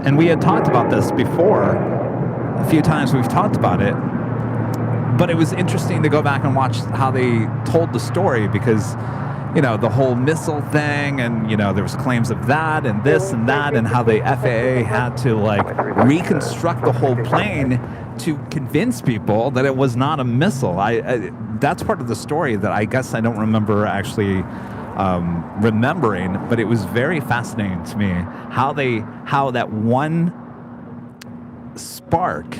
and we had talked about this before. A few times we've talked about it, but it was interesting to go back and watch how they told the story because, you know, the whole missile thing, and, you know, there was claims of that and this and that, and how the FAA had to like reconstruct the whole plane to convince people that it was not a missile. That's part of the story that I guess I don't remember actually remembering, but it was very fascinating to me how that one spark,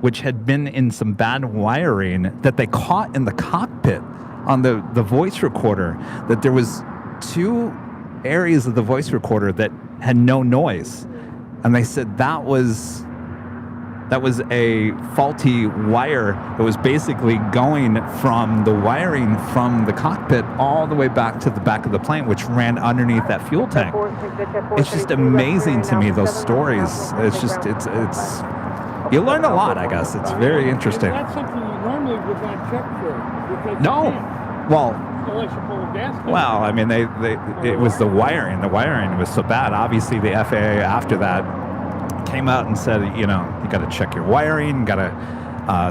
which had been in some bad wiring, that they caught in the cockpit on the voice recorder, that there was 2 areas of the voice recorder that had no noise, and they said that was a faulty wire that was basically going from the wiring from the cockpit all the way back to the back of the plane, which ran underneath that fuel tank. It's just amazing to me, those stories. It's just, it's you learn a lot, I guess. It's very interesting. That's something you learn normally would not check for because No. you can't, Well, unless you pull a gas tank. well, I mean, it was the wiring. The wiring was so bad. Obviously, the FAA after that came out and said, you know, you got to check your wiring. Got to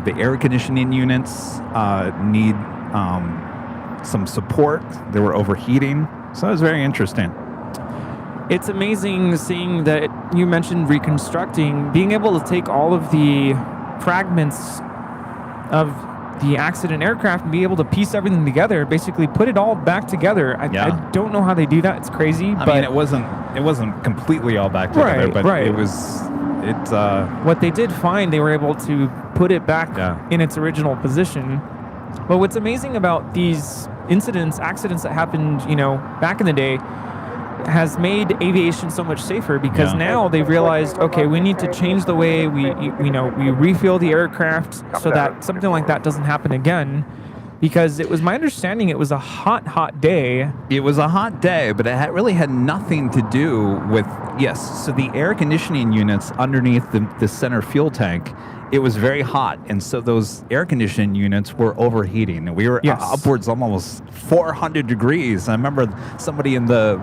the air conditioning units need some support. They were overheating, so it was very interesting. It's amazing seeing that you mentioned reconstructing, being able to take all of the fragments of the accident aircraft and be able to piece everything together, basically put it all back together. I don't know how they do that. It's crazy. I mean, it wasn't completely all back together, but it was. What they did find, they were able to put it back in its original position. But what's amazing about these accidents that happened, you know, back in the day, has made aviation so much safer because now they've realized, okay, we need to change the way we refuel the aircraft so that something like that doesn't happen again. Because it was my understanding it was a hot day. It was a hot day, but it really had nothing to do with, so the air conditioning units underneath the center fuel tank, it was very hot. And so those air conditioning units were overheating. And we were upwards almost 400 degrees. I remember somebody in the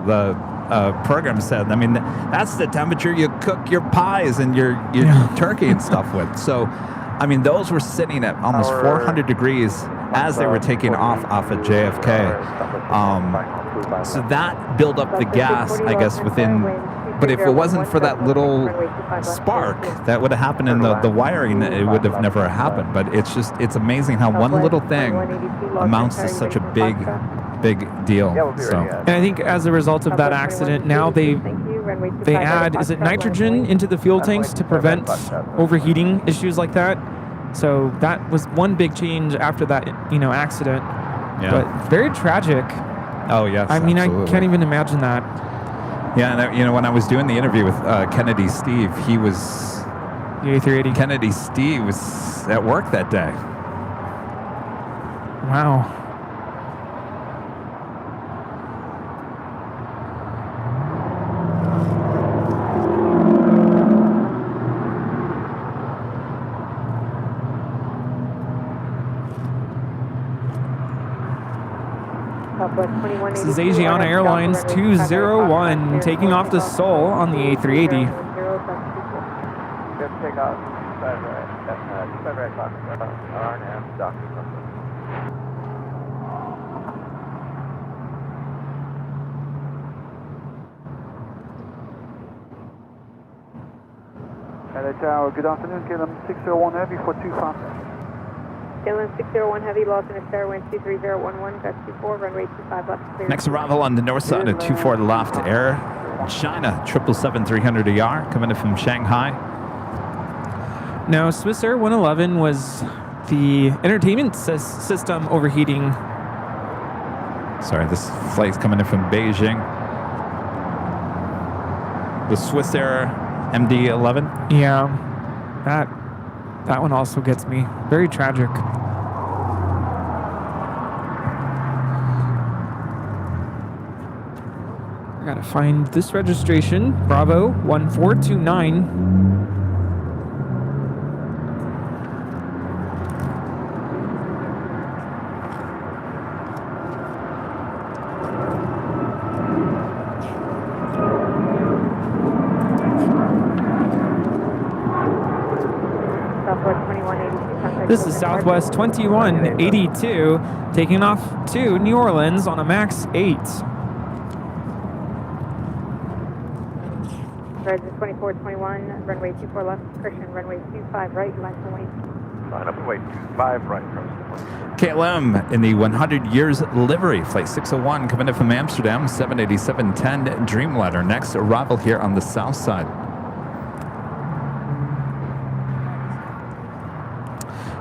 program said, I mean, that's the temperature you cook your pies and your turkey and stuff with. So, I mean, those were sitting at almost 400 degrees as they were taking off at JFK. So that built up the gas, I guess, within. But if it wasn't for that little spark that would have happened in the wiring, it would have never happened. But it's amazing how one little thing amounts to such a big deal. So. And I think as a result of that accident, now they add, is it nitrogen into the fuel tanks to prevent overheating issues like that? So that was one big change after that, accident. Yeah. But very tragic. Oh, yes, I mean, absolutely. I can't even imagine that. Yeah, and when I was doing the interview with Kennedy Steve, he was... The A380. Kennedy Steve was at work that day. Wow. This is Asiana Airlines 201 taking off to Seoul on the A380. Good takeoff, 25 right, 25 right, RNM, Jockeys. Hello Tower, good afternoon, KLM 601 Heavy for 25. KLM 601 Heavy, lost in a fair wind 23011, gust 24, runway 25 left. Clear. Next arrival on the north side of 24 left, Air China 777-300ER coming in from Shanghai. Now, Swiss Air 111 was the entertainment system overheating. Sorry, this flight's coming in from Beijing. The Swiss Air MD-11. Yeah, that one also gets me. Very tragic. I gotta find this registration. Bravo 1429. This is Southwest 2182 taking off to New Orleans on a MAX 8. Register 2421, runway 24 left, Christian, runway 25 right, line and wait. Line up and wait, 25 right, KLM in the 100 years livery, flight 601 coming in from Amsterdam, 787-10 Dreamliner. Next arrival here on the south side.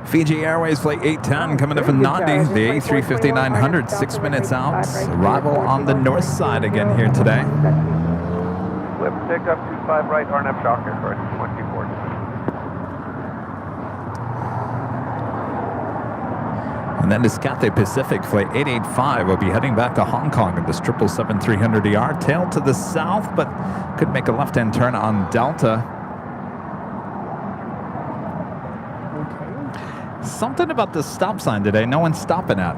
Fiji Airways Flight 810 coming in from Nandi, the A350-900, 6 minutes out. Arrival on the north side again here today. Flip, take up 25 right, RNF Shocker for 24. And then this Cathay Pacific Flight 885 will be heading back to Hong Kong in this 777-300ER. Tail to the south, but could make a left-hand turn on Delta. something about the stop sign today. No one's stopping at.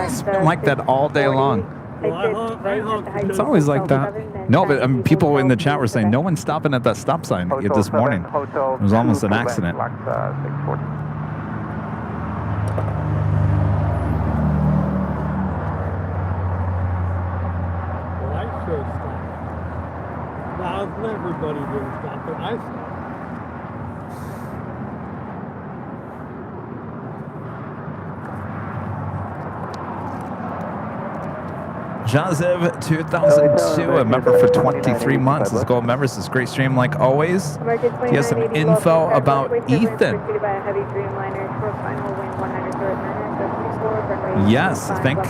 It's been like that all day long. It's always like that. No, but people in the chat were saying no one's stopping at that stop sign this morning. It was almost an accident. LAX 640. Well, I sure stopped. Now, everybody didn't stop, but I stopped. Jazev 2002, a member for 23 months. Let's go, members. It's a great stream like always. He has some info about Ethan. Yes, I think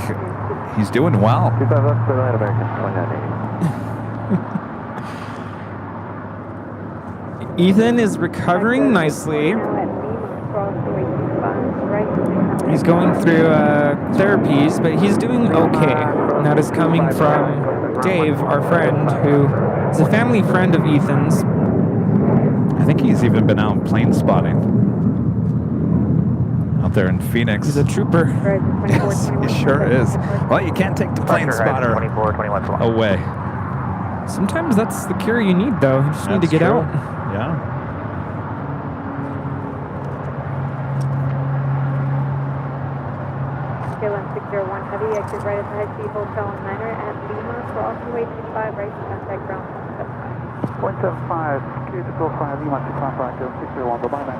he's doing well. Ethan is recovering nicely. He's going through therapies, but he's doing okay. And that is coming from Dave, our friend, who is a family friend of Ethan's. I think he's even been out plane spotting out there in Phoenix. He's a trooper. Yes, he sure is. Well, you can't take the plane spotter away. Sometimes that's the cure you need, though. You just need to get out. Yeah. KLM 601 Heavy, exit right at the High Sea Hotel and Manor at Lima, crossing way 25, right to contact ground 175, clear to go 5, Lima 615, 601, bye-bye, man.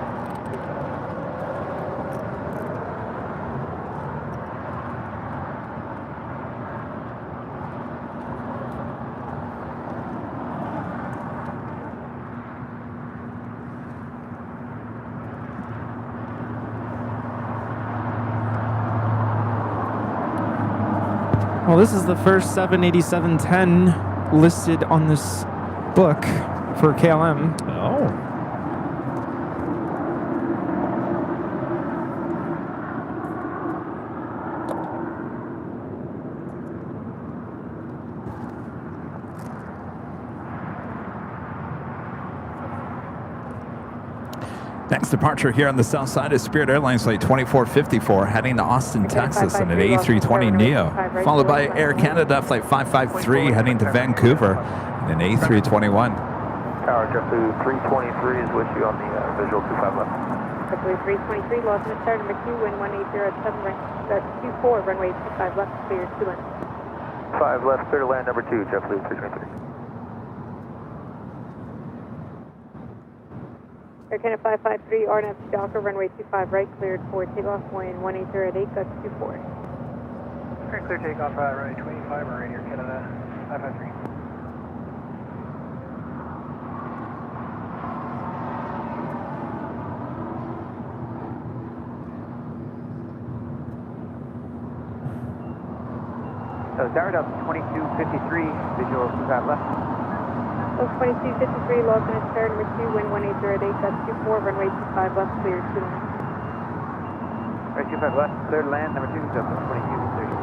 Well, this is the first 787-10 listed on this book for KLM. Oh. Next departure here on the south side is Spirit Airlines flight 2454 heading to Austin, Texas in an A320neo, followed by Air Canada flight 553 heading to Vancouver in an A321. Tower, JetBlue 323 is with you on the visual 25 left. JetBlue 323, lost in star number 2, wind 1807, that's 24, runway 25 left, clear 2 left. 5 left, clear to land number 2, JetBlue 323. Air Canada 553, RNF Docker, runway 25 right, cleared for takeoff, wind 1808, that's 24. Clear takeoff, runway 25, or Air Canada 553. So Tower up 2253, visual 25 left. 2253, lost in star number 2, wind 1808, that's 24, runway 25 left, clear 2 left. Right, 25 left, clear to land number 2, JetBlue 2230.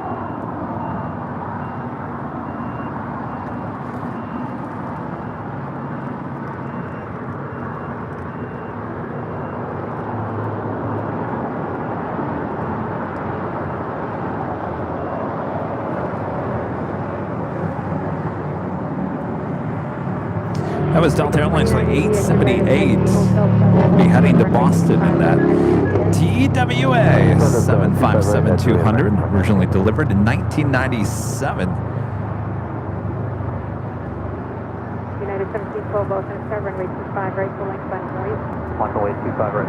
That was Delta Airlines flight 878. We'll be heading to Boston in that TWA 757-200, originally delivered in 1997. United 1712, lost in star, runway 25 right, full length, final noise. Runway 25 right.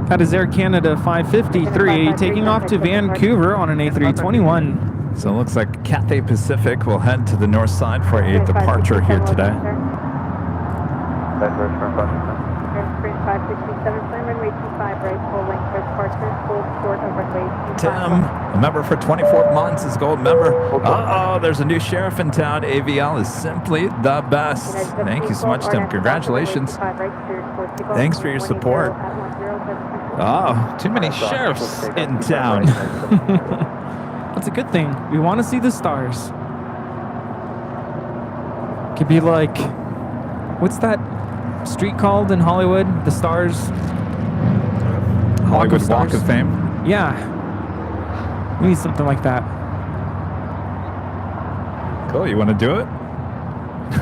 That is Air Canada 553 taking off to Vancouver on an A321. So it looks like Cathay Pacific will head to the north side for a departure here today. Spring 567, plan runway 25 right, full length for departure, full short of runway 25. Tim, a member for 24 months, is gold member. Uh-oh, there's a new sheriff in town. AVL is simply the best. Thank you so much, Tim. Congratulations. Thanks for your support. Oh, too many sheriffs in town. That's a good thing. We want to see the stars. Could be like, what's that street called in Hollywood? The Stars. Hollywood Walk Stars? of Fame. Yeah. We need something like that. Cool. You want to do it?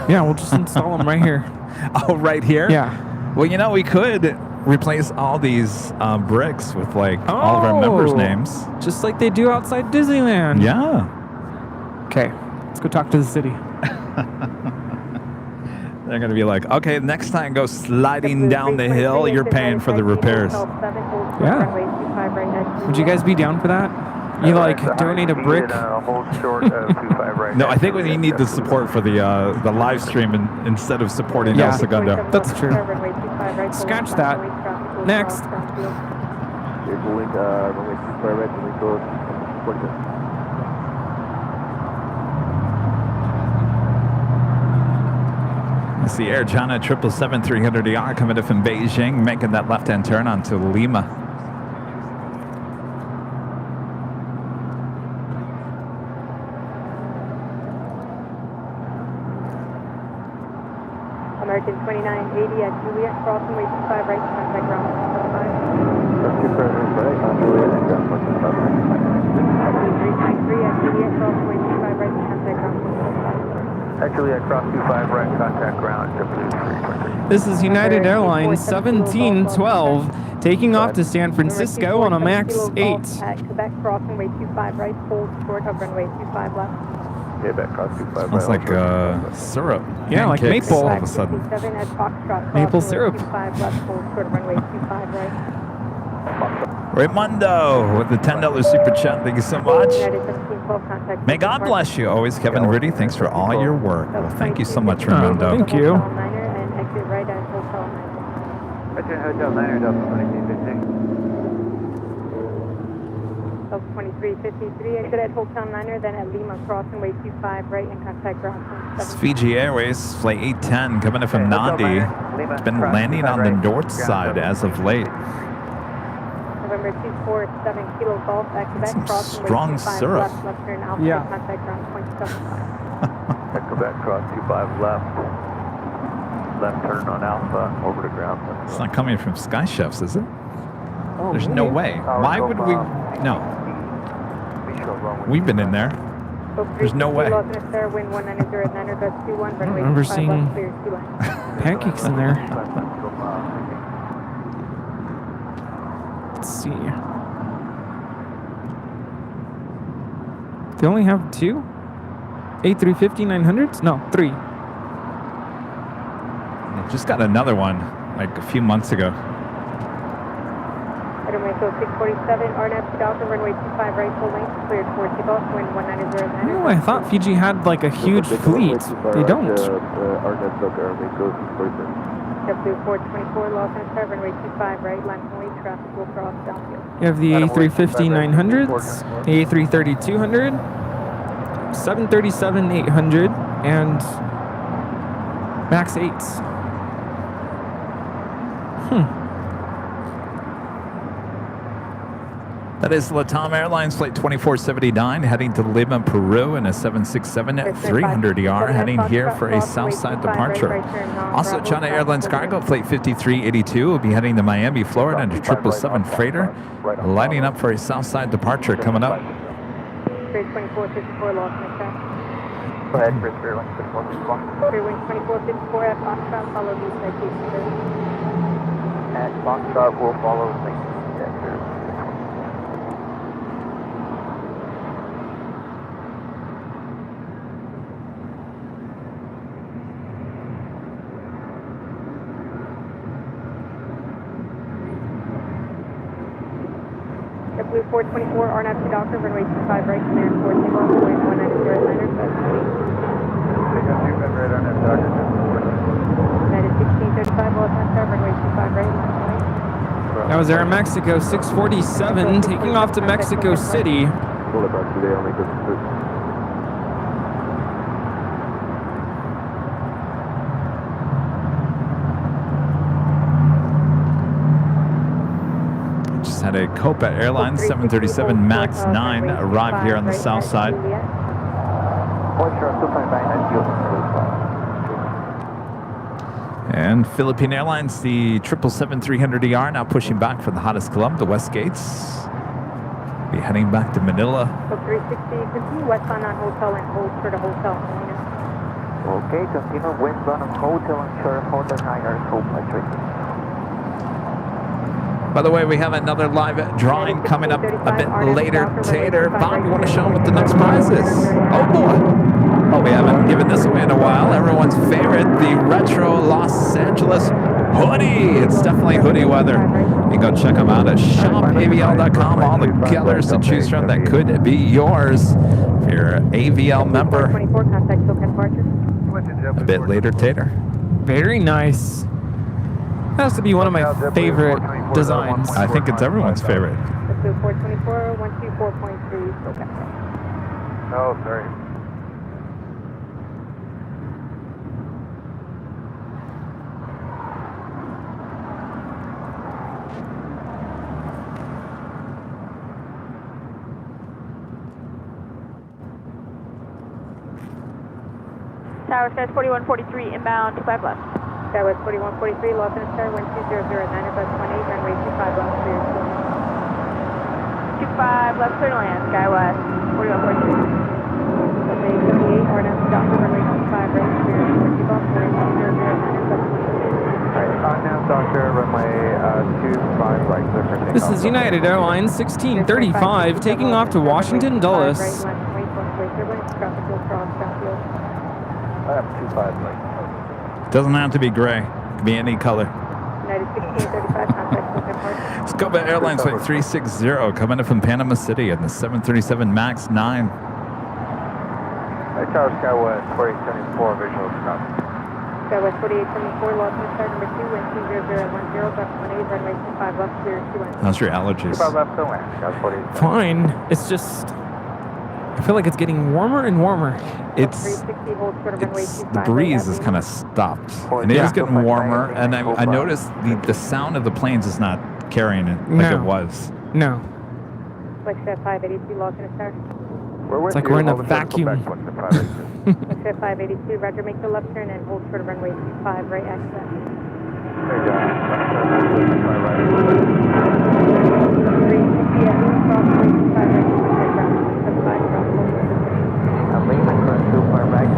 Yeah, we'll just install them right here. Oh, right here? Yeah. Well, you know, we could replace all these bricks with like all of our members' names. Just like they do outside Disneyland. Yeah. Okay, let's go talk to the city. They're going to be like, okay, next time go sliding down the hill, you're paying for the repairs. Yeah. Would you guys be down for that? You like donate a brick? No, I think we need the support for the live stream instead of supporting El Segundo. That's true. Scratch that. Next. It's the Air China 777-300ER coming in from Beijing, making that left-hand turn onto Lima. American 2980 at Juliet, crossing way 25 right, contact ground 393 at Juliet, crossing way 25 right, contact ground 25. Actually, I crossed 25 right, contact ground, JetBlue. This is United Airlines 1712 taking off to San Francisco on a MAX 8. At Quebec, crossing way 25 right, hold short of runway 25 left. Yeah, back cross 25 Smells right. like syrup. Yeah, like Pancakes maple. all of a sudden. At Foxtrot, Maple crossing syrup. way 25 left, hold short of runway 25 right. Raymundo with the $10 super chat. Thank you so much. United 1712, contact May God bless you always, Kevin and Rudy. Thanks for all your work. Well, thank you so much, Raymundo. Thank you. And exit right at Hotel 9. Roger, Hotel 9, Delta 2315. 2353, exit at Hotel 9er, then at Lima, crossing way 25 right, and contact ground It's Fiji Airways, flight 810, coming in from Nandi. It's been landing on the north side as of late. November 247, Kilo Golf at Quebec, crossing strong way 25 syrup. left turn Alpha, Yeah. contact ground 0.75. At Quebec, cross 25 left. Left turn on Alpha, over to ground. It's not coming from Sky Chefs, is it? Oh, There's no way. Why would we? No. We've been in there. There's no way. I remember seeing pancakes in there. Let's see. They only have two? A350 900s? No, three. Just got another one like a few months ago. Mexico 647, RNAV 2000, runway 25 right, full length, cleared for takeoff, wind 19009. No, I thought Fiji had like a huge fleet. They don't. W424, Los Angeles, runway 25 right, line only, traffic will cross downfield. You have the A350 900s, the A330 200, 737 800, and MAX 8s. That is Latam Airlines Flight 2479 heading to Lima, Peru in a 767 at 300ER heading here for a Southside departure. Also, China Airlines Cargo Flight 5382 will be heading to Miami, Florida in a 777 freighter, lining up for a Southside departure coming up. 2454, Los Angeles. Go ahead, Chris, Fairwind 2454. Fairwind 2454 at Foxtrot, follow the citation service. At Foxtrot, we'll follow the citation. Blue 424, RNAV to Doctor, runway 25 right, cleared for takeoff, wind 19009, but right on that Doctor. United 1635, Los Angeles, runway 25 right, line only. That was Aeromexico 647 taking off to Mexico City. Boulevard today only good for food. Just had a Copa Airlines 737 MAX 9 arrive here on the south side. And Philippine Airlines, the 777-300ER now pushing back for the hottest club, the West Gates. Be heading back to Manila. 360, continue westbound on hotel and hold for the hotel. Okay, continue westbound on hotel and short hold the Niners, hold my By the way, we have another live drawing coming up a bit later. Tater, Bob, you want to show them what the next prize is? Oh boy! Oh, we haven't given this away in a while. Everyone's favorite, the retro Los Angeles hoodie. It's definitely hoodie weather. You can go check them out at shopavl.com. All the colors to choose from that could be yours if you're an AVL member. A bit later, Tater. Very nice. That has to be one of my favorite designs. I think it's everyone's favorite. 424, 124.3, SoCal. No, sorry. Tower Stairs 4143 inbound 25 left. Skywest 4143 Los Angeles Star 12009 Airbus 18 runway 25 left clear. 25 left clear to land Skywest 4143. Runway 78 RNS Doctor runway 25 right clear 40 left clear 2009 Airbus 18. RNS Doctor runway 25 right clear for takeoff. This is United Airlines 1635 taking off to Washington Dulles. I have 25 right. Doesn't have to be gray. It can be any color. Scuba Airlines Flight 360 coming in from Panama City in the 737 MAX 9. Tower Skywest 4874 visual copy. Skywest 4874 Los Angeles Star number 2 wind 20010 left 18 runway 25 left clear 21. How's your allergies? 25 left to land. Skywest 48. Fine. It's just, I feel like it's getting warmer and warmer. It's the breeze is kind of stopped. And it is getting warmer, and I noticed the sound of the planes is not carrying it like it was. No. Flex 582 Los Angeles Star. It's like we're in a vacuum. Flex 582, Roger, make the left turn and hold for the runway 25 right exit.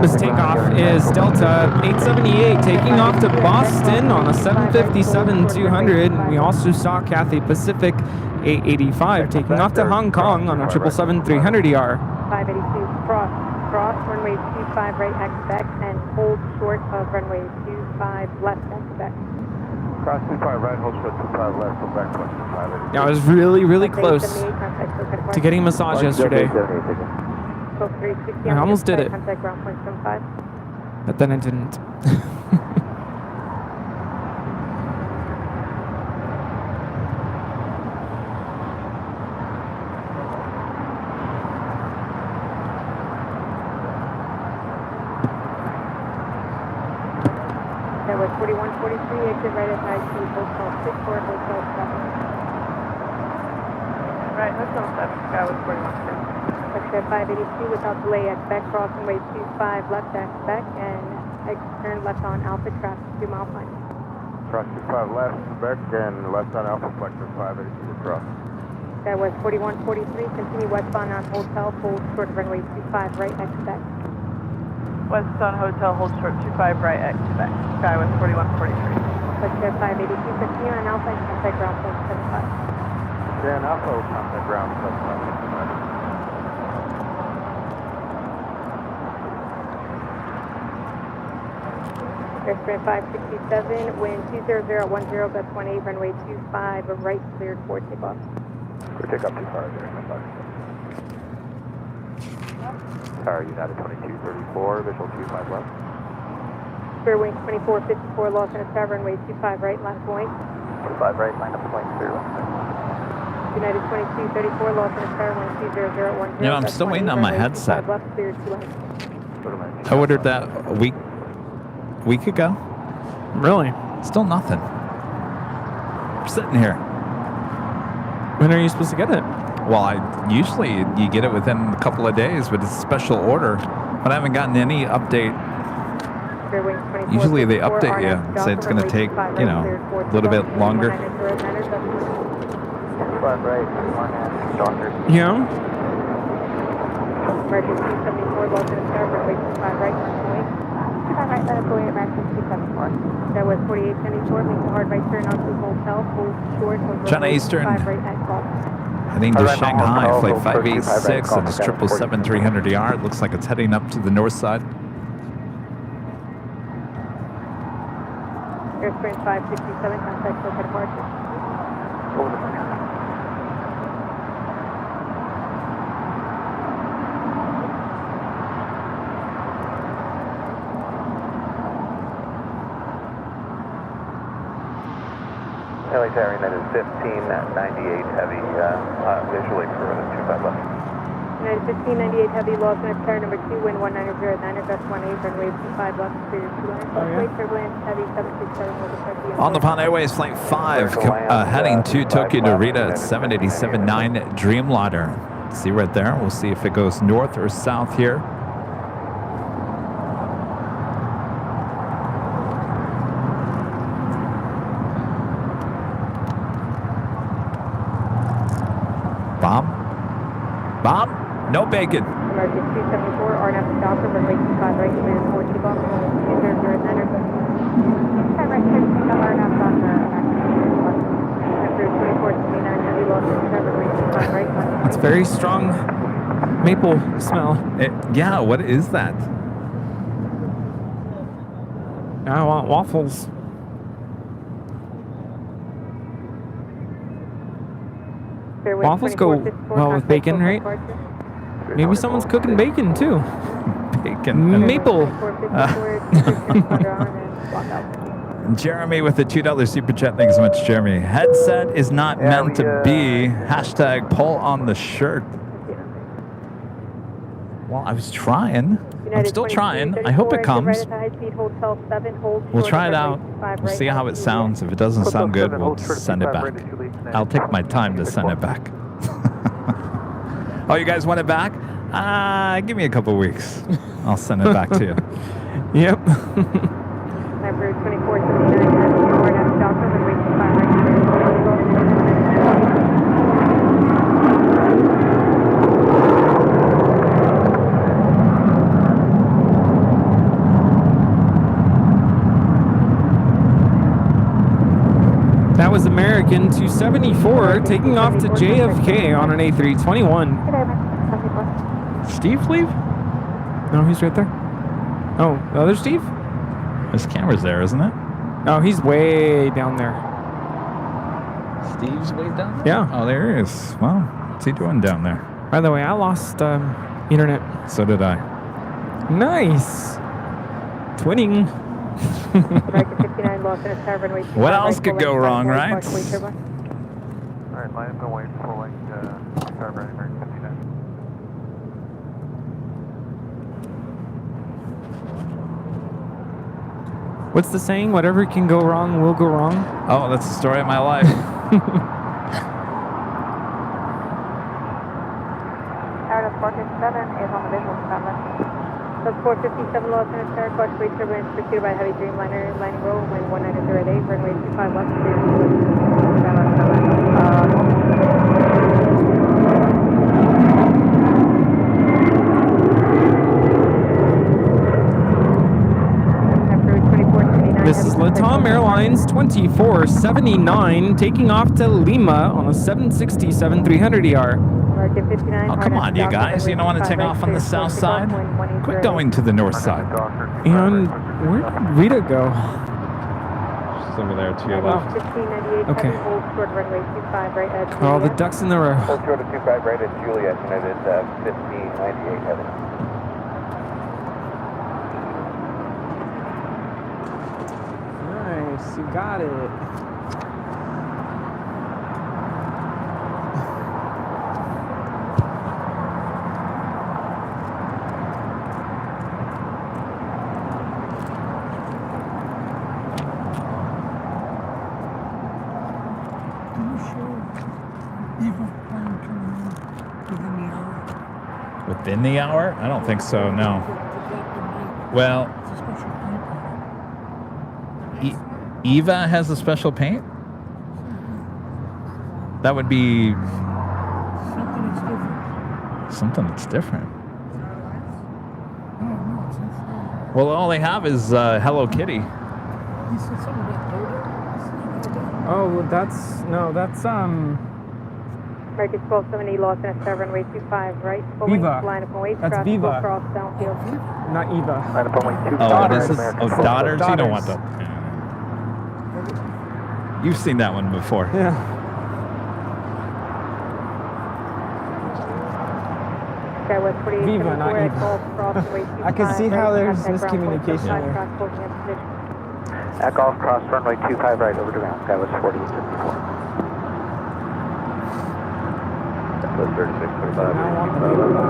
This takeoff is Delta 878 taking off to Boston on a 757-200. We also saw Cathay Pacific 885 taking off to Hong Kong on a 777-300ER. 582 cross runway 25 right Quebec and hold short of runway 25 left Quebec. Cross 25 right, hold short 25 left, Quebec 25. Yeah, I was really close to getting a massage yesterday. I almost did it, but then I didn't. That was 4143, exit right at high speed, hotel 64, hotel 7. Right, hotel 7, Sky was 4143. Exit 582 without delay at Quebec, cross runway 25 left at Quebec, and turn left on Alpha traffic 2 mile flight. Cross 25 left, Quebec, and left on Alpha Flexor 582 cross. That was 4143, continue westbound on hotel, hold short of runway 25 right at Quebec. West on hotel, hold short 25 right at Quebec. Sky was 4143. Exit 582, continue on Alpha and contact ground point 75. Then Alpha will contact ground 75. Airsprint 567, wind 20010, gust 18, runway 25, right cleared for takeoff. We'll take up 2 cars there. Tower United 2234, visual 25 left. Spirit wing 2454, Los Angeles Tower, runway 25 right, last point. 25 right, line up point 0. United 2234, Los Angeles Tower, 12010. You know, I'm still waiting on my headset. Left, cleared 2 I ordered that a week ago. Really? Still nothing. I'm sitting here. When are you supposed to get it? Well, usually you get it within a couple of days, but it's a special order. But I haven't gotten any update. Usually they update you, say it's going to take, you know, a little bit longer. Yeah. Emergency 74, lost in the sky, runway 25 right, runway 25 right, left, going at American 274. That was 4874, make the hard right turn onto hotel, hold short, over China Eastern. 5 right at call. Heading to Shanghai, flight 586 on this 777-300 yard. Looks like it's heading up to the north side. Air Sprint 567, contact local departure. LAX Airline is 1598 heavy, visually for the 25 left. United 1598 heavy, lost in tower number 2, wind 190 at 9, gust 18, runway 25 left, clear 2 lines, turbulence, heavy 767, will detect On the Nippon Airways Flight 5, heading to Tokyo Narita at 787-9 Dreamliner. See right there, we'll see if it goes north or south here. Bomb? No bacon. American 274, RNF Doctor, runway 25 right, clear 4 2 box, 200 at 9, right, RNF Doctor, after 2479, heavy loss in tower, runway 25 right, It's very strong maple smell. Yeah, what is that? I want waffles. Waffles go well with bacon, right? Maybe someone's cooking bacon too. Bacon. Maple. Jeremy with the $2 super chat. Thanks so much, Jeremy. Headset is not meant to be. Hashtag pull on the shirt. Well, I was trying. I'm still trying. I hope it comes. We'll try it out. We'll see how it sounds. If it doesn't sound good, we'll just send it back. I'll take my time to send it back. Oh, you guys want it back? Give me a couple weeks. I'll send it back to you. Yep. Number 2479, Doctor, runway 25 right, That was American 274 taking off to JFK on an A321. Steve leave? No, he's right there. Oh, the other Steve? This camera's there, isn't it? Oh, he's way down there. Steve's way down there? Yeah. Oh, there he is. Well, what's he doing down there? By the way, I lost internet. So did I. Nice. Twinning. What else could go wrong, right? Alright, line up and wait for like 25 right, American 59. What's the saying? Whatever can go wrong will go wrong. Oh, that's the story of my life. Out of 457 is on the visual tablet. So 457 lost in a tower, cautiously turbulence pursued by heavy Dreamliner, landing roll, wind 190 at 8, runway 25 left, clear 2 This is Latam Airlines 2479 taking off to Lima on a 767-300ER. Oh, come on, you guys. You don't want to take off on the south side? Quit going to the north side. And where did Rita go? She's over there to your left. Okay. All the ducks in the row. Hold short of 25 right at Juliet, United 1598 heavy. Nice, you got it. within the hour? I don't think so, no. Well, Eva has a special paint? That would be something that's different. Well, all they have is Hello Kitty. Oh, well, that's American 1270, lost in a runway 25 right. Viva. Line up and wait. That's cross, Viva. Cross downfield. not Eva. Line up only 25. Oh, this is American Daughters. You don't want Daughters. that. You've seen that one before. Yeah. Skywest 48, Viva, not 74, Eva. cross runway 25. I can see how right, there's contact ground point miscommunication 75, there. cross holding in position. Echo off cross runway 25 right over to ground. Skywest 4854. That's 3625. Now I want the Viva back.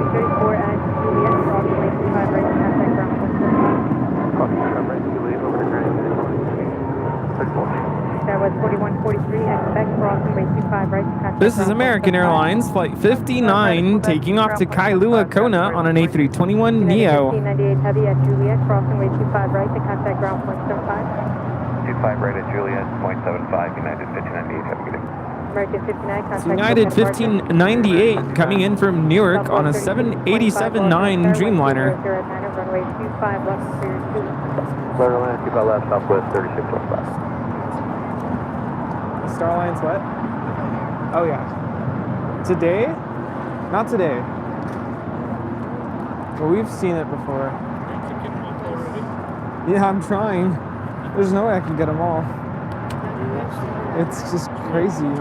2234 at Juliet, cross runway 25 right, contact ground point 75. Cross runway Juliet over to ground. 34. Skywest 4143 at Quebec, cross runway 25 right, contact This is ground point American 75. Airlines Flight 59 taking off to Kailua Kona on an A321 Neo. 1598 heavy at Juliet, crossing way 25 right to contact ground point 75. 25 right at Juliet, 0.75, United 1598 heavy. Good day. American 59, contact United Quebec departure. 1598 coming in from Newark on a 787-9 Dreamliner. Runway 25 left, clear 2. Clear land, 25 left, Southwest 3625. Starline's what? Oh yeah. Today? Not today. But we've seen it before. Yeah, I'm trying. There's no way I can get them all. It's just crazy.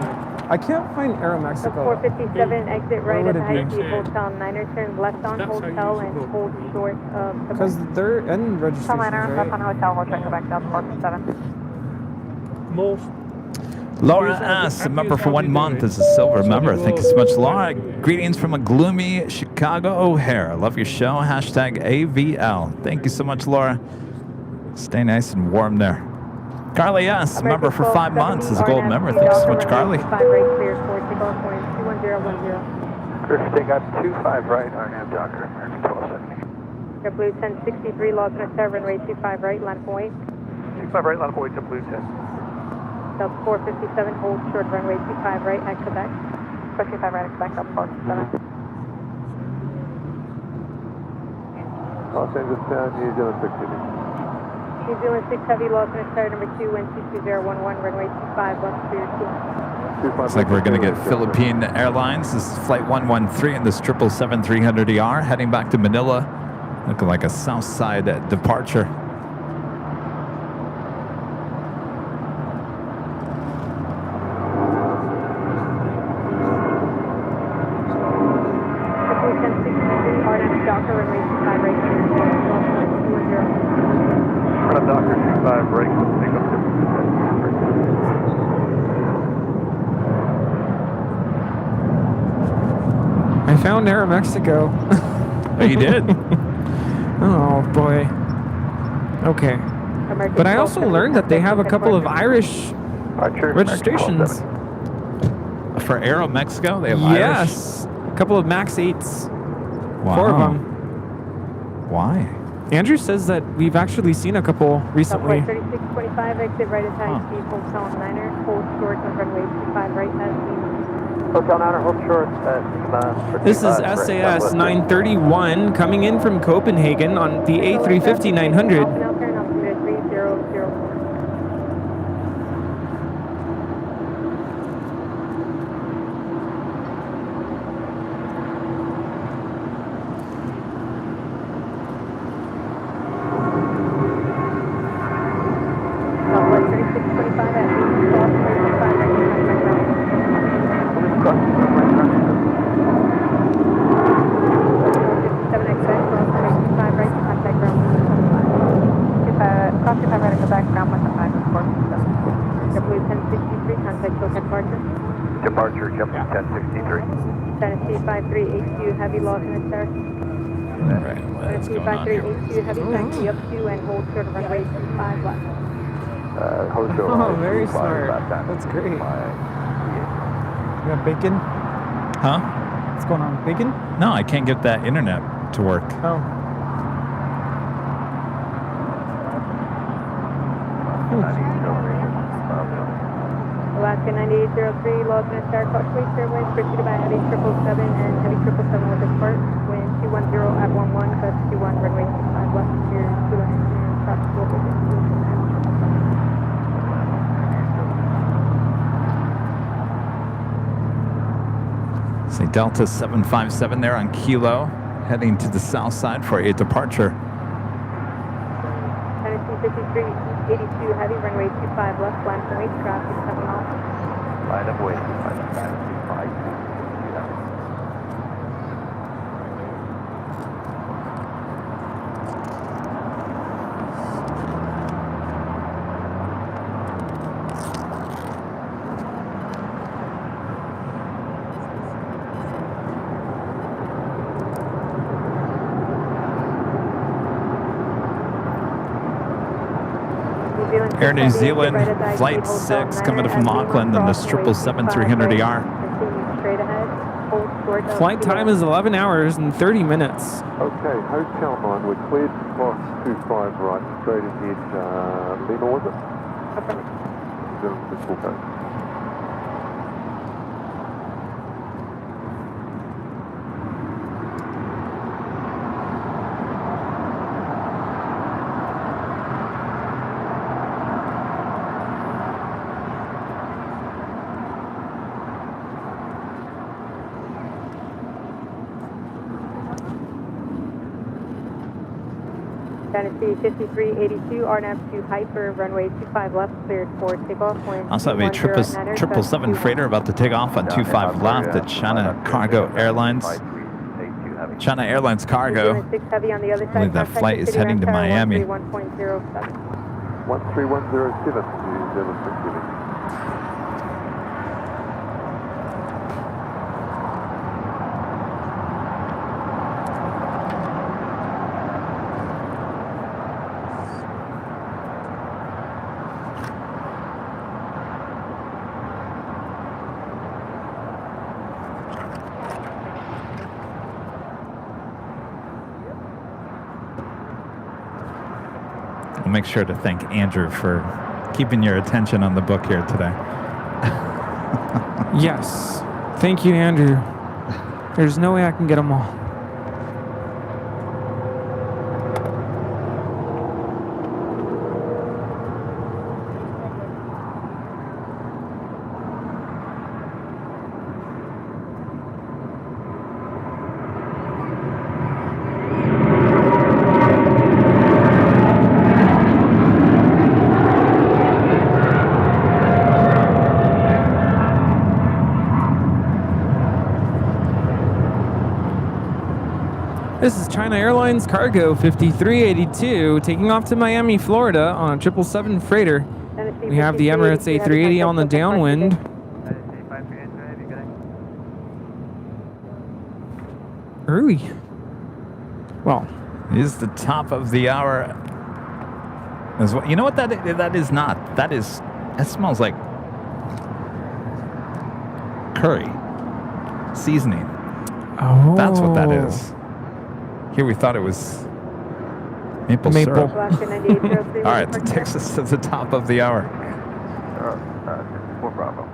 I can't find Aeromexico. 457, exit right Where at would the it be? high speed hotel Niner, turn left on hotel and hold short of the Because they're in registration, Left on right? hotel, hold check back down 457. Most. Laura S., a member for 1 month, is a silver member. Thank you so much, Laura. Greetings from a gloomy Chicago O'Hare. Love your show. Hashtag AVL. Thank you so much, Laura. Stay nice and warm there. Carly S., a member for 5 months, is a gold member. Thank you so much, Carly. 5 right, clear for takeoff point 21010. Griffin got 25 right, RNAV Docker, American 1270. JetBlue 1063, lost in a runway 25 right, line up and wait. 25 right, line up, wait, JetBlue 10. Sub 457, hold short runway 25 right at Quebec. 25 right at Quebec, up 457. Los Angeles 10, New Zealand 60. New Zealand 6 heavy, lost in a number 2, wind 22011, runway 25, left clear 2. Looks like we're going to get Philippine Airlines. This is Flight 113 in this 777-300ER heading back to Manila. Looking like a south side departure. I found Aeromexico. Oh, you did? Oh, boy. Okay. But I also learned that they have a couple of Irish registrations. For Aeromexico? They have Yes. A couple of MAX 8s. Wow. 4 of them. Why? Andrew says that we've actually seen a couple recently. 3625, exit right at high speed, hotel Niner, hold short on runway 25 right as seen. Hotel Niner, hold short at This is SAS 931 coming in from Copenhagen on the A350 900. Now turn altimeter 300. Southwest 3625 at 8 right Departure, JetBlue 1063. Tennessee 5382, heavy loss in the sir. Alright, what's Tennessee going on here? 5382, heavy taxi up to and hold short of runway 25 left. Hold short. Oh, very smart. That's great. You got bacon? Huh? What's going on? Bacon? No, I can't get that internet to work. Oh. Alaska 9803, low up in a star, Coachway Fairway, preceded by heavy 777 and heavy 777 with escort. Wind 210 at 11, gust 21, runway 25 left, clear 2 left, cross global distribution. See Delta 757 there on Kilo, heading to the south side for a departure. Tennessee 5382, heavy runway 25 left, line from H, traffic 7 off. Line of way, line of 25. Air New Zealand, Flight 6 coming from Auckland and this 777-300ER. Straight ahead, hold short. Flight time is 11 hours and 30 minutes. Okay, Hotel 9, we're cleared cross 25 right, straight ahead, Lima, was it? Full code. Tennessee 5382, RNAV 2 Hyper, runway 25 left, cleared for takeoff. Also have a 777 freighter about to take off on 25 left at China Cargo Airlines. China Airlines Cargo. I believe that flight is heading to Miami. 131007. 13107, I'll make sure to thank Andrew for keeping your attention on the book here today. Yes. Thank you, Andrew. There's no way I can get them all. This is China Airlines Cargo 5382 taking off to Miami, Florida on a 777 freighter. We have the Emirates A380 on the downwind. Early. Well, it is the top of the hour. As well. You know what that is not? That smells like curry seasoning. Oh. That's what that is. Here we thought it was maple syrup. All right, that takes us to the top of the hour. 4 Bravo.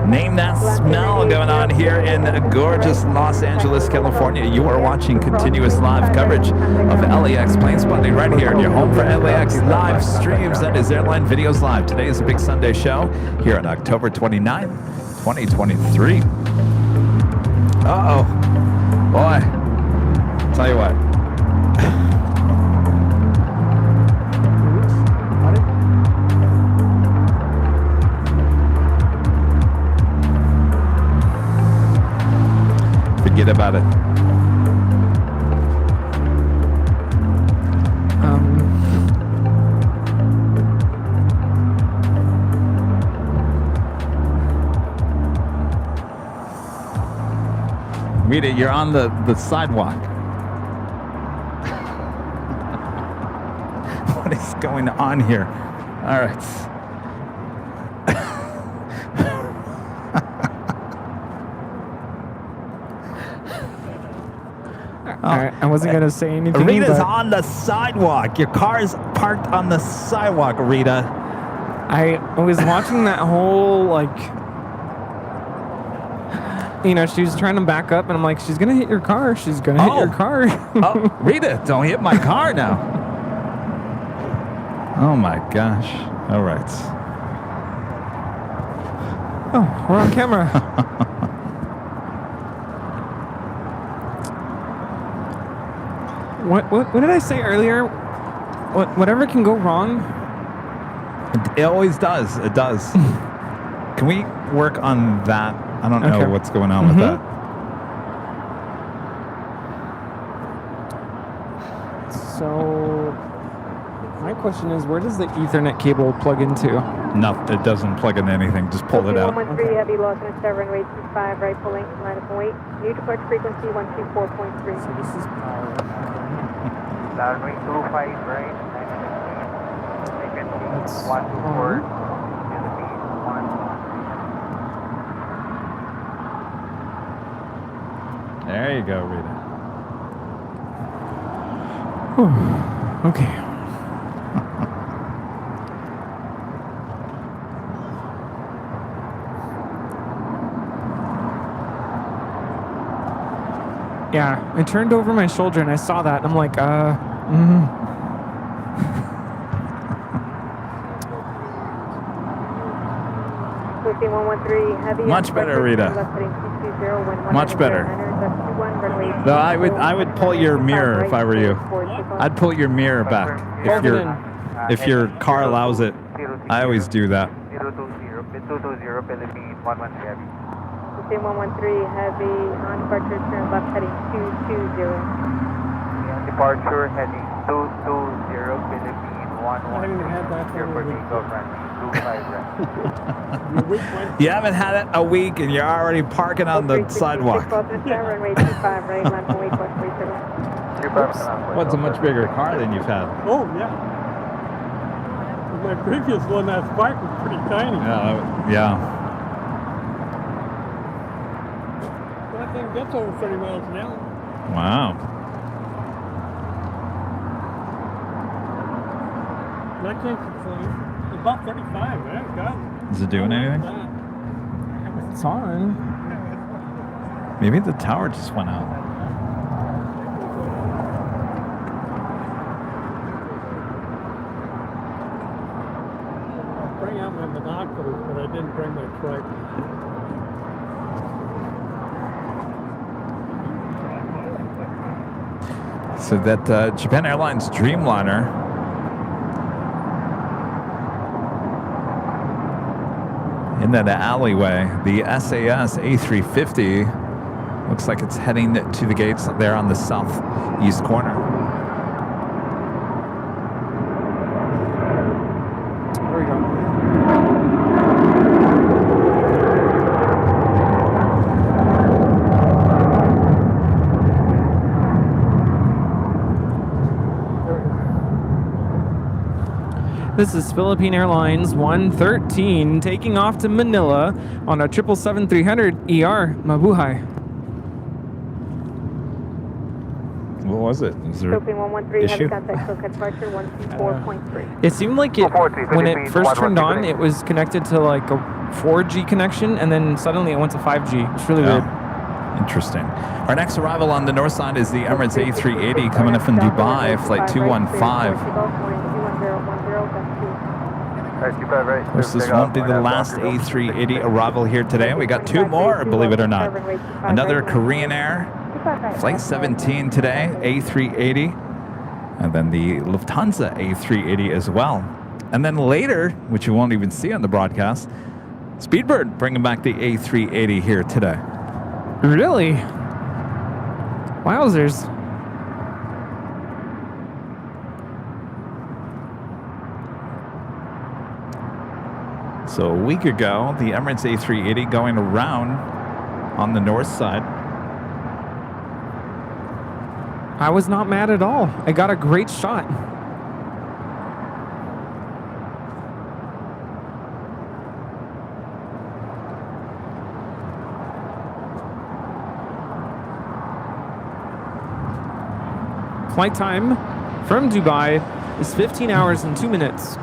Name that smell going on here in gorgeous Los Angeles, California. You are watching continuous live coverage of LAX Planespotting right here in your home for LAX live streams. That is Airline Videos Live. Today is a big Sunday show here on October 29th, 2023. Uh-oh. Boy. Tell you what. Forget about it. Rita, you're on the sidewalk. What is going on here? All right. I wasn't gonna say anything. Rita's but on the sidewalk. Your car's parked on the sidewalk, Rita. I was watching that whole like, you know, she was trying to back up, and I'm like, she's gonna hit your car. She's gonna hit your car. Oh, Rita, don't hit my car now. Oh my gosh. All right. Oh, we're on camera. What did I say earlier? Whatever can go wrong. It always does. It does. Can we work on that? I don't know what's going on with that. So, my question is, where does the Ethernet cable plug into? No, it doesn't plug into anything. Just pull it out. 113 heavy loss on 7 runway 25 right pulling line of 08. New departure frequency 124.3. So this is power. Runway 25 right. Frequency 124. There you go, Rita. Okay. Yeah, I turned over my shoulder and I saw that. And I'm like, Much better, Rita. Much better. No, I would pull your mirror if I were you. I'd pull your mirrr back if your car allows it. I always do that. 220 Philippine 113 heavy. 113 heavy on departure turn left heading 220. On departure heading 220 Philippine 113. Here for takeoff runway 25 right. You haven't had it a week and you're already parking on the sidewalk. Runway 25 right, land from 8.30. What's a much bigger car than you've had? Oh, yeah. My previous one, that spike was pretty tiny. Yeah. That thing gets over 30 miles an hour. Wow. I can't complain. It's about 35, man. God. Is it doing anything? It's on. Maybe the tower just went out. Bring out my binoculars, but I didn't bring my tripod. So that Japan Airlines Dreamliner in that alleyway, the SAS A350 looks like it's heading to the gates there on the southeast corner. There we go. This is Philippine Airlines 113 taking off to Manila on a 777-300 ER. Mabuhay. What was it? Is there issue? It seemed like it, when it first turned on, it was connected to like a 4G connection, and then suddenly it went to 5G. It's really weird. Interesting. Our next arrival on the north side is the Emirates A380 coming in from Dubai, flight 215. This won't be the last A380 arrival here today. We got two more, believe it or not. Another Korean Air, flight 17 today, A380. And then the Lufthansa A380 as well. And then later, which you won't even see on the broadcast, Speedbird bringing back the A380 here today. Really? Wowzers. So a week ago, the Emirates A380 going around on the north side. I was not mad at all. I got a great shot. Flight time from Dubai is 15 hours and 2 minutes.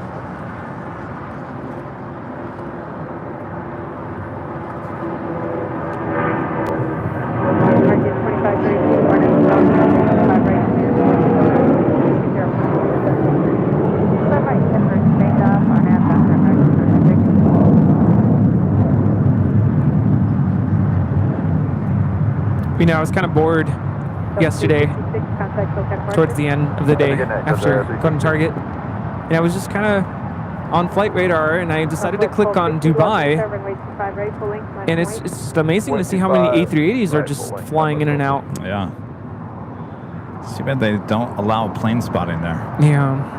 You know, I was kind of bored yesterday towards the end of the day after going to Target. And I was just kind of on flight radar, and I decided to click on Dubai. And it's just amazing to see how many A380s are just flying in and out. Yeah. It's too bad they don't allow plane spotting there. Yeah.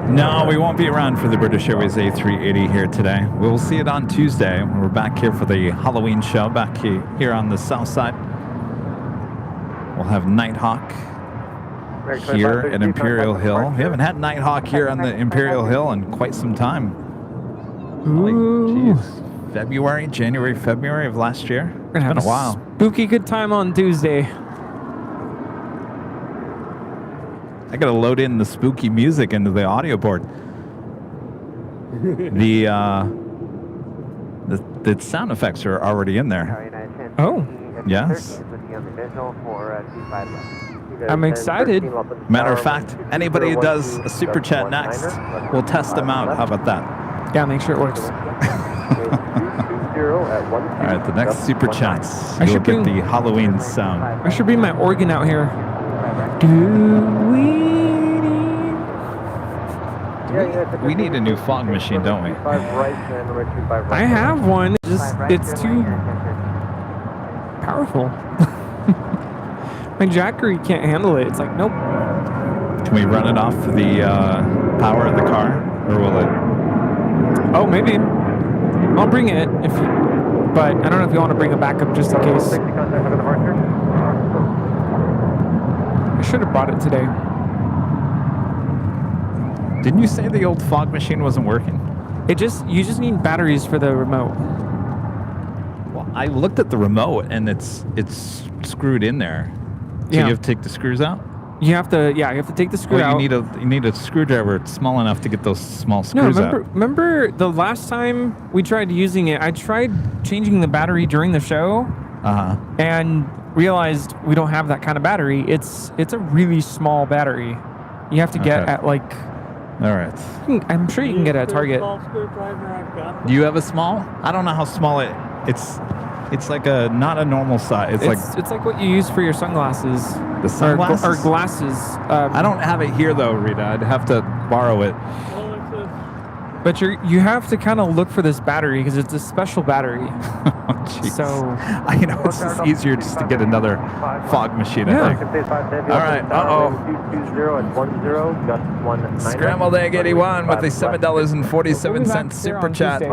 No, we won't be around for the British Airways A380 here today. We will see it on Tuesday when we're back here for the Halloween show back here on the south side. We'll have Nighthawk here at Imperial Hill. We haven't had Nighthawk here on the Imperial Hill in quite some time. Ooh. February, January, February of last year. It's been a while. Spooky good time on Tuesday. I gotta load in the spooky music into the audio board. The sound effects are already in there. Oh. Yes. I'm excited. Matter of fact, anybody who does a super chat next, we'll test them out. How about that? Yeah, make sure it works. All right, the next super chats, you'll get the Halloween sound. I should bring my organ out here. We need a new fog machine, don't we? I have one. It's too powerful. My Jackery can't handle it. It's like, nope. Can we run it off the power of the car, or will it? Oh, maybe. I'll bring it but I don't know if you want to bring a backup just in case. I should have bought it today. Didn't you say the old fog machine wasn't working? You just need batteries for the remote. Well, I looked at the remote and it's screwed in there. So you have to take the screws out? You have to take the screw out. You need a screwdriver small enough to get those small screws out. Remember the last time we tried using it, I tried changing the battery during the show. And realized we don't have that kind of battery. It's a really small battery. You have to get at like. All right. I'm sure you can get it at Target. Do you have a small? I don't know how small it's. It's like not a normal size. It's like what you use for your sunglasses. The sunglasses? Or glasses. I don't have it here though, Rita. I'd have to borrow it. But you have to kind of look for this battery because it's a special battery. So it's just easier just to get another fog machine. I think. All right. Scrambled Egg 81 with a $7.47 super chat.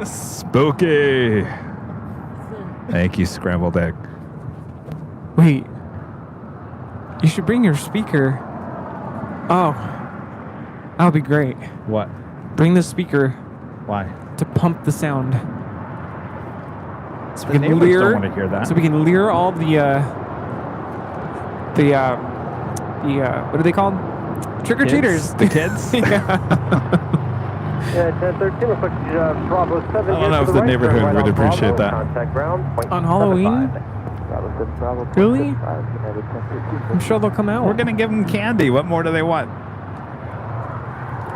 Spooky. Thank you, Scrambled Egg. Wait. You should bring your speaker. Oh. That'll be great. What? Bring the speaker. Why? To pump the sound. So we can lure. Don't want to hear that. So we can lure all the what are they called? Trick or treaters. The kids. Yeah, 1013 reflects Bravo 7. I don't know if the neighborhood would appreciate that. On Halloween? Really? I'm sure they'll come out. We're gonna give them candy. What more do they want?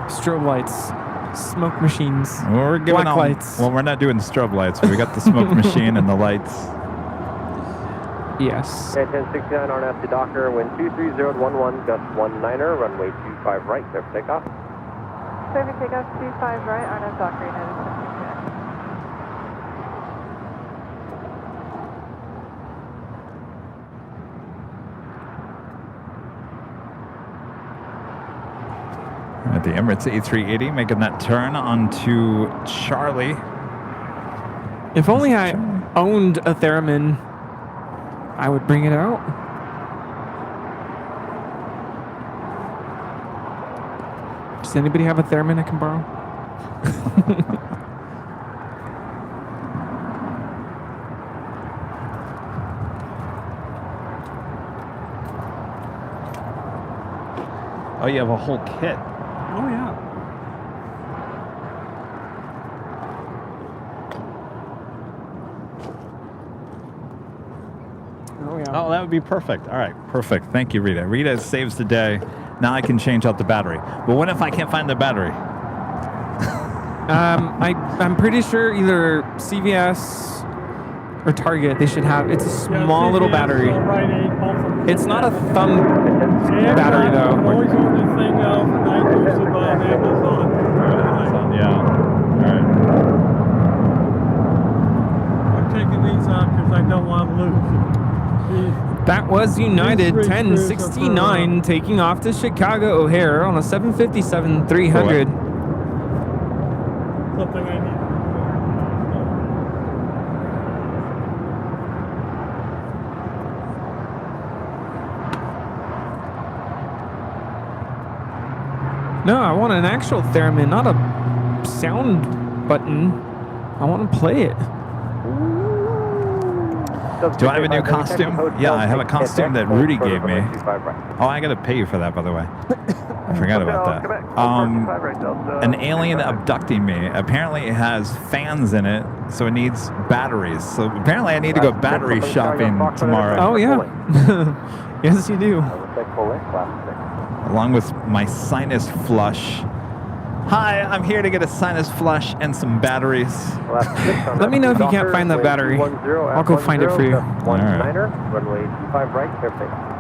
Strobe lights, smoke machines, we're giving black lights. Well, we're not doing the strobe lights. We got the smoke machine and the lights. Yes. Okay, 1069 RNF to Docker, wind 23011, gust 19er, runway 25 right, clear for takeoff. Clear for takeoff 25 right, RNF Docker, United 1069. At the Emirates A380, making that turn onto Charlie. If only I owned a Theremin, I would bring it out. Does anybody have a Theremin I can borrow? Oh, you have a whole kit. Oh, yeah. Oh, yeah. Oh, that would be perfect. All right, perfect. Thank you, Rita. Rita saves the day. Now I can change out the battery. But what if I can't find the battery? I'm pretty sure either CVS or Target, they should have, it's a small little battery. It's not a thumb battery though. Always on this thing for 9 years above Amazon. Yeah. All right. I'm taking these out because I don't want to lose. That was United 1069 taking off to Chicago O'Hare on a 757-300. Something I need. No, I want an actual theremin, not a sound button. I want to play it. Do I have a new costume? Yeah, I have a costume that Rudy gave me. Oh, I gotta pay you for that, by the way. I forgot about that. An alien abducting me. Apparently it has fans in it, so it needs batteries. So apparently I need to go battery shopping tomorrow. Oh, yeah. Yes, you do. Along with my sinus flush. Hi, I'm here to get a sinus flush and some batteries. Let me know if you can't find that battery. I'll go find it for you. Runway 25 right, clear for takeoff.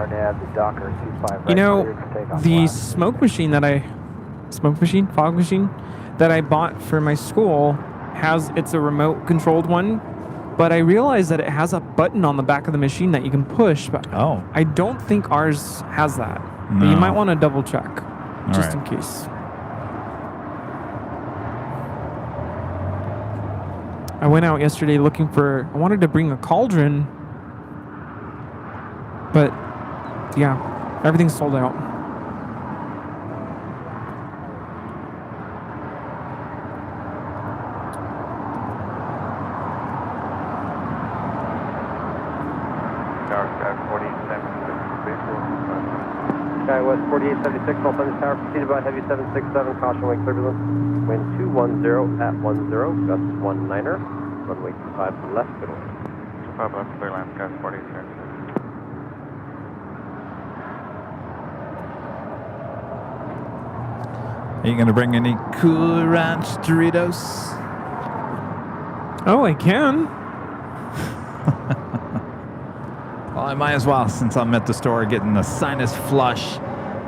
the Docker 25 right. You know, the smoke machine that fog machine that I bought for my school it's a remote controlled one, but I realized that it has a button on the back of the machine that you can push, but I don't think ours has that. No. But you might want to double check, just in case. I went out yesterday I wanted to bring a cauldron, but yeah, everything's sold out. Skywest 4876, all Thunder Tower, preceded by heavy 767, caution wake turbulence, wind 210 at 10, gust 19er, runway 25 left, good one. 25 left, clear land, Skywest 4876. Are you gonna bring any Cool Ranch Doritos? Oh, I can. Well, I might as well, since I'm at the store getting a sinus flush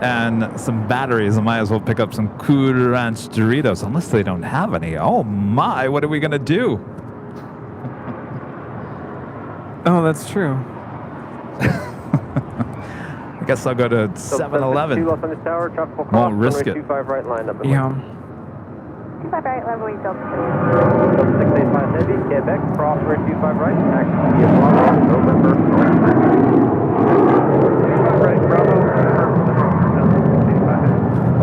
and some batteries, I might as well pick up some Cool Ranch Doritos, unless they don't have any. Oh my, what are we gonna do? Oh, that's true. I guess I'll go to 7-Eleven. Won't risk it. 25 right, line up. Yeah. 25 right, level Delta 685 heavy, Quebec, crosswind 25 right, action via Bravo, November, 25 right, Bravo,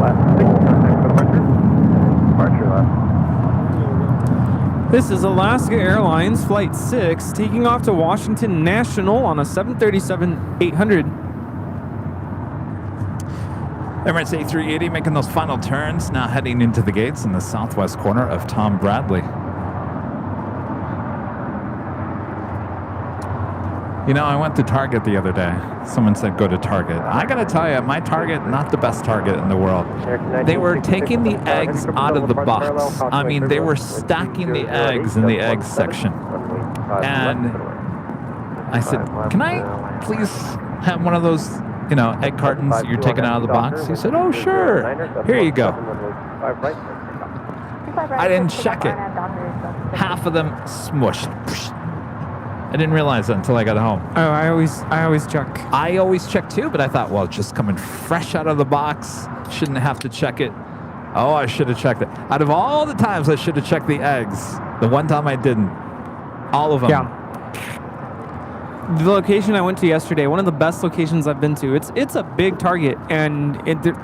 last 6, contact departure, left. This is Alaska Airlines Flight 6 taking off to Washington National on a 737-800. Emirates A380 making those final turns, now heading into the gates in the southwest corner of Tom Bradley. You know, I went to Target the other day. Someone said go to Target. I gotta tell you, my Target, not the best Target in the world. They were taking the eggs out of the box. I mean, they were stacking the eggs in the egg section. And I said, can I please have one of those, you know, egg cartons that you're taking out of the box? He said, oh, sure. Here you go. I didn't check it. Half of them smushed. I didn't realize that until I got home. Oh, I always check. I always check too, but I thought, well, it's just coming fresh out of the box. Shouldn't have to check it. Oh, I should have checked it. Out of all the times I should have checked the eggs, the one time I didn't. All of them. Yeah. The location I went to yesterday, one of the best locations I've been to. It's a big Target, and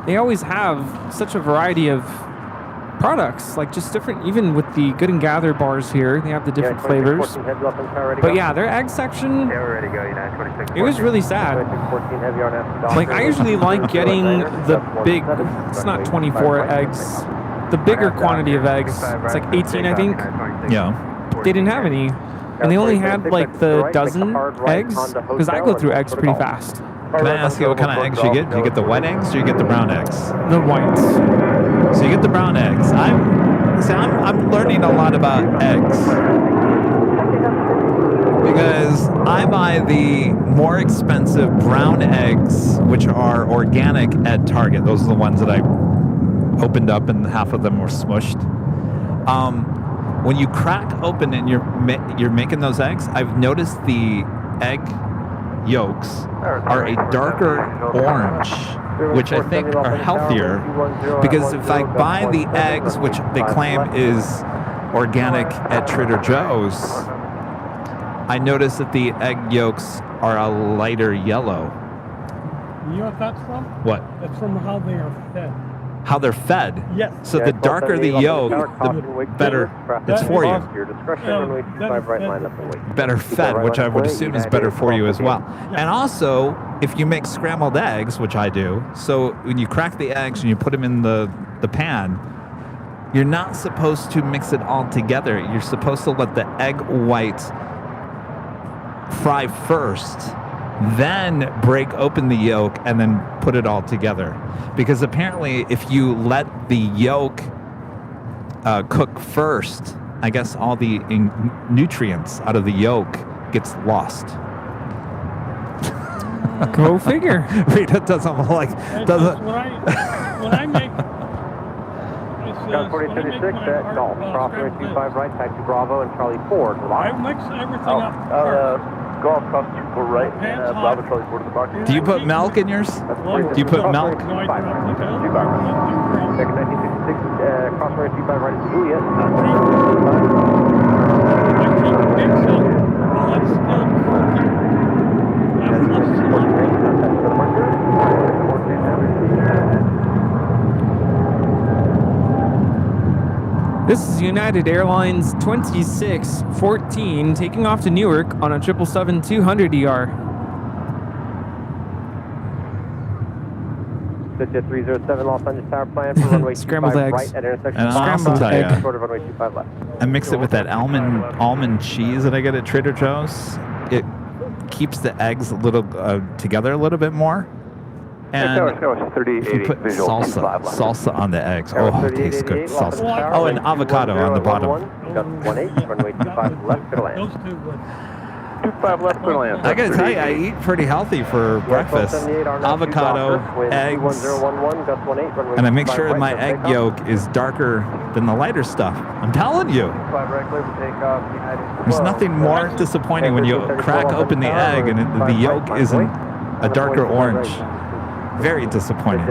they always have such a variety of products, like just different, even with the Good and Gather bars here, they have the different flavors. But yeah, their egg section, it was really sad. Like, I usually like getting the big, it's not 24 eggs, the bigger quantity of eggs. It's like 18, I think. Yeah. They didn't have any. And they only had like the dozen eggs, because I go through eggs pretty fast. Can I ask you what kind of eggs you get? Do you get the white eggs or you get the brown eggs? The whites. So you get the brown eggs. I'm learning a lot about eggs because I buy the more expensive brown eggs, which are organic at Target. Those are the ones that I opened up and half of them were smushed. When you crack open and you're making those eggs, I've noticed the egg yolks are a darker orange, which I think are healthier, because if I buy the eggs, which they claim is organic at Trader Joe's, I notice that the egg yolks are a lighter yellow. You know what that's from? What? That's from how they are fed. How they're fed? Yes. So the darker the yolk, the better it's for you. Better fed, which I would assume is better for you as well. And also, if you make scrambled eggs, which I do, so when you crack the eggs and you put them in the pan, you're not supposed to mix it all together. You're supposed to let the egg white fry first, then break open the yolk and then put it all together. Because apparently if you let the yolk cook first, I guess all the nutrients out of the yolk gets lost. Go figure. Rita doesn't like, doesn't. When I make... Gun 4076 at Golf, crossing 25 right, taxi Bravo and Charlie 4 to the box. I mix everything up. Golf, cross 24 right, Bravo, Charlie 4 to the box. Do you put milk in yours? Do you put milk? Second 1966, crossing 25 right to Juliet. This is United Airlines 2614 taking off to Newark on a 777-200ER. City 307 Los Angeles Tower plan for runway Scrambled 25 eggs. right at intersection. And I'll also tell you, short of runway 25 left. I mix it with that almond cheese that I get at Trader Joe's. It keeps the eggs a little together a little bit more. And if you put salsa on the eggs, oh, it tastes good. Salsa. Oh, and avocado on the bottom. Runway 25 left to land. 25 left to land. I gotta tell you, I eat pretty healthy for breakfast. Avocado, eggs, and I make sure my egg yolk is darker than the lighter stuff. I'm telling you. There's nothing more disappointing when you crack open the egg and the yolk isn't a darker orange. Very disappointing.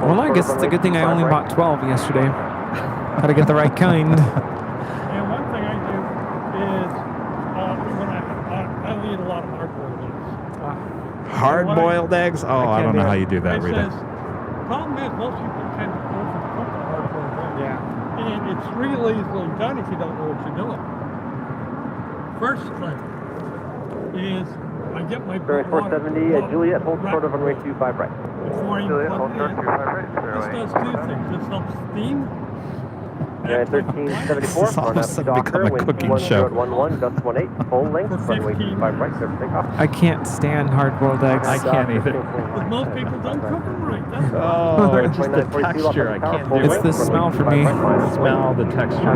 Well, I guess it's a good thing I only bought 12 yesterday. Gotta get the right kind. And one thing I do is when I eat a lot of hard-boiled eggs. Hard-boiled eggs? Oh, I don't know how you do that, Rita. Problem is, most people tend to overcook the hard-boiled eggs. Yeah. And it's really easily done if you don't know what you're doing. First thing is, I get my Bearing 470 at Juliet, hold short of runway 25 right. Before you put it in, this does two things. This helps steam Yeah, 1374. This all of a sudden become a cooking show. 11, gust 18, full length, runway 25 right, clear for takeoff. I can't stand hard-boiled eggs. I can't either. But most people don't cook them right. That's Oh, it's just the texture. I can't do it. It's the smell for me. Smell, the texture.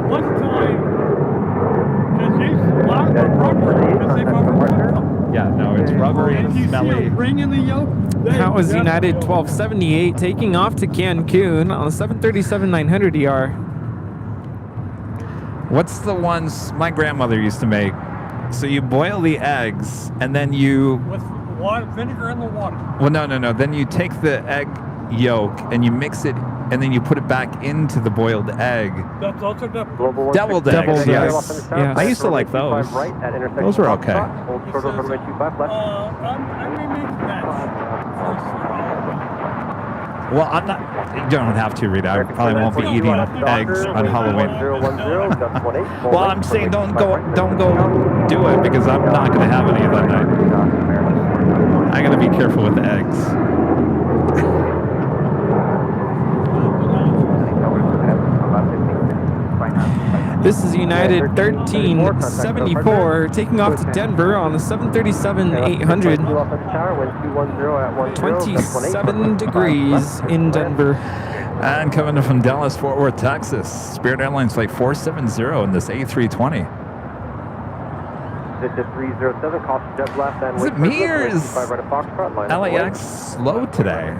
One time, because a lot of them rubbery because they've overcooked them. Yeah, no, it's rubbery and And you see smelly. a ring in the yolk? That was United 1278 taking off to Cancun on a 737-900ER. What's the ones my grandmother used to make? So you boil the eggs and then you... With water, vinegar in the water. Well, no. Then you take the egg yolk and you mix it and then you put it back into the boiled egg. That's also double. Deviled eggs, yes. I used to like those. Those were okay. I may make that. Well, I'm not... You don't have to, Rita. I probably won't be eating eggs on Halloween. Well, I'm saying don't go do it because I'm not going to have any that night. I got to be careful with the eggs. This is United 1374 taking off to Denver on the 737-800. 27 degrees in Denver. And coming from Dallas, Fort Worth, Texas, Spirit Airlines flight 470 in this A320. Is it me or is LAX slow today?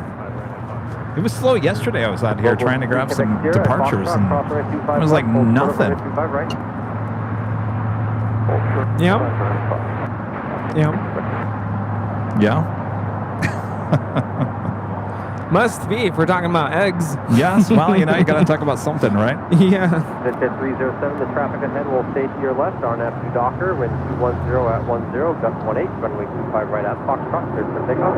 It was slow yesterday. I was out here trying to grab some departures and it was like nothing. Yeah. Yeah. Yeah. Must be if we're talking about eggs. Yes, well, you got to talk about something, right? Yeah. This is 307, the traffic ahead will stay to your left, RNAV to Docker, wind 210 at 10, gust 18, runway 25 right at Foxtrot, clear for takeoff.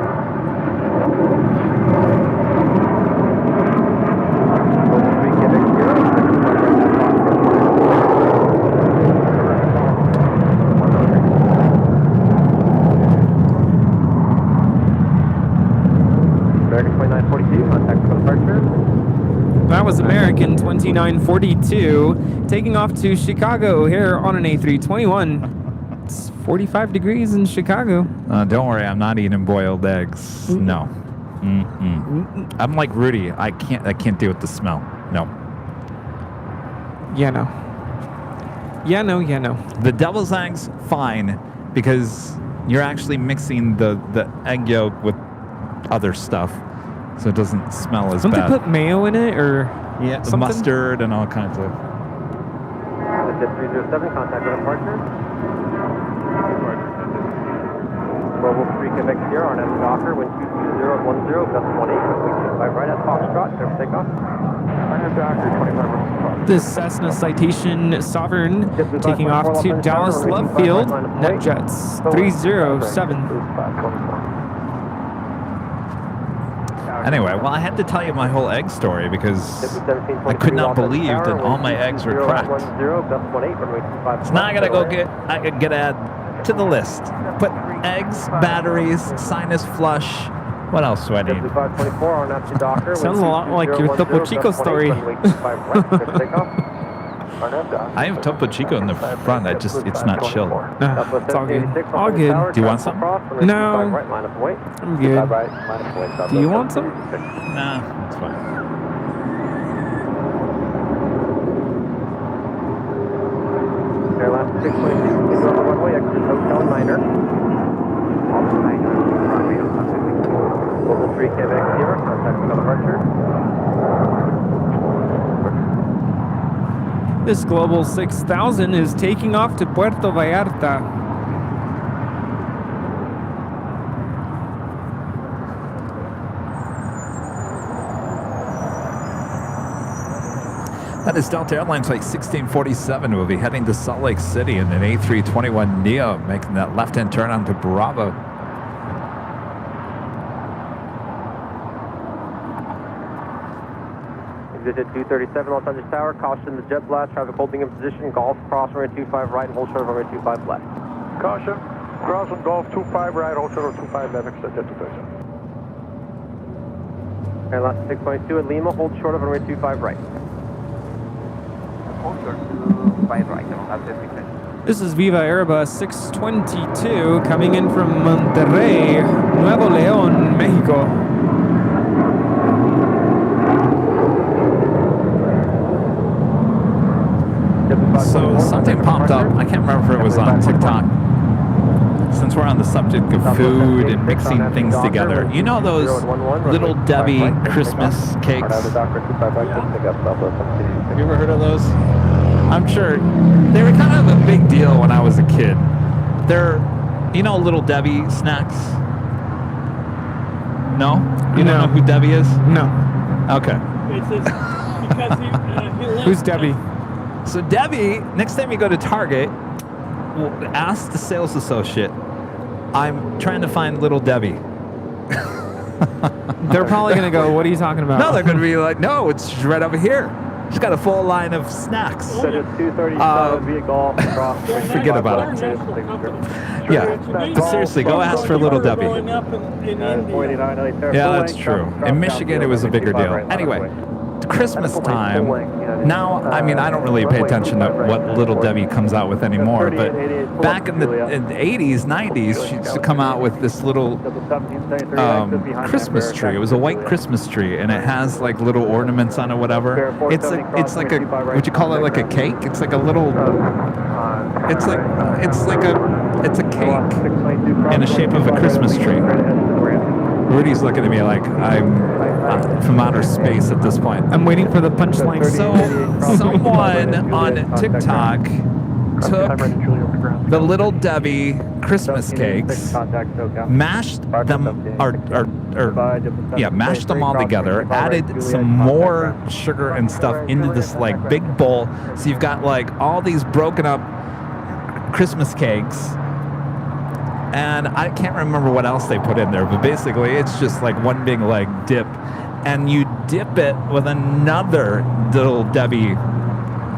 That was American 2942 taking off to Chicago here on an A321. It's 45 degrees in Chicago. Don't worry, I'm not eating boiled eggs. No. I'm like Rudy. I can't deal with the smell. No. Yeah, no. Yeah, no. The devil's eggs, fine, because you're actually mixing the egg yolk with other stuff, so it doesn't smell as Don't bad. they put mayo in it or something? Mustard and all kinds of. This is 307, contact with a partner. Global 3 Quebec Sierra, RNAV to Docker, wind 220 at 10, gust 18, runway 25 right at Foxtrot, clear for takeoff. RNAV Docker, 25 This Cessna Citation Sovereign taking off to Dallas Love Field, NetJets 307. Anyway, well, I had to tell you my whole egg story because I could not believe that all my eggs were cracked. So now I gotta go get add to the list. Put eggs, batteries, sinus flush. What else do I need? Sounds a lot like your Topo Chico story. I have Topo Chico in the front. It's not chilled. It's all good. All good. Do you want some? No. I'm good. Do you want some? Nah, it's fine. Airline 626, continue on the runway, exit Hotel Niner. Global 3 Quebec Sierra, contact with departure. This Global 6000 is taking off to Puerto Vallarta. That is Delta Airlines flight 1647. We'll be heading to Salt Lake City in an A321neo, making that left-hand turn onto Bravo. Exit 237, Los Angeles Tower, caution the jet blast, traffic holding in position, Golf, cross runway 25 right, and hold short of runway 25 left. Caution, cross on Golf 25 right, hold short of 25 left, exit jet 237. Airline 6.2 at Lima, hold short of runway 25 right. Hold short 25 right, that's it. This is Viva Airbus 622 coming in from Monterrey, Nuevo León, Mexico. So something popped up. I can't remember if it was on TikTok. Since we're on the subject of food and mixing things together, you know those Little Debbie Christmas cakes? You ever heard of those? I'm sure they were kind of a big deal when I was a kid. They're, you know, Little Debbie snacks? No? You don't know who Debbie is? No. Okay. It's just because he Who's Debbie? So Debbie, next time you go to Target, ask the sales associate, I'm trying to find Little Debbie. They're probably going to go, what are you talking about? No, they're going to be like, no, it's right over here. She's got a full line of snacks. So just 237 via Golf across. Forget about it. Yeah, but seriously, go ask for Little Debbie. Yeah, that's true. In Michigan, it was a bigger deal. Anyway, Christmas time. Now, I mean, I don't really pay attention to what Little Debbie comes out with anymore, but back in the 80s, 90s, she used to come out with this little Christmas tree. It was a white Christmas tree, and it has like little ornaments on it, whatever. It's like a, would you call it like a cake? It's like a little, it's a cake in the shape of a Christmas tree. Rudy's looking at me like I'm from outer space at this point. I'm waiting for the punchline. So someone on TikTok took the Little Debbie Christmas cakes, mashed them, mashed them all together, added some more sugar and stuff into this like big bowl. So you've got like all these broken up Christmas cakes. And I can't remember what else they put in there, but basically it's just like one big like dip, and you dip it with another Little Debbie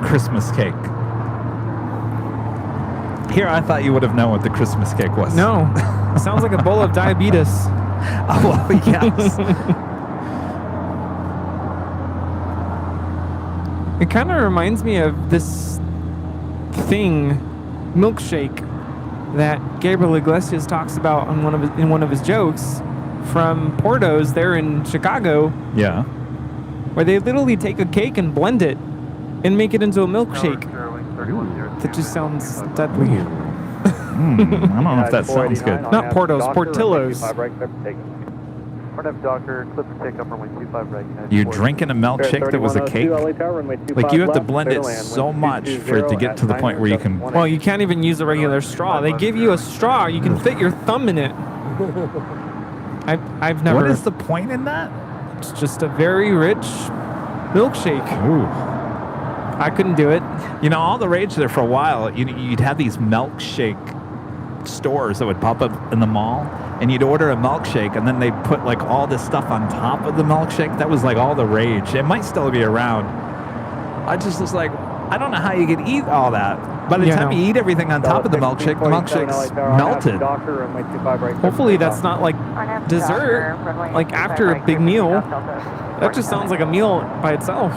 Christmas cake. Here, I thought you would have known what the Christmas cake was. No, it sounds like a bowl of diabetes. Oh, well, yes. It kind of reminds me of this thing, milkshake, that Gabriel Iglesias talks about on in one of his jokes from Porto's there in Chicago. Yeah. Where they literally take a cake and blend it and make it into a milkshake. That just sounds deadly. I don't know if that sounds good. Not Porto's, Portillo's. You're drinking a milkshake that was a cake? Like you have to blend it so much for it to get to the point where you can... Well, you can't even use a regular straw. They give you a straw. You can fit your thumb in it. I've never... What is the point in that? It's just a very rich milkshake. Ooh. I couldn't do it. You know, all the rage there for a while, you'd have these milkshake stores that would pop up in the mall, and you'd order a milkshake, and then they'd put like all this stuff on top of the milkshake. That was like all the rage. It might still be around. I just was like, I don't know how you could eat all that. By the time you eat everything on top of the milkshake's melted. Hopefully that's not like dessert, like after a big meal. That just sounds like a meal by itself.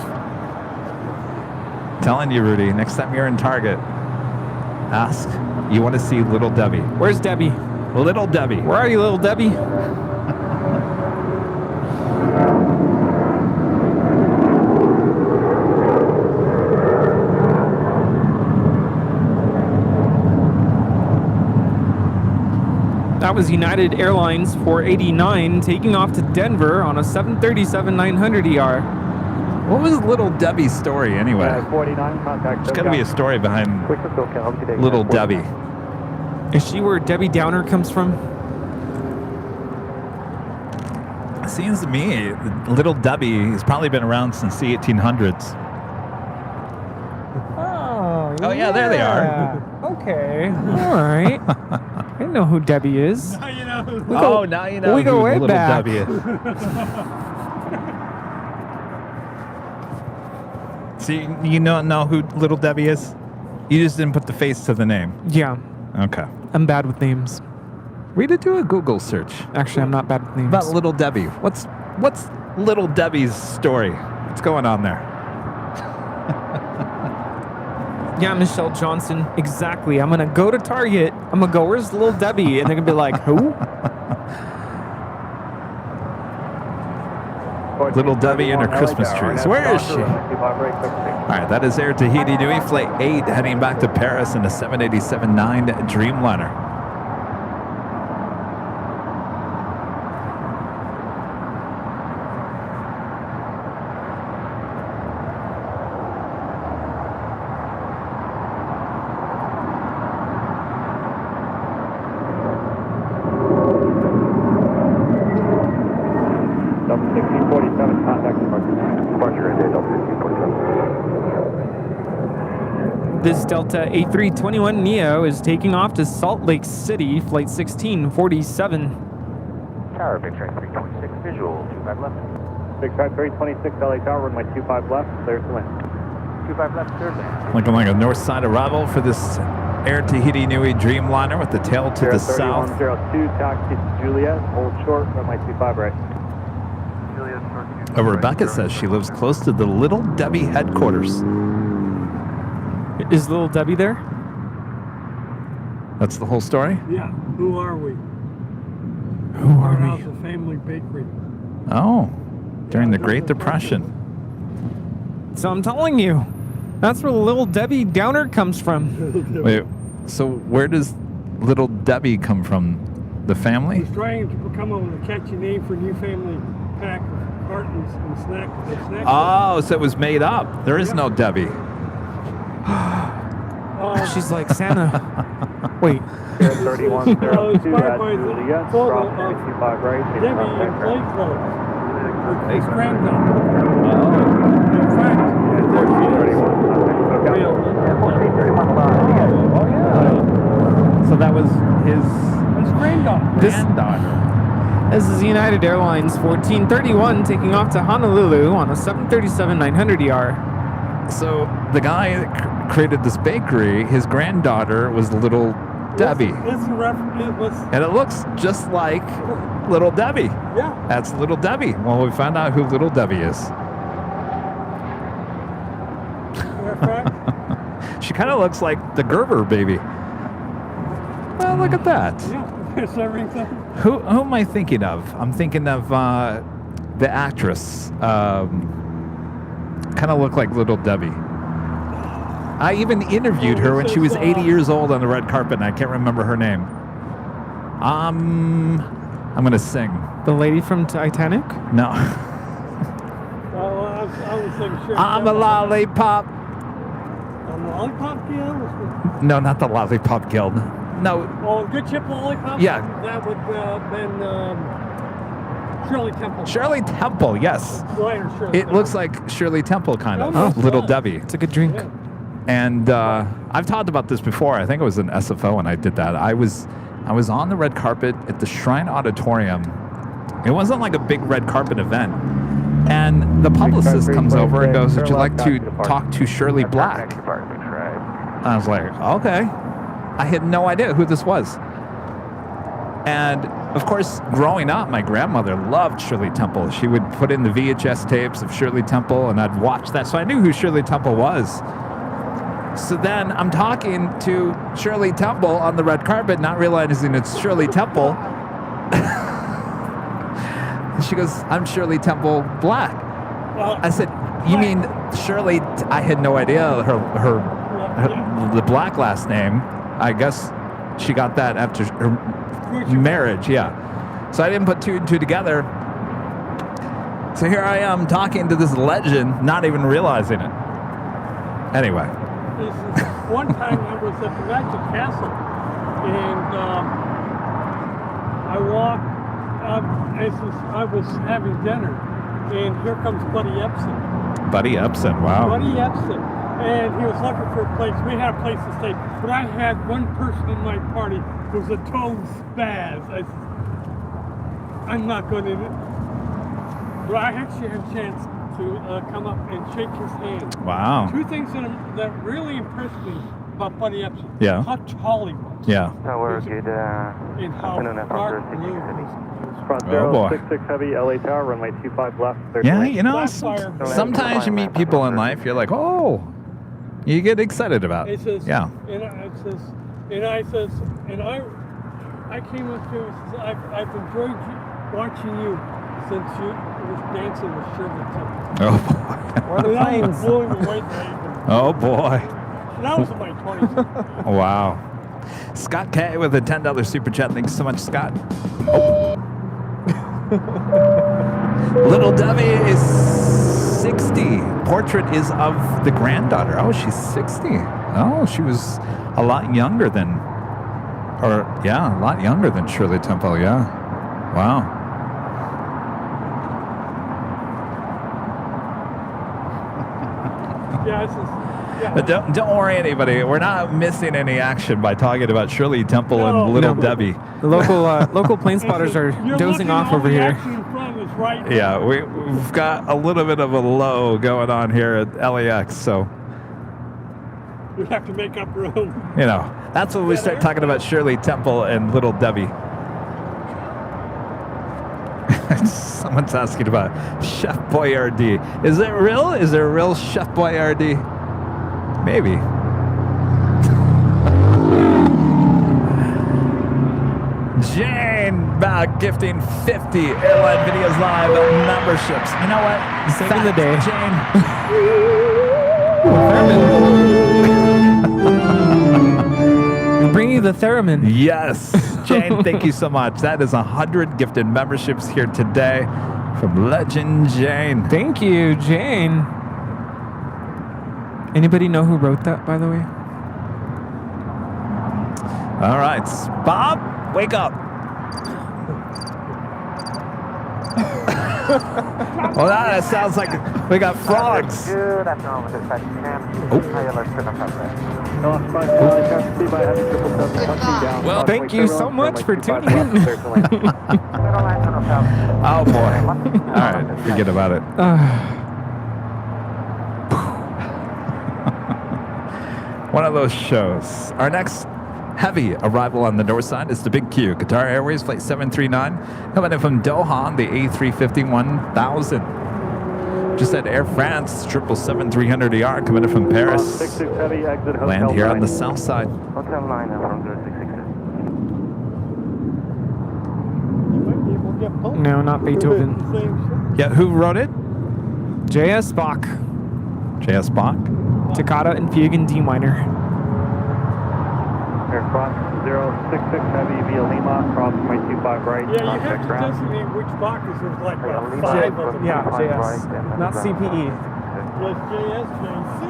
Telling you, Rudy, next time you're in Target, ask, you want to see Little Debbie. Where's Debbie? Little Debbie. Where are you, Little Debbie? That was United Airlines 489 taking off to Denver on a 737-900ER. What was Little Debbie's story anyway? 49, contact. There's got to be a story behind Little Debbie. Is she where Debbie Downer comes from? It seems to me Little Debbie has probably been around since the 1800s. Oh, yeah, there they are. Okay. All right. I didn't know who Debbie is. Now you know who. Now you know we go who way Little back. Debbie is. So you don't know who Little Debbie is? You just didn't put the face to the name. Yeah. Okay. I'm bad with names. We did do a Google search. Actually, I'm not bad with names. About Little Debbie. What's Little Debbie's story. What's going on there? Yeah, Michelle Johnson, exactly. I'm gonna go to Target. I'm gonna go, where's Little Debbie? And they're gonna be like, who? Little Debbie and her Christmas trees. Where is she? All right, that is Air Tahiti Nui Flight 8 heading back to Paris in a 787-9 Dreamliner. This Delta A321neo is taking off to Salt Lake City, flight 1647. Tower, Big Train 326, visual, 25 left. Big Train 326, LA Tower, runway 25 left, clear to land. 25 left, clear to land. Looking like a north side arrival for this Air Tahiti Nui Dreamliner with the tail to the south. 3102, taxi to Juliet, hold short, runway 25 right. Rebecca says she lives close to the Little Debbie headquarters. Is Little Debbie there? That's the whole story? Yeah. Who are we? Who are we? House of Family Bakery. Oh, during the Great Depression. So I'm telling you, that's where Little Debbie Downer comes from. Wait, so where does Little Debbie come from? The family? He's trying to come up with a catchy name for a new family pack of cartons and snack. Oh, so it was made up. There is no Debbie. She's like Santa. Wait. 3102, Juliet, cross 25 right. Debbie in play clothes. His granddaughter. In fact, so that was his granddaughter. This is United Airlines 1431 taking off to Honolulu on a 737-900ER. So the guy that created this bakery, his granddaughter was Little Debbie. And it looks just like Little Debbie. Yeah. That's Little Debbie. Well, we found out who Little Debbie is. She kind of looks like the Gerber baby. Well, look at that. Yeah, there's everything. Who am I thinking of? I'm thinking of the actress. Kind of looked like Little Debbie. I even interviewed her when she was 80 years old on the red carpet, and I can't remember her name. I'm gonna sing. The lady from Titanic? No. I was thinking, sure. I'm a lollipop. On the Lollipop Guild? No, not the Lollipop Guild. No. Oh, Good Chip Lollipop? Yeah. That would have been Shirley Temple. Shirley Temple, yes. It looks like Shirley Temple, kind of. Oh, Little Debbie. It's a good drink. Yeah. And I've talked about this before. I think it was an SFO when I did that. I was on the red carpet at the Shrine Auditorium. It wasn't like a big red carpet event. And the publicist comes over and goes, "Would you like to talk to Shirley Black?" I was like, okay. I had no idea who this was. And of course, growing up, my grandmother loved Shirley Temple. She would put in the VHS tapes of Shirley Temple, and I'd watch that. So I knew who Shirley Temple was. So then I'm talking to Shirley Temple on the red carpet, not realizing it's Shirley Temple. She goes, "I'm Shirley Temple Black." I said, "You mean Shirley?" I had no idea her the Black last name. I guess she got that after her marriage, yeah. So I didn't put two and two together. So here I am talking to this legend, not even realizing it. Anyway. One time I was at the Magic Castle, and I walked up as I was having dinner, and here comes Buddy Epson. Buddy Epson, wow. Buddy Epson. And he was looking for a place. We had a place to stay. But I had one person in my party who was a total spaz. I'm not going to... But I actually had a chance to come up and shake his hand. Wow. Two things that really impressed me about funny episode. Yeah. How tall he was. Yeah. Tower, good And how dark blue his Front Oh, boy. 066 Heavy, LA Tower, runway 25 left. Yeah, you know, Blackfire. sometimes you meet people in life, you're like, oh, you get excited about. It says, Yeah. and I came up to him and says, I've enjoyed watching you since you was dancing with Shirley Temple. Oh, Or the planes. Blowing away oh boy. That was in my 20s. Wow. Scott K with a $10 super chat. Thanks so much, Scott. Oh. Little Debbie is 60. Portrait is of the granddaughter. Oh, she's 60. Oh, she was a lot younger than, a lot younger than Shirley Temple. Yeah. Wow. Yeah, it's just, yeah. But don't worry, anybody. We're not missing any action by talking about Shirley Temple and Little Debbie. The local plane spotters are dozing off over here. Right. Yeah, we've got a little bit of a low going on here at LAX, so We have to make up room. you know that's when we start talking about Shirley Temple and Little Debbie. Someone's asking about Chef Boyardee. Is it real? Is there a real Chef Boyardee? Maybe. Jane back gifting 50 Airline Videos Live memberships. You know what? Saving the day. Jane. Bring you the theremin. Yes. Jane, thank you so much. That is 100 gifted memberships here today from Legend Jane. Thank you, Jane. Anybody know who wrote that, by the way? All right. Bob, wake up. Well, that sounds like we got frogs. Good afternoon, dispatch. Well, thank you so much for tuning in. Oh, boy. All right. Forget about it. One of those shows. Our next heavy arrival on the north side is the Big Q. Qatar Airways Flight 739 coming in from Doha on the A350-1000. Just at Air France 777-300ER coming in from Paris. Land here on the south side. Hotel line from 066. No, not Beethoven. Yeah, who wrote it? J.S. Bach. J.S. Bach. Toccata and Fugue in D minor. Air France 066 Heavy via Lima, cross runway 25 right. Yeah, you have to designate which boxes. There's like about 5 of them. Yeah, JS. Not CPE. Yes, JS, JC.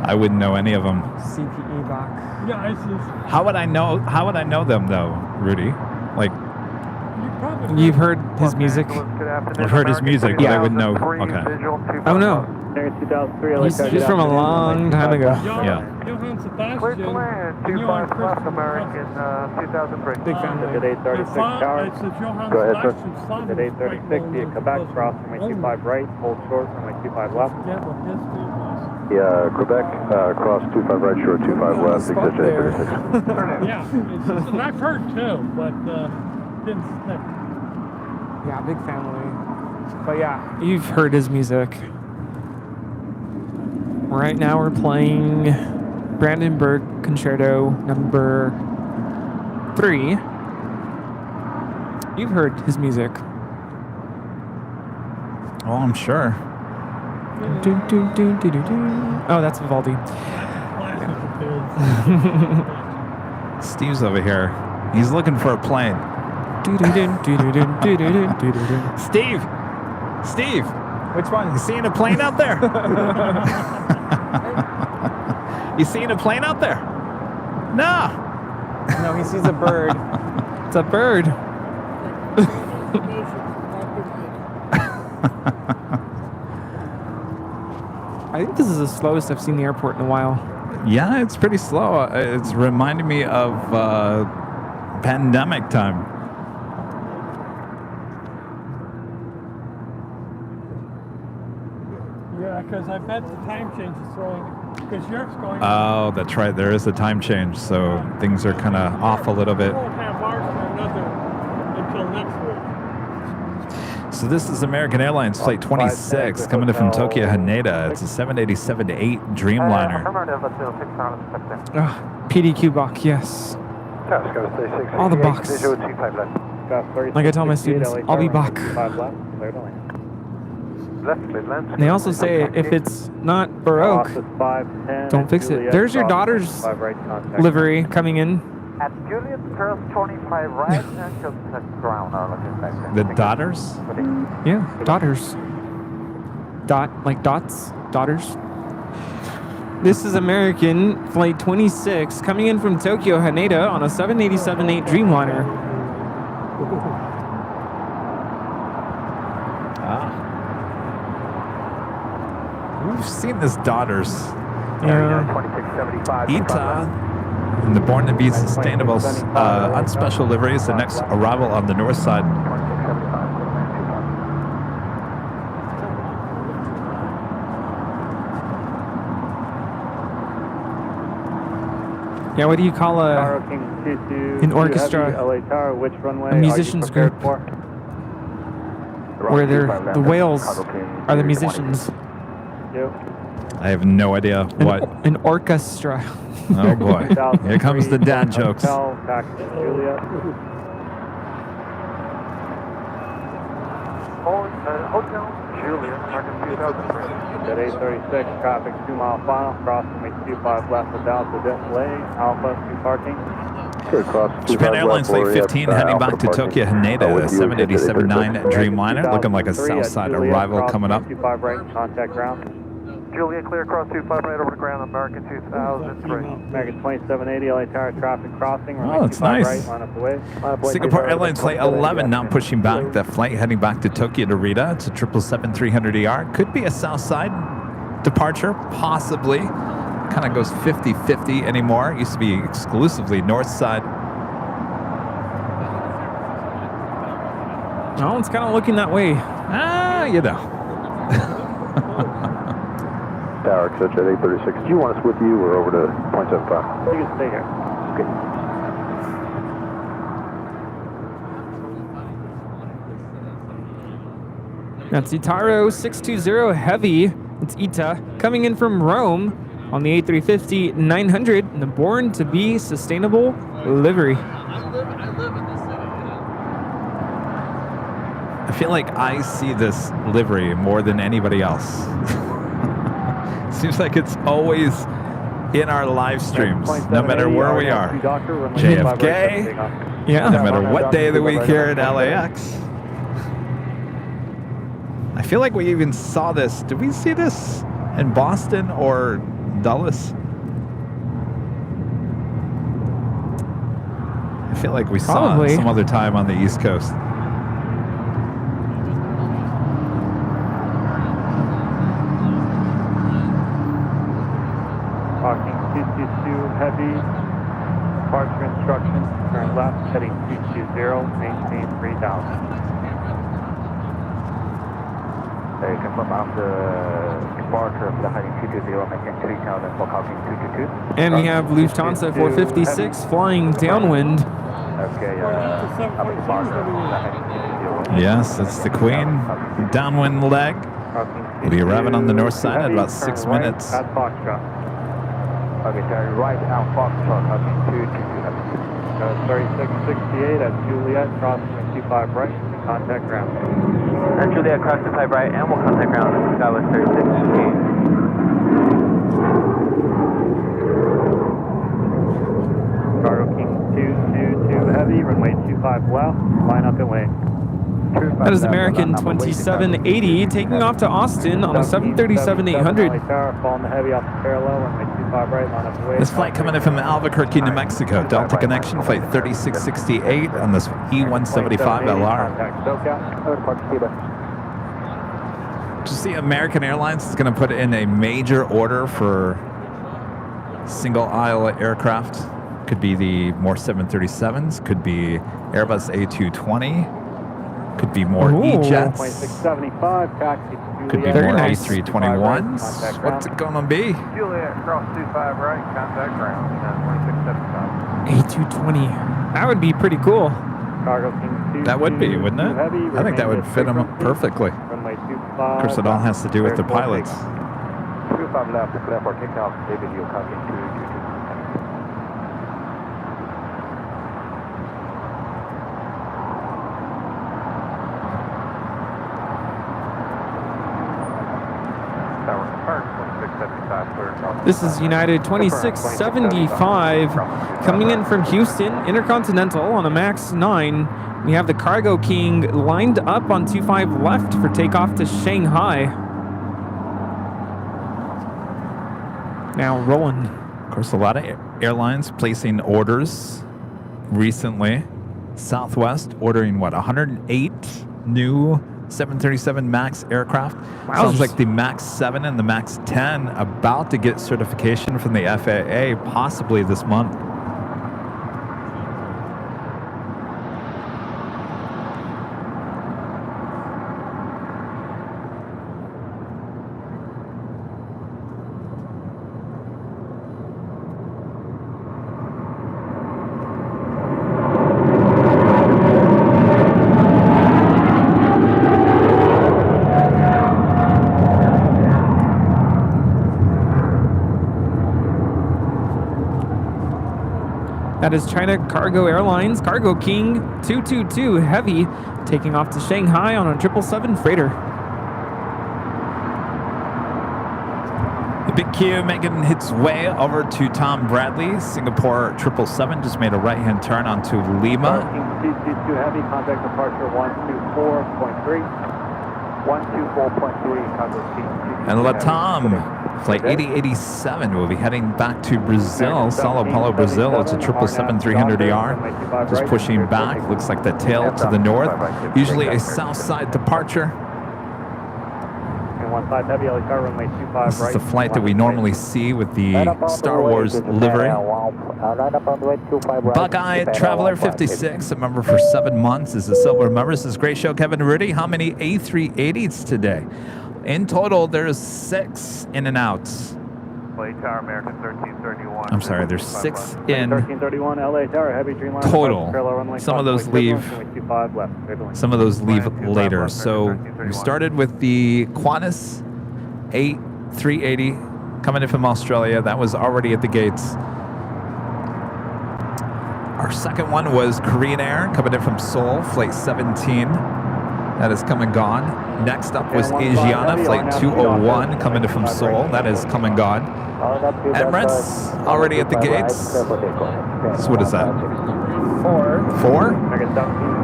I wouldn't know any of them. CPE Bach. Yeah, it's just, How would I know them though, Rudy? Like, You've heard his music? I've heard his music, but I wouldn't know. Okay. Oh no. He's from a long time ago. Yeah. Johann Sebastian. Clear to land, 25 South American 2003. Big family. At 836 tower. It's the Johann Go ahead, sir. Sebastian father. At 836 via Quebec, cross runway 25 right, hold short, runway 25 left. Yeah, what history was. Yeah, Quebec, cross 25 right, short 25 left, Spot exit there. 836. Yeah, it's just, and I've heard too, but didn't stick. Yeah, big family. But yeah, you've heard his music. Right now we're playing Brandenburg Concerto number 3. You've heard his music. Oh, I'm sure. Oh, that's Vivaldi. Steve's over here. He's looking for a plane. Steve! Steve! Which one? You seeing a plane out there? You seeing a plane out there? No! No, he sees a bird. It's a bird. I think this is the slowest I've seen the airport in a while. Yeah, it's pretty slow. It's reminding me of pandemic time. Yeah, because I bet the time change is throwing. Because yours going. Oh, that's right. There is a time change, so things are kind of off a little bit. We won't have ours for another until next week. So this is American Airlines Flight 26 coming in from Tokyo Haneda. It's a 787-8 Dreamliner. PDQ box, yes. All the box. Like I tell my students, I'll be back. They also say if it's not Baroque, don't fix it. There's your daughter's livery coming in. At Juliet, curve 25 right and just touch ground. The daughters? Yeah, daughters. Like dots, daughters. This is American Flight 26 coming in from Tokyo Haneda on a 787-8 Dreamliner. We've seen this daughters. Yeah. Ita, and the Born to Be Sustainable on special livery is the next arrival on the north side. Yeah, what do you call an orchestra? A musicians group. Where the whales are the musicians. I have no idea what. An orchestra. Oh boy. Here comes the dad jokes. Hotel Juliet, at 836, traffic 2 mile final, crossing 25 left without the delay, Alpha 2 parking. Japan Airlines Flight 15 heading back to Tokyo Haneda, a 787-9 Dreamliner, looking like a southside arrival coming up. 25 right, contact ground. Juliet, clear across 25 right over the ground, American 2003. American 2780, LA Tower traffic crossing. Oh, that's nice. Right, line up the way. Singapore Airlines Flight 11 now pushing back the flight heading back to Tokyo to Rita. It's a 777-300ER. Could be a southside departure, possibly. Kind of goes 50-50 anymore. It used to be exclusively north side. No, it's kind of looking that way. You know. Tower, etc. at 836. Do you want us with you or over to 0.75? You can stay here. Okay. That's Itaro 620 Heavy. It's Ita coming in from Rome on the A350-900 and the Born to Be Sustainable livery. I live in this city. I feel like I see this livery more than anybody else. Seems like it's always in our live streams, no matter where we are. JFK, yeah. No matter what day of the week here at LAX. I feel like we even saw this. Did we see this in Boston or Dulles? I feel like we saw it some other time on the East Coast. Parking 222 heavy, departure instructions, turn left, heading 220, maintain 3000. Confirm after departure of the heading 220, maintain 3000 for Calkin 222. And we have Lufthansa 456 flying downwind. Okay, Yes, it's the Queen. Downwind leg. We'll be arriving on the north side at about 6 minutes. At Foxtrot. Okay, turn right out Foxtrot, Calkin 222. 3668 at Juliet, crossing 25 right, contact ground. And Juliet, cross 25 right, and we'll contact ground. That was 3668. Cargo King 222 heavy, runway 25 left, line up and wait. That is American 2780 taking off to Austin on a 737-800. Following the heavy off the parallel, runway 25 right, line up and wait. This flight coming in from Albuquerque, New Mexico. Delta Connection, flight 3668 on this E175LR. Did you see American Airlines is going to put in a major order for single aisle aircraft? Could be the more 737s, could be Airbus A220. Could be more Ooh. E-jets. 2675, taxi to Could be Juliet. more Very nice. A321s. What's it gonna be? Juliet, cross 25 right, contact ground, 2675. A220. That would be pretty cool. Cargo King 2. That would be, wouldn't it? Heavy, I think that would fit them frequency. perfectly. Runway 25. Of course, it all has to do with the pilots. 25 left, clear for kickoff, video copy 222. This is United 2675 coming in from Houston, Intercontinental on a MAX 9. We have the Cargo King lined up on 25 left for takeoff to Shanghai. Now rolling. Of course, a lot of airlines placing orders recently. Southwest ordering, what, 108 new 737 MAX aircraft. Sounds like the MAX 7 and the MAX 10 about to get certification from the FAA possibly this month. That is China Cargo Airlines Cargo King 222 Heavy taking off to Shanghai on a 777 freighter. The big Q making its way over to Tom Bradley. Singapore 777 just made a right-hand turn onto Lima. King 222 Heavy, contact departure 124.3. 124.3, Cargo King 222 And Heavy. Latam, flight 8087 will be heading back to Brazil, Sao Paulo, Brazil. It's a 777-300ER. Just pushing back. Looks like the tail to the north. Usually a south side departure. This is the flight that we normally see with the Star Wars livery. Buckeye Traveler 56, a member for 7 months, is a silver member. This is great show, Kevin and Rudy. How many A380s today? In total, there's 6 in and outs. Tower American 1331. I'm sorry, there's 6 in 1331 LA Tower Heavy Dreamliner total. Some of those leave. Some of those leave later. So we started with the Qantas A380 coming in from Australia. That was already at the gates. Our second one was Korean Air coming in from Seoul, flight 17. That is come and gone. Next up was Asiana, flight 201, coming in from Seoul. That is come and gone. Emirates, already at the gates. So what is that? 4?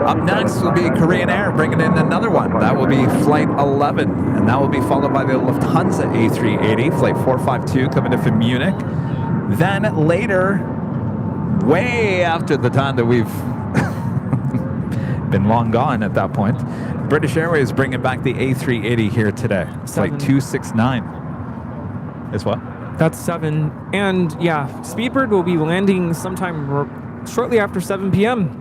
Up next will be Korean Air, bringing in another one. That will be flight 11. And that will be followed by the Lufthansa A380, flight 452, coming in from Munich. Then later, way after the time that we've been long gone at that point, British Airways bringing back the A380 here today. Flight 269. Is what? That's 7. And yeah, Speedbird will be landing sometime shortly after 7 p.m.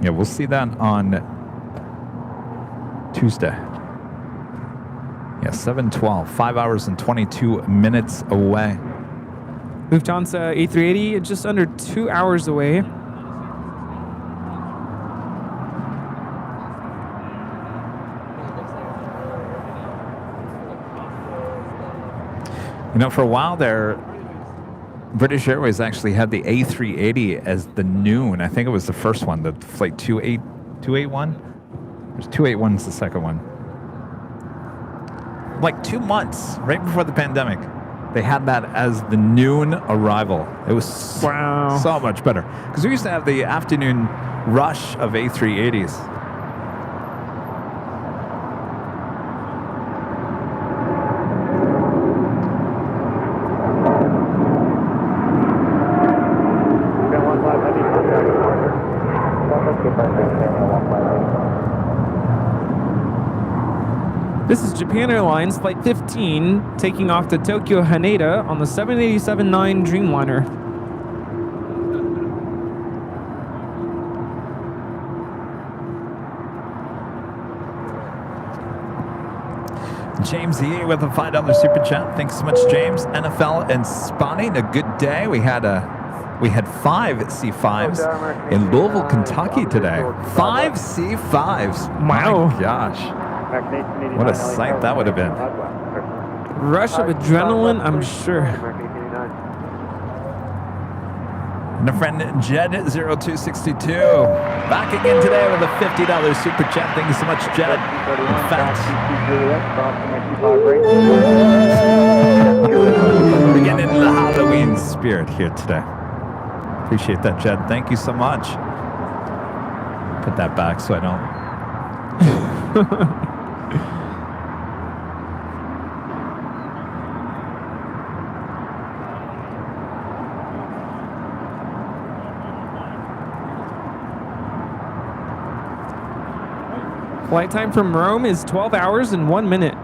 Yeah, we'll see that on Tuesday. Yeah, 7:12, 5 hours and 22 minutes away. Lufthansa A380 just under 2 hours away. You know, for a while there, British Airways actually had the A380 as the noon. I think it was the first one, the flight 281. There's 281 is the second one. Like 2 months, right before the pandemic, they had that as the noon arrival. It was so much better. Because we used to have the afternoon rush of A380s. This is Japan Airlines Flight 15 taking off to Tokyo Haneda on the 787-9 Dreamliner. James E with a $5 super chat. Thanks so much, James. NFL and spotting, a good day. We had 5 C5s in Louisville, Kentucky today. 5 C5s. Wow. My gosh. What a sight that would have been. Rush of adrenaline, I'm sure. And a friend Jed0262 back again today with a $50 super chat. Thank you so much, Jed. In fact, we're getting into the Halloween spirit here today. Appreciate that, Jed. Thank you so much. Put that back so I don't. Flight time from Rome is 12 hours and 1 minute.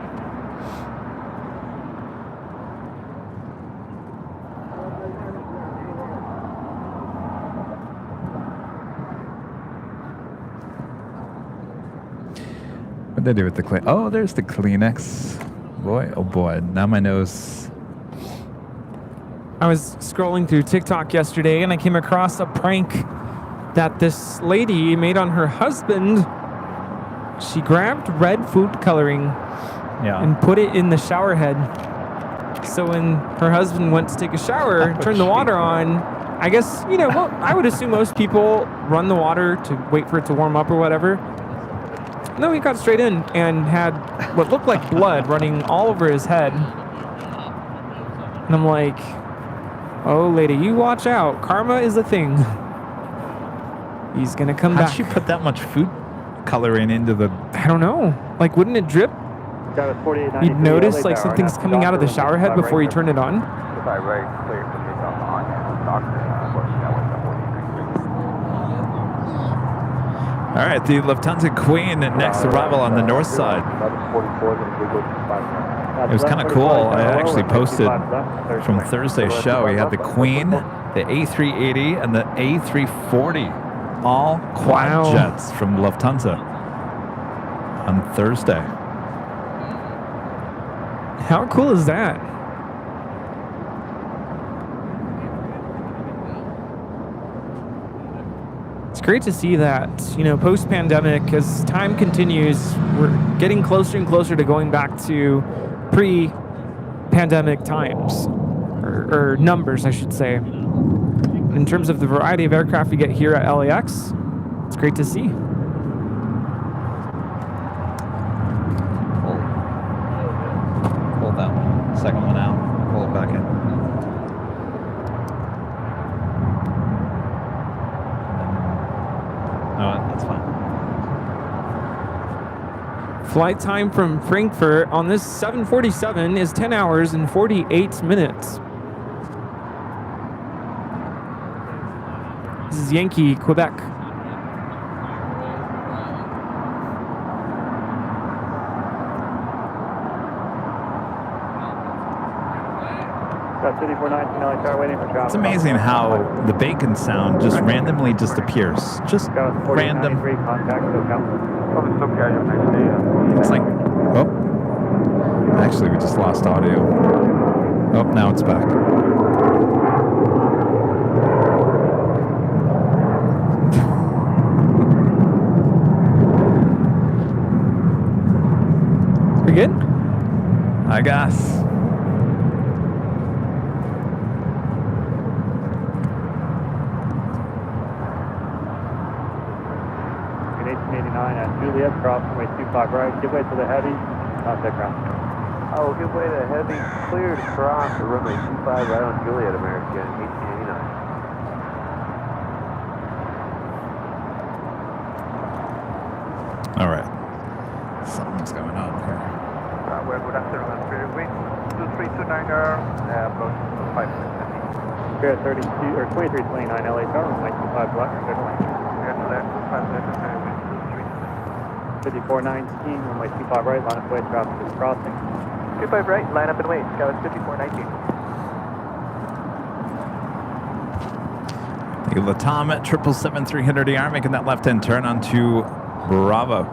What did I do with the Kleenex? Oh, there's the Kleenex. Boy, oh boy. Now my nose. I was scrolling through TikTok yesterday and I came across a prank that this lady made on her husband. She grabbed red food coloring and put it in the shower head. So when her husband went to take a shower, turned the water on, I guess, you know, well, I would assume most people run the water to wait for it to warm up or whatever. No, he got straight in and had what looked like blood running all over his head. And I'm like, oh, lady, you watch out. Karma is a thing. He's going to come back. How'd she put that much food coloring into the... I don't know. Like, wouldn't it drip? You'd notice like something's coming out of the shower head before you turn it on. All right, the Lufthansa Queen next arrival on the north side. It was kind of cool. I actually posted from Thursday's show. We had the Queen, the A380, and the A340, all quad jets from Lufthansa on Thursday. How cool is that? It's great to see that, you know, post-pandemic, as time continues, we're getting closer and closer to going back to pre-pandemic times, or numbers, I should say. In terms of the variety of aircraft we get here at LAX, it's great to see. Pull that second one out, pull it back in. Oh, that's fine. Flight time from Frankfurt on this 747 is 10 hours and 48 minutes. This is Yankee, Quebec. It's amazing how the bacon sound just randomly just appears. Just random. It's like, oh, actually we just lost audio. Oh, now it's back. We good? I guess. Juliet, cross runway 25 right, give way to the heavy, contact ground. Oh, give way to heavy, clear to cross the runway 25 right on Juliet, American, 1889. All right. Something's going on here. Well, good afternoon, Spirit Wind 2329er, approach 5 minutes. Spirit 32, or 2329 LA Tower, runway 25 left, clear to land. Clear to left, 5 left, Spirit Wind 5419, runway 25 right, line of way, traffic is crossing. 25 right, line up and wait, Skyline 5419. The Latam at 777-300ER making that left-hand turn onto Bravo.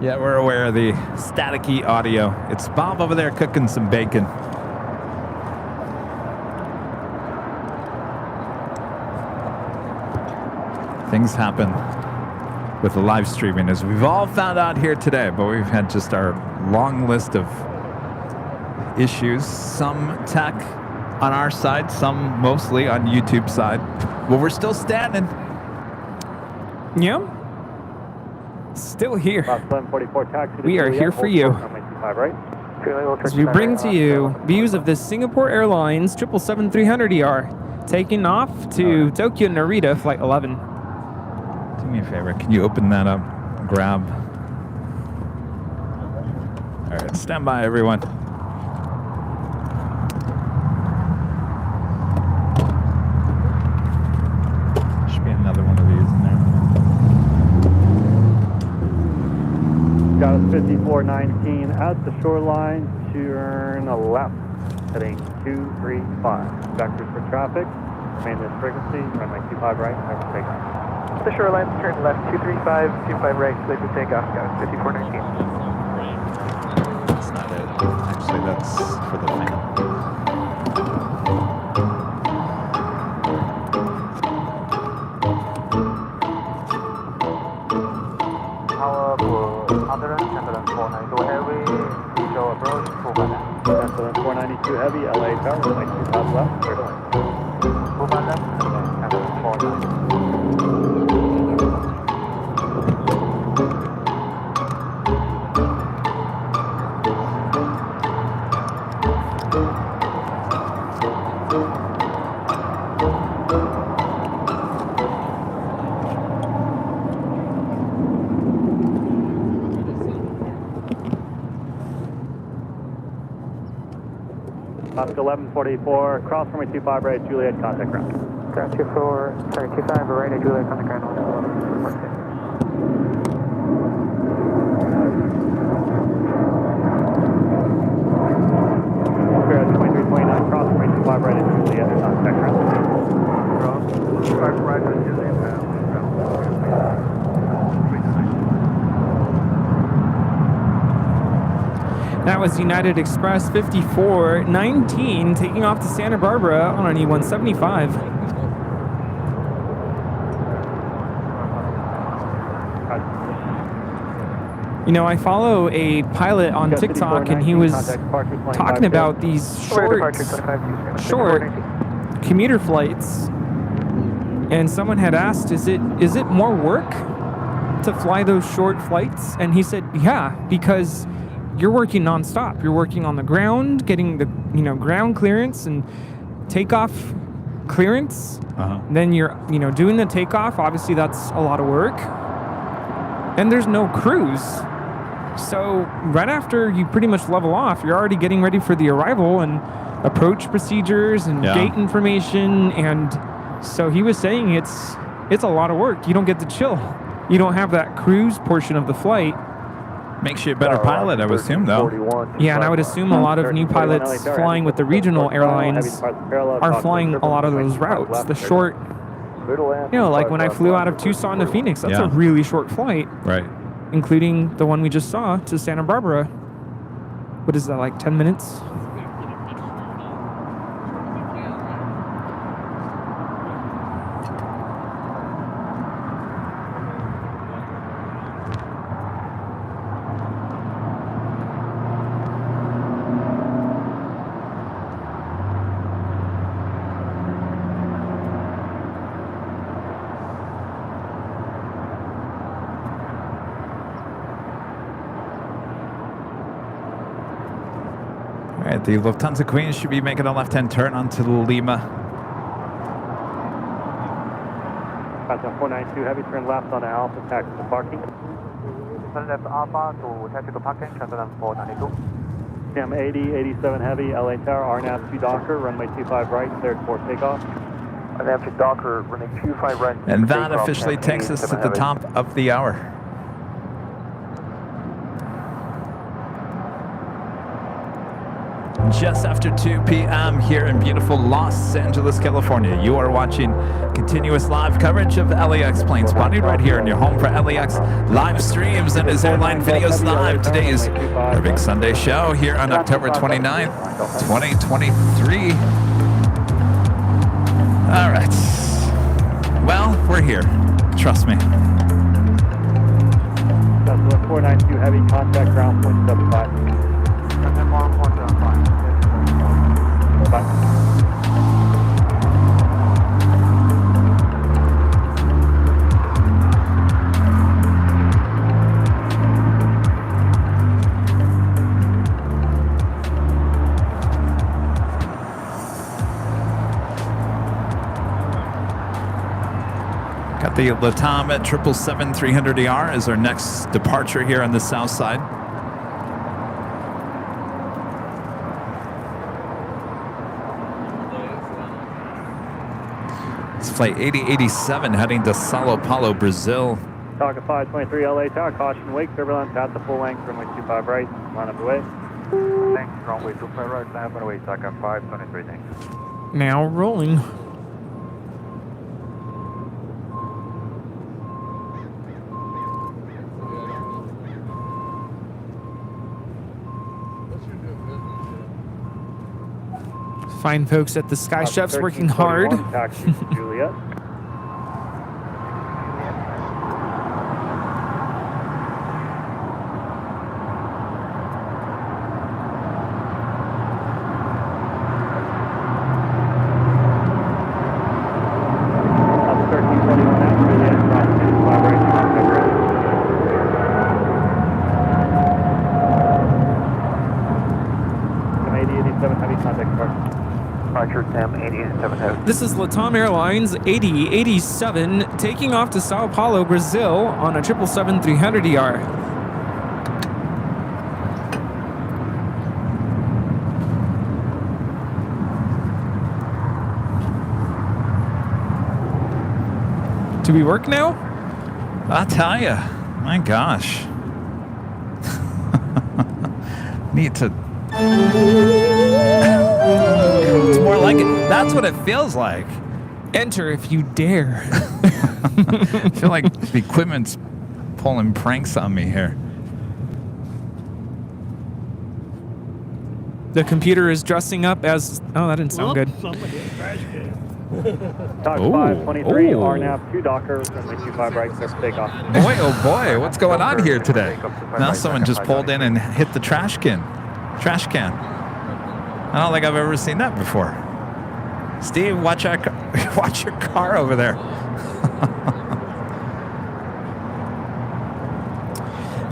Yeah, we're aware of the staticky audio. It's Bob over there cooking some bacon. Things happen with the live streaming, as we've all found out here today, but we've had just our long list of issues. Some tech on our side, some mostly on YouTube side. Well, we're still standing. Yeah. Still here. 744 taxi. We are here for you. As we bring to you views of the Singapore Airlines 777-300ER taking off to Tokyo Narita Flight 11. Do me a favor, can you open that up? Grab. All right, stand by, everyone. Should be another one of these in there. Got us 5419 at the shoreline, turn left, heading 235. Vectors for traffic, remain this frequency, runway 25 right, never take off. The shoreline, turn left 235, 25 right, clear for takeoff, got us 5419. That's not it. Actually, that's for the thing. Tower for Underland, 492 heavy, visual approach, 492 heavy, LA tower, runway 25 left, clear to land. 25 left, 492. Oscar 1144, cross runway 25 right, Juliet, contact ground. Got you for 25 right at Juliet, contact ground. Oscar 2329, cross runway 25 right at Juliet, contact ground. Cross 25 right at Juliet, That was United Express 5419 taking off to Santa Barbara on an E175. You know, I follow a pilot on TikTok, and he was talking about these short commuter flights, and someone had asked, is it more work to fly those short flights? And he said, yeah, because you're working nonstop. You're working on the ground, getting the ground clearance and takeoff clearance. Then you're doing the takeoff. Obviously, that's a lot of work. And there's no cruise. So right after you pretty much level off, you're already getting ready for the arrival and approach procedures and gate information. And so he was saying it's a lot of work. You don't get to chill. You don't have that cruise portion of the flight. Makes you a better pilot, I would assume, though. Yeah, and I would assume a lot of new pilots flying with the regional airlines are flying a lot of those routes. The short, like when I flew out of Tucson to Phoenix, that's a really short flight. Right. Including the one we just saw to Santa Barbara. What is that, like 10 minutes? All right, the Lufthansa Queen should be making a left-hand turn onto Lima. 492 heavy, turn left on Alpha, taxi to parking. Turn left Alpha to taxi to parking, transfer 492. CM 80, 87 heavy, LA Tower, RNAV to Docker, runway 25 right, cleared for takeoff. RNAV to Docker, runway 25 right. And that officially takes us to the top of the hour. just after 2 p.m. here in beautiful Los Angeles, California. You are watching continuous live coverage of LAX plane spotting right here in your home for LAX live streams and his Airline Videos Live. Today's our big Sunday show here on October 29th, 2023. All right. Well, we're here. Trust me. That's 492 heavy contact ground point 75. And then 1.75. Bye. Got the Latam at 777-300ER as our next departure here on the south side. It's flight 8087 heading to Sao Paulo, Brazil. Talk 523 LA Tower, caution wake, turbulence at the full length, runway 25 right, line up the way. Thanks, runway 25 right, line up the way, Talk 523, thanks. Now rolling. Fine folks at the Sky Chefs working hard. Taxi Juliet. This is Latam Airlines 8087 taking off to Sao Paulo, Brazil on a 777-300ER. Do we work now? I'll tell you. My gosh. Need to... It's more like it. That's what it feels like. Enter if you dare. I feel like the equipment's pulling pranks on me here. The computer is dressing up as... Oh, that didn't sound good. Talk 523, RNAV 2 Docker, runway 25 right, clear for takeoff. Boy, oh boy, what's going on here today? Now someone just pulled in and hit the trash can. I don't think I've ever seen that before. Steve, watch your car over there.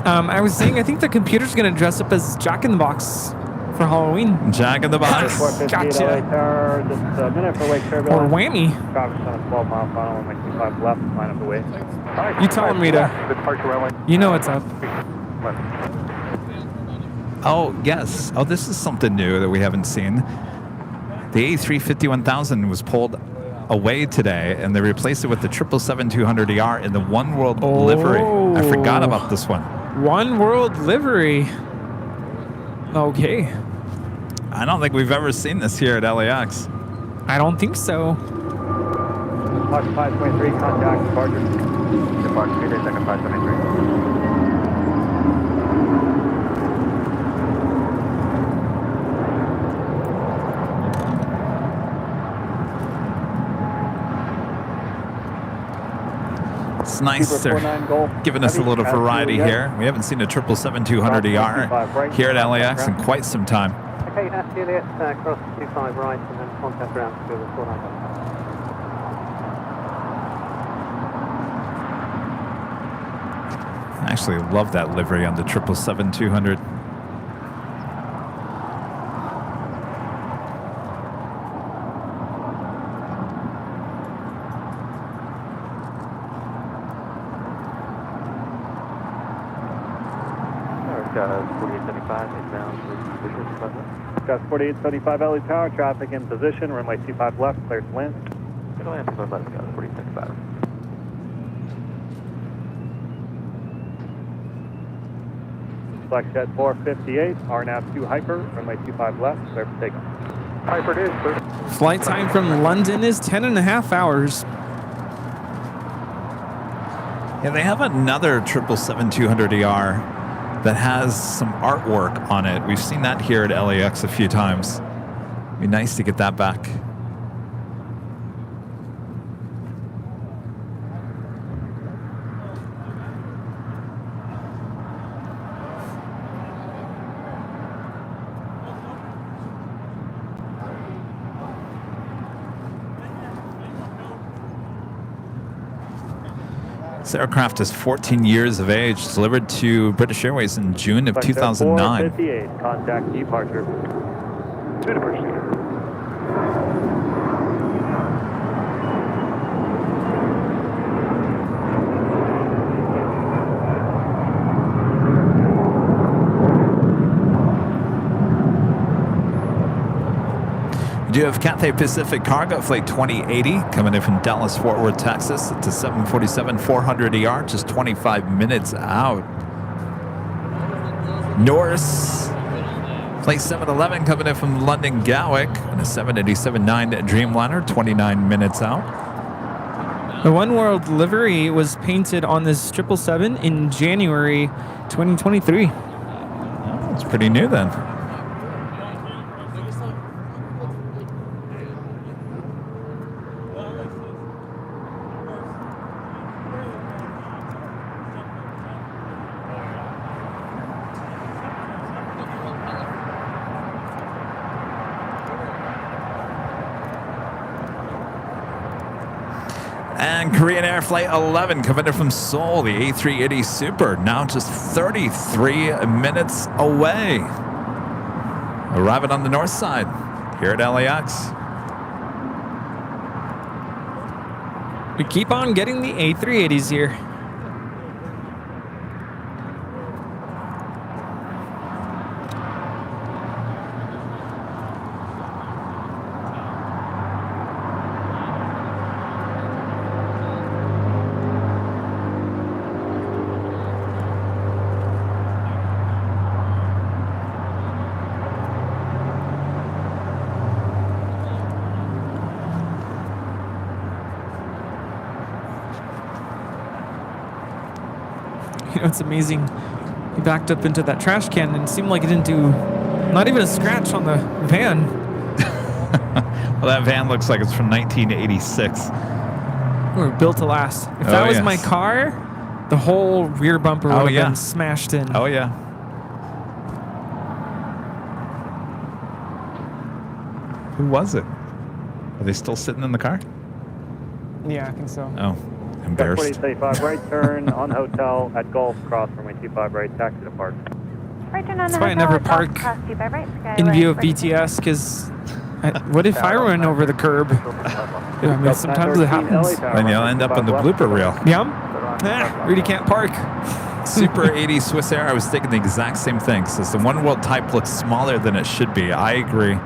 I was saying I think the computer's going to dress up as Jack in the Box for Halloween. Jack in the Box. Gotcha. Just a minute for wake turbulence. Or whammy. Travis on a 12-mile final, runway 25 left, line up the way. You tell him, Rita. You know what's up. Oh, yes. Oh, this is something new that we haven't seen. The A350-1000 was pulled away today, and they replaced it with the 777-200ER in the One World livery. I forgot about this one. One World livery. Okay. I don't think we've ever seen this here at LAX. I don't think so. Talk 523, contact departure. Departure, second 523. It's nice they're giving us a little variety here. We haven't seen a 777-200ER here at LAX in quite some time. Okay, that's Juliet, cross 25 right and then contact ground to the 49. I actually love that livery on the 777-200. Got 4875 LA Tower, traffic in position, runway 25 left, clear to land. Good land, left, got 4875. flex jet 458, RNAV 2 Hyper, runway 25 left, clear for takeoff. Hyper it is, sir. Flight time from London is 10.5 hours. Yeah, they have another 777-200ER that has some artwork on it. We've seen that here at LAX a few times. It'd be nice to get that back. This aircraft is 14 years of age, delivered to British Airways in June of 2009. 458, contact departure. To departure. We do have Cathay Pacific Cargo Flight 2080 coming in from Dallas Fort Worth, Texas. It's a 747-400ER, just 25 minutes out. Norris Flight 711 coming in from London Gatwick and a 787-9 Dreamliner, 29 minutes out. The One World livery was painted on this 777 in January 2023. Oh, it's pretty new then. And Korean Air Flight 11 coming in from Seoul, the A380 Super, now just 33 minutes away. Arriving on the north side here at LAX. We keep on getting the A380s here. You know, it's amazing. He backed up into that trash can and it seemed like it didn't do not even a scratch on the van. Well, that van looks like it's from 1986. We're built to last. If that was my car, the whole rear bumper would have been smashed in. Oh, yeah. Who was it? Are they still sitting in the car? Yeah, I think so. Oh, embarrassed. 4035 right turn on hotel at Gulf, cross runway 25 right, taxi to park. Right turn on That's the why I hotel never at Gulf, park cross 25 right, in Skyway, view of right. BTS, because what if I run over the curb? I mean, sometimes it happens. Then you'll end up on the blooper reel. Yeah. Rudy can't park. Super 80 Swiss Air, I was thinking the exact same thing. Says the One World type looks smaller than it should be. I agree.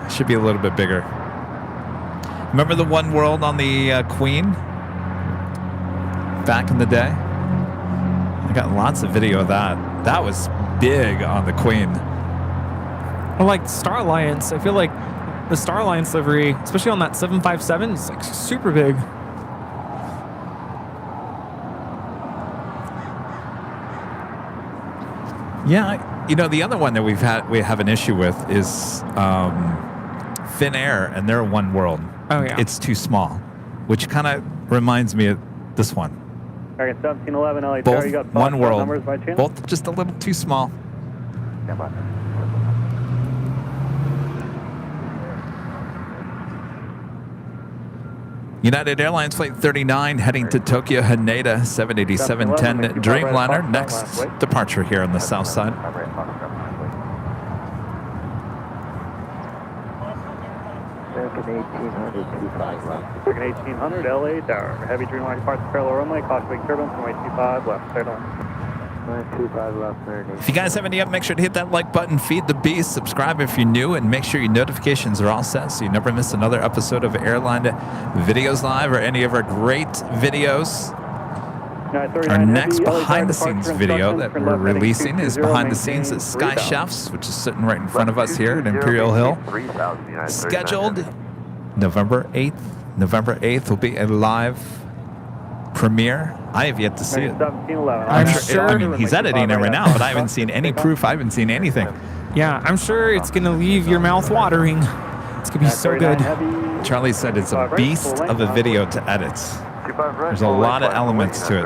It should be a little bit bigger. Remember the One World on the Queen? Back in the day? I got lots of video of that. That was big on the Queen. Or like Star Alliance. I feel like the Star Alliance livery, especially on that 757, is like super big. Yeah, you know, the other one that we have an issue with is Finnair and their One World. Oh, yeah. It's too small, which kind of reminds me of this one. American 1711 LA Both you got One World, numbers by chance? both just a little too small. Stand by. United Airlines Flight 39 heading to Tokyo Haneda, 787-10 Dreamliner. Next departure here on the south side. American 1800, 25 left. American 1800 LA Tower. Heavy Dreamliner departs parallel runway, caution wing turbulence, runway 25 left. Clear to land. 25 left, American. If you guys have any up, make sure to hit that like button, feed the beast, subscribe if you're new, and make sure your notifications are all set so you never miss another episode of Airline Videos Live or any of our great videos. Our next behind-the-scenes video that we're releasing is behind the scenes at Sky Chefs, which is sitting right in front of us here at Imperial Hill. Scheduled November 8th. November 8th will be a live premiere. I have yet to see it. I'm sure. I mean, he's editing it right now, but I haven't seen any proof. I haven't seen anything. Yeah, I'm sure it's going to leave your mouth watering. It's going to be so good. Charlie said it's a beast of a video to edit. There's a lot of elements to it.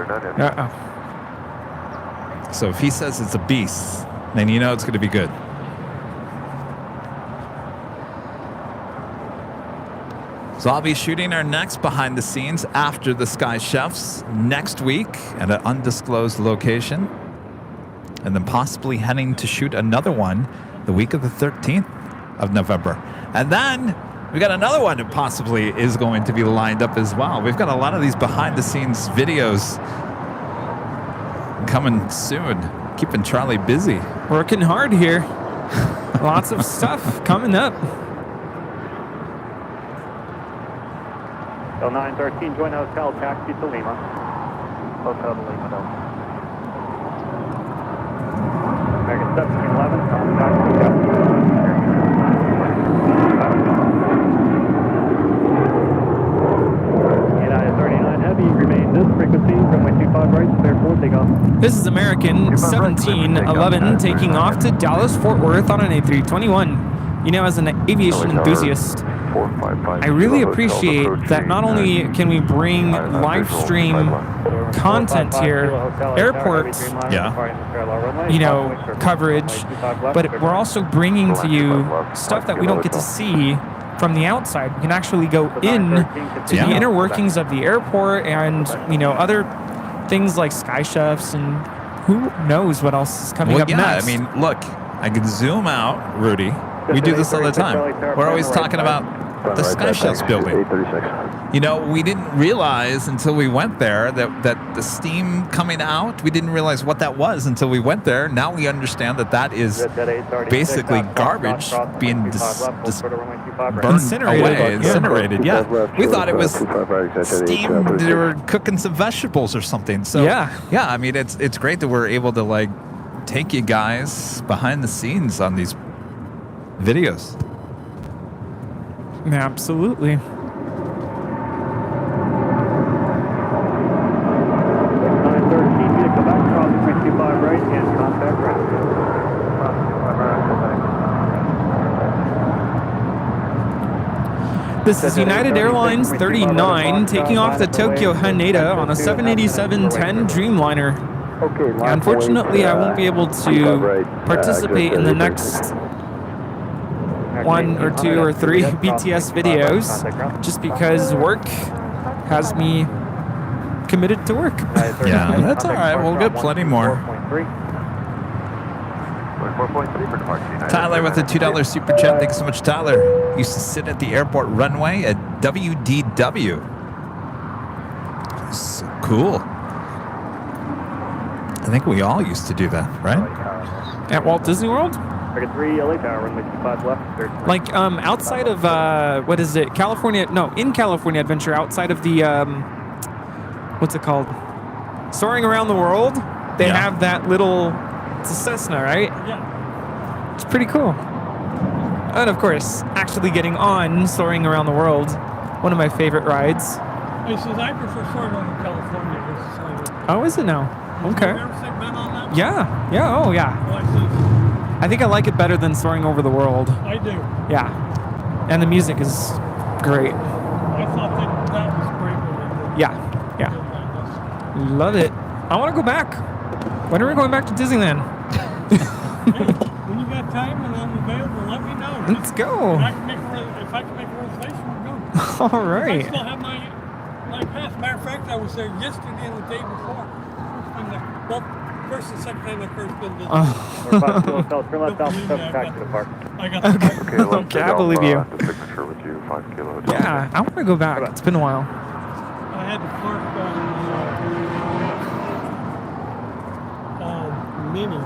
So if he says it's a beast, then you know it's going to be good. So I'll be shooting our next behind the scenes after the Sky Chefs next week at an undisclosed location. And then possibly heading to shoot another one the week of the 13th of November. And then we got another one that possibly is going to be lined up as well. We've got a lot of these behind the scenes videos coming soon, keeping Charlie busy. Working hard here. Lots of stuff coming up. L 913, join hotel, taxi to Lima. Hotel to Lima, no. American 1711, contact to Jockeys. United 39 Heavy, remain this frequency, runway 25 right, clear for takeoff. This is American 1711 taking off to Dallas Fort Worth on an A321. You know, as an aviation enthusiast, I really appreciate that not only can we bring live stream content here, airports, you know, coverage, but we're also bringing to you stuff that we don't get to see from the outside. We can actually go in to the inner workings of the airport and, you know, other things like Sky Chefs and who knows what else is coming up next. I mean, look, I can zoom out, Rudy. We do this all the time. We're always talking about the Sky Chefs building. You know, we didn't realize until we went there that the steam coming out, we didn't realize what that was until we went there. Now we understand that is basically garbage being burned away, incinerated. Yeah. We thought it was steam. They were cooking some vegetables or something. So yeah, I mean, it's great that we're able to like take you guys behind the scenes on these videos. Absolutely. This is United Airlines 39 taking off to Tokyo Haneda on a 787-10 Dreamliner. Unfortunately, I won't be able to participate in the next 1 or 2 or 3 BTS videos just because work has me committed to work. Yeah, that's all right. We'll get plenty more. Tyler with a $2 super chat. Thanks so much, Tyler. Used to sit at the airport runway at WDW. So cool. I think we all used to do that, right? At Walt Disney World? Three LA Tower, runway 25 left. Like outside of what is it? California? No, in California Adventure, outside of the what's it called? Soaring Around the World. They have that little. It's a Cessna, right? Yeah. It's pretty cool. And of course, actually getting on Soaring Around the World, one of my favorite rides. He says I prefer Soaring Around California versus Oh, is it now? Okay. Have you ever been on that? Yeah. Yeah. Oh, yeah. I think I like it better than Soaring Over the World. I do. Yeah. And the music is great. I thought that was great. Yeah. Yeah. Love it. I want to go back. When are we going back to Disneyland? When you got time and I'm available, let me know. Let's go. If I can make a reservation, we'll go. All right. I still have my pass. Matter of fact, I was there yesterday and the day before. First and second time I've first been there. Turn left out, taxi to park. I got the park. Okay, I believe you. The signature with you, 5 kilo. Yeah, I want to go back. It's been a while. I had to park on Mini.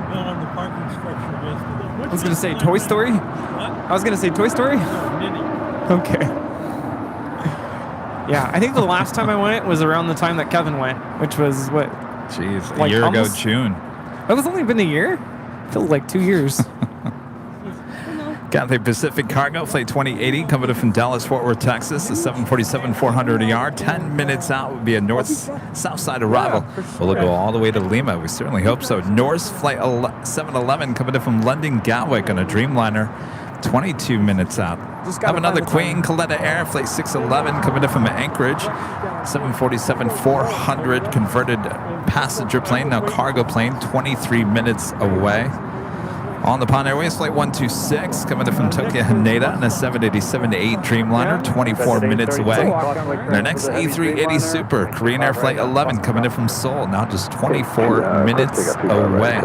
On the parking structure yesterday. I was going to say Toy Story? What? I was going to say Toy Story? No, Mini. Okay. Yeah, I think the last time I went was around the time that Kevin went, which was what? Jeez, a like year ago, almost- June. It was only been a year? Feels like 2 years. Cathay Pacific Cargo Flight 2080 coming in from Dallas, Fort Worth, Texas. The 747-400ER. 10 minutes out would be a north-south side arrival. Will it go all the way to Lima? We certainly hope so. Norse Flight 711 coming in from London Gatwick on a Dreamliner. 22 minutes out. Have another Queen Coletta Air Flight 611 coming in from Anchorage. 747-400 converted passenger plane, now cargo plane, 23 minutes away. On the Pond Airways, Flight 126 coming in from Tokyo Haneda and a 787-8 Dreamliner, 24 minutes away. And our next A380 Super, Korean Air Flight 11 coming in from Seoul, now just 24 minutes away.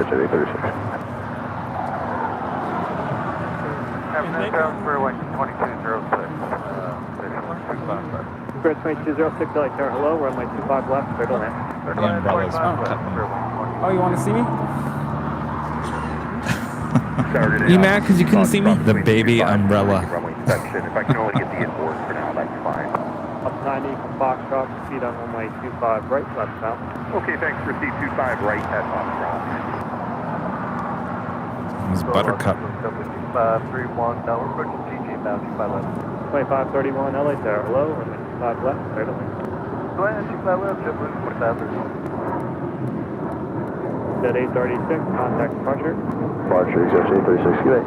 Spirit 2206, LA hello, runway 25 left, clear to land. Oh, you want to see me? You mad because you couldn't see me? The baby umbrella. If I can only get the inboard for now, that's fine. Up 90 from Foxtrot, speed on runway 25 right, left south. Okay, thanks. Proceed 25 right at Foxtrot. It was Buttercup. 531, now we're approaching GG, now 25 left. 2531, LA hello, runway 25 left, clear to land. Go ahead, 25 left, JetBlue 2531. At 836, contact departure. Departure, exactly 836, good day.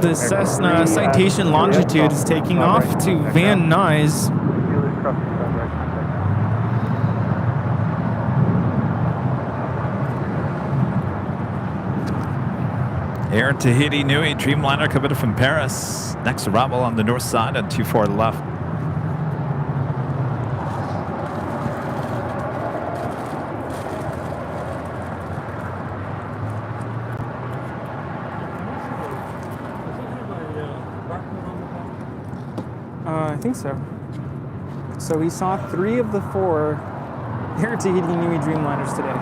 The Cessna Citation Longitude is taking off to Van Nuys. Air Tahiti Nui Dreamliner coming in from Paris. Next arrival on the north side at 24 left. I think so. So we saw 3 of the 4 Air Tahiti Nui Dreamliners today.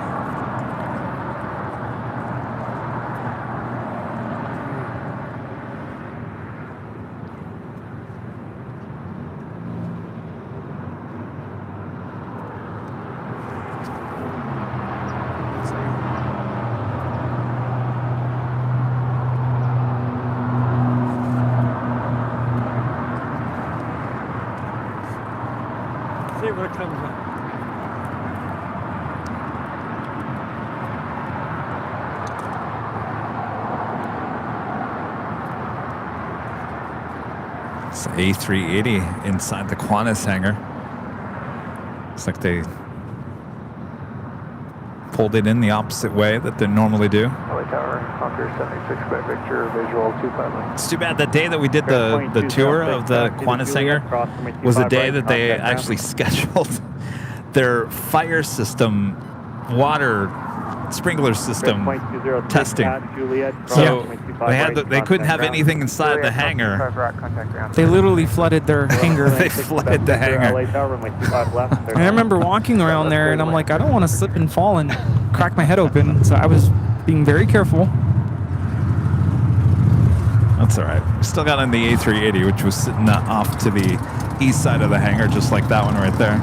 See what comes up. It's A380 inside the Qantas hangar. Looks like they pulled it in the opposite way that they normally do. LA Tower, Conquer 76, Quebec Victor, visual 25 It's too bad the day that we did the tour of the Qantas hangar was the day that they actually scheduled their fire system, water sprinkler system testing. So they couldn't have anything inside the hangar. They literally flooded their hangar. They flooded the hangar. And I remember walking around there and I'm like, I don't want to slip and fall and crack my head open. So I was being very careful. That's all right. Still got in the A380, which was sitting off to the east side of the hangar, just like that one right there.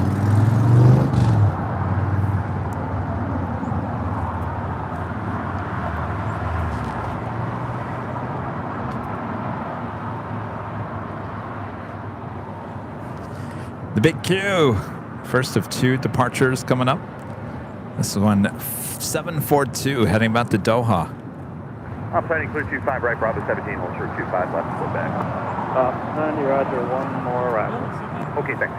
The big Q. First of 2 departures coming up. This is one 742 heading back to Doha. I'm planning clear 25 right, Bravo 17, hold short 25 left, go back. 90, roger, one more right. Okay, thanks.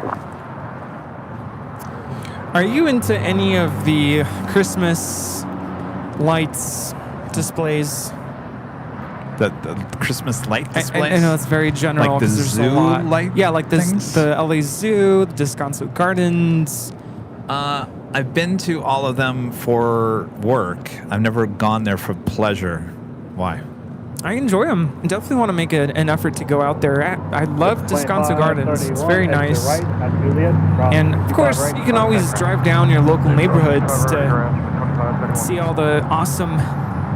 Are you into any of the Christmas lights displays? The Christmas light displays? I know it's very general. Like the 'cause there's zoo a lot. light Yeah, like the things? LA Zoo, the Descanso Gardens. I've been to all of them for work. I've never gone there for pleasure. Why? I enjoy them. I definitely want to make an effort to go out there. I love Descanso Gardens. It's very nice. And of course, you can always drive down your local neighborhoods to see all the awesome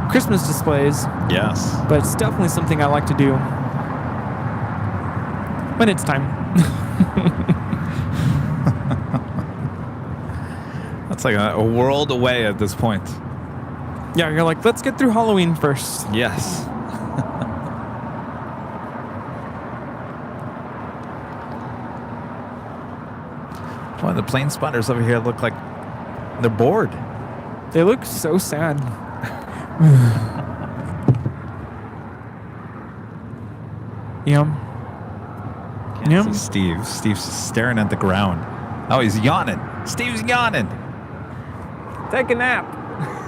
Christmas displays. Yes. But it's definitely something I like to do. When it's time. That's like a world away at this point. Yeah, you're like, let's get through Halloween first. Yes. Boy, the plane spotters over here look like they're bored. They look so sad. Yeah. Can't see Steve. Steve's staring at the ground. Oh, he's yawning. Steve's yawning. Take a nap.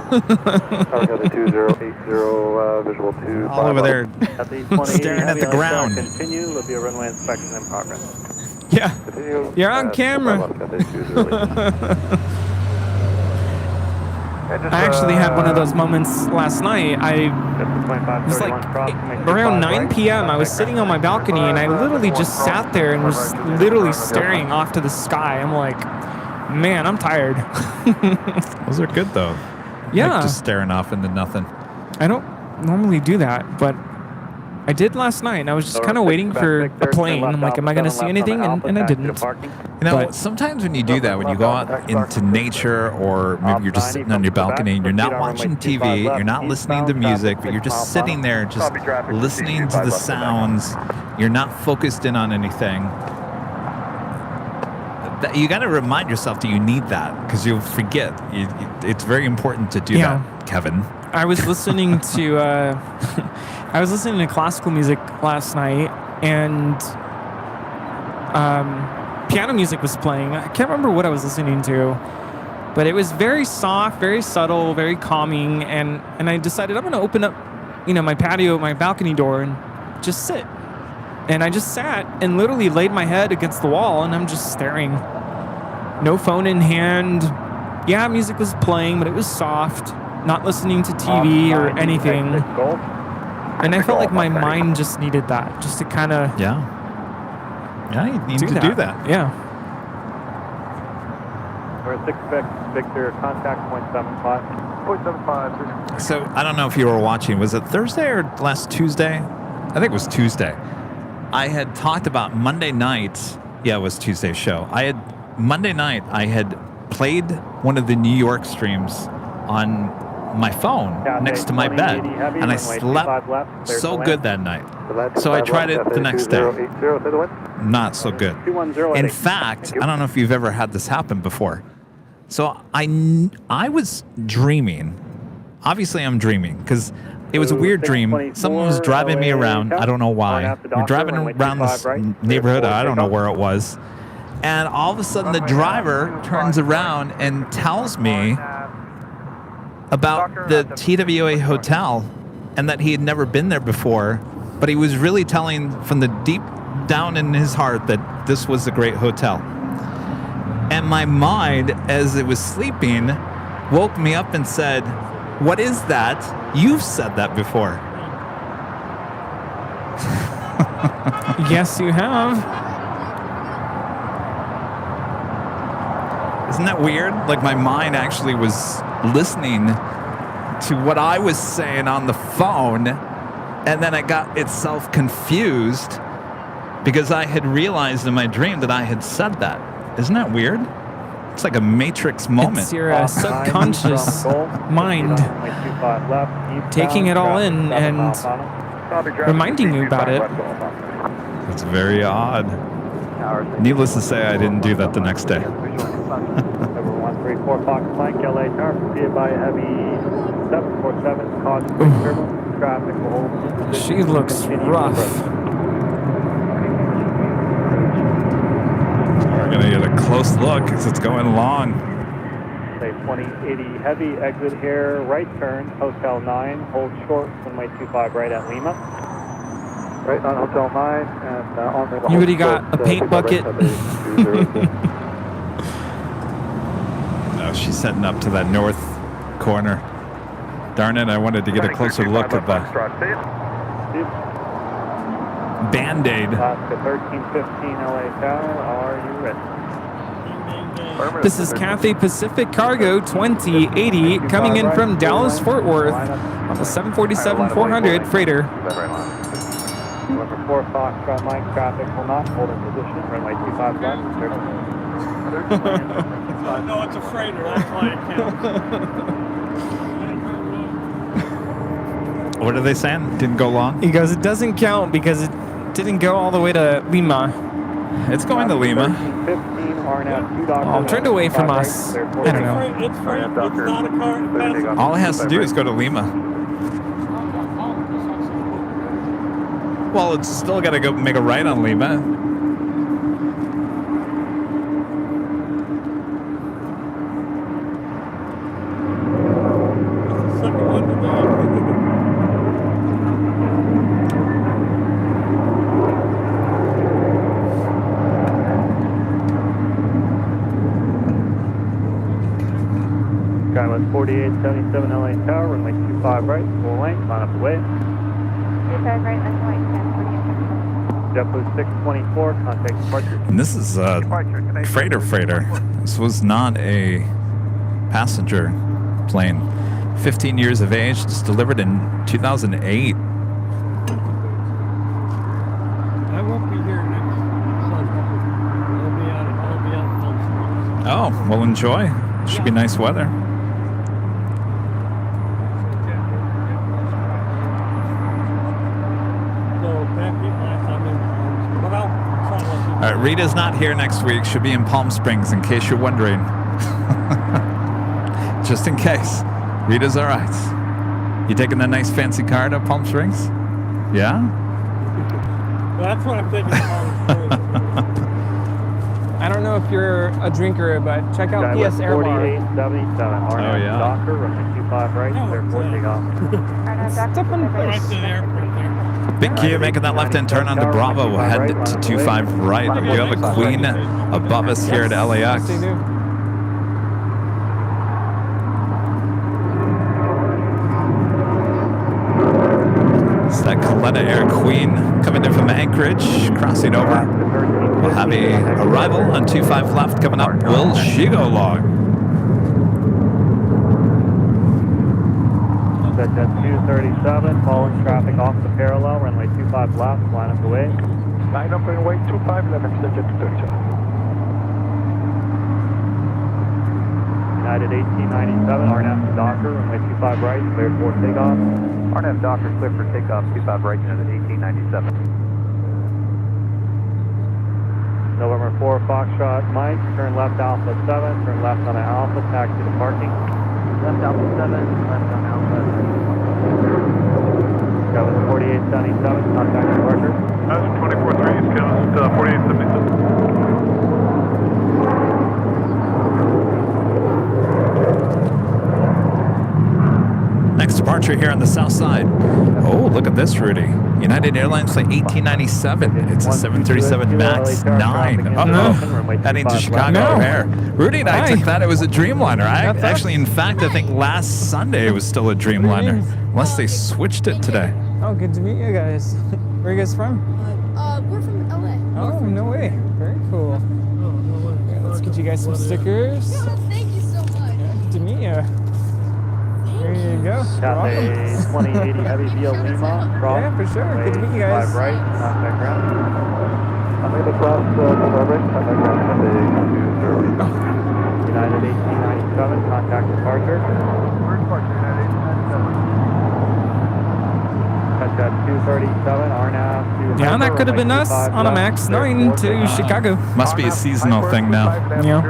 Cargo 2080, visual 2. All over there At the 20 staring at the ground. Continue. There'll be a runway inspection in progress. Yeah. Continue. You're on camera. I actually had one of those moments last night. I was like, around 9 p.m., I was sitting on my balcony and I literally just sat there and was literally staring off to the sky. I'm like, man, I'm tired. Those are good, though. Yeah. Like just staring off into nothing. I don't normally do that, but I did last night, and I was just kind of waiting for a plane. I'm like, am I going to see anything? And I didn't. You know, sometimes when you do that, when you go out into nature, or maybe you're just sitting on your balcony and you're not watching TV, you're not listening to music, but you're just sitting there just listening to the sounds, you're not focused in on anything. You got to remind yourself that you need that, because you'll forget. It's very important to do that, Kevin. I was listening to classical music last night, and piano music was playing. I can't remember what I was listening to, but it was very soft, very subtle, very calming. And I decided I'm going to open up, my patio, my balcony door, and just sit. And I just sat and literally laid my head against the wall, and I'm just staring. No phone in hand. Yeah, music was playing, but it was soft. Not listening to TV or anything. And I felt like my mind just needed that, just to kind of Yeah, you need to do that. Yeah. We're at 6 Victor, contact 0.75. 0.75. So I don't know if you were watching. Was it Thursday or last Tuesday? I think it was Tuesday. I had talked about Monday night. Yeah, it was Tuesday's show. Monday night, I had played one of the New York streams on my phone next to my bed, and I slept so good that night. So I tried it the next day. Not so good. In fact, I don't know if you've ever had this happen before. So I was dreaming. Obviously, I'm dreaming because it was a weird dream. Someone was driving me around. I don't know why. We're driving around this neighborhood. I don't know where it was. And all of a sudden, the driver turns around and tells me about the TWA hotel and that he had never been there before, but he was really telling from the deep down in his heart that this was a great hotel. And my mind, as it was sleeping, woke me up and said, "What is that? You've said that before." Yes, you have. Isn't that weird? Like my mind actually was listening to what I was saying on the phone, and then it got itself confused because I had realized in my dream that I had said that. Isn't that weird? It's like a Matrix moment. It's your subconscious mind taking it all in and reminding you about it. It's very odd. Needless to say, I didn't do that the next day. Over 134 Fox Mike, LA Tower, preceded by a heavy 747, cause turbulence, traffic will hold. She looks rough. We're going to get a close look because it's going long. Say 2080 heavy, exit here, right turn, Hotel 9, hold short, runway 25 right at Lima. Right on Hotel 9 and on the... You already got a paint bucket. No, she's setting up to that north corner. Darn it, I wanted to get a closer look at the Band-Aid. Alaska 1315 LA Tower, are you ready? This is Cathay Pacific Cargo 2080 coming in from Dallas Fort Worth on the 747-400 freighter. Number 4 Foxtrot Mike, traffic will not hold in position. Runway 25 left, clear. No, it's a freighter. That's why it counts. What are they saying? Didn't go long? He goes, it doesn't count because it didn't go all the way to Lima. It's going to Lima. 15, RNAV 2 Dr. Oh, turned away from us. I don't know. It's freight. It's not a car. All it has to do is go to Lima. Well, it's still got to go make a right on Lima. Skywest 4877 LA Tower, runway 25 right, full length, line up the way. 25 right, that's white, 10, 48. JetBlue 624, contact departure. And this is a freighter. This was not a passenger plane. 15 years of age, just delivered in 2008. I won't be here next Sunday. I'll be out. Oh, well, enjoy. Should be nice weather. All right, Rita's not here next week. She'll be in Palm Springs, in case you're wondering. Just in case. Rita's all right. You taking that nice fancy car to Palm Springs? Yeah? Well, that's what I'm thinking. I don't know if you're a drinker, but check out PS Air Bar. 4877, RNAV yeah. Docker, runway 25 right, airport takeoff. It's a fun place. Big Q making that left-hand turn onto Bravo. We'll head to 25 right. We have a Queen above us here at LAX. It's that Coletta Air Queen coming in from Anchorage, crossing over. We'll have a arrival on 25 left coming up. Will she go long? Jet 237, following traffic off the parallel, runway 25 left, line up the way. Line up runway 25 left, Jet 237. United 1897, RNAV to Docker, runway 25 right, cleared for takeoff. RNAV Docker, cleared for takeoff, 25 right, United 1897. November 4 Foxtrot Mike, turn left Alpha 7, turn left on an Alpha, taxi to parking. Left Alpha 7, left on Alpha. Skywest 4877, contact departure. 24-3, Skywest 4877. Next departure here on the south side. Oh, look at this, Rudy. United Airlines flight 1897. It's a 737 MAX 9. Uh-oh. Heading to Chicago O'Hare. Rudy and I took that it was a Dreamliner. Actually, in fact, I think last Sunday it was still a Dreamliner. Unless they switched it today. Oh, good to meet you guys. Where are you guys from? We're from LA. Oh, no way. Very cool. Yeah, let's get you guys some stickers. Yeah, thank you so much. Good to meet you. There you go. Cathay 2080 Heavy via Lima. Yeah, for sure. Good to meet you guys. 5 right, contact ground. I'm in the class, 25 right, contact ground, United 1897, contact departure. departure, United 1897. Jet 237, RNAV to Yeah, that could have been us on a MAX 9 to Chicago. Must be a seasonal thing now. Yeah.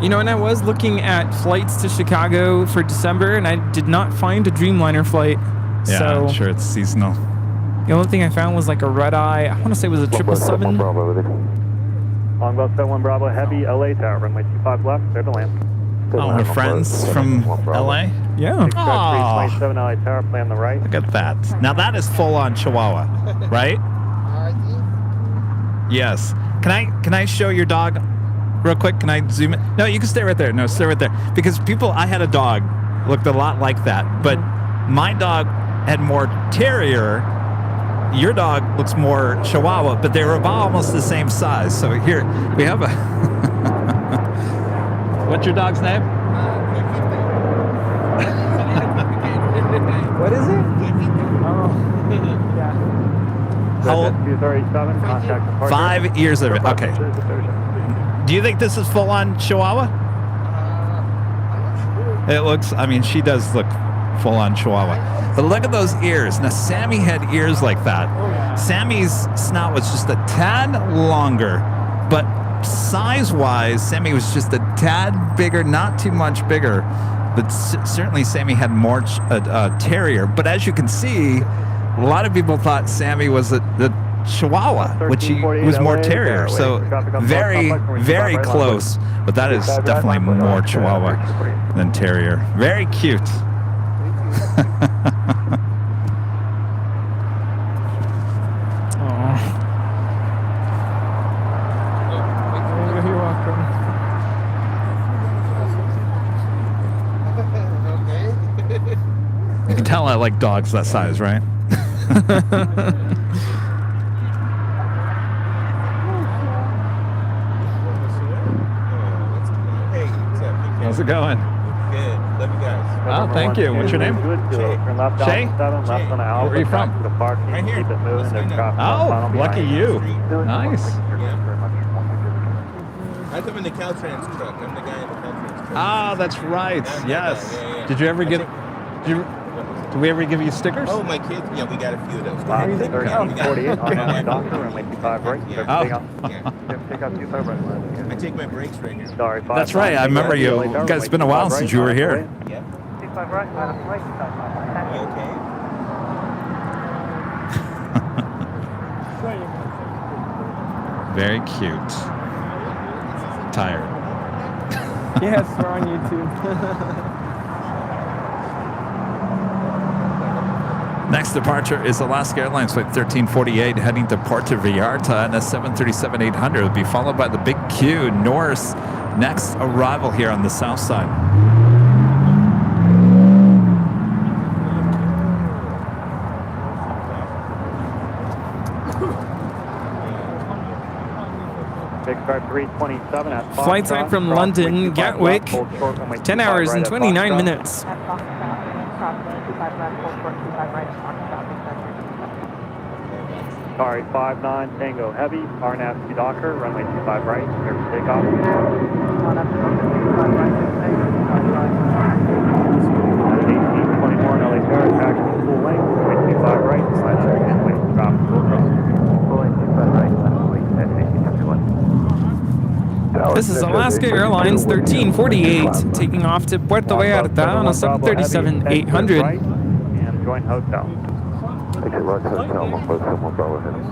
You know, and I was looking at flights to Chicago for December, and I did not find a Dreamliner flight. Yeah, so I'm sure it's seasonal. the only thing I found was like a red-eye. I want to say it was a 777. Longboat 71 Bravo Heavy LA Tower, runway 25 left, clear to land. Oh, our friends from LA? Yeah. Oh, 327 LA Tower, play on the right. look at that. Now that is full-on Chihuahua, right? Yes. Can I show your dog real quick? Can I zoom in? No, you can stay right there. No, stay right there. Because I had a dog, looked a lot like that, but my dog had more terrier. Your dog looks more Chihuahua, but they were about almost the same size. So here we have a. What's your dog's name? What is it? Oh. How old? 237, contact departure. 5 years of it. Okay. Do you think this is full on Chihuahua? It looks, I mean, she does look full on Chihuahua. But look at those ears. Now, Sammy had ears like that. Sammy's snout was just a tad longer, but size-wise, Sammy was just a tad bigger, not too much bigger. But certainly Sammy had more terrier. But as you can see, a lot of people thought Sammy was the Chihuahua, which he was more terrier. So very, very close. But that is definitely more Chihuahua than terrier. Very cute. You're welcome. You can tell I like dogs that size, right? How's it going? Good. Love you guys. Oh, thank you. What's your name? Shay? Where are you from? Right here. Oh, lucky you. Nice. I come in the Caltrans truck. I'm the guy in the Caltrans truck. Ah, that's right. Yes. Yeah. Did you ever get? Did we ever give you stickers? Oh, my kids. Yeah, we got a few of those. 48 on the doctor, runway 25 right. Yeah. Take out 25 right. I take my breaks right here. Sorry, That's right. I remember you. Guys, it's been a while since you were here. Yeah. 25 right, Okay. Very cute. Tired. Yes, we're on YouTube. Next departure is Alaska Airlines flight 1348 heading to Puerto Vallarta and a 737-800 will be followed by the Big Q Norris. Next arrival here on the south side. Big Star 327 at Foxtrot. Flight time from London, Gatwick, 10 hours and 29 minutes. Sorry, 59 Tango Heavy, RNAV to Docker, runway 25 right, clear for takeoff. 1821 LA Tower, taxi full length, runway 25 right, slide under and wait to drop full length. Full length 25 right, wait at 1821. This is Alaska Airlines 1348 taking off to Puerto Vallarta on a 737-800. And join hotel. Exit right hotel, 1 Bravo heavy.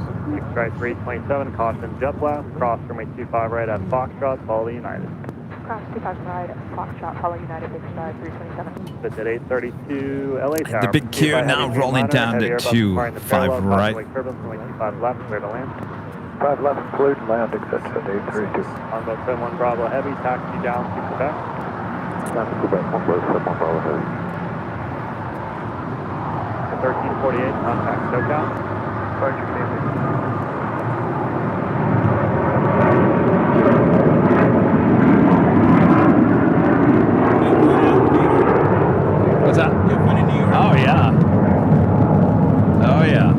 Strike 327, caution jet blast, cross runway 25 right at Foxtrot, follow United. Cross 25 right, Foxtrot, follow United, Big Star 327. It's at 832 LA Tower. The Big Q now rolling down to 25 right. Turbulence runway 25 left, clear to land. 5 left, cleared land, exit at 832. On boat 71 Bravo Heavy, taxi down to Quebec. Down to Quebec, 1 Bravo Heavy. 1348, contact SoCal. Roger, What's that? Oh, yeah. Oh, yeah.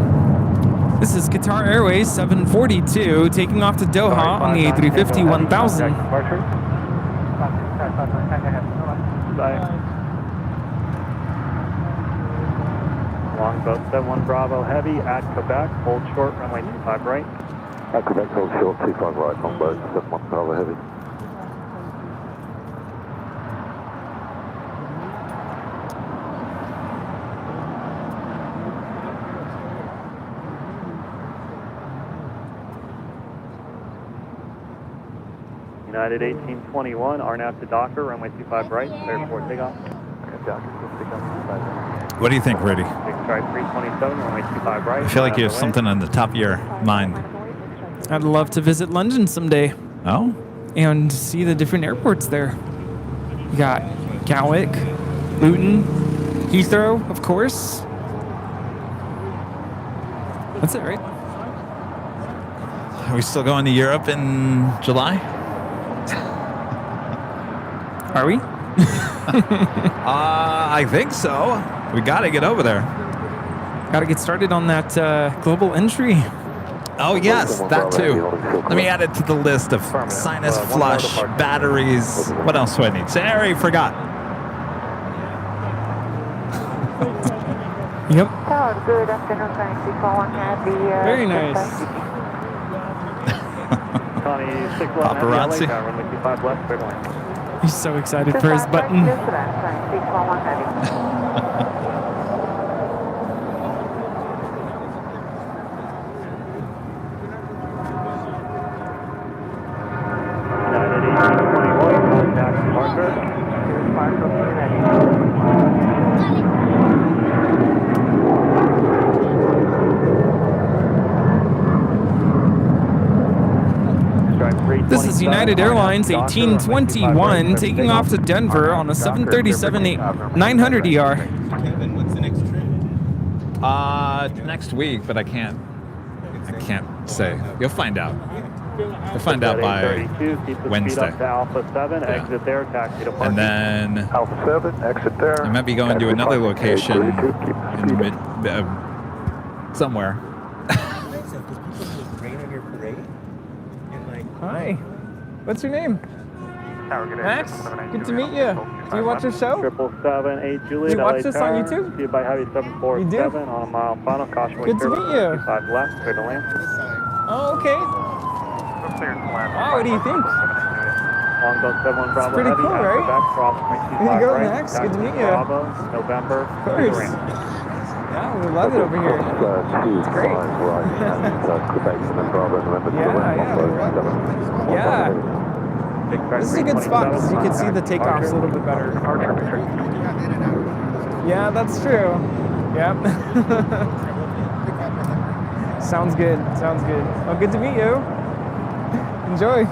This is Qatar Airways 742 taking off to Doha on the A350-1000. Longboat 71 Bravo Heavy at Quebec, hold short, runway 25 right. At Quebec, hold short, 25 right, longboat 71 Bravo Heavy. United 1821, RNAV to Docker, runway 25 right, clear for takeoff. What do you think, Rudy? Big Strike 327, runway 25 right. I feel like you have something on the top of your mind. I'd love to visit London someday. Oh? And see the different airports there. You got Gatwick, Luton, Heathrow, of course. That's it, right? Are we still going to Europe in July? Are we? I think so. We got to get over there. Got to get started on that global entry. Oh, yes, that too. Let me add it to the list of sinus flush, batteries. What else do I need? Say, I already forgot. Yep. Good afternoon, Very nice. Paparazzi. He's so excited for his button. This is United Airlines 1821 taking off to Denver on a 737-900ER. Kevin, what's the next trip? Next week, but I can't say. You'll find out. You'll find out by Wednesday. Alpha 7, exit there, taxi to And then Alpha 7, exit there. I might be going to another location in mid, somewhere. Hi. What's your name? Max? Good to meet you. Do you watch your show? 777, Juliet. Do you watch this on YouTube? See you by Heavy 747 on a mile final. Caution. Good to meet you. 5 left, clear to land. Oh, okay. Wow, what do you think? Longboat 71 Bravo. It's pretty cool, right? There you go, right. Max. Good to meet you. Bravo, November. Of course. Yeah, we love it over here. It's great. Yeah. This is a good spot because you can see the takeoffs a little bit better. Yeah, that's true. Yep. Sounds good. Sounds good. Well, good to meet you. Enjoy.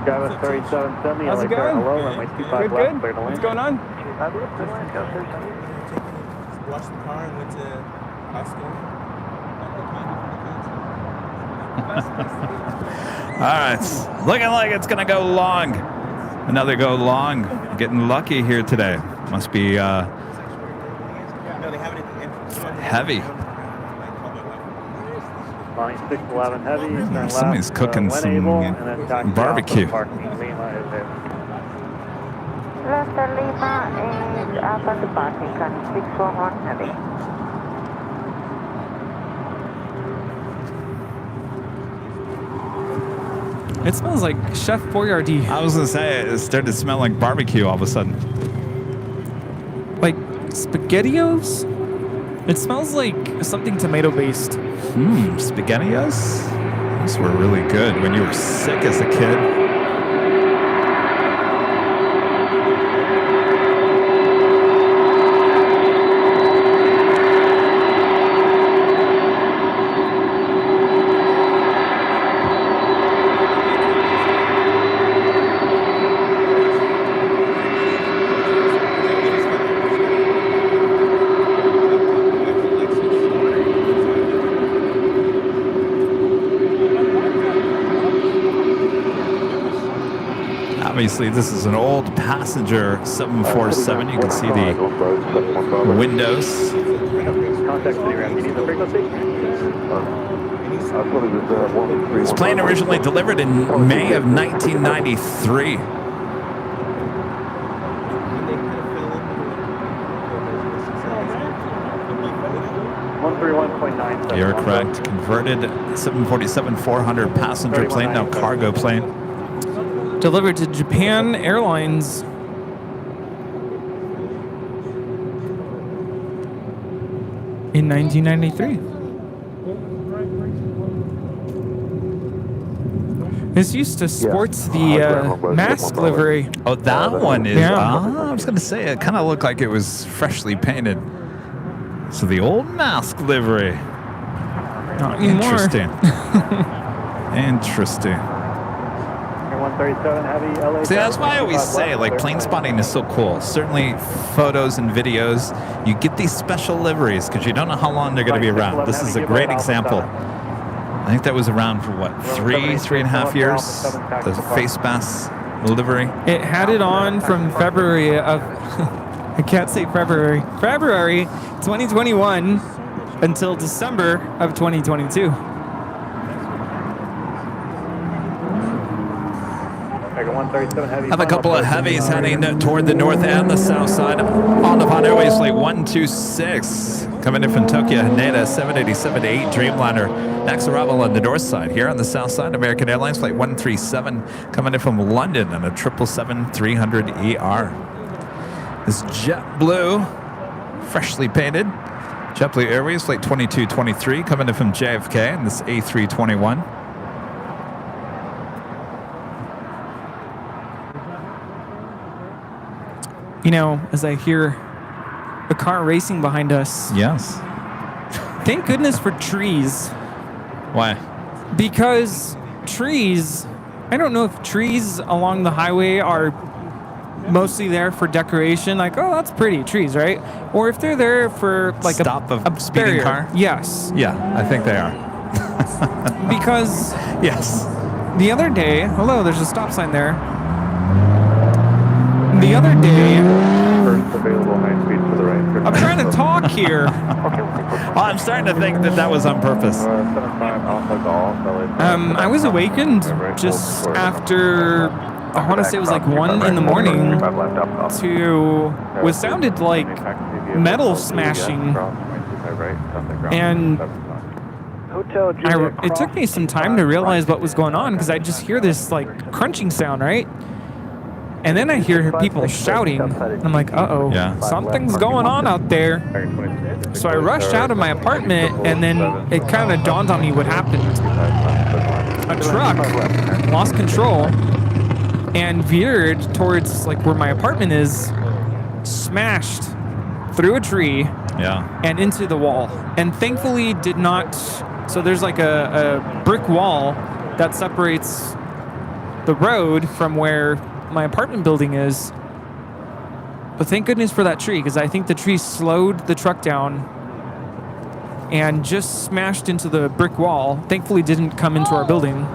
Travis 3770. How's it going? Hello, runway 25 good, left, good. clear to land. What's going on? Washed the car and went to Costco. All right, looking like it's gonna go long. Another go long. Getting lucky here today. Must be heavy. Line 611 heavy. Turn Somebody's left, cooking when some able, and then taxi barbecue. off to parking. Lima is there. Left Lima and Alpha departing, 641 heavy. It smells like Chef Boyardee. I was gonna say it started to smell like barbecue all of a sudden. Like SpaghettiOs? It smells like something tomato-based. SpaghettiOs? Those were really good when you were sick as a kid. Obviously, this is an old passenger 747. You can see the windows. Contact city ramp. You need the frequency? This plane originally delivered in May of 1993. 131.9. You're correct. Converted 747-400 passenger plane, now cargo plane. Delivered to Japan Airlines. In 1993. This used to sports the mask livery. Oh, that one is. Yeah. I was going to say, it kind of looked like it was freshly painted. So the old mask livery. Not anymore. Interesting. Interesting. 137 heavy LA. See, that's why I always say, like, plane spotting is so cool. Certainly, photos and videos, you get these special liveries because you don't know how long they're going to be around. This is a great example. I think that was around for what, 3.5 years? The face mask livery? It had it on from February of, I can't say February 2021 until December of 2022. Have a couple of heavies heading toward the north and the south side on the Pond Airways Flight 126. Coming in from Tokyo, Haneda 787-8 Dreamliner. Next arrival on the north side. Here on the south side, American Airlines Flight 137. Coming in from London on a 777-300ER. This JetBlue, freshly painted. JetBlue Airways Flight 2223. Coming in from JFK and this A321. You know, as I hear a car racing behind us. Yes. Thank goodness for trees. Why? Because trees, I don't know if trees along the highway are mostly there for decoration, like, oh, that's pretty, trees, right? Or if they're there for like a speeding barrier. car? Yes. Yeah, I think they are. Because yes, the other day, hello, there's a stop sign there. The other day, First available high speed to the right. I'm trying to talk here. Well, I'm starting to think that was on purpose. I was awakened just after, I want to say it was like 1 in the morning to what sounded like metal smashing. And it took me some time to realize what was going on because I just hear this like crunching sound, right? And then I hear people shouting. I'm like, uh-oh, something's going on out there. So I rushed out of my apartment, and then it kind of dawned on me what happened. A truck lost control and veered towards like where my apartment is, smashed through a tree and into the wall. And thankfully did not, so there's like a brick wall that separates the road from where my apartment building is, but thank goodness for that tree because I think the tree slowed the truck down and just smashed into the brick wall. Thankfully didn't come into our building,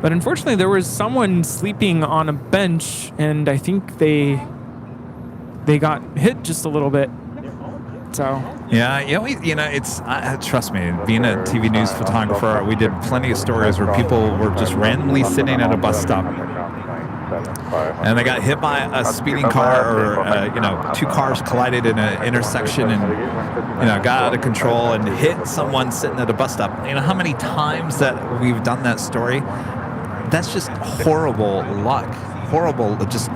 but unfortunately there was someone sleeping on a bench and I think they got hit just a little bit. So yeah, it's trust me, being a TV news photographer, we did plenty of stories where people were just randomly sitting at a bus stop and they got hit by a speeding car, or two cars collided in an intersection and got out of control and hit someone sitting at a bus stop. You know how many times that we've done that story? That's just horrible luck. Horrible, just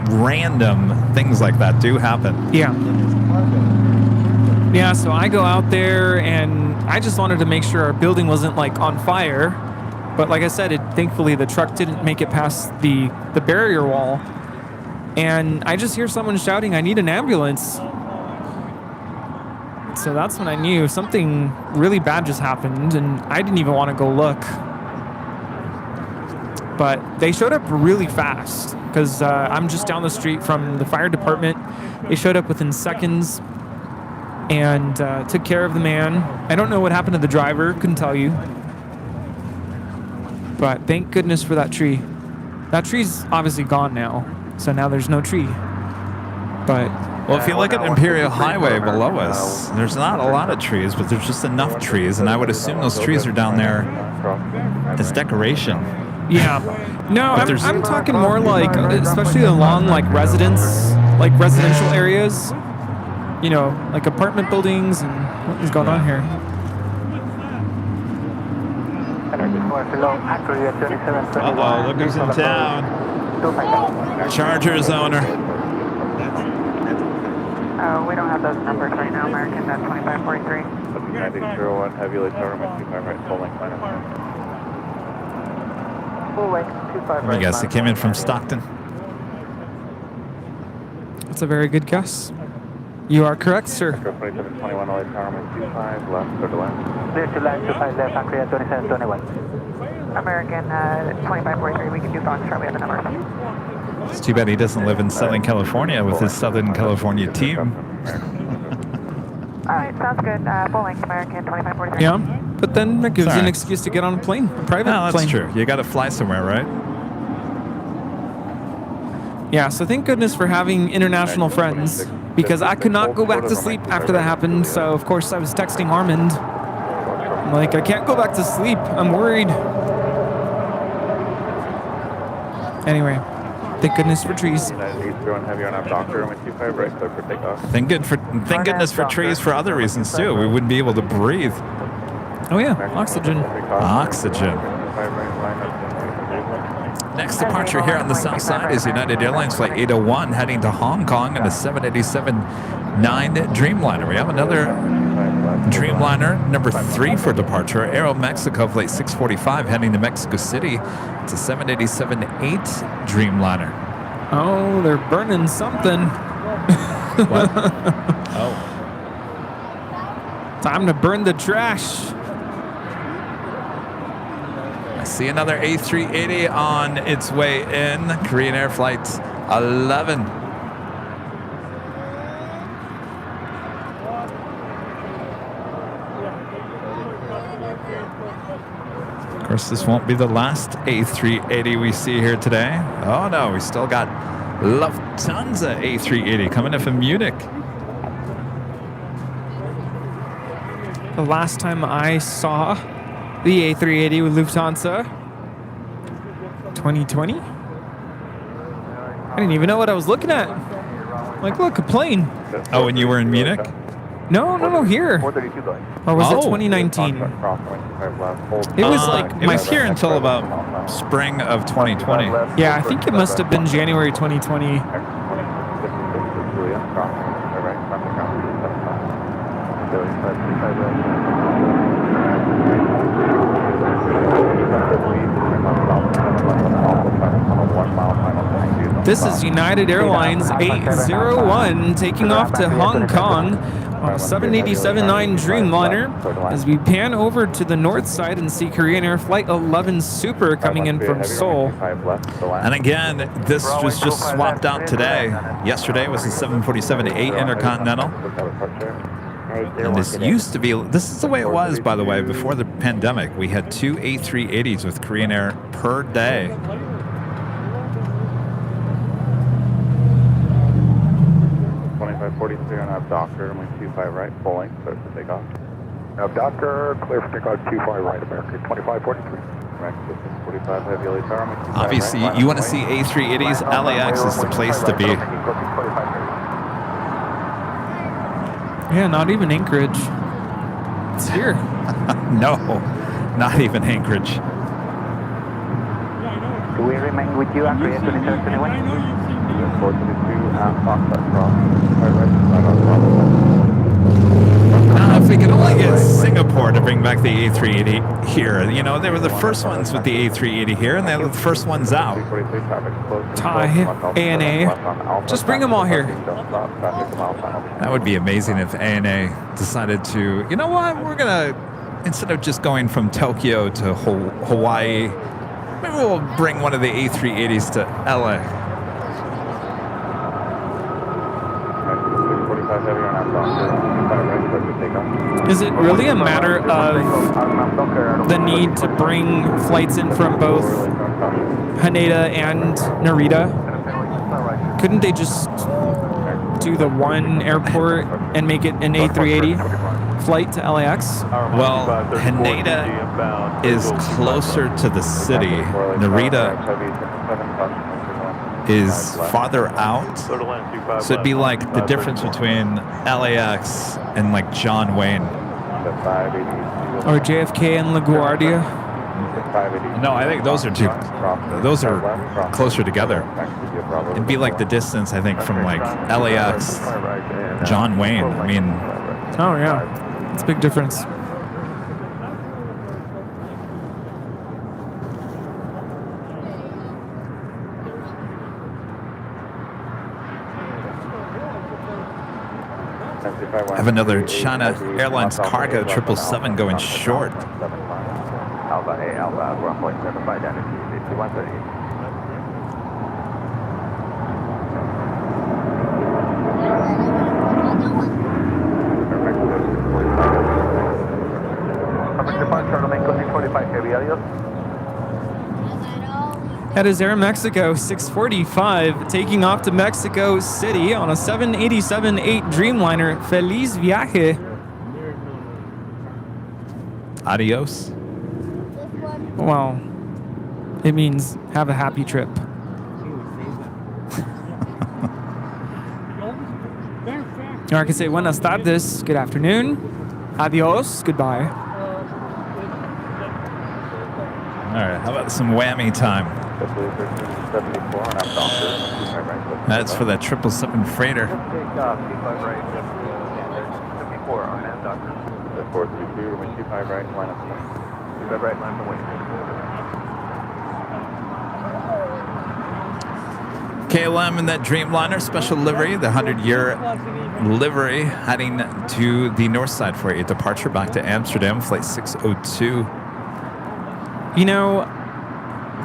random things like that do happen. Yeah, so I go out there and I just wanted to make sure our building wasn't like on fire. But like I said, thankfully the truck didn't make it past the barrier wall. And I just hear someone shouting, I need an ambulance. So that's when I knew something really bad just happened and I didn't even want to go look. But they showed up really fast because I'm just down the street from the fire department. They showed up within seconds and took care of the man. I don't know what happened to the driver, couldn't tell you. But thank goodness for that tree. That tree's obviously gone now, so now there's no tree. But well, if you look at Imperial Highway below us, there's not a lot of trees, but there's just enough trees, and I would assume those trees are down there as decoration. Yeah. No, I'm talking more like, especially along like residential areas, like apartment buildings, and what is going on here? Uh-oh, look who's in town. Chargers owner. We don't have those numbers right now, American. That's 2543. 9001, heavy late tower, 25 right, full length minus. Full length, 25 right. Let me guess, it came in from Stockton. That's a very good guess. You are correct, sir. 2721, late tower, 25 left, go to land. Clear to land, 25 left, on Korea 2721. American 2543, we can do Foxtrot, we have the number. It's too bad he doesn't live in Southern California with his Southern California team. All right, sounds good. Full length American 2543. Yeah, but then that gives you an excuse to get on a plane, a private plane. That's true. You got to fly somewhere, right? Yeah, so thank goodness for having international friends, because I could not go back to sleep after that happened. So of course I was texting Armand. I'm like, I can't go back to sleep. I'm worried. Anyway, thank goodness for trees. Thank goodness for trees for other reasons too. We wouldn't be able to breathe. Oh yeah, oxygen. Oxygen. Next departure here on the south side is United Airlines Flight 801 heading to Hong Kong in a 787-9 Dreamliner. We have another Dreamliner, number 3 for departure. Aero Mexico Flight 645 heading to Mexico City. It's a 787-8 Dreamliner. Oh, they're burning something. What? Oh. Time to burn the trash. See another A380 on its way in. Korean Air Flight 11. Of course, this won't be the last A380 we see here today. Oh no, we still got Lufthansa A380 coming in from Munich. The last time I saw the A380 with Lufthansa, 2020. I didn't even know what I was looking at. Like, look, a plane. Oh, and you were in Munich? No, here. Or was it 2019? It was like it was here until about spring of 2020. Yeah, I think it must have been January 2020. This is United Airlines 801 taking off to Hong Kong on a 787-9 Dreamliner as we pan over to the north side and see Korean Air Flight 11 Super coming in from Seoul. And again, this was just swapped out today. Yesterday was the 747-8 Intercontinental. And this used to be, this is the way it was, by the way, before the pandemic. We had 2 A380s with Korean Air per day. 2543 on up Docker, and 25 right, pulling, so to take off. Now, Docker, clear for takeoff 25 right, American 2543. Right, 45 heavy LA tower, Obviously, you want to see A380s, LAX is the place to be. Yeah, not even Anchorage. It's here. No, not even Anchorage. Do we remain with you after 2721? If we could only get Singapore to bring back the A380 here. You know, they were the first ones with the A380 here, and they were the first ones out. Thai, ANA. Just bring them all here. That would be amazing if ANA decided to, you know what, we're going to, instead of just going from Tokyo to Hawaii, maybe we'll bring one of the A380s to LA. Is it really a matter of the need to bring flights in from both Haneda and Narita? Couldn't they just do the one airport and make it an A380 flight to LAX? Well, Haneda is closer to the city. Narita is farther out. So it'd be like the difference between LAX and like John Wayne. Or JFK and LaGuardia? No, I think those are closer together. It'd be like the distance, I think, from like LAX, John Wayne. I mean, oh yeah, it's a big difference. I have another China Airlines Cargo 777 going short. Alpha A, Alpha 1.75 down to 5130. That is Air Mexico 645 taking off to Mexico City on a 787-8 Dreamliner. Feliz viaje. Adios. Well, it means have a happy trip. Or I could say buenas tardes, good afternoon. Adios, goodbye. All right, how about some whammy time? That's for that 777 freighter. Take 25 right, 54 on that doctor. 432, runway 25 right, line up. 25 right, line up. KLM in that Dreamliner special livery, the 100-year livery, heading to the north side for a departure back to Amsterdam, flight 602. You know,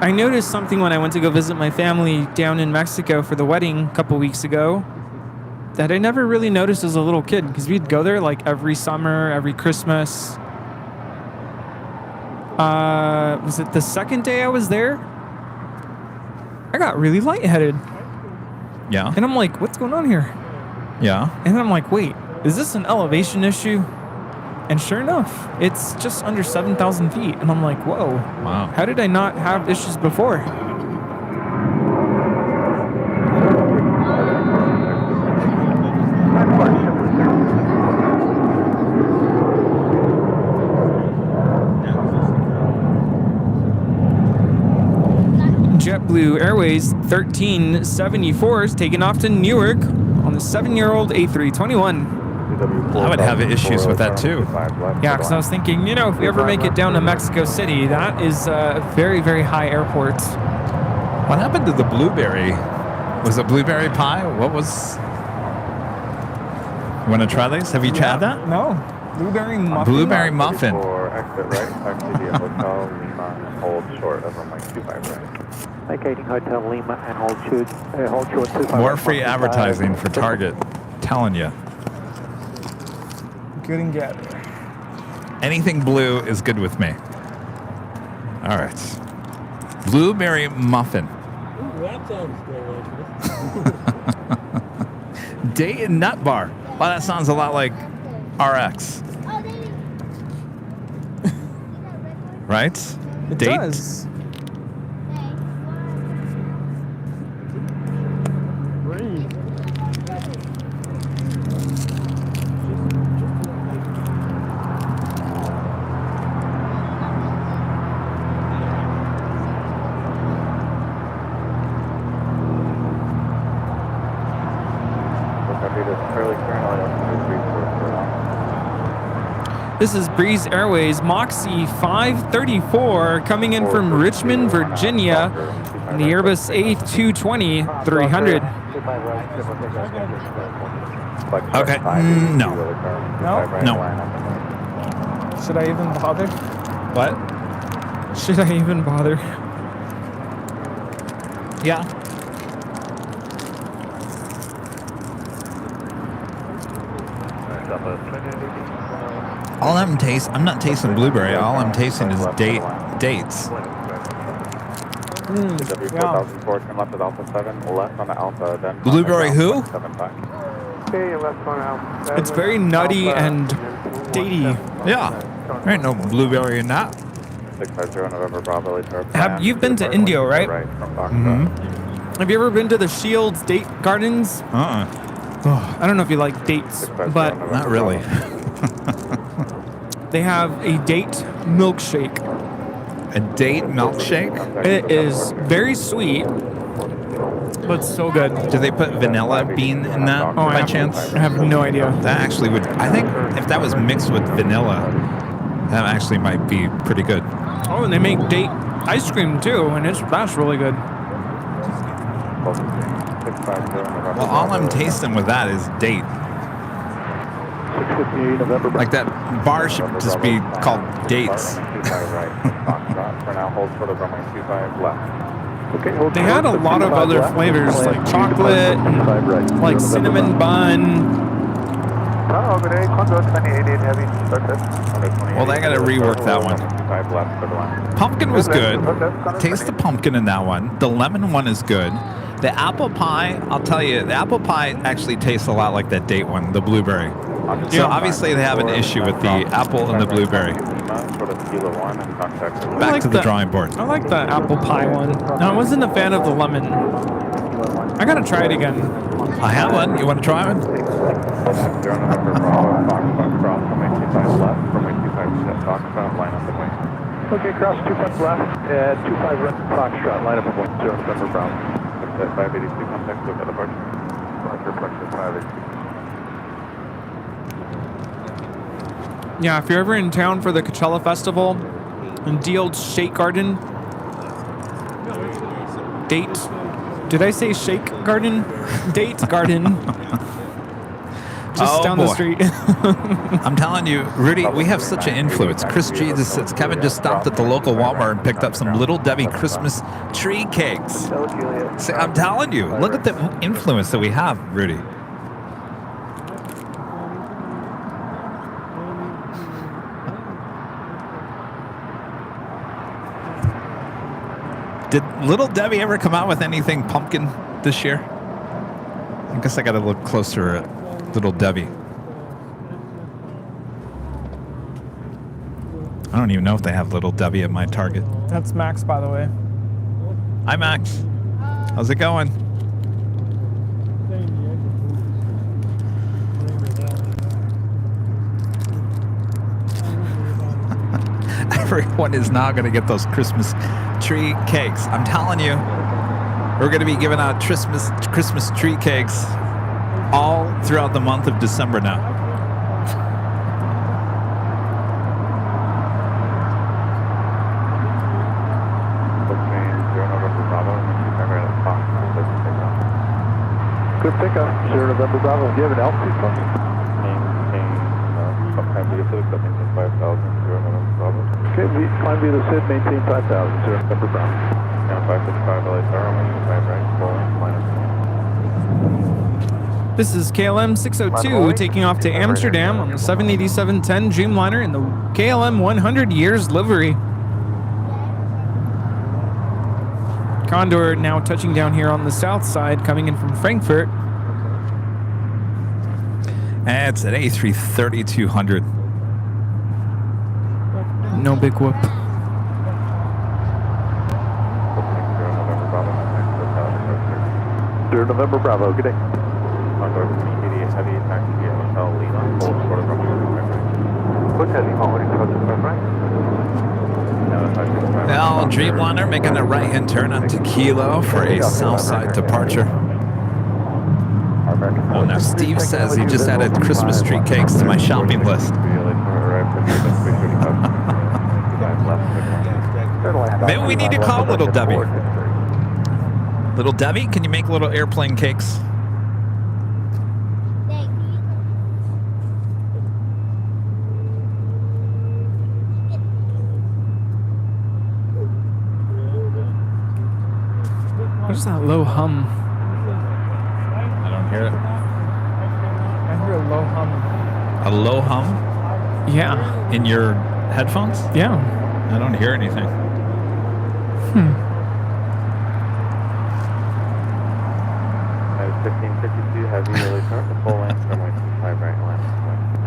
I noticed something when I went to go visit my family down in Mexico for the wedding a couple weeks ago that I never really noticed as a little kid, because we'd go there like every summer, every Christmas. Was it the second day I was there? I got really lightheaded. Yeah. And I'm like, what's going on here? Yeah. And I'm like, wait, is this an elevation issue? And sure enough, it's just under 7,000 feet. And I'm like, whoa. Wow. How did I not have issues before? JetBlue Airways 1374 is taking off to Newark on the 7-year-old A321. I would have issues with that too. Yeah, because I was thinking, you know, if we ever make it down to Mexico City, that is a very, very high airport. What happened to the blueberry? Was it blueberry pie? What was... You want to try these? Have you tried that? No. Blueberry muffin? Blueberry muffin. For exit right, taxi via Hotel Lima, hold short of runway 25 right. Vacating Hotel Lima and hold short 25. More free advertising for Target. Telling you. Good and get. Anything blue is good with me. All right. Blueberry muffin. Ooh, that sounds delicious. Date and nut bar. Wow, that sounds a lot like RX. Right? It Date. does. This is Breeze Airways Moxie 534 coming in from Richmond, Virginia, in the Airbus A220-300. Okay. No. No? Should I even bother? What? Should I even bother? Yeah. All I'm not tasting blueberry. All I'm tasting is dates. W4004, turn left at Alpha 7, left on the Alpha, then... Blueberry who? Okay, left on Alpha. It's very nutty and datey. Yeah. There ain't no blueberry in that. 650 November Bravo, You've been to Indio, right? Mm-hmm. Have you ever been to the Shields Date Gardens? Uh-uh. Oh, I don't know if you like dates, but... Not really. They have a date milkshake. A date milkshake? It is very sweet, but so good. Do they put vanilla bean in that by chance? I have no idea. That actually would... I think if that was mixed with vanilla, that actually might be pretty good. Oh, and they make date ice cream too, and that's really good. Well, all I'm tasting with that is date. Like that bar should just be called dates. They had a lot of other flavors, like chocolate, and like cinnamon bun. Well, they gotta rework that one. 125 left for the line. Pumpkin was good. Taste the pumpkin in that one. The lemon one is good. The apple pie, I'll tell you, the apple pie actually tastes a lot like that date one, the blueberry. So obviously they have an issue with the apple and the blueberry. Back to the drawing board. I like the apple pie one. No, I wasn't a fan of the lemon. I gotta try it again. I have one. You want to try one? Okay, cross 25 left at 25 right Foxtrot, line up of 10 November Bravo. At 582, contact with departure. Roger, Flexus 582. Yeah, if you're ever in town for the Coachella Festival and the old Shake Garden, did I say Shake Garden? Date Garden. Just down the street. I'm telling you, Rudy, we have such an influence. Chris G just says Kevin just stopped at the local Walmart and picked up some Little Debbie Christmas tree cakes. See, I'm telling you, look at the influence that we have, Rudy. Did Little Debbie ever come out with anything pumpkin this year? I guess I got to look closer at Little Debbie. I don't even know if they have Little Debbie at my Target. That's Max, by the way. Hi, Max. How's it going? Everyone is now going to get those Christmas tree cakes. I'm telling you, we're going to be giving out Christmas tree cakes all throughout the month of December now. Good pickup, 0 November Bravo. Do you have an altitude phone? Maintain 5,000, 0 November Bravo. Okay, climb via the SID, maintain 5,000, 0 November Bravo. Now 555 LA Tower, 5 right, full minus. This is KLM 602 taking off to Amsterdam on the 787-10 Dreamliner in the KLM 100 Years livery. Condor now touching down here on the south side, coming in from Frankfurt. And it's at A330-200. No big whoop. 0 November Bravo, good day. Condor 388 heavy taxi via Hotel Lima, full quarter from Hotel Lima, what is the right? Now, Dreamliner making a right-hand turn onto Kilo for a south-side departure. Oh, now Steve says he just added Christmas tree cakes to my shopping list. Maybe we need to call Little Debbie. Little Debbie, can you make little airplane cakes? What's that low hum? I don't hear it. I hear a low hum. A low hum? Yeah. In your headphones? Yeah. I don't hear anything. 1552 heavy early start, the full length from 5 right line.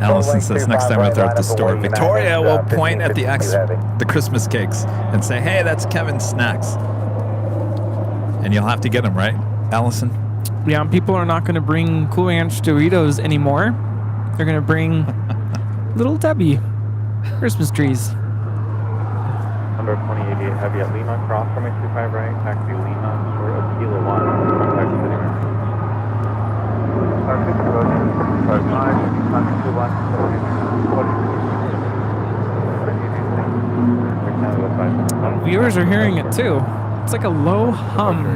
Allison says next time they're at the store, Victoria will point at the Christmas cakes and say, "Hey, that's Kevin's snacks." And you'll have to get them, right, Allison? Yeah, people are not going to bring Cool Ranch Doritos anymore. They're going to bring Little Debbie Christmas trees. Under 2088 heavy at Lima, cross from 825 right, taxi Lima, short of Kilo 1, contact city. 555, Viewers are hearing it too. It's like a low hum.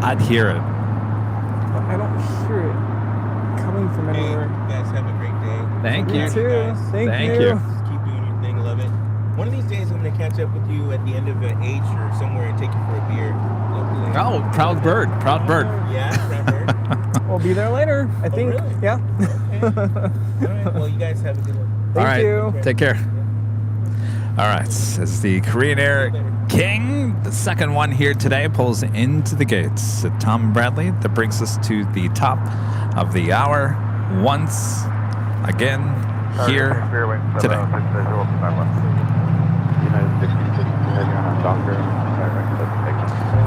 I'd hear it. I don't hear it coming from anywhere. You guys have a great day. Thank you. You too. Thank you. Just keep doing your thing, love it. One of these days I'm going to catch up with you at the end of an H or somewhere and take you for a beer locally. Oh, proud bird. Proud bird. Yeah, proud bird. We'll be there later, I think. Really? Yeah. Okay. All right, well, you guys have a good one. All right. you. Take care. All right. As the Korean Air King, the second one here today, pulls into the gates at Tom Bradley. That brings us to the top of the hour once again here today.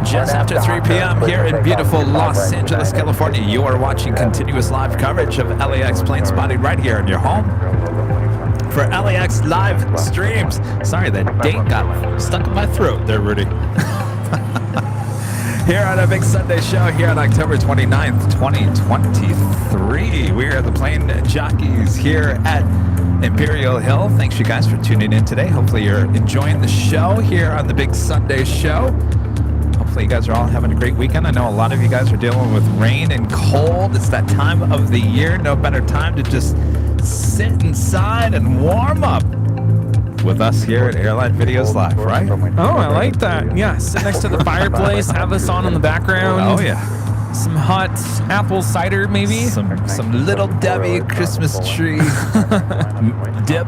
Just after 3 p.m. here in beautiful Los Angeles, California, you are watching continuous live coverage of LAX plane spotting right here in your home for LAX live streams. Sorry, that date got stuck in my throat there, Rudy. Here on a big Sunday show here on October 29th, 2023. We are the Plane Jockeys here at Imperial Hill. Thanks you guys for tuning in today. Hopefully you're enjoying the show here on the big Sunday show. Hopefully you guys are all having a great weekend. I know a lot of you guys are dealing with rain and cold. It's that time of the year. No better time to just sit inside and warm up with us here at Airline Videos Live, right? Oh, I like that. Yeah, sit next to the fireplace, have us on in the background. Oh, yeah. Some hot apple cider, maybe? Some Little Debbie Christmas tree dip.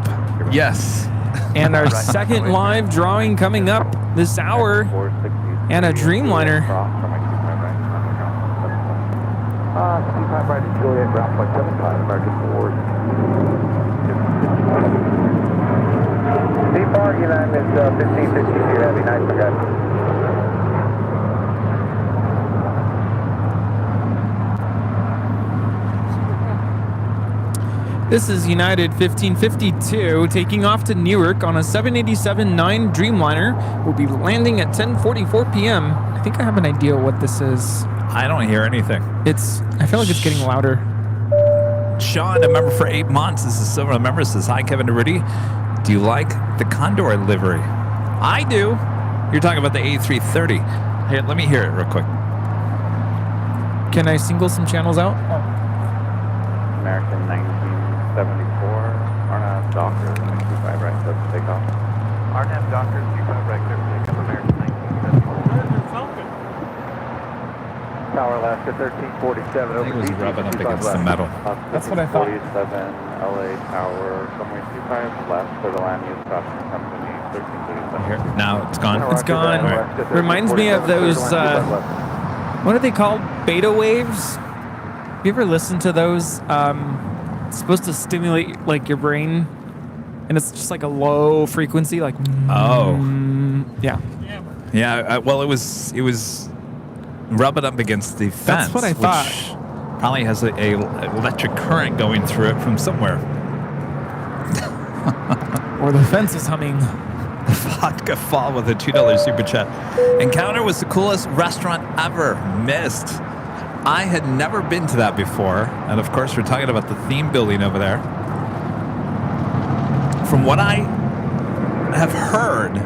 Yes. And our second live drawing coming up this hour. And a Dreamliner. C5 right to Juliet, ground point 75, American Forward. C-Bar, United is 1552 Heavy, nice, my guy. This is United 1552 taking off to Newark on a 787-9 Dreamliner. We'll be landing at 10:44 p.m. I think I have an idea what this is. I don't hear anything. I feel like it's getting louder. Sean, a member for 8 months. This is Silver member. Says, hi, Kevin and Rudy. Do you like the Condor livery? I do. You're talking about the A330. Here, let me hear it real quick. Can I single some channels out? American 1974, Arnav Docker, 25 right, clear for takeoff. Arnav Docker, 25 right, clear for takeoff, American 1974. Tower Alaska 1347, over was rubbing up against the metal. That's what I thought. 47, LA Tower, runway 25 left, for the land use traffic company, 1337. Now it's gone. It's gone. Right. Reminds me of those, what are they called? Beta waves? Have you ever listened to those? It's supposed to stimulate like your brain, and it's just like a low frequency, like. Oh. Yeah. Yeah. Well, it was rubbing up against the fence. That's what I thought. Which probably has a electric current going through it from somewhere. Or the fence is humming. Vodka Fall with a $2 super chat. Encounter was the coolest restaurant ever. Missed. I had never been to that before, and of course we're talking about the theme building over there. From what I have heard,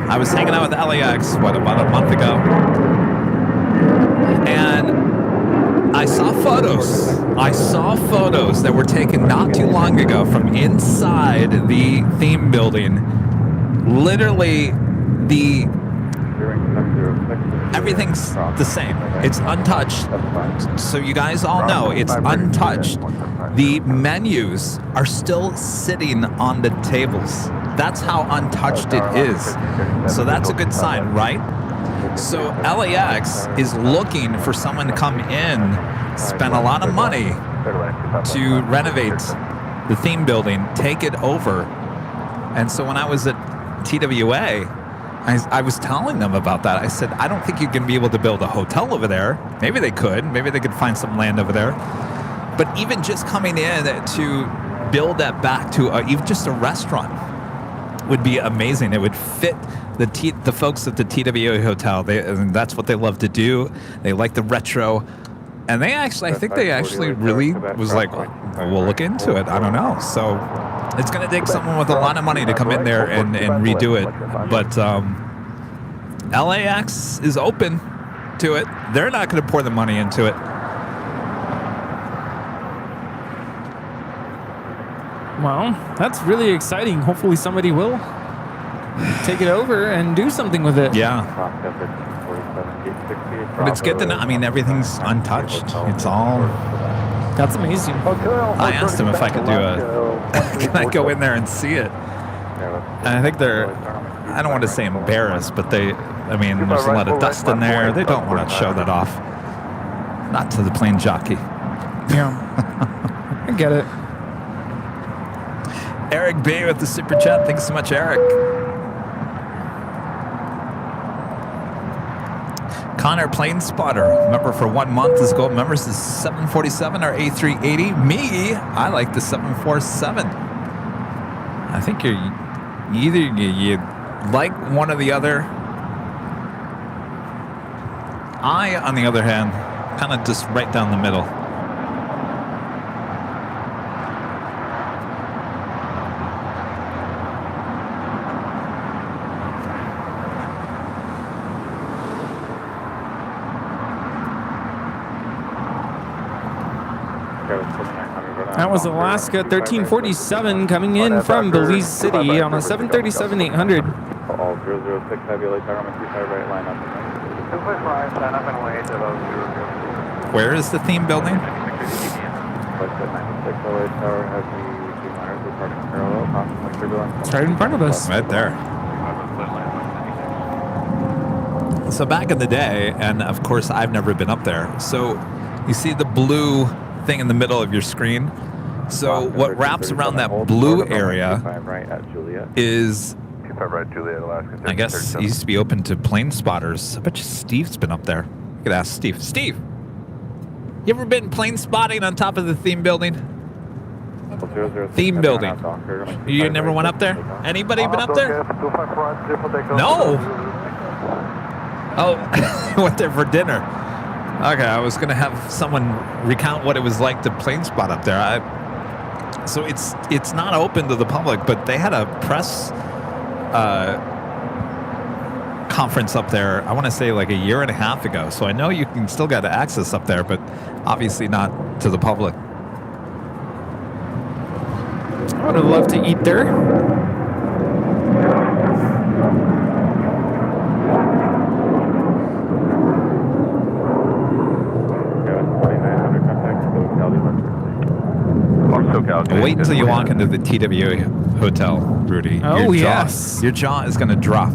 I was hanging out with LAX, about a month ago, and I saw photos. I saw photos that were taken not too long ago from inside the theme building. Literally, everything's the same. It's untouched. So you guys all know it's untouched. The menus are still sitting on the tables. That's how untouched it is. So that's a good sign, right? So LAX is looking for someone to come in, spend a lot of money to renovate the theme building, take it over. And so when I was at TWA, I was telling them about that. I said, I don't think you're going to be able to build a hotel over there. Maybe they could. Maybe they could find some land over there. But even just coming in to build that back to even just a restaurant would be amazing. It would fit the folks at the TWA hotel. And that's what they love to do. They like the retro. And I think they actually really was like, we'll look into it. I don't know. So it's going to take someone with a lot of money to come in there and redo it. But LAX is open to it. They're not going to pour the money into it. Well, that's really exciting. Hopefully somebody will take it over and do something with it. Yeah. But it's good to know. I mean, everything's untouched. It's all That's amazing. I asked him if I could do can I go in there and see it? And I think they're, I don't want to say embarrassed, but there's a lot of dust in there. They don't want to show that off. Not to the plane jockey. Yeah. I get it. Eric B with the super chat. Thanks so much, Eric. Connor, plane spotter. Remember, for 1 month, his gold members is 747 or A380. Me, I like the 747. I think you like one or the other. I, on the other hand, kind of just right down the middle. That was Alaska 1347 coming in from Belize City on a 737-800. All 006 Heavy LA Tower, 25 right line up. 255, stand up and wait at 000. Where is the theme building? 96 LA Tower, Heavy 200, departing parallel, approximately turbulence. It's right in front of us. Right there. So back in the day, and of course I've never been up there, so you see the blue thing in the middle of your screen. So what wraps around that blue area is, I guess, it used to be open to plane spotters. I bet you Steve's been up there. You could ask Steve. Steve, you ever been plane spotting on top of the theme building? Theme building. You never went up there? Anybody been up there? No. Oh, went there for dinner. Okay, I was gonna have someone recount what it was like to plane spot up there. So it's not open to the public, but they had a press conference up there, I want to say like a year and a half ago. So I know you can still get access up there, but obviously not to the public. I would have loved to eat there. Wait until you walk into the TWA hotel, Rudy. Oh, yes. Your jaw is going to drop.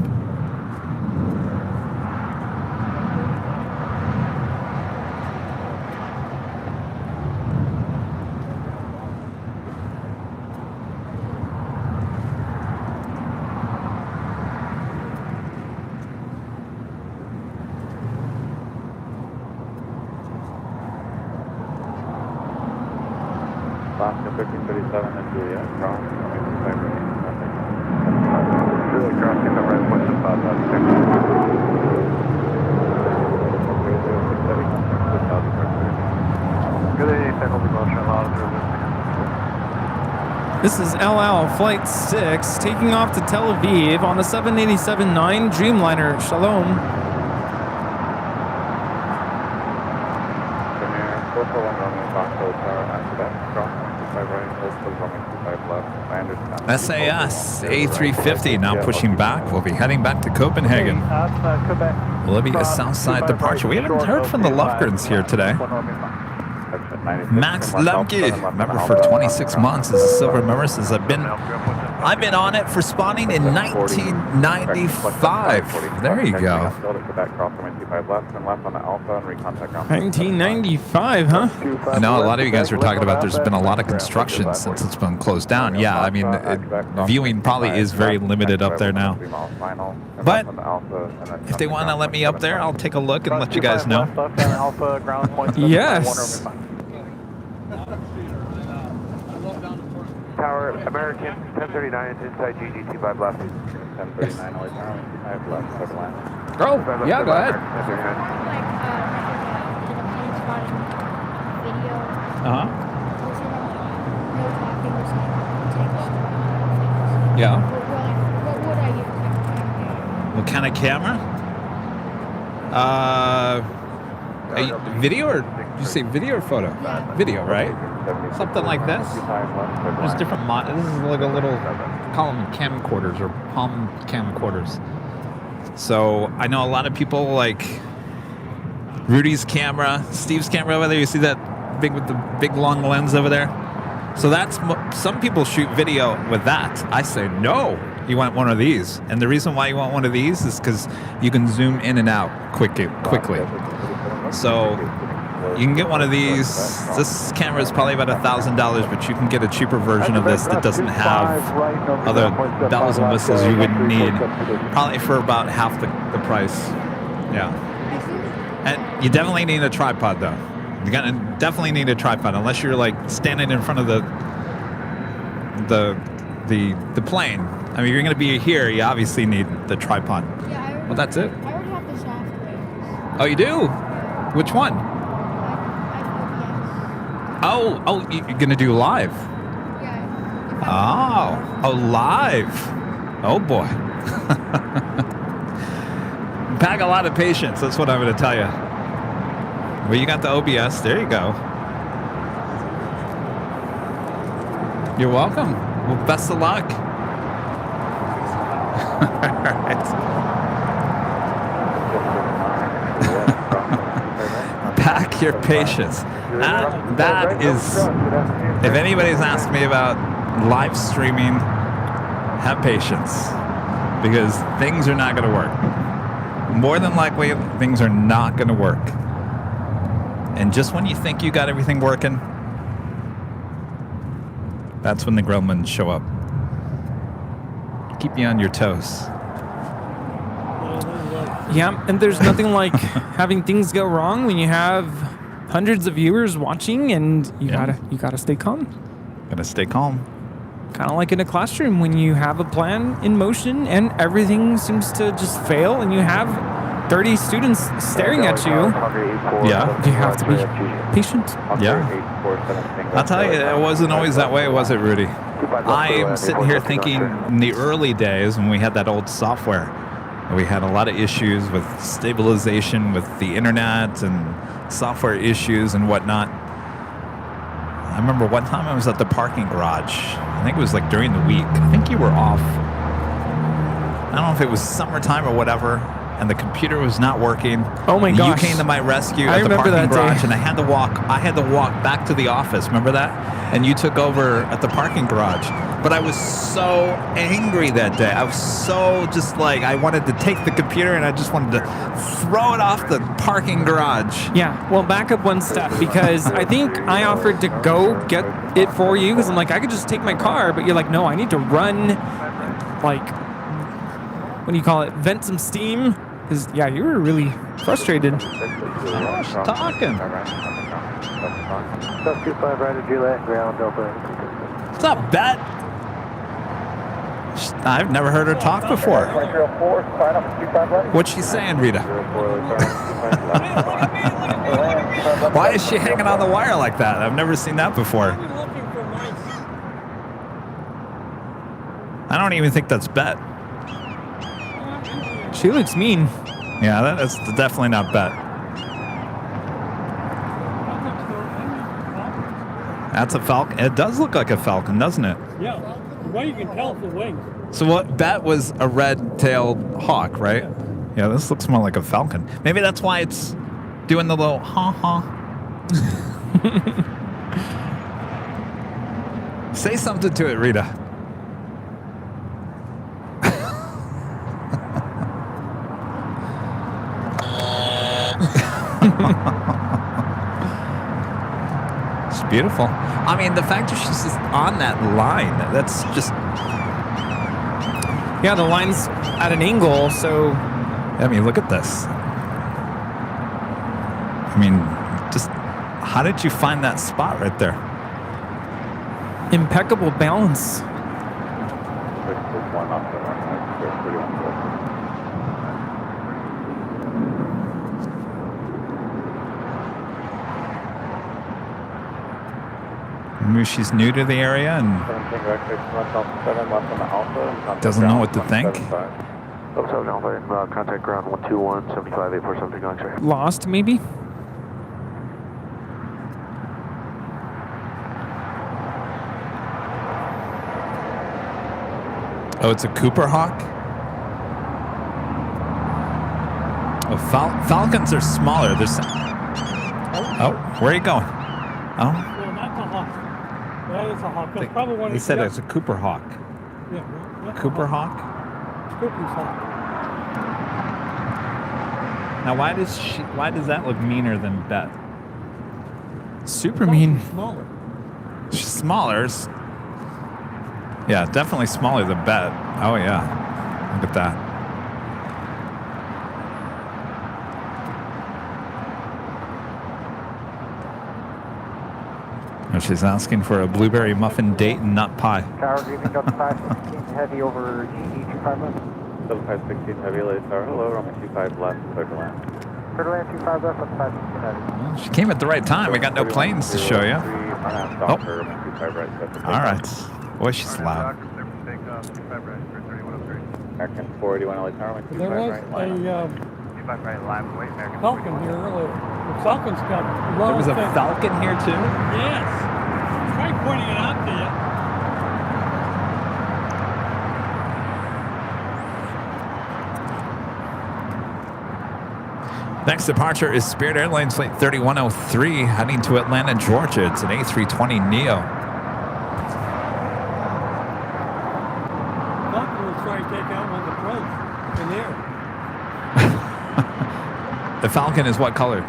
Alaska 1337 and Julia, cross, 25 right. Julia, cross, get the right foot to 556. Good day, faculty motion, This is LL Flight 6 taking off to Tel Aviv on the 787-9 Dreamliner. Shalom. Premier 441 Romeo Foxtrot Tower, Amsterdam, cross, 25 right, postal Romeo 25 left. I understand. SAS A350 now pushing back. We'll be heading back to Copenhagen. Libya Southside departure. We haven't heard from the Lofgrens here today. Max Lemke, member for 26 months as a silver member, says I've been on it for spawning in 1995. There you go. 1995, huh? I know a lot of you guys are talking about there's been a lot of construction since it's been closed down. Yeah, I mean, viewing probably is very limited up there now. But if they want to let me up there, I'll take a look and let you guys know. Yes. Tower, American 1039 inside GGT 5 left. 1039 LA Tower, 5 left, 7 left. Oh, yeah, go ahead. Uh-huh. Yeah. What would I use? What kind of camera? Video, or did you say video or photo? Yeah. Video, right? Something like this. There's different this is like a little, call them camcorders or palm camcorders. So I know a lot of people like Rudy's camera, Steve's camera over there. You see that big with the big long lens over there. So that's some people shoot video with that. I say no. You want one of these, and the reason why you want one of these is because you can zoom in and out quickly. So you can get one of these. This camera is probably about $1,000, but you can get a cheaper version of this that doesn't have other bells and whistles you wouldn't need. Probably for about half the price. Yeah. And you definitely need a tripod, though. You're gonna definitely need a tripod unless you're like standing in front of the plane. I mean, if you're gonna be here, you obviously need the tripod. Yeah, well, that's it. I already have the software. Oh, you do? Which one? Oh, you're gonna do live? Yeah. Oh, live. Oh boy. Pack a lot of patience. That's what I'm gonna tell you. Well, you got the OBS. There you go. You're welcome. Well, best of luck. All right. Pack your patience. That is, if anybody's asked me about live streaming, have patience, because things are not going to work. More than likely, things are not going to work. And just when you think you got everything working, that's when the gremlins show up. Keep you on your toes. Yeah, and there's nothing like having things go wrong when you have hundreds of viewers watching, and you gotta stay calm. Gotta stay calm. Kind of like in a classroom when you have a plan in motion and everything seems to just fail, and you have 30 students staring at you. Yeah, you have to be patient. Yeah. I'll tell you, it wasn't always that way, was it, Rudy? I'm sitting here thinking in the early days when we had that old software, we had a lot of issues with stabilization with the internet and software issues and whatnot. I remember one time I was at the parking garage. I think it was like during the week. I think you were off. I don't know if it was summertime or whatever, and the computer was not working. Oh my gosh. You came to my rescue at the parking garage, and I had to walk back to the office. Remember that? And you took over at the parking garage. But I was so angry that day. I was so just like, I wanted to take the computer and I just wanted to throw it off the parking garage. Yeah, well, back up one step, because I think I offered to go get it for you, because I'm like, I could just take my car, but you're like, no, I need to run, like, what do you call it, vent some steam, because, yeah, you were really frustrated. Talking. Stuff 25 right at Juliet, ground Delta. What's up, Bet? I've never heard her talk before. What's she saying, Rita? Why is she hanging on the wire like that? I've never seen that before. I don't even think that's Bet. She looks mean. Yeah, that is definitely not Bet. That's a falcon. It does look like a falcon, doesn't it? Yeah, the way you can tell it's the wings. So what? Bet was a red-tailed hawk, right? Yeah, this looks more like a falcon. Maybe that's why it's doing the little ha-ha. Say something to it, Rita. It's beautiful. I mean, the fact that she's just on that line, that's just... Yeah, the line's at an angle, so... I mean, look at this. I mean, just... How did you find that spot right there? Impeccable balance. Maybe she's new to the area and doesn't know what to think. Contact ground 121, 75, 847 going straight. Lost, maybe? Oh, it's a Cooper Hawk? Oh, falcons are smaller. Oh, where are you going? Oh? No, that's a hawk. That is a hawk. That's probably one They of said yeah. it's a Cooper Hawk. Yeah, that's a Cooper Hawk? Cooper's hawk. Now, why does that look meaner than Bet? Super mean. Smaller. She's smaller. Yeah, definitely smaller than Bet. Oh, yeah. Look at that. Oh, she's asking for a blueberry muffin date and nut pie. Tower, greeting, Delta 516 heavy over GD 25 left. Delta 516 heavy, LA Tower. Hello, runway 25 left, clear to land. Clear to land 25 left, Delta 516 heavy. Well, she came at the right time. We got no planes to show you. Oh. All right. Boy, she's loud. American 481 LA Tower, runway 25 There was right, line a up. 25 right, left, wait, American Falcon here earlier. The Falcon's got There was a thing. Falcon here, too? Yes. Try pointing it out to you. Next departure is Spirit Airlines Flight 3103 heading to Atlanta, Georgia. It's an A320neo. Falcon was trying to take out one of the planes in the air. The Falcon is what color?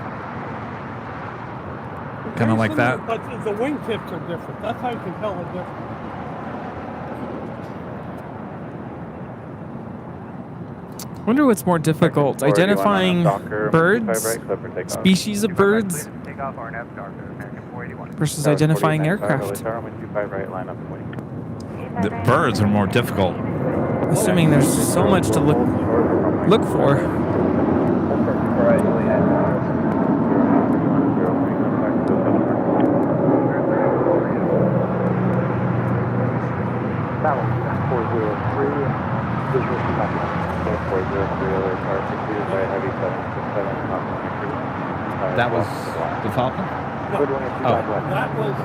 Kind of like that? But the wingtips are different. That's how you can tell the difference. Wonder what's more difficult, identifying birds, species of birds, versus identifying aircraft. The birds are more difficult. Assuming there's so much to look for. That was the Falcon? No, that was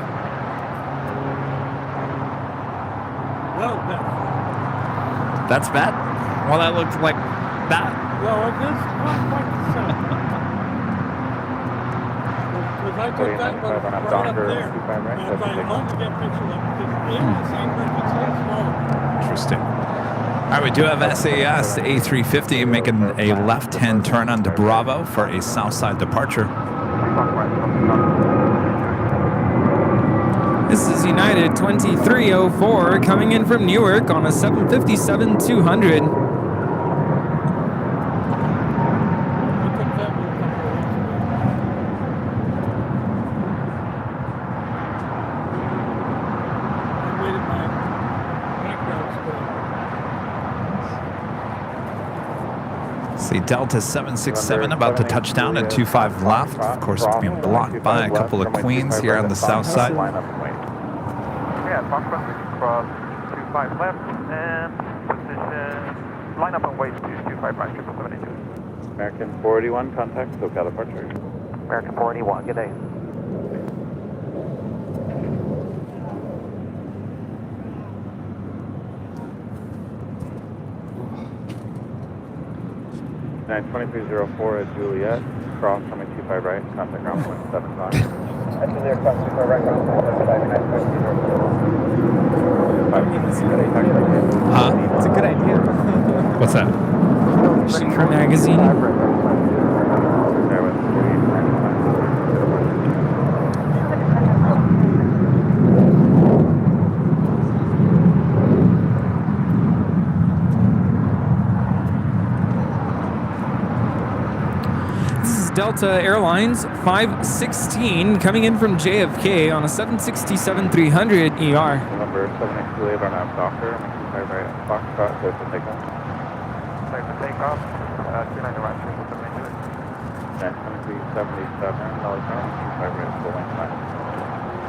That's bad? Well, that looked like that. well, it is not quite the same. Because I took that one right up there, and if I only get pictures of it, it's in the same bird, it's a little smaller. Interesting. All right, we do have SAS A350 making a left-hand turn onto Bravo for a southside departure. This is United 2304 coming in from Newark on a 757-200. See Delta 767 about to touch down at 25 left. Of course, it's being blocked by a couple of Queens here on the south side. Yeah, Foxtrot, we can cross 25 left and position, line up and wait to 25 right, 772. American 481, contact, SoCal departure. American 481, good day. Nine 2304 at Juliet, cross runway 25 right, contact ground point 75. That's in there, cross 25 right, ground point 75, 92304. Huh? It's a good idea. What's that? Shaker magazine. Delta Airlines 516 coming in from JFK on a 767-300 ER. Number 782 on our Docker, 25 right, Foxtrot, clear for takeoff. Clear for takeoff, 29 right, 2377, LA Tower, 25 right, full length line.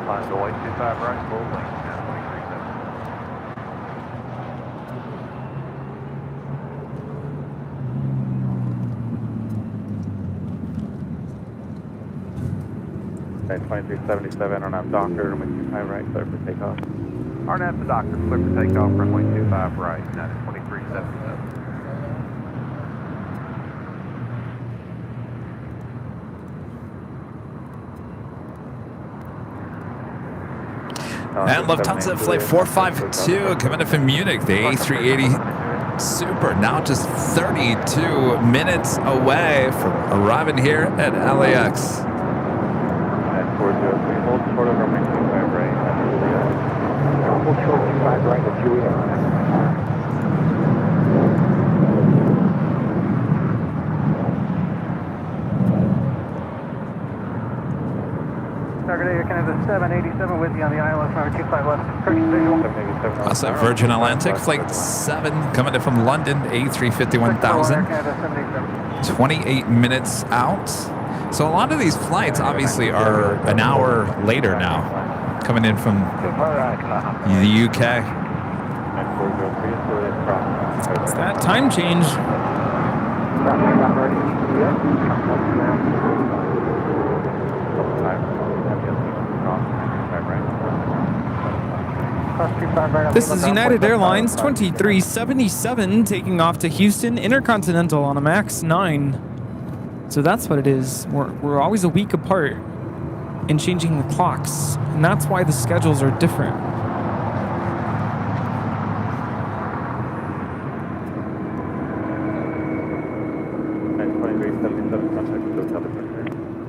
Line to white, 25 right, full length, 2377. Okay, 2377 on our Docker, runway 25 right, clear for takeoff. RNAV to Docker, clear for takeoff, runway 25 right, United 2377. And Lufthansa Flight 452 coming in from Munich, the A380 Super, now just 32 minutes away from arriving here at LAX. And 403, hold short of runway 25 right at Juliet. Hold short 25 right at Juliet. Target Air Canada 787 with you on the ILS number 25 left. Correction visual. Also Virgin Atlantic Flight 7 coming in from London, A350-1000. 28 minutes out. So a lot of these flights obviously are an hour later now, coming in from the UK. It's that time change. This is United Airlines 2377 taking off to Houston Intercontinental on a MAX 9. So that's what it is. We're always a week apart in changing the clocks, and that's why the schedules are different.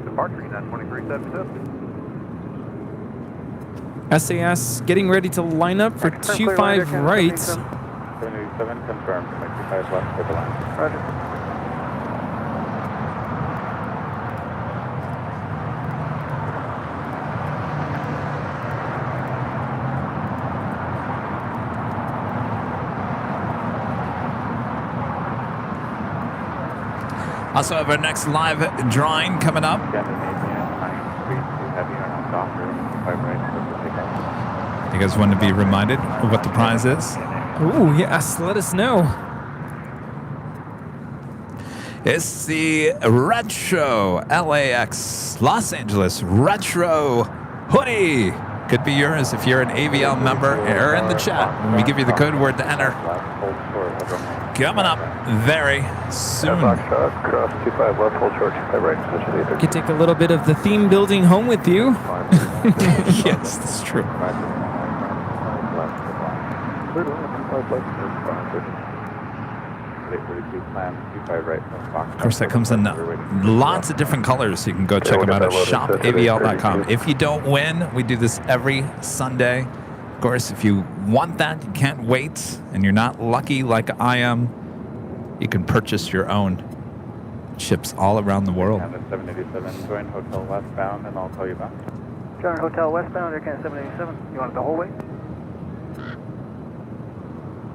Departure, 2377. SAS getting ready to line up for 25 right. 787 confirmed. 25 left for the line. Roger. Also have our next live drawing coming up. You guys want to be reminded of what the prize is? Ooh, yes, let us know. It's the Retro LAX Los Angeles Retro Hoodie. Could be yours if you're an AVL member or in the chat. We give you the code word to enter. Coming up very soon. Cross 25 left, hold short 25 right. You could take a little bit of the theme building home with you. Yes, that's true. Of course, that comes in lots of different colors. You can go check them out at shopavl.com. If you don't win, we do this every Sunday. Of course, if you want that, you can't wait, and you're not lucky like I am, you can purchase your own. Ships all around the world. 787, join hotel westbound, and I'll call you back. Join Hotel westbound, Air Canada 787. You want it the whole way?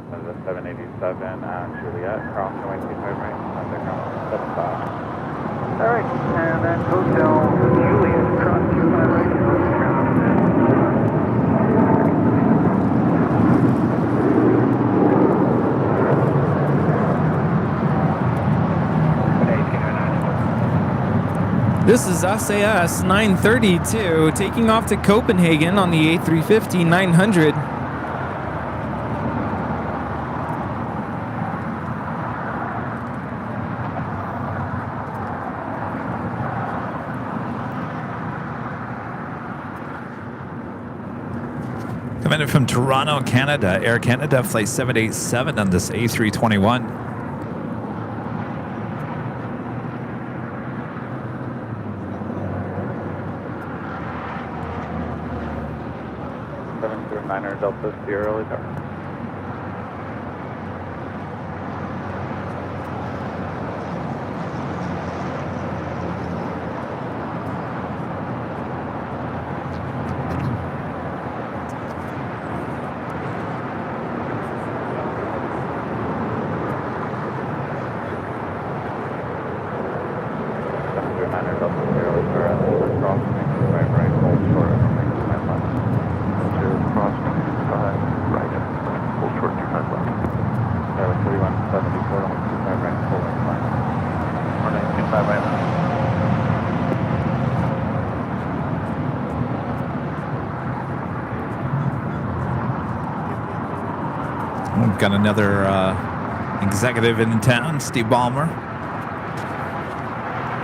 The 787 at Juliet, cross runway 25 right, underground 75. All right, and then Hotel Juliet, cross 25 right, This is SAS 932 taking off to Copenhagen on the A350-900. Coming in from Toronto, Canada, Air Canada Flight 787 on this A321. Delta Sierra Leone. We've got another executive in town, Steve Ballmer.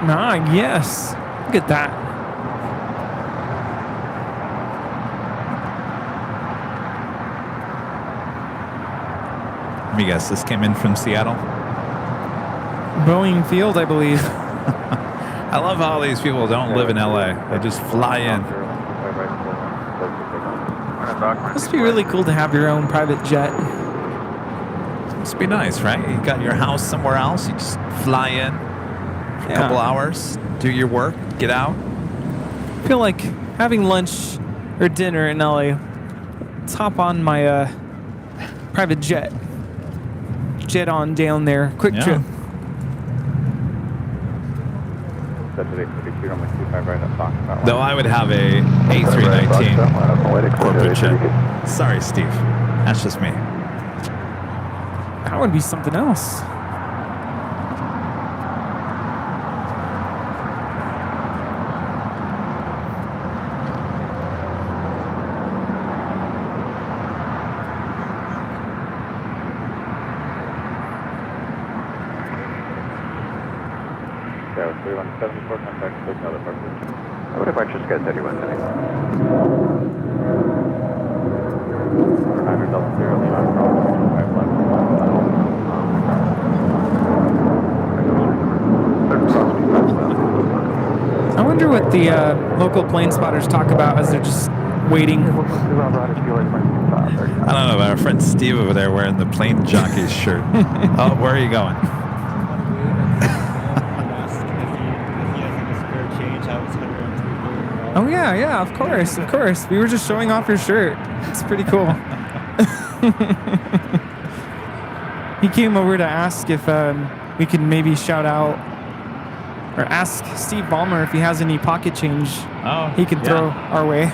Ah, yes. Look at that. Let me guess, this came in from Seattle? Boeing Field, I believe. I love how these people don't live in LA. They just fly in. Must be really cool to have your own private jet. Must be nice, right? You got your house somewhere else. You just fly in for a couple hours, do your work, get out. I feel like having lunch or dinner in LA. Let's hop on my private jet. Jet on down there. Quick trip. Though I would have a A319 corporate jet. Sorry, Steve. That's just me. That would be something else. What if I just got 31 today? I wonder what the local plane spotters talk about as they're just waiting. I don't know, but our friend Steve over there wearing the plain Jockeys shirt. Oh, where are you going? Oh yeah, of course. We were just showing off your shirt. It's pretty cool. He came over to ask if we could maybe shout out or ask Steve Ballmer if he has any pocket change he can throw our way.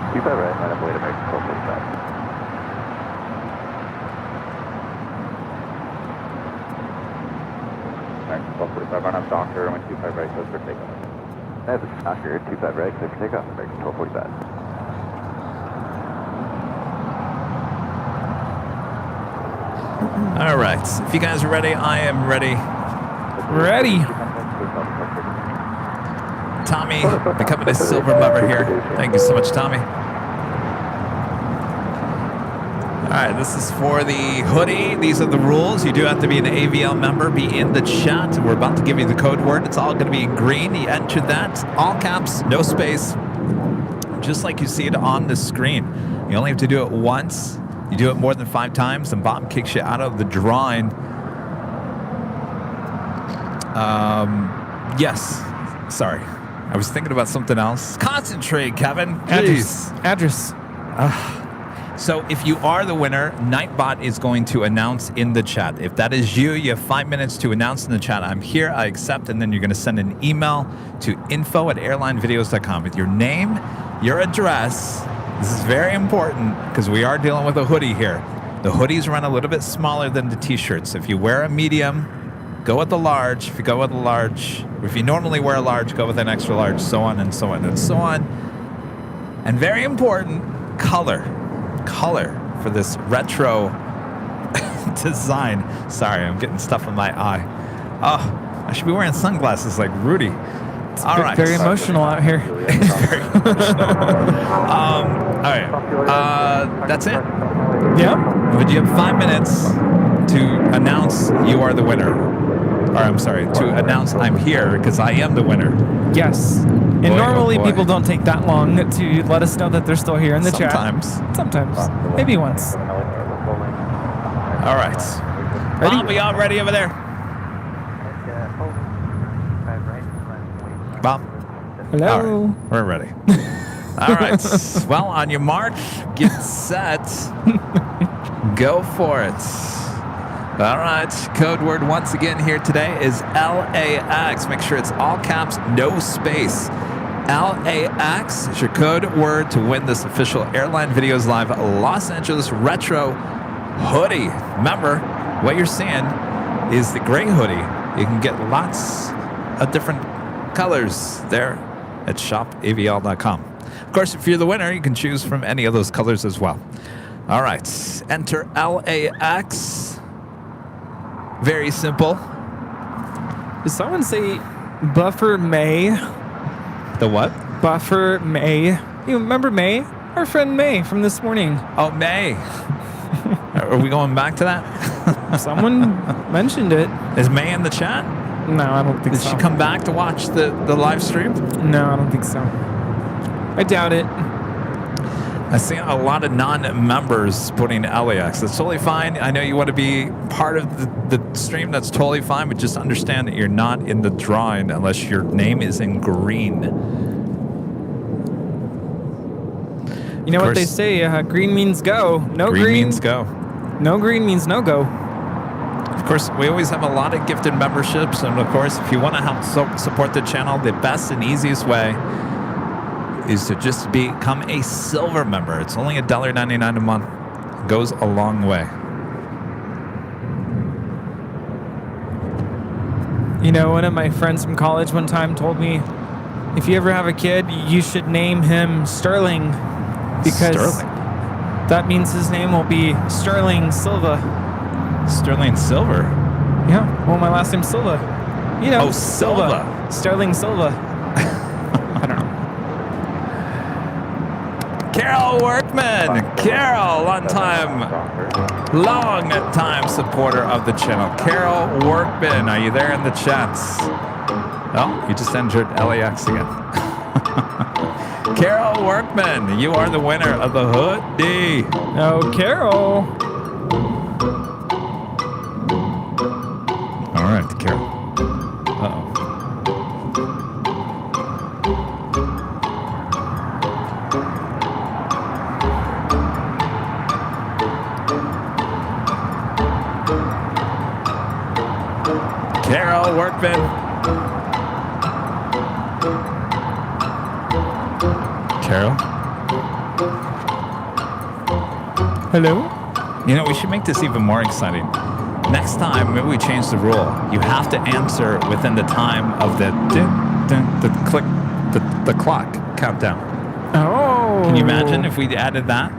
You bet right, line up way to make 1245. Alright, 1245 on up, Doctor, runway 25 right, close for takeoff. I have a Doctor, 25 right, clear for takeoff, American 1245. All right. If you guys are ready, I am ready. Ready. Tommy, becoming a silver member here. Thank you so much, Tommy. All right, this is for the hoodie. These are the rules. You do have to be an AVL member, be in the chat. We're about to give you the code word. It's all going to be in green. You enter that, all caps, no space, just like you see it on the screen. You only have to do it once. You do it more than 5 times, and Bob kicks you out of the drawing. Yes. Sorry. I was thinking about something else. Concentrate, Kevin. Jeez. Address. So if you are the winner, Nightbot is going to announce in the chat. If that is you, you have 5 minutes to announce in the chat, I'm here, I accept, and then you're going to send an email to info@airlinevideos.com with your name, your address. This is very important because we are dealing with a hoodie here. The hoodies run a little bit smaller than the t-shirts. If you wear a medium, go with the large. If you go with a large, if you normally wear a large, go with an extra large, so on and so on and so on. And very important, color for this retro design. Sorry, I'm getting stuff in my eye. Oh, I should be wearing sunglasses like Rudy. It's very emotional out here. It's very emotional. All right. That's it. Yeah. But you have 5 minutes to announce you are the winner. Or I'm sorry, to announce I'm here because I am the winner. Yes. And normally people don't take that long to let us know that they're still here in the chat. Sometimes. Maybe once. All right. Ready? Bob, we all ready over there? Bob? Hello? All right, we're ready. All right. Well, on your mark, get set, go for it. All right. Code word once again here today is LAX. Make sure it's all caps, no space. LAX is your code word to win this official Airline Videos Live Los Angeles Retro hoodie. Remember, what you're seeing is the gray hoodie. You can get lots of different colors there at shopavl.com. Of course, if you're the winner, you can choose from any of those colors as well. All right. Enter LAX. Very simple. Did someone say Buffer May? The what? Buffer May. You remember May? Our friend May from this morning. Oh, May. Are we going back to that? Someone mentioned it. Is May in the chat? No, I don't think Did so. she come back to watch the live stream? No, I don't think so. I doubt it. I see a lot of non-members putting LAX. That's totally fine. I know you want to be part of the stream. That's totally fine. But just understand that you're not in the drawing unless your name is in green. You know what they say? Green means go. No green means go. No green means no go. Of course, we always have a lot of gifted memberships. And of course, if you want to help support the channel, the best and easiest way is to just become a silver member. It's only $1.99 a month. It goes a long way. You know, one of my friends from college one time told me, if you ever have a kid, you should name him Sterling, because that means his name will be Sterling Silva. Sterling Silver? Yeah. Well, my last name's Silva. You know, Oh, Silva. Sterling Silva. I don't know. Carol Workman. Carol, long time supporter of the channel. Carol Workman, are you there in the chats? Oh, you just entered LAX again. Carol Workman, you are the winner of the hoodie. Oh, Carol. All right, Carol. Uh-oh. Carol Workman. Carol? Hello? You know, we should make this even more exciting. Next time, maybe we change the rule. You have to answer within the time of the clock countdown. Oh. Can you imagine if we added that?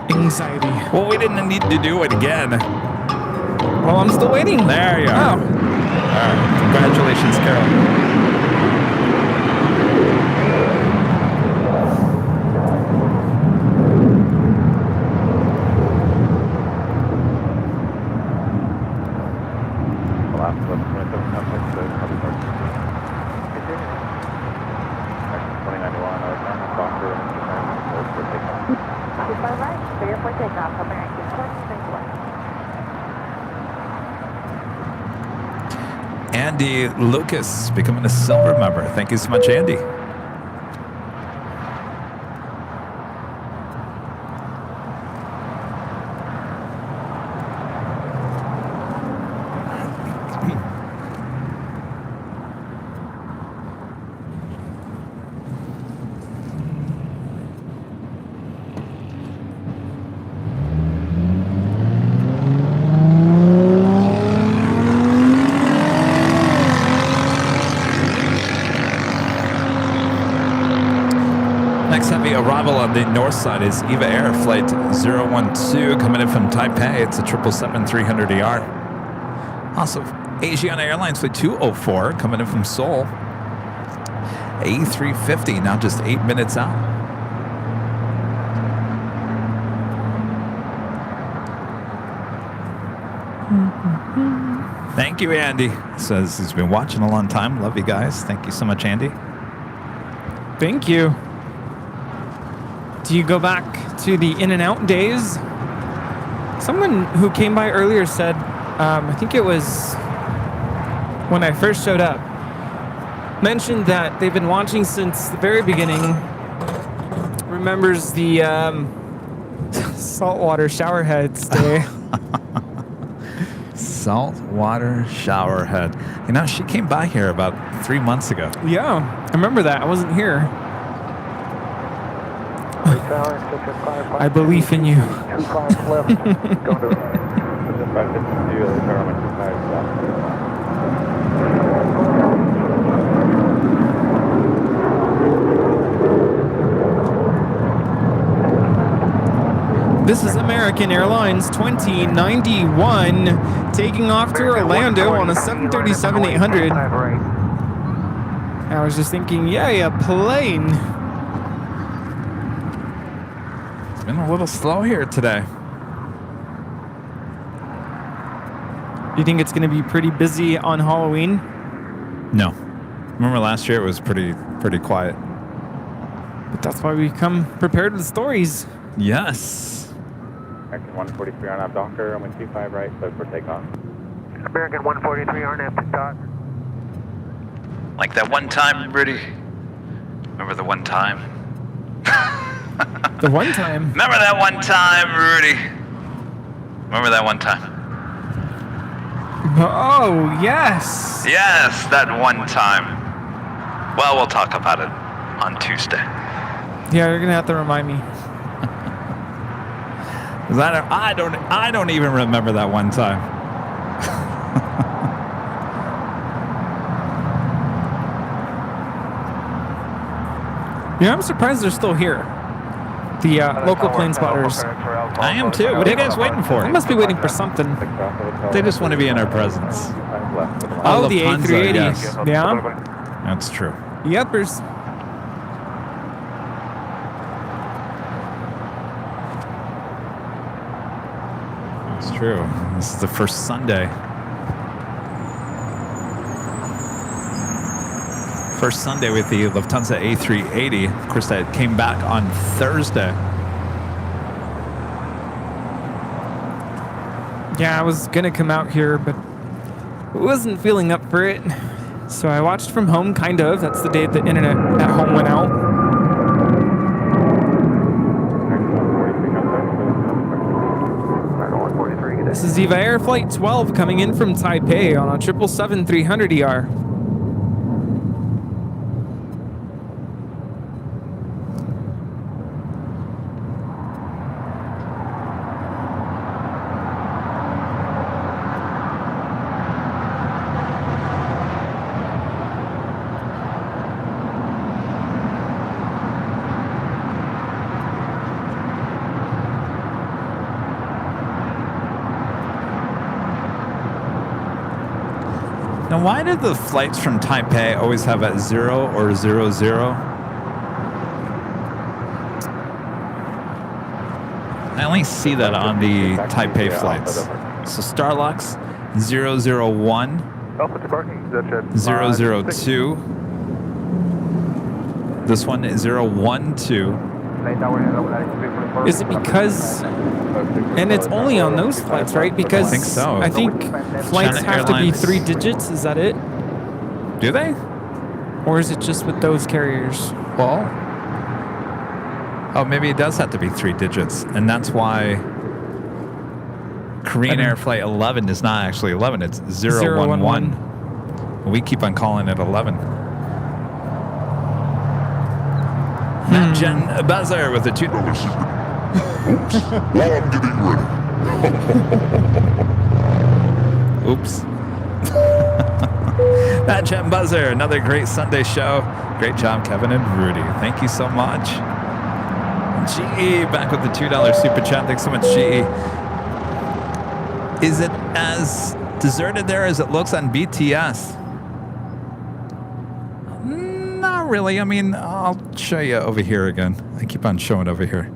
Anxiety. Well, we didn't need to do it again. Well, I'm still waiting. There you are. Oh. All right. Congratulations, Carol. Andy Lucas becoming a silver member. Thank you so much, Andy. Arrival on the north side is Eva Air Flight 012 coming in from Taipei. It's a 777-300ER. Also, Asiana Airlines Flight 204 coming in from Seoul. A350, now just 8 minutes out. Thank you, Andy. Says he's been watching a long time. Love you guys. Thank you so much, Andy. Thank you. Do you go back to the In-N-Out days? Someone who came by earlier said, I think it was when I first showed up, mentioned that they've been watching since the very beginning, remembers the saltwater showerheads day. Saltwater showerhead. You know, she came by here about 3 months ago. Yeah, I remember that. I wasn't here. I believe in you. This is America. American Airlines 2091 taking off to Orlando on a 737-800. I was just thinking, yay, a plane. It's been a little slow here today. Do you think it's going to be pretty busy on Halloween? No. Remember last year it was pretty quiet. But that's why we come prepared with stories. Yes. American 143 RNAV Docker, I'm 25 right, clear for takeoff. American 143 RNAV TikTok. Like that one time, Rudy. Remember the one time? The one time? Remember that one time, Rudy? Remember that one time? Oh, yes. Yes, that one time. Well, we'll talk about it on Tuesday. Yeah, you're gonna have to remind me. I don't even remember that one time. Yeah, I'm surprised they're still here. The local plane spotters. I am too. What are you guys waiting for? They must be waiting for something. They just want to be in our presence. Oh, the A380. Yes. Yeah. That's true. Yepers. It's true. This is the first Sunday. First Sunday with the Lufthansa A380. Of course, that came back on Thursday. Yeah, I was gonna come out here, but wasn't feeling up for it. So I watched from home, kind of. That's the day the internet at home went out. This is Viva Air Flight 12 coming in from Taipei on a 777-300ER. Now, why do the flights from Taipei always have a 0 or 00? I only see that on the Taipei flights. So Starlux 001, 002. This one is 012. Is it because, and it's only on those flights, right? Because I think so. I think flights China have to be Airlines. 3 digits. Is that it? Do they? Or is it just with those carriers? Well, oh, maybe it does have to be 3 digits, and that's why Korean Air Flight 11 is not actually 11. It's 011. We keep on calling it 11. Matt Jen Buzzer with the $2. Oops. While I'm getting ready. Oops. Matt Jen Buzzer, another great Sunday show. Great job, Kevin and Rudy. Thank you so much. GE back with the $2 super chat. Thanks so much, GE. Is it as deserted there as it looks on BTS? Not really. I mean, I'll show you over here again. I keep on showing over here.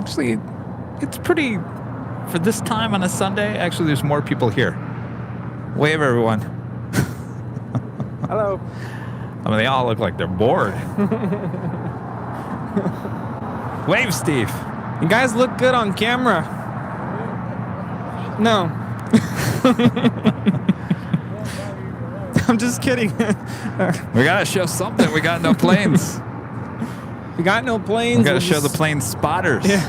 Actually, it's pretty, for this time on a Sunday, actually there's more people here. Wave, everyone. Hello. I mean, they all look like they're bored. Wave, Steve. You guys look good on camera. No. I'm just kidding. We gotta show something. We got no planes. We got no planes. We gotta show the plane spotters. Yeah.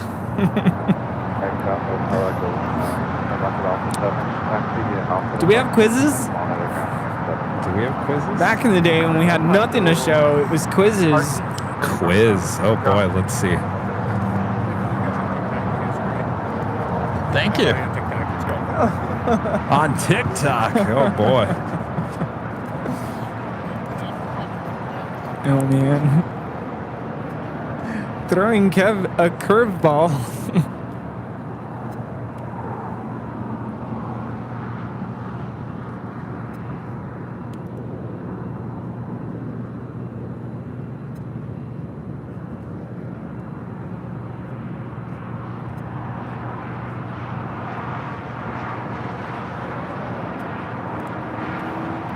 Do we have quizzes? Do we have quizzes? Back in the day when we had nothing to show, it was quizzes. Quiz. Oh boy, let's see. Thank you. On TikTok. Oh boy. Oh man. throwing Kev a curveball.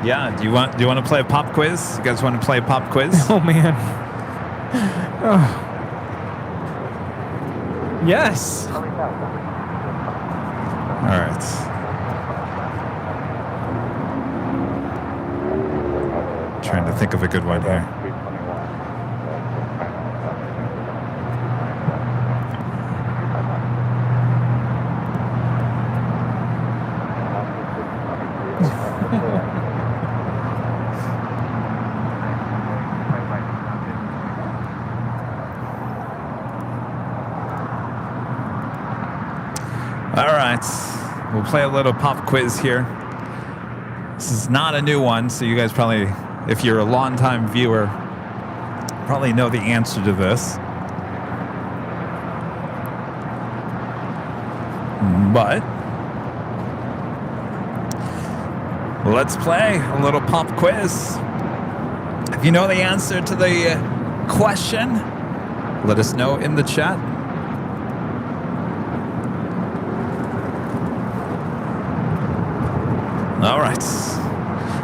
Yeah, do you want to play a pop quiz? You guys want to play a pop quiz? Oh man. Oh. Yes. All right. Trying to think of a good one here. All right, we'll play a little pop quiz here. This is not a new one, so you guys probably, if you're a longtime viewer, probably know the answer to this. But let's play a little pop quiz. If you know the answer to the question, let us know in the chat. All right.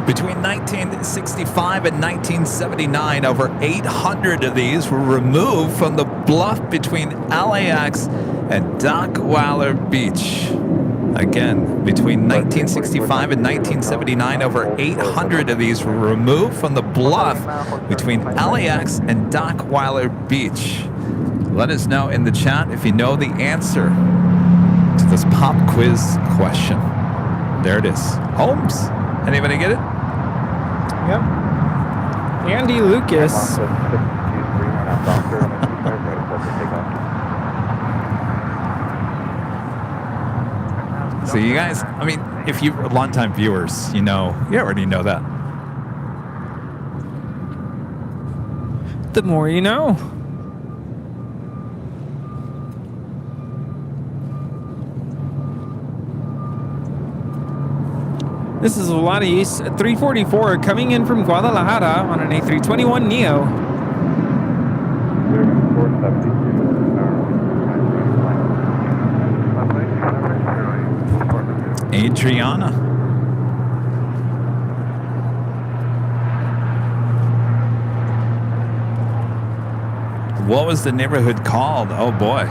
Between 1965 and 1979, over 800 of these were removed from the bluff between LAX and Dockweiler Beach. Again, between 1965 and 1979, over 800 of these were removed from the bluff between LAX and Dockweiler Beach. Let us know in the chat if you know the answer to this pop quiz question. There it is. Holmes, anybody get it? Yep. Andy Lucas. So you guys, I mean, if you're longtime viewers, you already know that. The more you know. This is Vladis 344 coming in from Guadalajara on an A321 Neo. Adriana. What was the neighborhood called? Oh boy.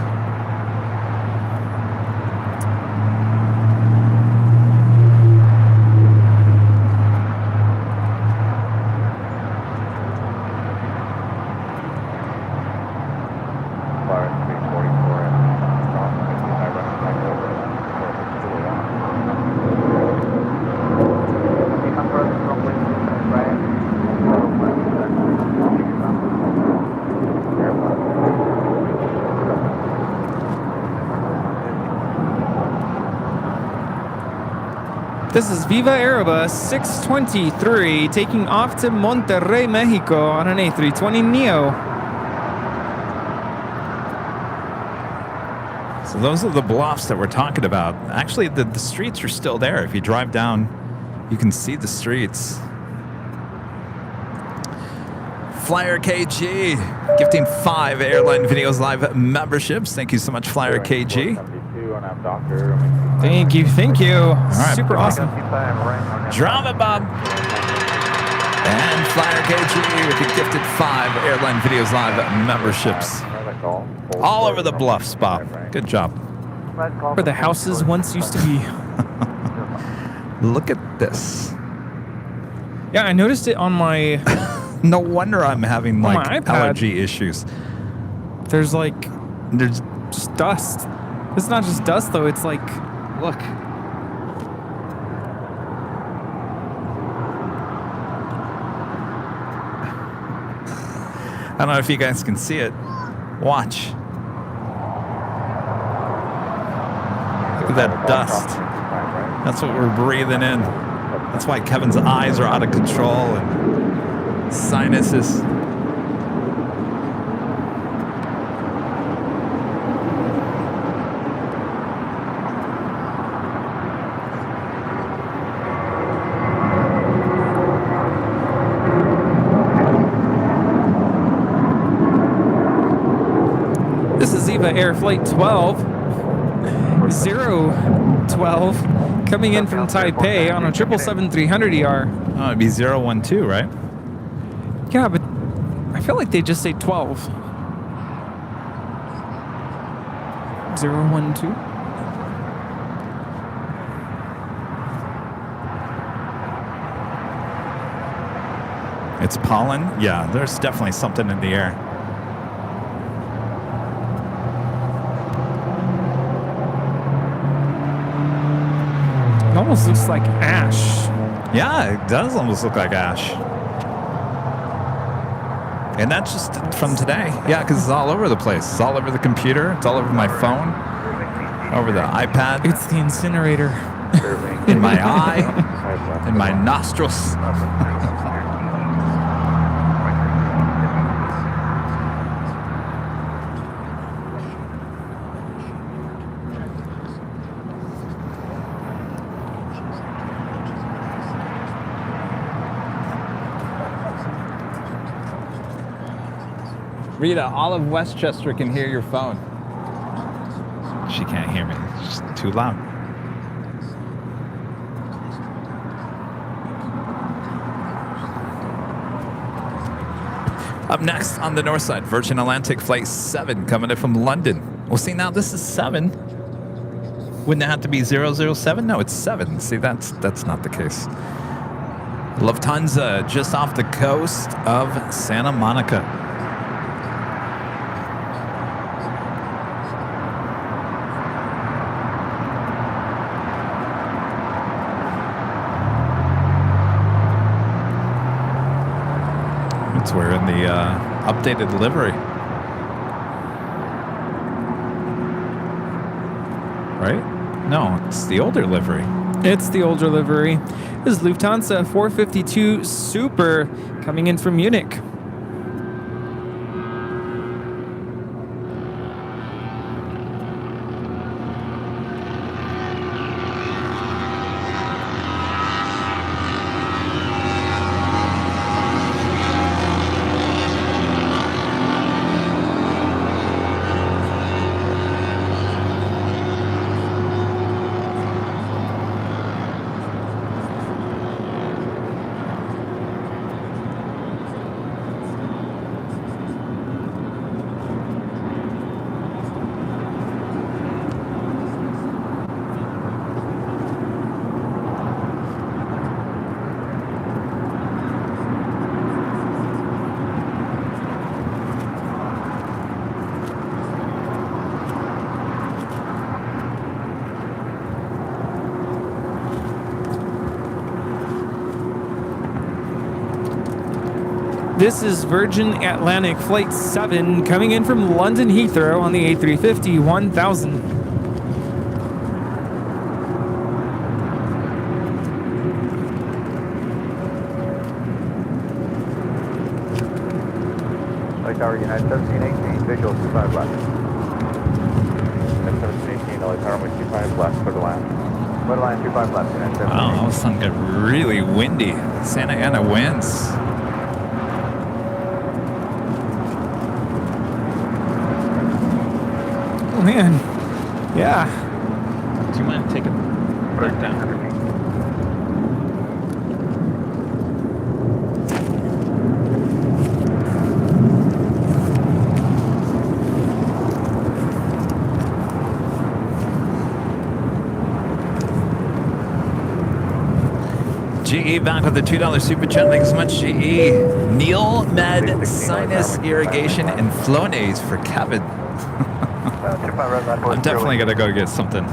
This is Viva Aerobus 623 taking off to Monterrey, Mexico on an A320 Neo. So those are the bluffs that we're talking about. Actually, the streets are still there. If you drive down, you can see the streets. Flyer KG gifting 5 Airline Videos Live memberships. Thank you so much, Flyer KG. Thank you, thank you. All right, super awesome. Drama Bob and Flyer KG with the gifted 5 Airline Videos Live memberships. All over the bluffs, Bob. Good job. Where the houses once used to be. Look at this. Yeah, I noticed it on my... No wonder I'm having like allergy issues. There's just dust. It's not just dust though, it's like, look. I don't know if you guys can see it. Watch. Look at that dust. That's what we're breathing in. That's why Kevin's eyes are out of control and sinuses. Viva Air Flight 12, 012, coming in from Taipei on a 777-300ER. Oh, it'd be 012, right? Yeah, but I feel like they just say 12. 012. It's pollen? Yeah, there's definitely something in the air. It almost looks like ash. Yeah, it does almost look like ash. And that's just from today. Yeah, because it's all over the place. It's all over the computer. It's all over my phone. Over the iPad. It's the incinerator. In my eye. In my nostrils. Rita, Olive Westchester can hear your phone. She can't hear me. It's just too loud. Up next on the north side, Virgin Atlantic Flight 7 coming in from London. Well, see, now this is 7. Wouldn't it have to be 007? No, it's 7. See, that's not the case. Lufthansa just off the coast of Santa Monica. We're in the updated livery. Right? No, it's the older livery. It's the older livery. This is Lufthansa 452 Super coming in from Munich. This is Virgin Atlantic Flight 7 coming in from London Heathrow on the A350 1000. Lake Tower United 1718, visual 25 left. United 1718, LA Tower 25 left, clear the line. Clear the line 25 left, United 1718. Wow, all of a sudden got really windy. Santa Ana winds. Oh man, yeah. Do you mind taking that down? GE back with the $2 super chat. Thanks so much, GE. Neil Med Sinus Irrigation and Flonase for Kevin. I'm definitely gonna go get something.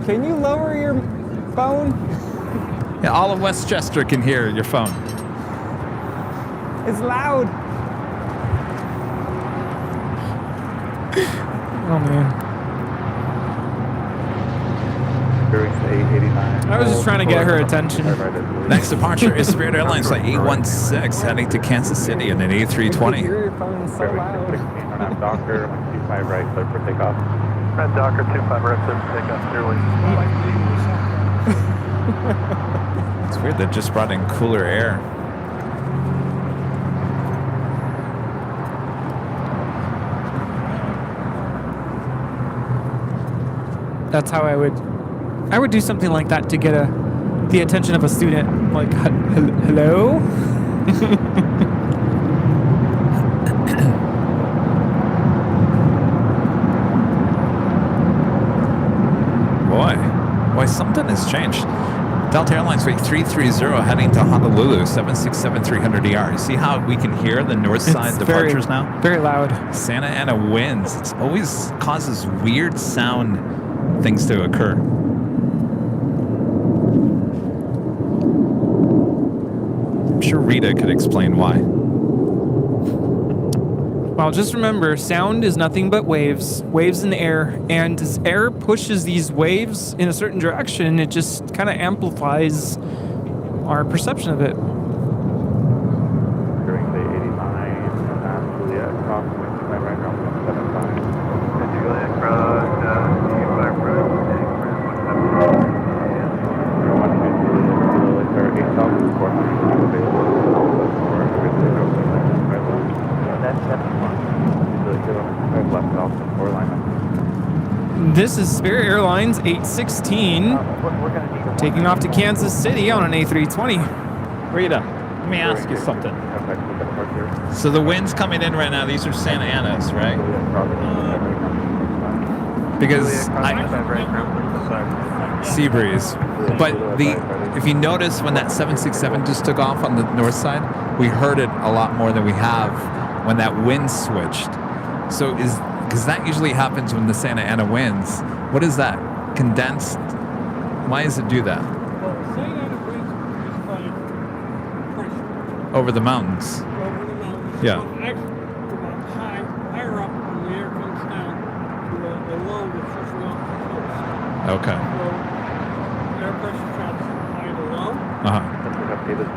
Can you lower your phone? Yeah, all of Westchester can hear your phone. It's loud. Oh man. I was just trying to get her attention. Next departure is Spirit Airlines Flight 816 heading to Kansas City in an A320. Docker, 25 right, clear for takeoff. Red Docker, 25 right, clear for takeoff, clearly. It's weird that just brought in cooler air. That's how I would do something like that to get the attention of a student. Like, hello? Boy, something has changed. Delta Airlines Flight 330 heading to Honolulu, 767-300ER. You see how we can hear the north side departures now? Very loud. Santa Ana winds. It always causes weird sound things to occur. I'm sure Rita could explain why. Well, just remember, sound is nothing but waves in the air, and as air pushes these waves in a certain direction, it just kind of amplifies our perception of it. During the 89, Juliet, cross, my right ground, 175. Juliet, cross, 25 right, 8,400 available. This is Spirit Airlines 816 taking off to Kansas City on an A320. Rita, let me ask you something. So the winds coming in right now, these are Santa Anas, right? Because sea breeze. But if you notice when that 767 just took off on the north side, we heard it a lot more than we have when that wind switched. So because that usually happens when the Santa Ana winds. What is that? Condensed? Why does it do that? Well, Santa Ana winds is by pressure. Over the mountains. Over the mountains. Yeah. So actually, higher up when the air comes down to a low that's just off the coast. Okay. So air pressure drops from high to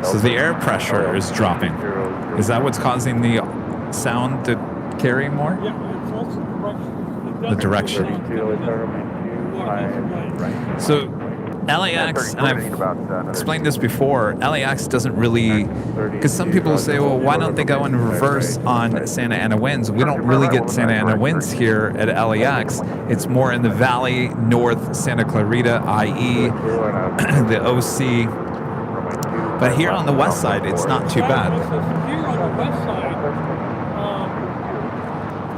low. So the air pressure is dropping. Is that what's causing the sound to carry more? Yeah, it's also The direction. So LAX, and I've explained this before, LAX doesn't really, because some people say, well, why don't they go in reverse on Santa Ana winds? We don't really get Santa Ana winds here at LAX. It's more in the valley, north, Santa Clarita, IE, the OC. But here on the west side, it's not too bad. Here on the west side,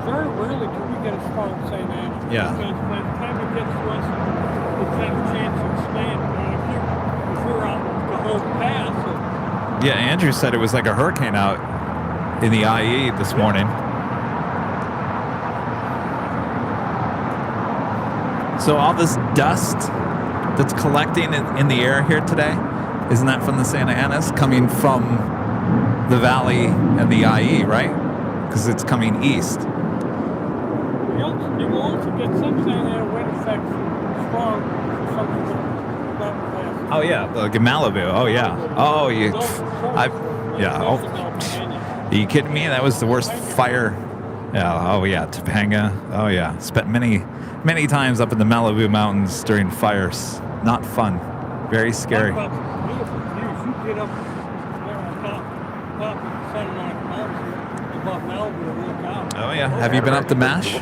very rarely do we get a strong Santa Ana. Yeah. Because by the time it gets to us, it's had a chance to expand. If you're out the whole pass. Yeah, Andrew said it was like a hurricane out in the IE this morning. So all this dust that's collecting in the air here today, isn't that from the Santa Anas coming from the valley and the IE, right? Because it's coming east. You will also get some Santa Ana wind effects strong for something that fast. Oh yeah, like in Malibu. Oh yeah. Oh you. Oh, are you kidding me? That was the worst fire. Yeah. Oh yeah, Topanga. Oh yeah. Spent many times up in the Malibu mountains during fires. Not fun. Very scary. You get up there on top of Santa Monica Mountains above Malibu and look out. Oh yeah. Have you been up to MASH?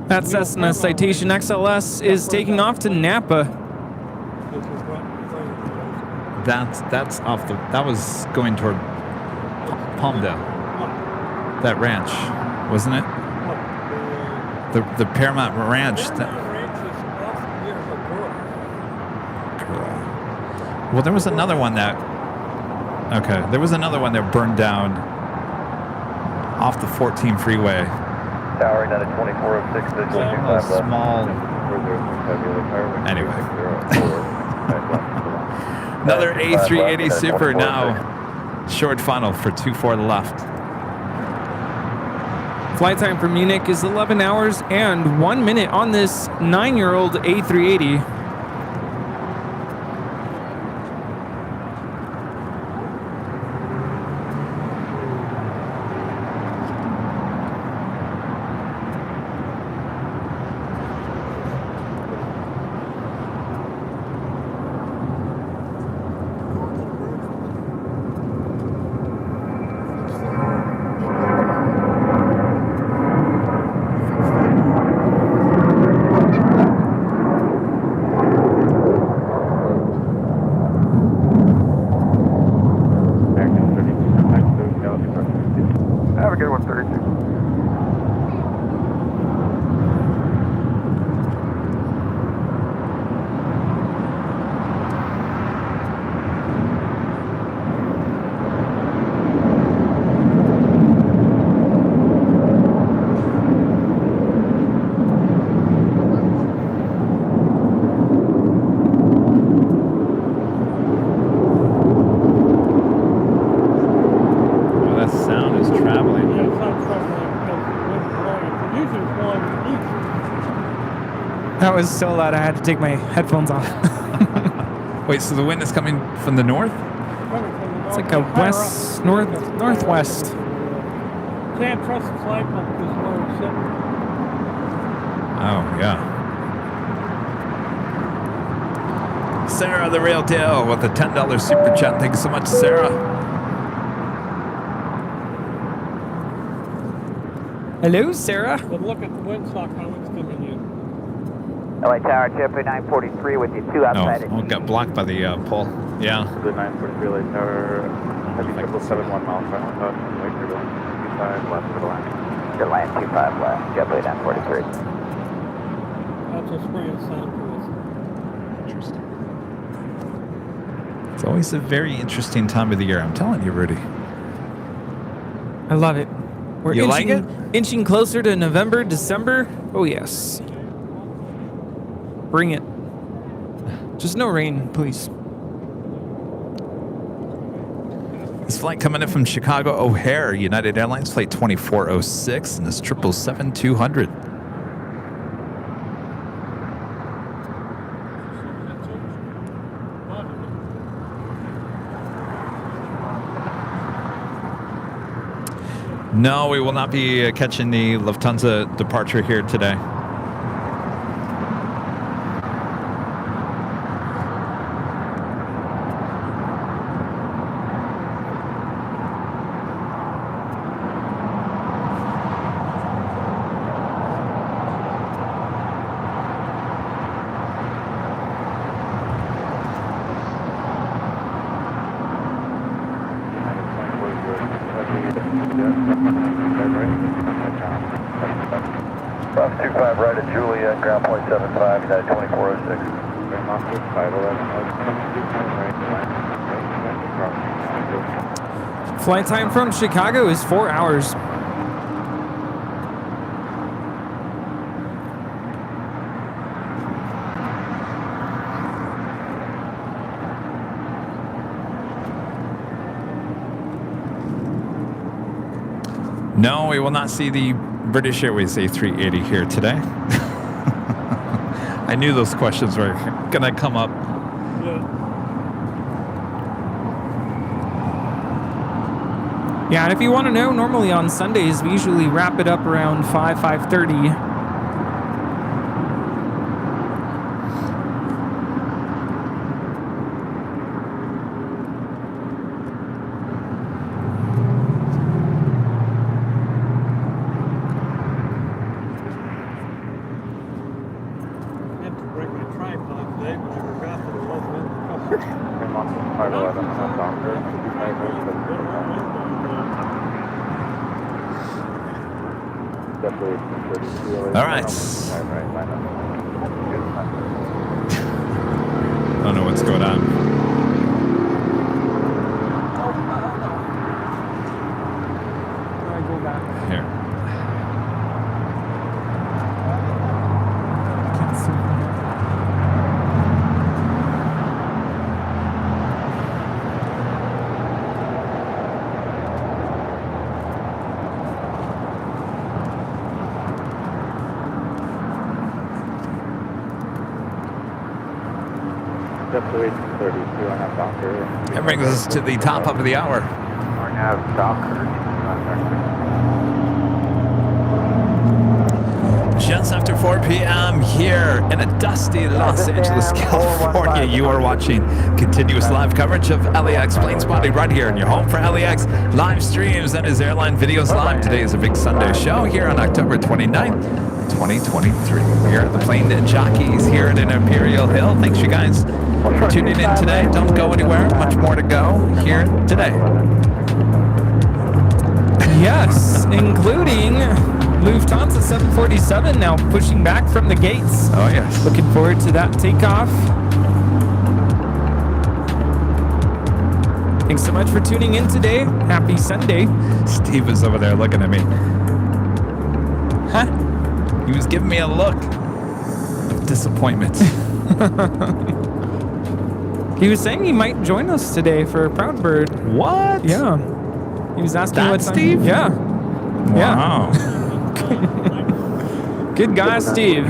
That Cessna Citation XLS is taking off to Napa. That's off the. That was going toward Palmdale. That ranch, wasn't it? The Paramount Ranch. Well, there was another one that. Okay, there was another one that burned down off the 14 freeway Tower, United 2406, visual 25 A left. small. Anyway. Another A380 Super now. Short funnel for 24 left. Flight time from Munich is 11 hours and 1 minute on this 9-year-old A380. Have a good one, 32. That sound is traveling. Yeah, it's not traveling because the wind's blowing. The usually it's blowing east. That was so loud I had to take my headphones off. Wait, so the wind is coming from the north? It's like a west, northwest. Can't trust the flagpole because of where we're sitting. Oh, yeah. Sarah the Real Deal with a $10 super chat. Thank you so much, Sarah. Hello, Sarah. But look at the windsock, how it's coming in. LA Tower, JFK 943 with you, 2 outside. Oh, got blocked by the pole. Yeah. The 943 LA Tower, heavy 771 miles per hour, wait for the 25 left for the line. Good line, 25 left, JFK 943. That's a spray of sound to us. Interesting. It's always a very interesting time of the year. I'm telling you, Rudy. I love it. We're You like inching closer to November, December. Oh, yes. Bring it. Just no rain, please. This flight coming in from Chicago O'Hare, United Airlines flight 2406, and this 777-200. No, we will not be catching the Lufthansa departure here today. Buff 25 right at Juliet, ground point 75, United 2406. Flight time from Chicago is 4 hours. No, we will not see the British Airways A380 here today. I knew those questions were going to come up. Yeah, and if you want to know, normally on Sundays, we usually wrap it up around 5:30. All right. I don't know what's going on. Here. JetBlue 32.5 Docker. That brings us to the top of the hour. RNAV Docker. Just after 4 p.m. here in a dusty Los Angeles, California. You are watching continuous live coverage of LAX planespotting right here in your home for LAX live streams. That is Airline Videos Live. Today is a big Sunday show here on October 29th, 2023. We are at the plane Jockeys here at Imperial Hill. Thanks you guys for tuning in today. Don't go anywhere. Much more to go here today. Yes, including Lufthansa 747 now pushing back from the gates. Oh, yes. Looking forward to that takeoff. Thanks so much for tuning in today. Happy Sunday. Steve is over there looking at me. Huh? He was giving me a look of disappointment. He was saying he might join us today for Proud Bird. What? Yeah. He was asking That what time. Steve? Yeah. Wow. Good guy, Steve.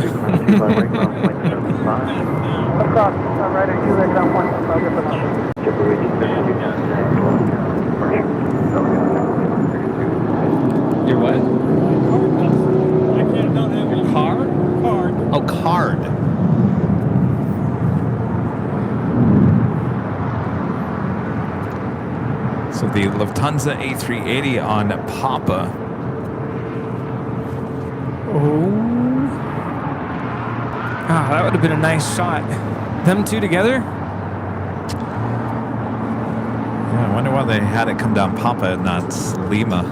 Your what? Your car? Card. Oh, card. So the Lufthansa A380 on Papa. Oh. Ah, that would have been a nice shot. Them two together? Yeah, I wonder why they had it come down Papa and not Lima.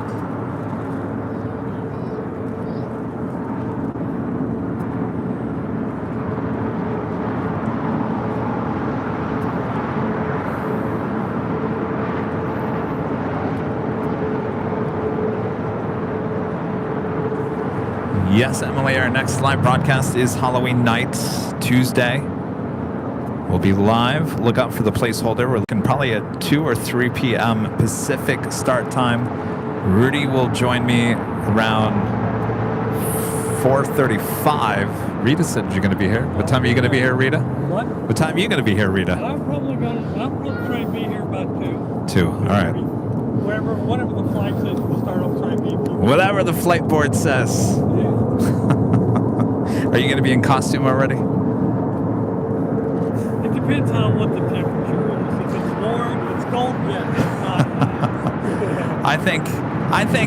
Yes, Emily, our next live broadcast is Halloween night, Tuesday. We'll be live. Look out for the placeholder. We're looking probably at 2 or 3 p.m. Pacific start time. Rudy will join me around 4:35. Rita said you're going to be here. What time are you going to be here, Rita? What? What time are you going to be here, Rita? I'm probably trying to be here about 2. 2. All right. Whatever the flight says to start, I'll try and be. Whatever the flight board says. Are you going to be in costume already? It depends on what the temperature is. If it's warm, it's cold, yeah. It's not. I think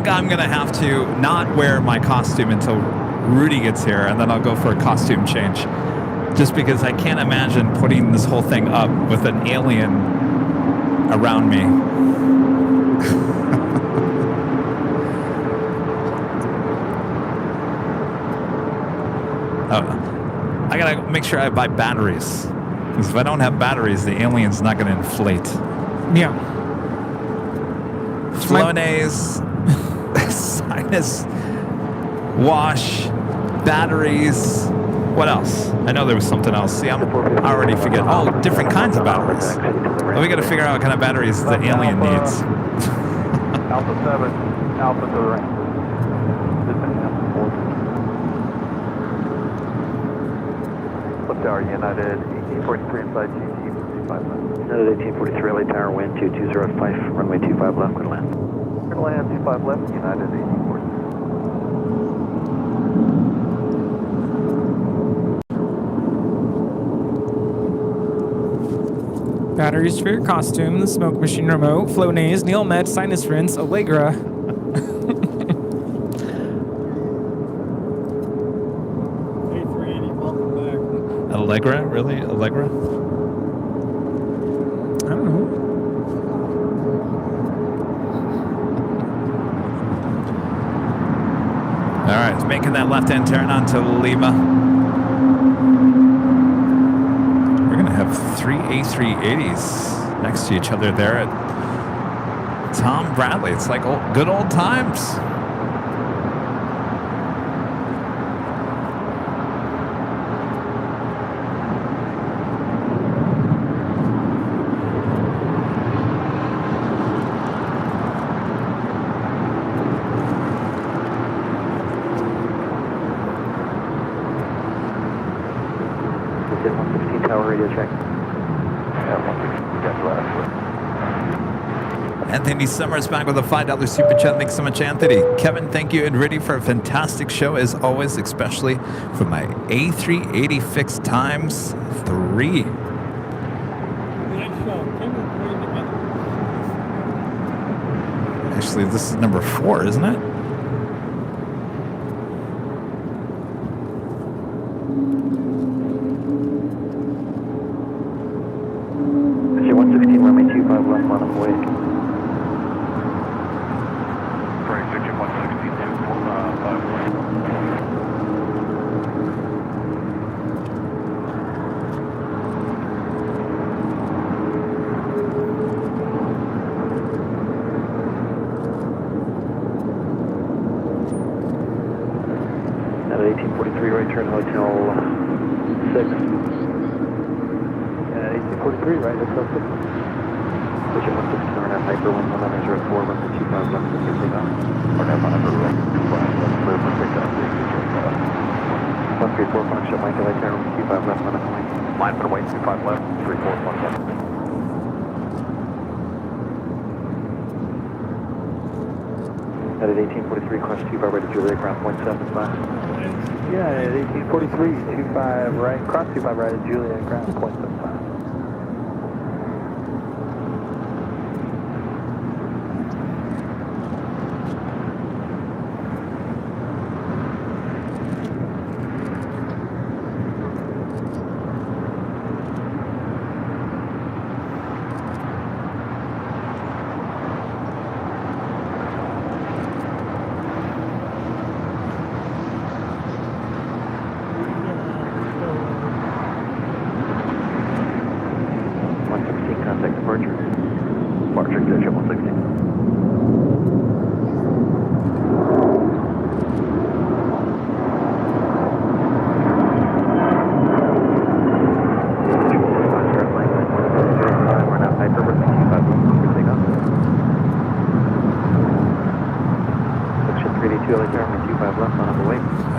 I'm going to have to not wear my costume until Rudy gets here, and then I'll go for a costume change. Just because I can't imagine putting this whole thing up with an alien around me. I gotta make sure I buy batteries. Because if I don't have batteries, the alien's not gonna inflate. Yeah. Flonase, sinus wash, batteries. What else? I know there was something else. See, I already forget. Oh, different kinds of batteries. Well, we gotta figure out what kind of batteries the alien needs. Alpha 7, Alpha to the right. Tower United 1843 inside GT 25 left. United 1843 LA Tower wind 2205 runway 25 left, clear to land. Clear to land 25 left, United 1843. Batteries for your costume, the smoke machine remote, Flonase, Neil Med, sinus rinse, Allegra. Allegra? Really? Allegra? I don't know. All right, it's making that left-hand turn onto Lima. We're going to have 3 A380s next to each other there at Tom Bradley. It's like good old times. Tower radio check. Anthony Summers back with a $5 super chat. Thanks so much, Anthony. Kevin, thank you, and Rudy for a fantastic show as always, especially for my A380 fixed times 3. Actually, this is number 4, isn't it? Issue 116, runway 25 left, line of way. Sorry, section 116, At 1843, right turn hotel 6. At 1843, right, hotel 6. Station 116, RNF Hyper 1104, runway 25 left, for takeoff. RNF Hyper right, 25 left, clear for takeoff. 134, Foxtrot, Mike, right turn 25 left, line up the way. line for weight, 25 left, 3417. At 1843, cross 25 right to Juliet, ground point 75. Yeah, at 1843, 25 right, cross 25 right to Juliet, ground point 75.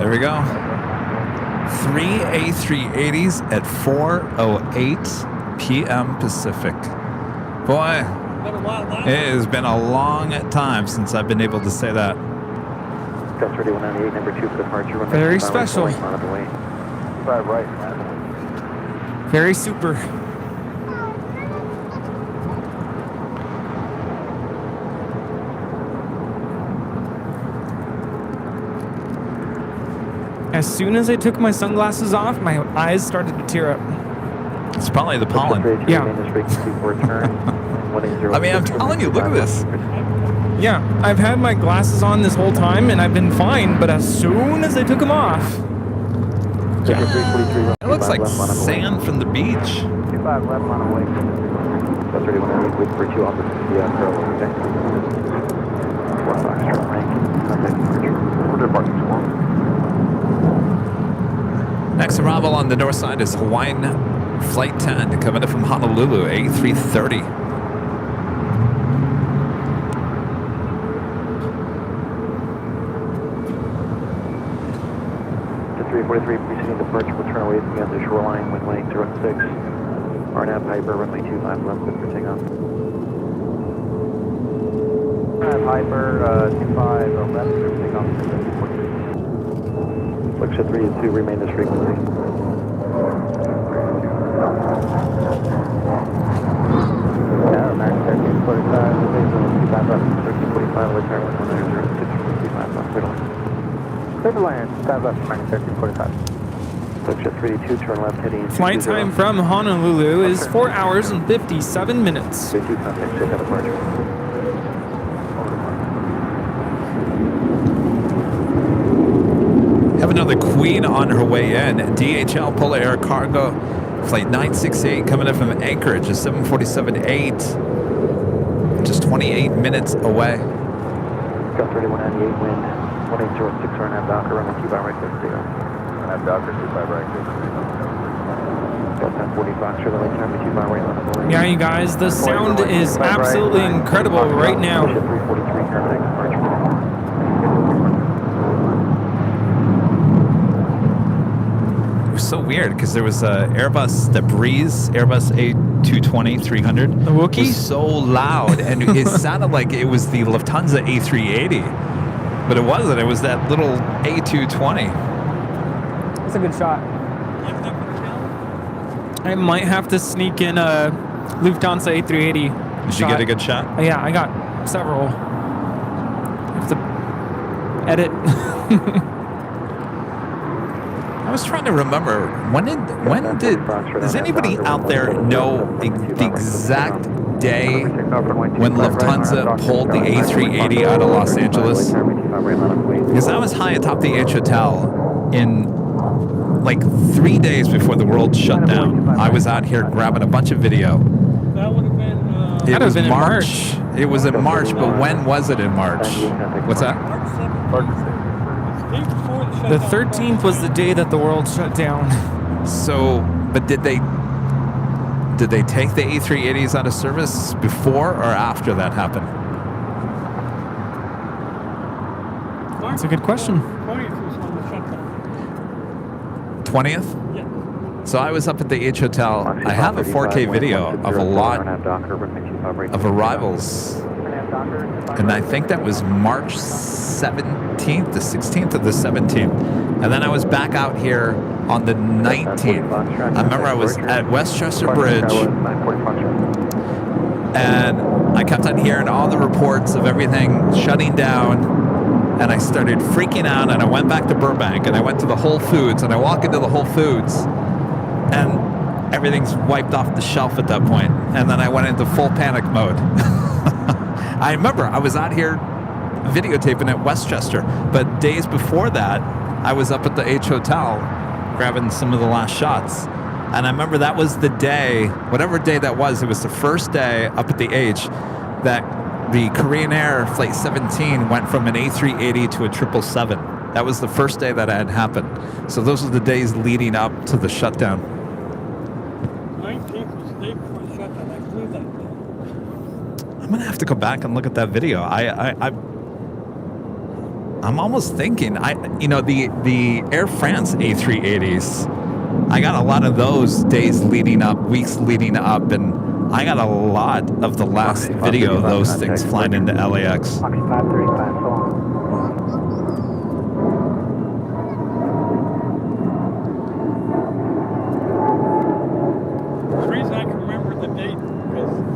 There we go. 3 A380s at 4:08 p.m. Pacific. Boy, it has been a long time since I've been able to say that. Very special. Very super. As soon as I took my sunglasses off, my eyes started to tear up. It's probably the pollen. Yeah. I mean, I'm telling you, look at this. Yeah, I've had my glasses on this whole time and I've been fine, but as soon as I took them off, it looks like sand from the beach. 25 left on the way. That's ready when I wait for 2 off the parallel, okay? 4 Foxtrot, rank. We're departing tomorrow. Next arrival on the north side is Hawaiian Flight 10 coming in from Honolulu, A330. The 343 preceding departure will turn away from the other shoreline, wind weighing 06. RNAV Hyper, runway 25 left, good for takeoff. RNAV Hyper, 25 left, good for takeoff. Luxor 3 and 2, remain this frequency. Yeah, Max 1345, 25 left, 1345, return 106, 25 left, clear to land. Clear to land, 5 left, Max 1345. Luxor 3 2, turn left, heading. Flight time from Honolulu is 4 hours and 57 minutes. 2 contact, take out departure. Have another Queen on her way in. DHL Polar Air Cargo Flight 968 coming in from Anchorage, a 747-8. Just 28 minutes away. Got 3198 wind, 1806 RNAV Docker, runway 25 right, clear for takeoff. RNAV Docker, 25 right, clear for takeoff. Got 1040 Foxtrot, runway 25 right, line of way. Yeah, you guys, the sound is absolutely incredible right now. 343, contact departure. So weird because there was a Airbus, the Breeze, Airbus A220-300. The Wookiee? Was so loud, and it sounded like it was the Lufthansa A380, but it wasn't. It was that little A220. That's a good shot. I might have to sneak in a Lufthansa A380. Did you get a good shot? Yeah, I got several. I have to edit. I was trying to remember does anybody out there know the exact day when Lufthansa pulled the A380 out of Los Angeles? Because I was high atop the H Hotel in like 3 days before the world shut down. I was out here grabbing a bunch of video. That would have been. It was March. It was in March, but when was it in March? What's that? The 13th was the day that the world shut down. So, but did they take the A380s out of service before or after that happened? That's a good question. 20th? Yeah. So I was up at the H Hotel. I have a 4K video of a lot of arrivals. And I think that was March 17th, the 16th, or the 17th. And then I was back out here on the 19th. I remember I was at Westchester Bridge. And I kept on hearing all the reports of everything shutting down. And I started freaking out, and I went back to Burbank, and I went to the Whole Foods, and I walk into the Whole Foods, and everything's wiped off the shelf at that point. And then I went into full panic mode. I remember I was out here videotaping at Westchester, but days before that, I was up at the H Hotel grabbing some of the last shots. And I remember that was the day, whatever day that was, it was the first day up at the H that the Korean Air Flight 17 went from an A380 to a 777. That was the first day that had happened. So those were the days leading up to the shutdown. 19th was the day before the shutdown. I flew that day. I'm gonna have to go back and look at that video. I'm almost thinking, the Air France A380s, I got a lot of those days leading up, weeks leading up, and I got a lot of the last video of those things flying into LAX. The reason I can remember the date because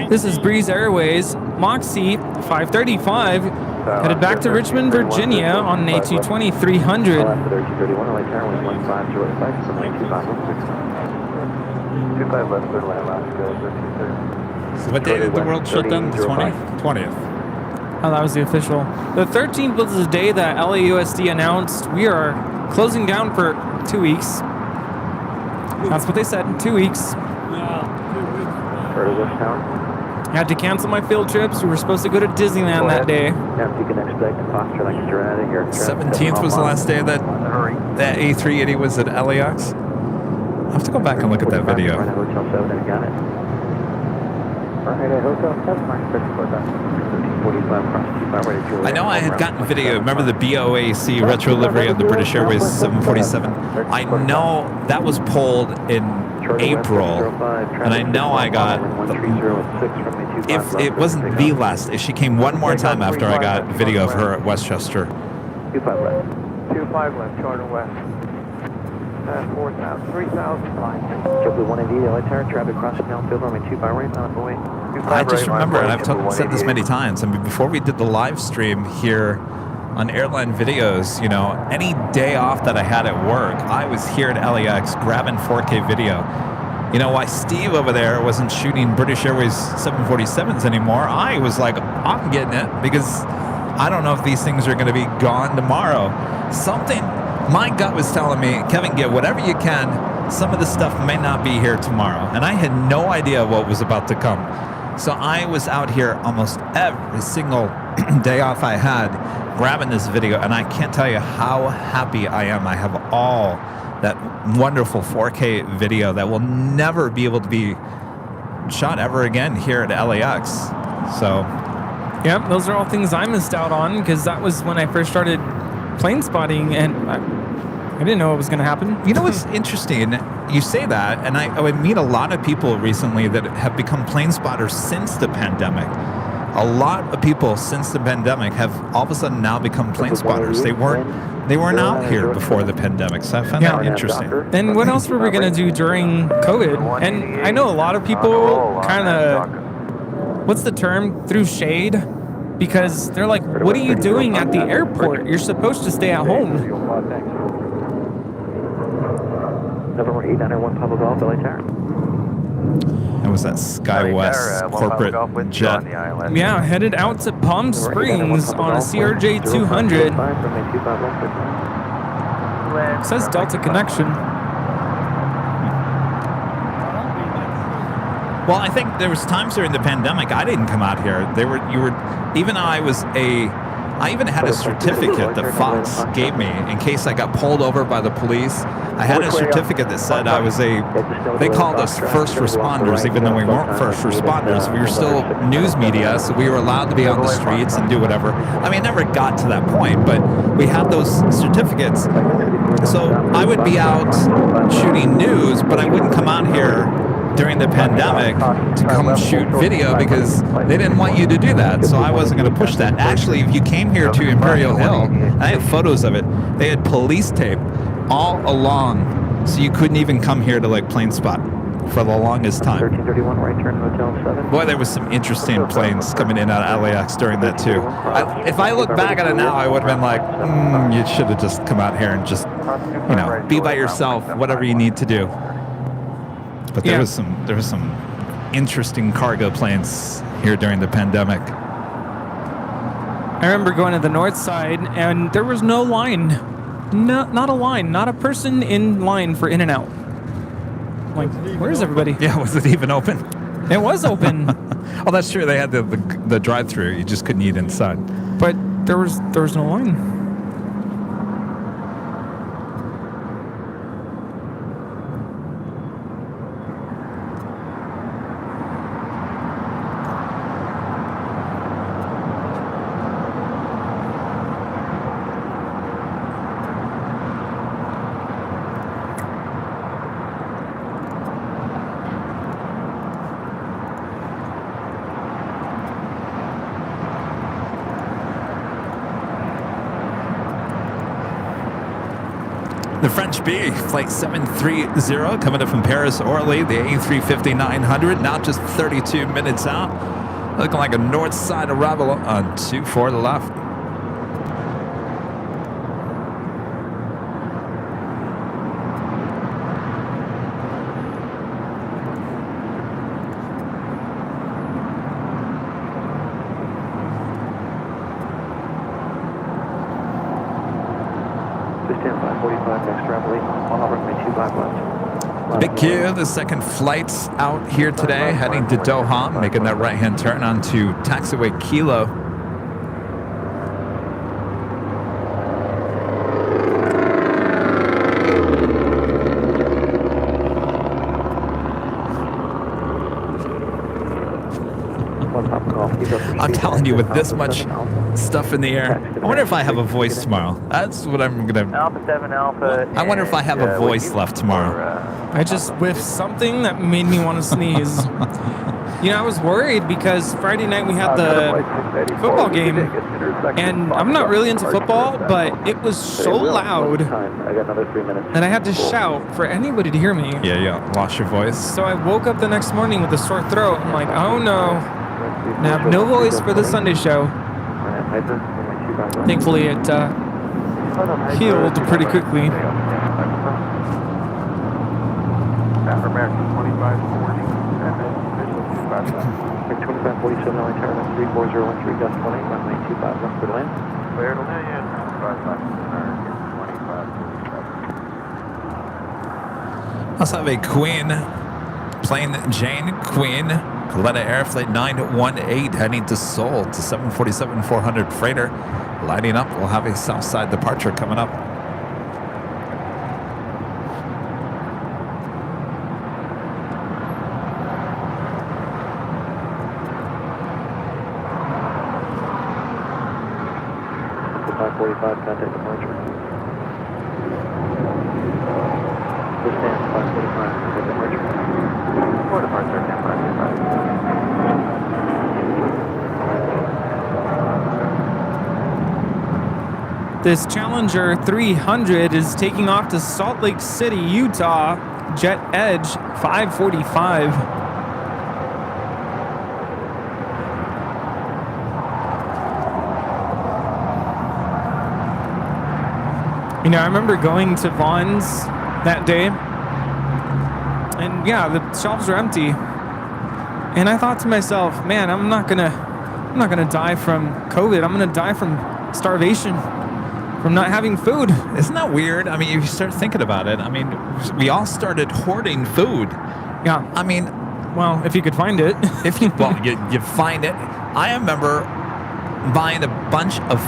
This is Breeze Airways, Moxie 535, headed back to Richmond, Virginia on an A220-300. So what day did the world shut down? The 20th? Oh, that was the official. The 13th was the day that LAUSD announced we are closing down for 2 weeks. That's what they said, 2 weeks. I had to cancel my field trips. We were supposed to go to Disneyland that day. 17th was the last day that A380 was at LAX. I have to go back and look at that video. I know I had gotten video. Remember the BOAC retro livery on the British Airways 747? I know that was pulled in April, and I know I got, if it wasn't the last, if she came one more time after I got video of her at Westchester. 25 left. 25 left, charter west. 4,000, 3,000 line. Triple 180, LA Tower, traffic crossing downfield, runway 25 right, on the way. I just remember, and I've said this many times, I mean, before we did the live stream here on Airline Videos, you know, any day off that I had at work, I was here at LAX grabbing 4K video. You know, why Steve over there wasn't shooting British Airways 747s anymore, I was like, I'm getting it, because I don't know if these things are going to be gone tomorrow. My gut was telling me, Kevin, get whatever you can. Some of the stuff may not be here tomorrow. And I had no idea what was about to come. So I was out here almost every single day off I had grabbing this video. And I can't tell you how happy I am. I have all that wonderful 4K video that will never be able to be shot ever again here at LAX. So, yep, those are all things I missed out on because that was when I first started plane spotting, and I didn't know it was going to happen. You know what's interesting? You say that, and I would meet a lot of people recently that have become plane spotters since the pandemic. A lot of people since the pandemic have all of a sudden now become plane spotters. They weren't out here before the pandemic, so I found that interesting. And what else were we going to do during COVID? And I know a lot of people kind of, what's the term, threw shade, because they're like, what are you doing at the airport? You're supposed to stay at home. November 891 Papa Golf, LA Tower. That was that SkyWest corporate jet. Yeah, headed out to Palm Springs on a CRJ 200. Says Delta Connection. Well, I think there was times during the pandemic I didn't come out here. I even had a certificate that Fox gave me in case I got pulled over by the police. I had a certificate that said I was they called us first responders, even though we weren't first responders. We were still news media, so we were allowed to be on the streets and do whatever. I mean, it never got to that point, but we had those certificates. So I would be out shooting news, but I wouldn't come out here during the pandemic to come shoot video because they didn't want you to do that. So I wasn't going to push that. Actually, if you came here to Imperial Hill, I have photos of it, they had police tape all along, so you couldn't even come here to like plane spot for the longest time. 1331 right turn, Hotel 7. Boy, there was some interesting planes coming in out of LAX during that too. If I look back at it now, I would have been like, you should have just come out here and just, be by yourself, whatever you need to do. But there was some interesting cargo planes here during the pandemic. I remember going to the north side, and there was no line. No, not a line. Not a person in line for in and out. Like, where's everybody? Yeah, was it even open? It was open. Oh, that's true. They had the drive-through. You just couldn't eat inside. But there was no line. The French B, flight 730, coming up from Paris, Orly, the A350-900, now just 32 minutes out. Looking like a north side arrival on 24 to the left. Big Q, the second flight's out here today, heading to Doha, making that right-hand turn onto taxiway Kilo. I'm telling you, with this much stuff in the air, I wonder if I have a voice tomorrow. That's what I'm gonna. Alpha 7 Alpha. I wonder if I have a voice left tomorrow. I just whiffed something that made me want to sneeze. I was worried because Friday night we had the football game, and I'm not really into football, but it was so loud that I had to shout for anybody to hear me. Yeah, lost your voice. So I woke up the next morning with a sore throat. I'm like, oh no. Now I have no voice for the Sunday show. Thankfully, it healed pretty quickly. American 2540, and then 2547, LA Tower, 34013, gust 1 8, runway 25 left for land. Clear to land, 25 American 2547. Let's have a Queen, plane Jane Queen, Coletta Air Flight 918, heading to Seoul to 747-400 freighter. Lighting up, we'll have a Southside departure coming up. Contact departure. 4 departure, stand by. This Challenger 300 is taking off to Salt Lake City, Utah, Jet Edge 545. You know, I remember going to Vaughn's that day, and yeah, the shelves were empty. And I thought to myself, man, I'm not gonna die from COVID. I'm gonna die from starvation, from not having food. Isn't that weird? I mean, if you start thinking about it, I mean, we all started hoarding food. Yeah. I mean, well, if you could find it. you find it. I remember buying a bunch of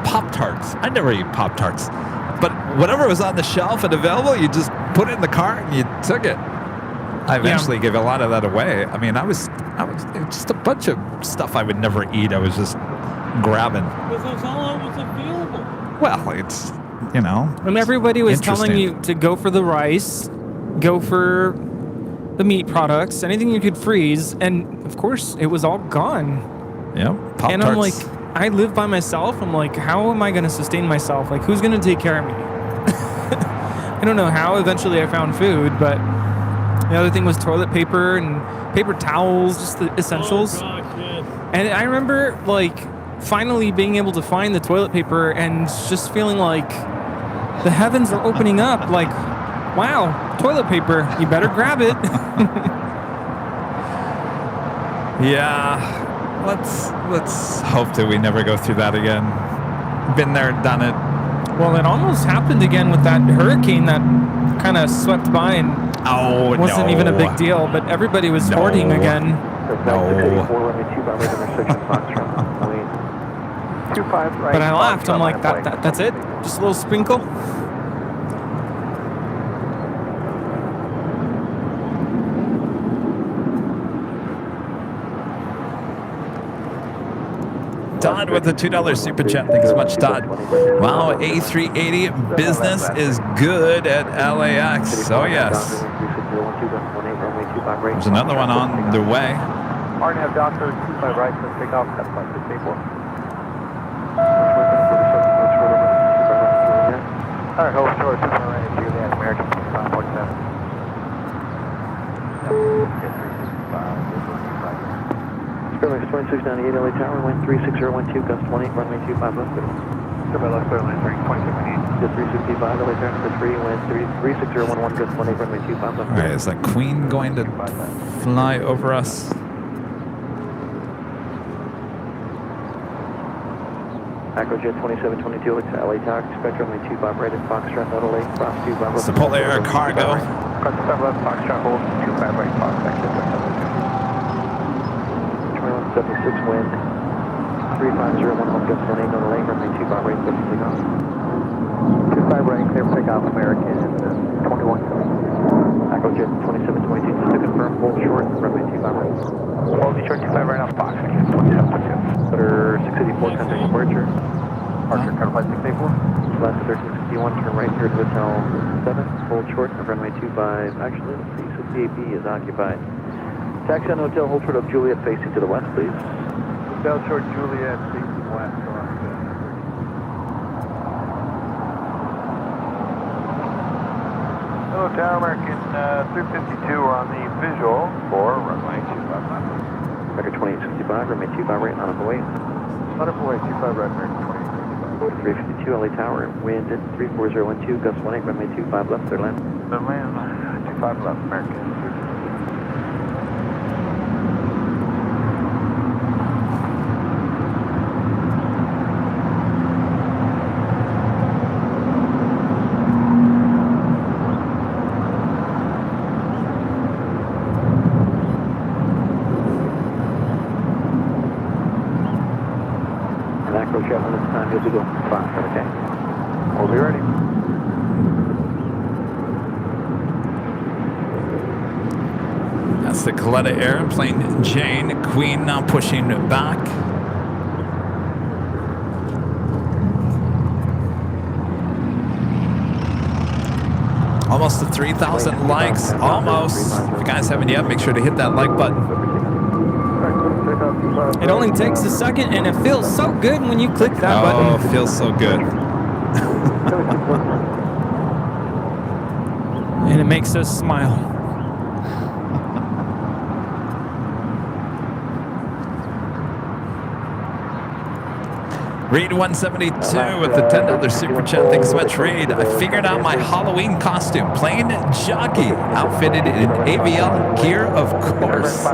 Pop-Tarts. I never eat Pop-Tarts. But whatever was on the shelf and available, you just put it in the cart and you took it. I eventually gave a lot of that away. I mean, it was just a bunch of stuff I would never eat. I was just grabbing. Because that's all that was available. Well, it's, you know. And everybody was telling you to go for the rice, go for the meat products, anything you could freeze. And of course, it was all gone. Yeah. Pop-Tarts. And I'm like, I live by myself. I'm like, how am I going to sustain myself? Like, who's going to take care of me? I don't know how. Eventually, I found food, but the other thing was toilet paper and paper towels, just the essentials. Oh, gosh, yes. And I remember, like, finally being able to find the toilet paper and just feeling like the heavens are opening up. Like, wow, toilet paper, you better grab it. Yeah. Let's hope that we never go through that again. Been there, done it. Well, it almost happened again with that hurricane that kind of swept by and wasn't even a big deal, but everybody was hoarding again. But I laughed. I'm like, that's it? Just a little sprinkle? Todd with the $2 super chat. Thanks so much, Todd. Wow, A380 business is good at LAX. Oh, yes. There's another one on the way. RNAV Doctor, 25 right, let's take off, that's 684. Alright, hold short, 25 right, Juliet, American 547. Sterling 2698 LA Tower, wind 36012, gust 28, runway 25 left. Goodbye, left clear, line 2698. Just 365 LA Tower, number 3, wind 36011, gust 28, runway 25 left. Alright, is that Queen going to fly over us? Acrojet 2722, LA Tower, expect runway 25 right at Foxtrot, Noodle Lake, cross 25 left. Chipotle Air Cargo. Cross 25 left, Foxtrot, hold 25 right, Fox, exit, 76 wind, 35011, gust 18, Noodle Lake, runway 25 right, clear for takeoff. 25 right, clear for takeoff, American, 21. Acrojet 2722, just to confirm, hold short, runway 25 right. Hold short, 25 right off Fox, exit, 2722. Cutter 684, contact departure. Departure, cutter flight 684. Last 1361, turn right here to Hotel 7. Hold short of runway 25. Actually, let's see, so CAP is occupied. Taxi on Hotel, hold short of Juliet, facing to the west, please. Hotel short Juliet, facing west. Hello, Tower American 352, we're on the visual for runway 25 left. Record 2865, runway 25 right, on the way. On the way, 25 right, American 2865. 352, LA Tower, wind 34012, gust 18, runway 25 left, clear land. Clear land, 25 left, American. You'll be going fast, okay? We'll be ready. That's the Coletta Airplane Jane. Queen now pushing back. Almost to 3,000 likes. Almost. If you guys haven't yet, make sure to hit that like button. It only takes a second, and it feels so good when you click that button. Oh, it feels so good. And it makes us smile. Reed 172 with the $10 super chat. Thanks so much, Reed. I figured out my Halloween costume. Plain jockey, outfitted in AVL gear, of course.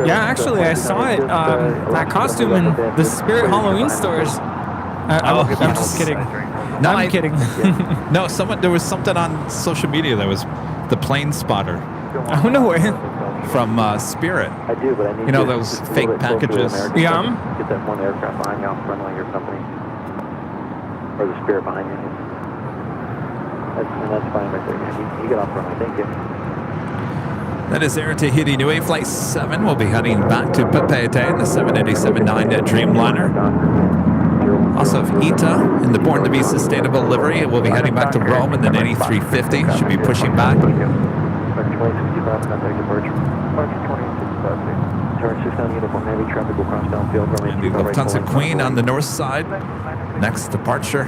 Yeah, actually, I saw it. That costume in the Spirit Halloween stores. I'm just kidding. No, I'm kidding. No, there was something on social media that was the plane spotter. Oh, no way. From Spirit. I do, but I need those fake packages. Yeah. Get that one aircraft behind you off the runway of your company. Or the Spirit behind you. That's fine right there. You get off the runway. Thank you. That is Air Tahiti Nui Flight 7. We'll be heading back to Papeete in the 787-9 Dreamliner. Also, if ITA in the Born to Be Sustainable livery, we'll be heading back to Rome in the 9350. Should be pushing back. And the Lufthansa Queen on the north side. Next departure.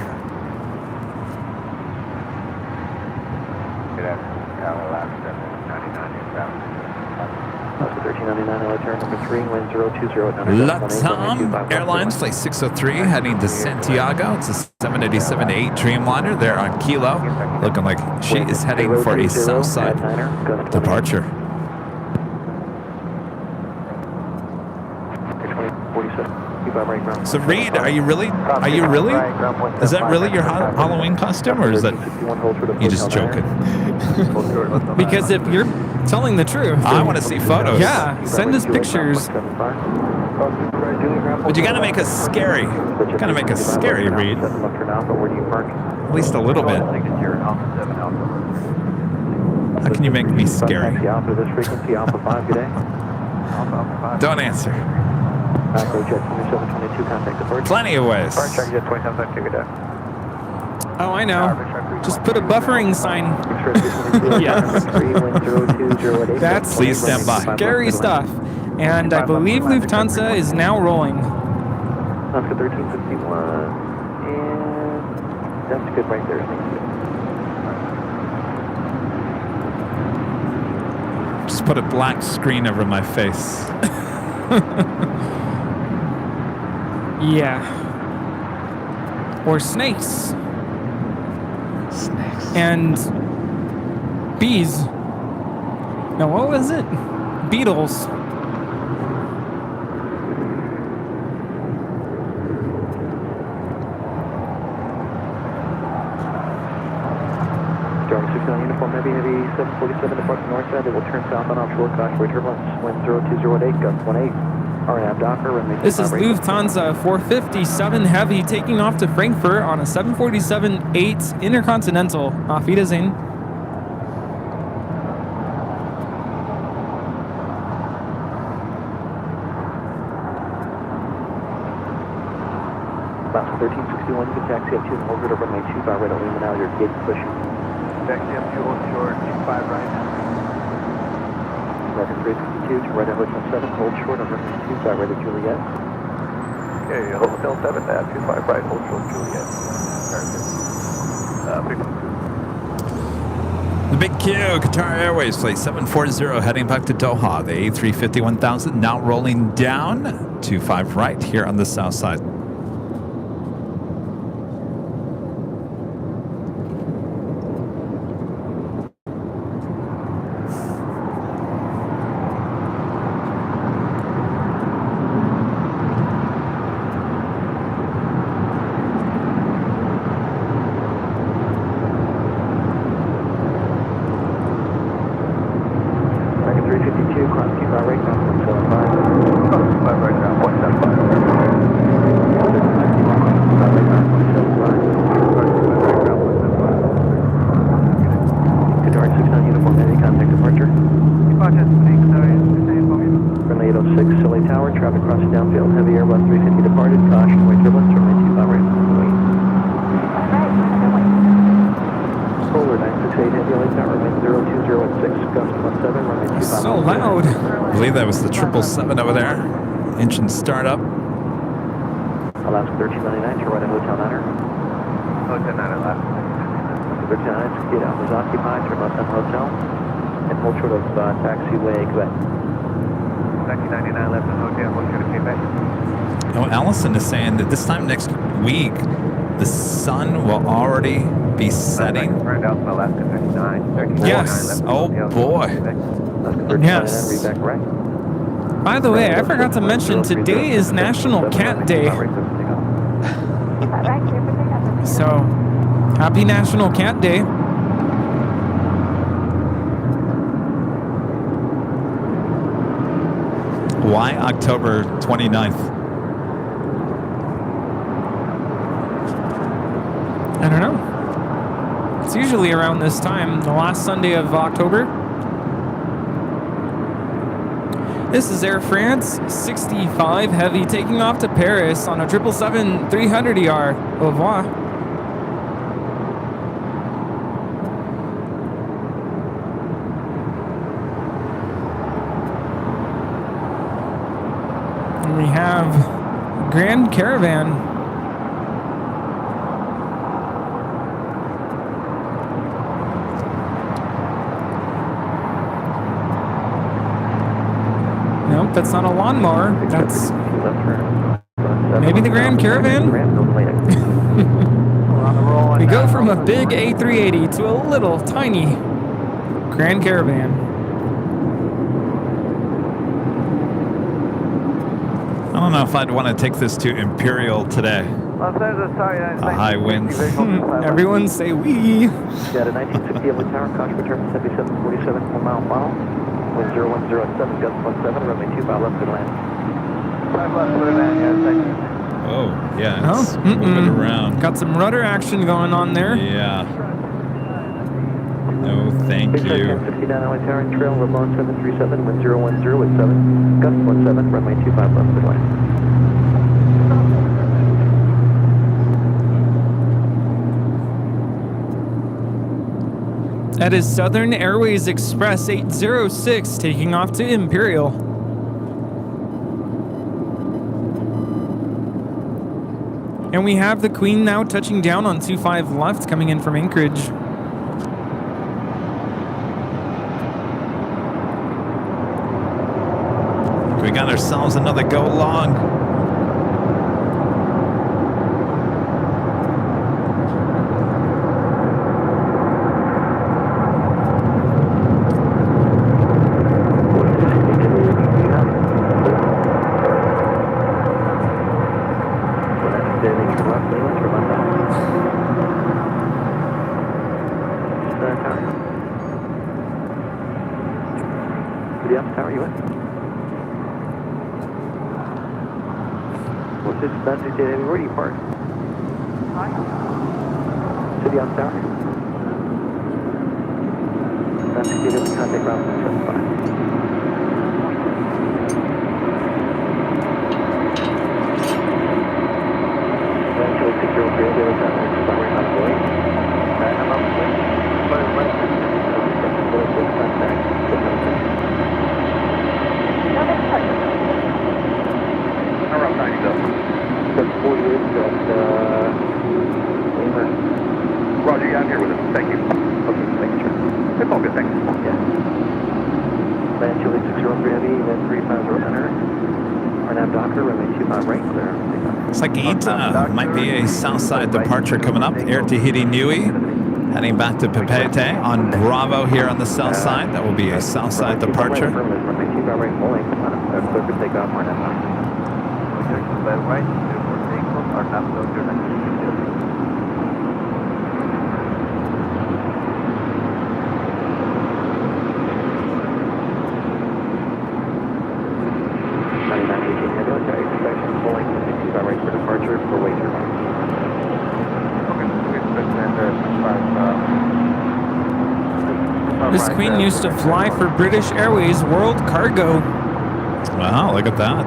Latam Airlines Flight 603 heading to Santiago. It's a 787-8 Dreamliner. They're on Kilo, looking like she is heading for a south side departure. So Reed, are you really? Is that really your Halloween costume, or is that you just joking? Because if you're telling the truth, I want to see photos. Yeah, send us pictures. But you got to make us scary. You got to make us scary, Reed. At least a little bit. How can you make me scary? Don't answer. Plenty of ways. Oh, I know. Just put a buffering sign. Yes. That's Please stand by. Scary stuff. And I believe Lufthansa is now rolling. Oscar 1351. And that's good right there. Thank you. Just put a black screen over my face. Yeah. Or snakes. Snakes. And bees. No, what was it? Beetles. Uniform Heavy 747 departing north side. They will turn south on offshore Cautionary turbulence. Wind 0208, gust 18. RNAV Docker, runway. This is Lufthansa 457 Heavy taking off to Frankfurt on a 747-8 Intercontinental. Auf Wiedersehen. Alaska 1361, you can taxi up to the orbit over runway 25 right, Lima now, your gate pushing. Taxi up to short, 25 right. American 352 to right at Hotel 7, hold short on runway 25 right at Juliet. Okay, Hotel 7 at 25 right, hold short Juliet. The Big Q, Qatar Airways Flight 740 heading back to Doha. The A350-1000 now rolling down 25 right here on the south side. loud. I believe that was the 777 over there. Engine startup. Alaska 1399, to right at Hotel Niner. Hotel 9 Alaska. 1399, get out, is occupied, turn left on Hotel, and hold short of taxiway, Quebec. 1999 left on Hotel, hold short of Quebec. Oh, Allison is saying that this time next week, the sun will already be setting. Burned out from Alaska 39. Yes. Oh boy. Yes. By the way, I forgot to mention today is National Cat Day. So, happy National Cat Day. Why October 29th? I don't know. It's usually around this time, the last Sunday of October. This is Air France 65 Heavy taking off to Paris on a 777-300ER. Au revoir. And we have Grand Caravan. Nope, that's not a lawnmower. That's maybe the Grand Caravan. We go from a big A380 to a little tiny Grand Caravan. I don't know if I'd want to take this to Imperial today. A high winds. Everyone say we. Got a 1960 Evelyn Tower, Conch return 7747, 1 mile final. Wind 0107, gust 17, runway 25 left, good land. 5 left, good land, yeah, thank you. Oh, yeah, it's moving around. Got some rudder action going on there. Yeah. No, thank you. 59 LA Tower, trail, Lamont 737, wind 010 with 7, gust 17, runway 25 left, good land. That is Southern Airways Express 806 taking off to Imperial. And we have the Queen now touching down on 25 left coming in from Anchorage. We got ourselves another go long. Where do you park? City on Tower. That's good. Contact route 75. Eventually, 603 will be able to right on the way. I'm on the way. Around 90 though. 48 at Roger, yeah, I'm here with him. Thank you. Okay, thank you, sir. It's all good, thanks. Yeah. Land Chile 603 Heavy, then 350 Hunter. RNAV Docker, runway 25 right, clear. Looks like 8 might be a southside departure coming up. Air Tahiti Nui heading back to Papeete on Bravo here on the south side. That will be a southside departure. Runway 25 right, pulling. Clear for takeoff, RNAV Docker. Right, our nav filter, 9918 head military inspection, pulling 25 right for departure for way through. This Queen used to fly for British Airways World Cargo. Wow, look at that.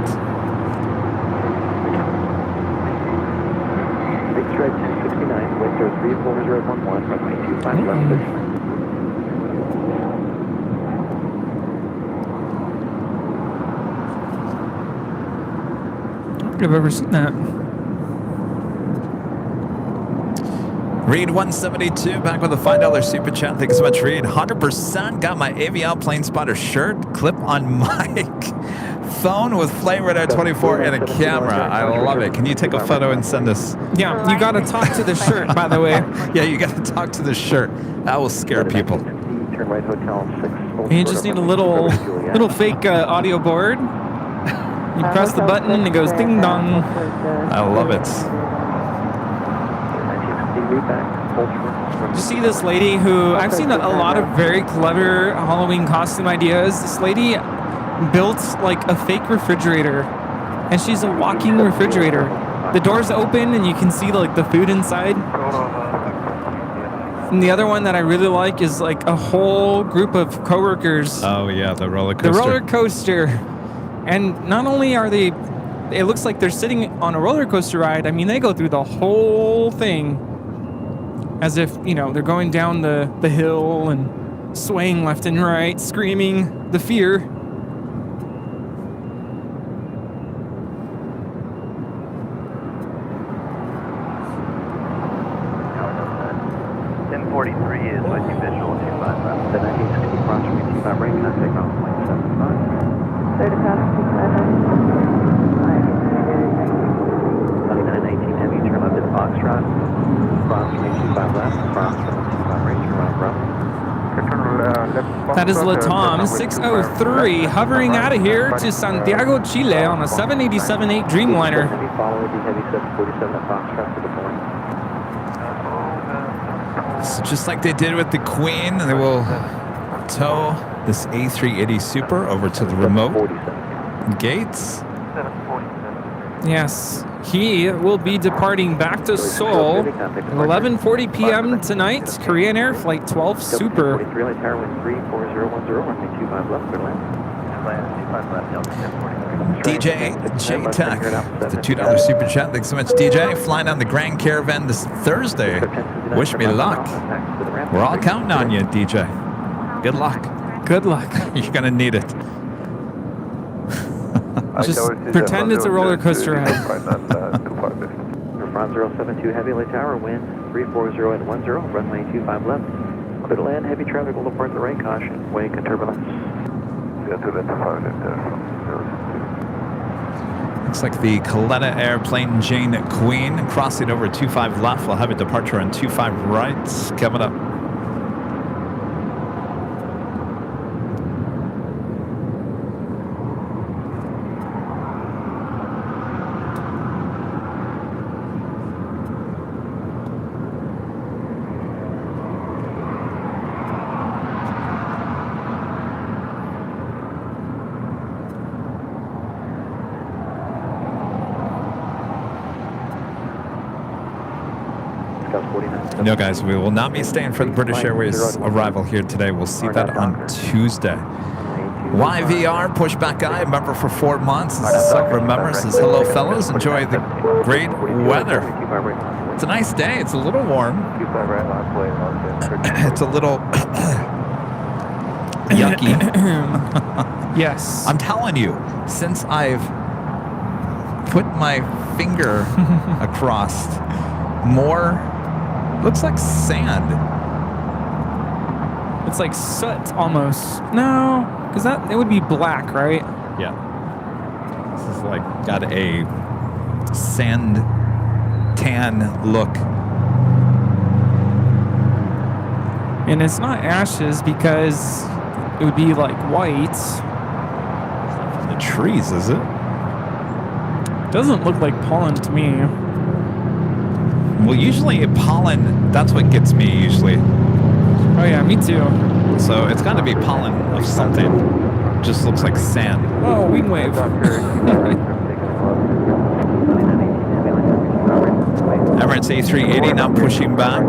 Big stretch 69, wind 03, full reserve 11, runway 25 left. think I've ever seen that. Reed 172 back with a $5 super chat. Thanks so much, Reed. 100% got my AVL plane spotter shirt, clip on mic, phone with Flame Radar 24 and a camera. I love it. Can you take a photo and send us? Yeah, you gotta talk to the shirt, by the way. Yeah, you gotta talk to the shirt. That will scare people. Turn right hotel 6. And you just need a little fake audio board. You press the button and it goes ding dong. I love it. You see this lady who I've seen a lot of very clever Halloween costume ideas. This lady built like a fake refrigerator, and she's a walking refrigerator. The doors open and you can see like the food inside. And the other one that I really like is like a whole group of coworkers. Oh yeah, the roller coaster. The roller coaster. And not only are they, it looks like they're sitting on a roller coaster ride. I mean, they go through the whole thing as if, you know, they're going down the hill and swaying left and right, screaming the fear. is lighting visual 25 left. The 9860 cross from 25 right, can I take off 0.75? Clear to pass 2918 heavy, turn left at Foxtrot. Cross from 25 left, cross from 25 right, turn right Bravo. That is Latom 603 hovering out of here to Santiago, Chile on a 787-8 Dreamliner. Follow the heavy 747 at Foxtrot to the point. So just like they did with the Queen, they will tow this A380 Super over to the remote gates. Yes, he will be departing back to Seoul at 11:40 p.m. tonight. Korean Air Flight 12 Super. DJ J-Tech, the $2 super chat. Thanks so much, DJ. Flying on the Grand Caravan this Thursday. Wish me luck. We're all counting on you, DJ. Good luck. Good luck. You're going to need it. Just pretend it's a roller coaster ride. Front 072 heavy light tower, wind 340 and 10, runway 25 left. Clear to land, heavy traffic will depart the right, caution, wake and turbulence. Looks like the Coletta airplane Jane Queen crossing over 25 left. We'll have a departure on 25 right coming up. No, guys, we will not be staying for the British Airways arrival here today. We'll see that on Tuesday. YVR, pushback guy, member for 4 months. So remember, says hello, fellows. Enjoy the great weather. It's a nice day. It's a little warm. It's a little yucky. Yes. I'm telling you, since I've put my finger across, more looks like sand. It's like soot almost. No, because that it would be black, right? Yeah. This is like got a sand tan look. And it's not ashes because it would be like white. The trees, is it? Doesn't look like pollen to me. Well, usually pollen, that's what gets me usually. Oh yeah, me too. So it's got to be pollen of something. Just looks like sand. Oh, wing wave. Emirates A380 now pushing back.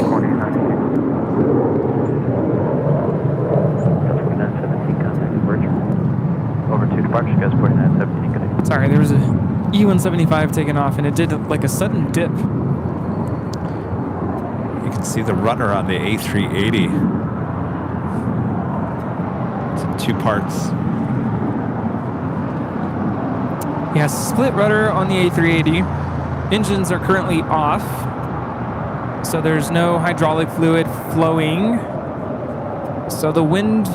Over 2 departure, guys, 4917. Sorry, there was a E175 taking off and it did like a sudden dip. You can see the rudder on the A380. It's in 2 parts. He has split rudder on the A380. Engines are currently off, so there's no hydraulic fluid flowing. So the wind,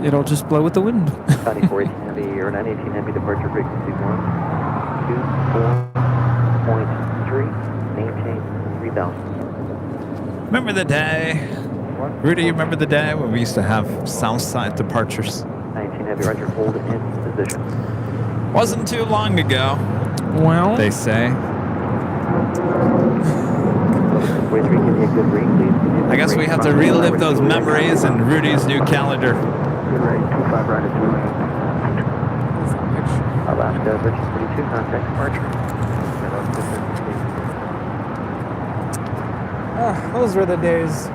it'll just blow with the wind. 9418 Heavy or 918 Heavy departure frequency 124.3. Maintain 3000. Remember the day? Rudy, you remember the day when we used to have south side departures? 19 Heavy Roger, hold in position. Wasn't too long ago. Well, they say. I guess we have to relive those memories in Rudy's new calendar. Alaska, Bridge 32, contact departure. Those were the days.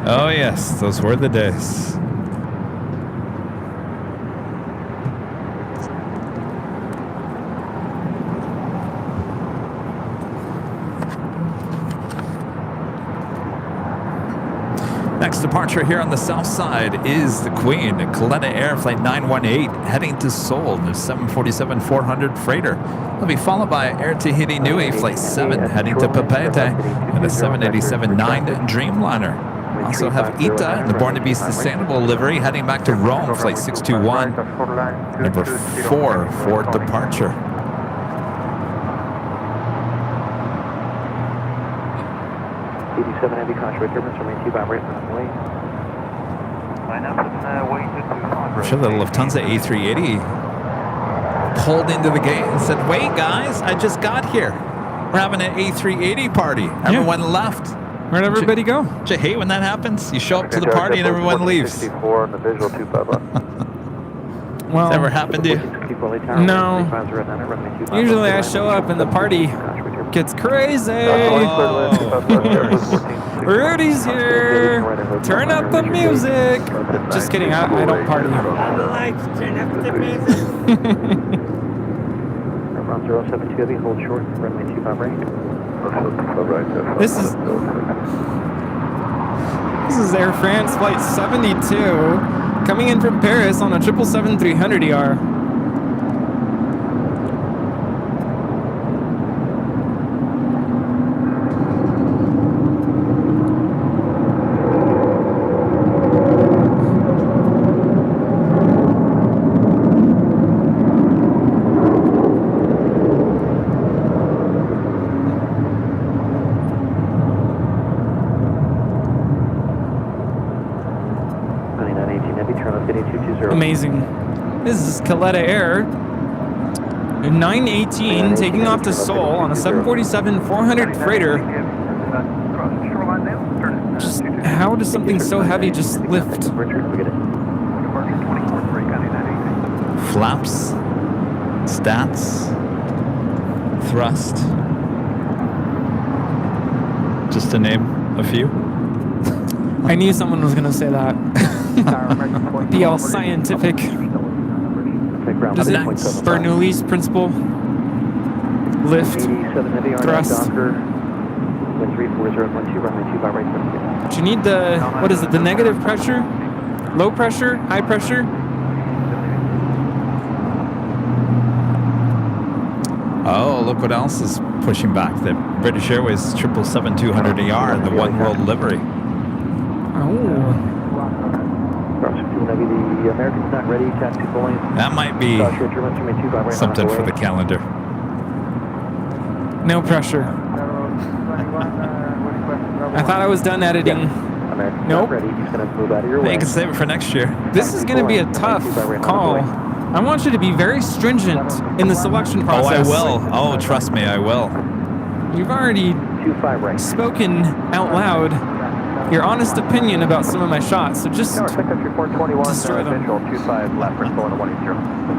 Oh yes, those were the days. Next departure here on the south side is the Queen, Coletta Air Flight 918, heading to Seoul, the 747-400 freighter. It'll be followed by Air Tahiti Nui Flight 7, heading to Papeete, and the 787-9 Dreamliner. Also have ITA and the Born to Be Sustainable livery, heading back to Rome, Flight 621, number 4 for departure. Heavy contract turbines remain 2 vibrate runway. Line up and wait to I'm sure the Lufthansa A380 pulled into the gate and said, "Wait, guys, I just got here. We're having an A380 party." Everyone left. Where'd everybody go? Do you hate when that happens? You show up to the party and everyone leaves. on the visual 251. Well, Has that ever happened to you? No. Usually I show up and the party gets crazy. Rudy's here. Turn up the music. Just kidding. I don't party. Turn up the music. 072 Heavy, hold short, runway 25 right. This is Air France Flight 72 coming in from Paris on a 777-300ER. Amazing. This is Coletta Air 918 taking off to Seoul on a 747-400 freighter. Just, how does something so heavy just lift? Flaps, stats, thrust. Just to name a few. I knew someone was going to say that. Be all scientific. Does it Bernoulli's principle? Lift, thrust. Do you need the, what is it, the negative pressure? Low pressure? High pressure? Oh, look what else is pushing back. The British Airways 777-200ER, the One World livery. Oh. The American's not ready. That might be something for the calendar. No pressure. I thought I was done editing. Nope. Ready. He's going to move out of your way. You can save it for next year. This is going to be a tough call. I want you to be very stringent in the selection process. Oh, I will. Oh, trust me, I will. You've already spoken out loud your honest opinion about some of my shots, so just destroy them. Visual 25 left, Bristol on 180.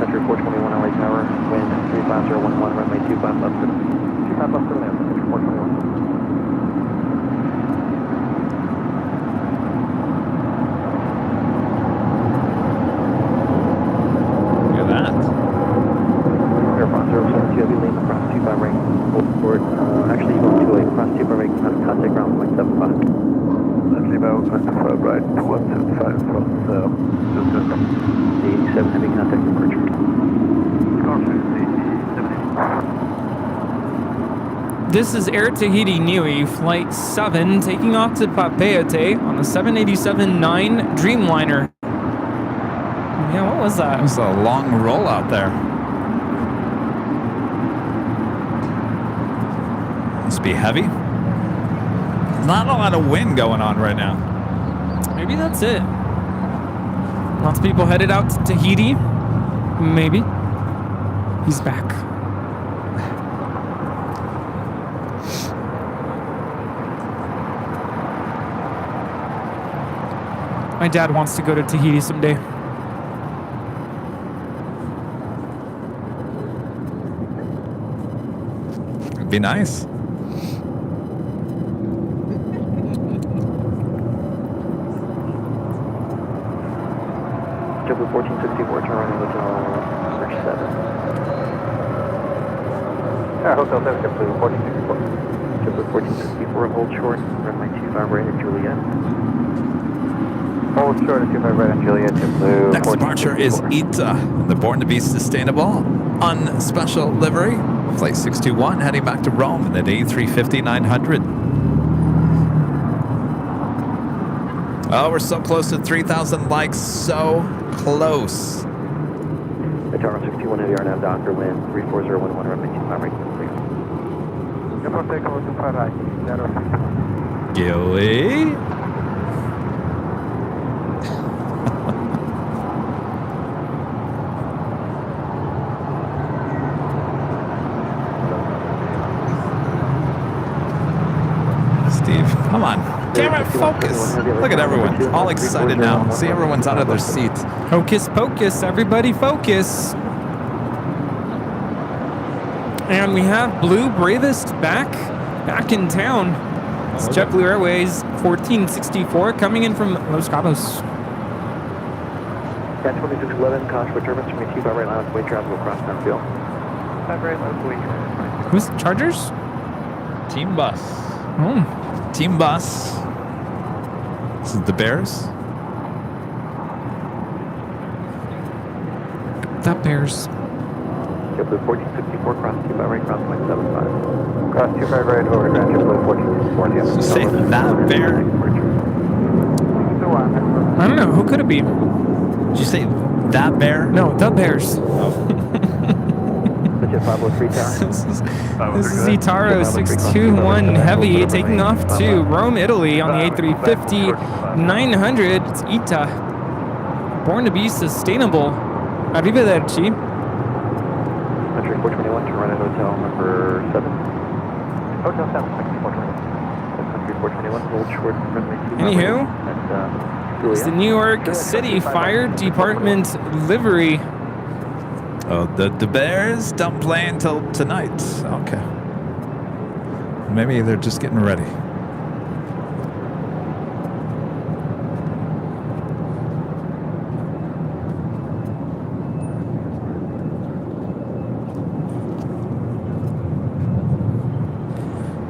Country 421 LA Tower, wind 35011, runway 25 left to the 25 left to the land, country 421. Look at that. Airport 072 Heavy, Lima, cross 25 right, hold forward. Actually, you go 28, cross 25 right, contact ground 175. About 25 right, 175 from the 87 Heavy contact departure. This is Air Tahiti Niue, Flight 7, taking off to Papeete on the 787-9 Dreamliner. Yeah, what was that? It was a long roll out there. Must be heavy. Not a lot of wind going on right now. Maybe that's it. Lots of people headed out to Tahiti. Maybe. He's back. My dad wants to go to Tahiti someday. It'd be nice. JetBlue 1464, turn around and hotel number 7. Hotel 7, JetBlue 1464. JetBlue 1464, hold short, runway 25 right at Juliet. Hold short at 25 right on Juliet, JetBlue. Next departure is ITA, the Born to Be Sustainable on special livery. Flight 621 heading back to Rome in the A350-900. Oh, we're so close to 3,000 likes. So close. Tower 61 heavy RNAV Docker wind 34011 runway 25 right. Gilly. Steve, come on. Camera, focus. Look at everyone. All excited now. See, everyone's out of their seat. Hocus pocus, everybody focus. And we have Blue Bravest back in town. It's JetBlue Airways 1464 coming in from Los Cabos. Cat 2611, caution for turbulence from your T-bar right line with weight travel across downfield. Right line with weight travel. Who's the Chargers? Team bus. Oh. Team bus. This is the Bears. The Bears. JetBlue 1464, cross 25 right, cross 0.75. Cross 25 right, over ground, JetBlue 1464. Did you say that bear? I don't know. Who could it be? Did you say that bear? No, the Bears. This is Itaro 621 Heavy taking off to Rome, Italy on the A350-900. It's ITA. Born to be sustainable. Arrivederci. Country 421 to run at hotel number 7. Hotel 7, 421. Country 421, hold short runway 25. Anywho, it's the New York City Fire Department livery. Oh, the Bears don't play until tonight. Okay. Maybe they're just getting ready.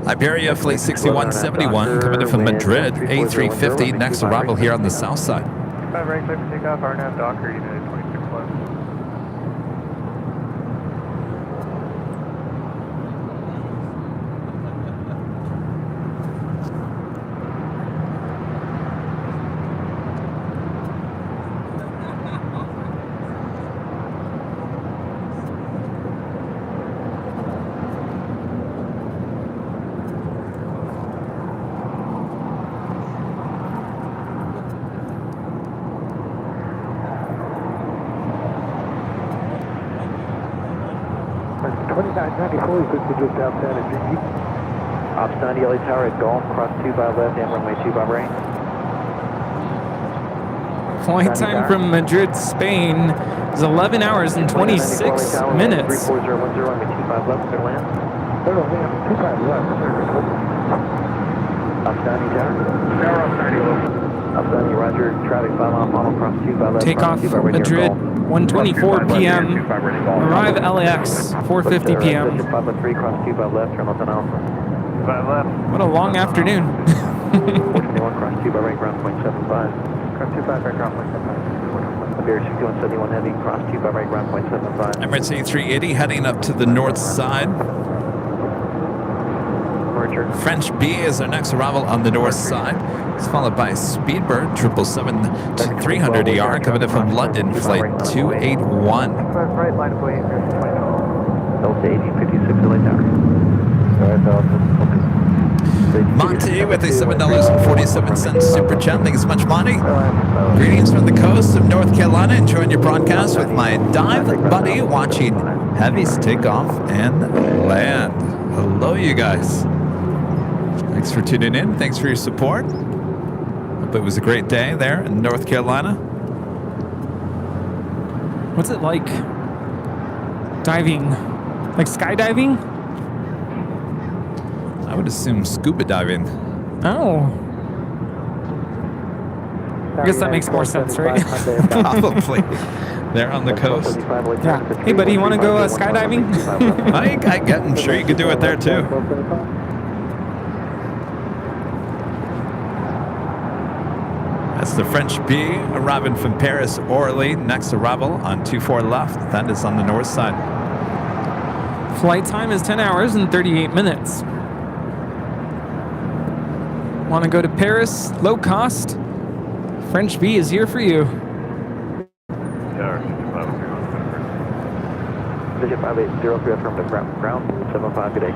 Iberia Flight 6171 coming in from Madrid, A350, next arrival here on the south side. 5 right, clear for takeoff, RNAV Docker, United 26 left. Ops 90 LA Tower at Golf, cross 2 by left and runway 2 by right. Flight time from Madrid, Spain is 11 hours and 26 minutes. 34010, runway 25 left, clear land. 25 left, Ops 90 Tower. Tower Ops 90 low. Ops 90, roger, traffic 5 mile final, cross 2 by left. Takeoff Madrid, 1:24 p.m. Arrive LAX, 4:50 p.m. 503, cross 2 by left, turn left on Alpha. 5 left. What a long afternoon. 421, cross 2 by right, ground 0.75. Cross 2 by right, ground 0.75. 6171 heavy, cross 25 right, ground point 75. Emirates A380 heading up to the north side. French B is our next arrival on the north side. It's followed by Speedbird 777-300ER coming in from London, flight 281. Right, line of way, Delta 1856 LA Tower. Monty with a $7.47 super chat. Thank you so much, Monty. Greetings from the coast of North Carolina. Enjoying your broadcast with my dive buddy watching heavies take off and land. Hello, you guys. Thanks for tuning in. Thanks for your support. Hope it was a great day there in North Carolina. What's it like diving? Like skydiving? I would assume scuba diving. Oh. I guess that makes more sense, right? Probably. There on the coast. Yeah. Hey, buddy, you want to go skydiving? I'm sure you could do it there, too. That's the French B arriving from Paris, Orly. Next arrival on 24 left. That is on the north side. Flight time is 10 hours and 38 minutes. Want to go to Paris? Low cost? French B is here for you. Vision 580 affirmative, ground 75, good day.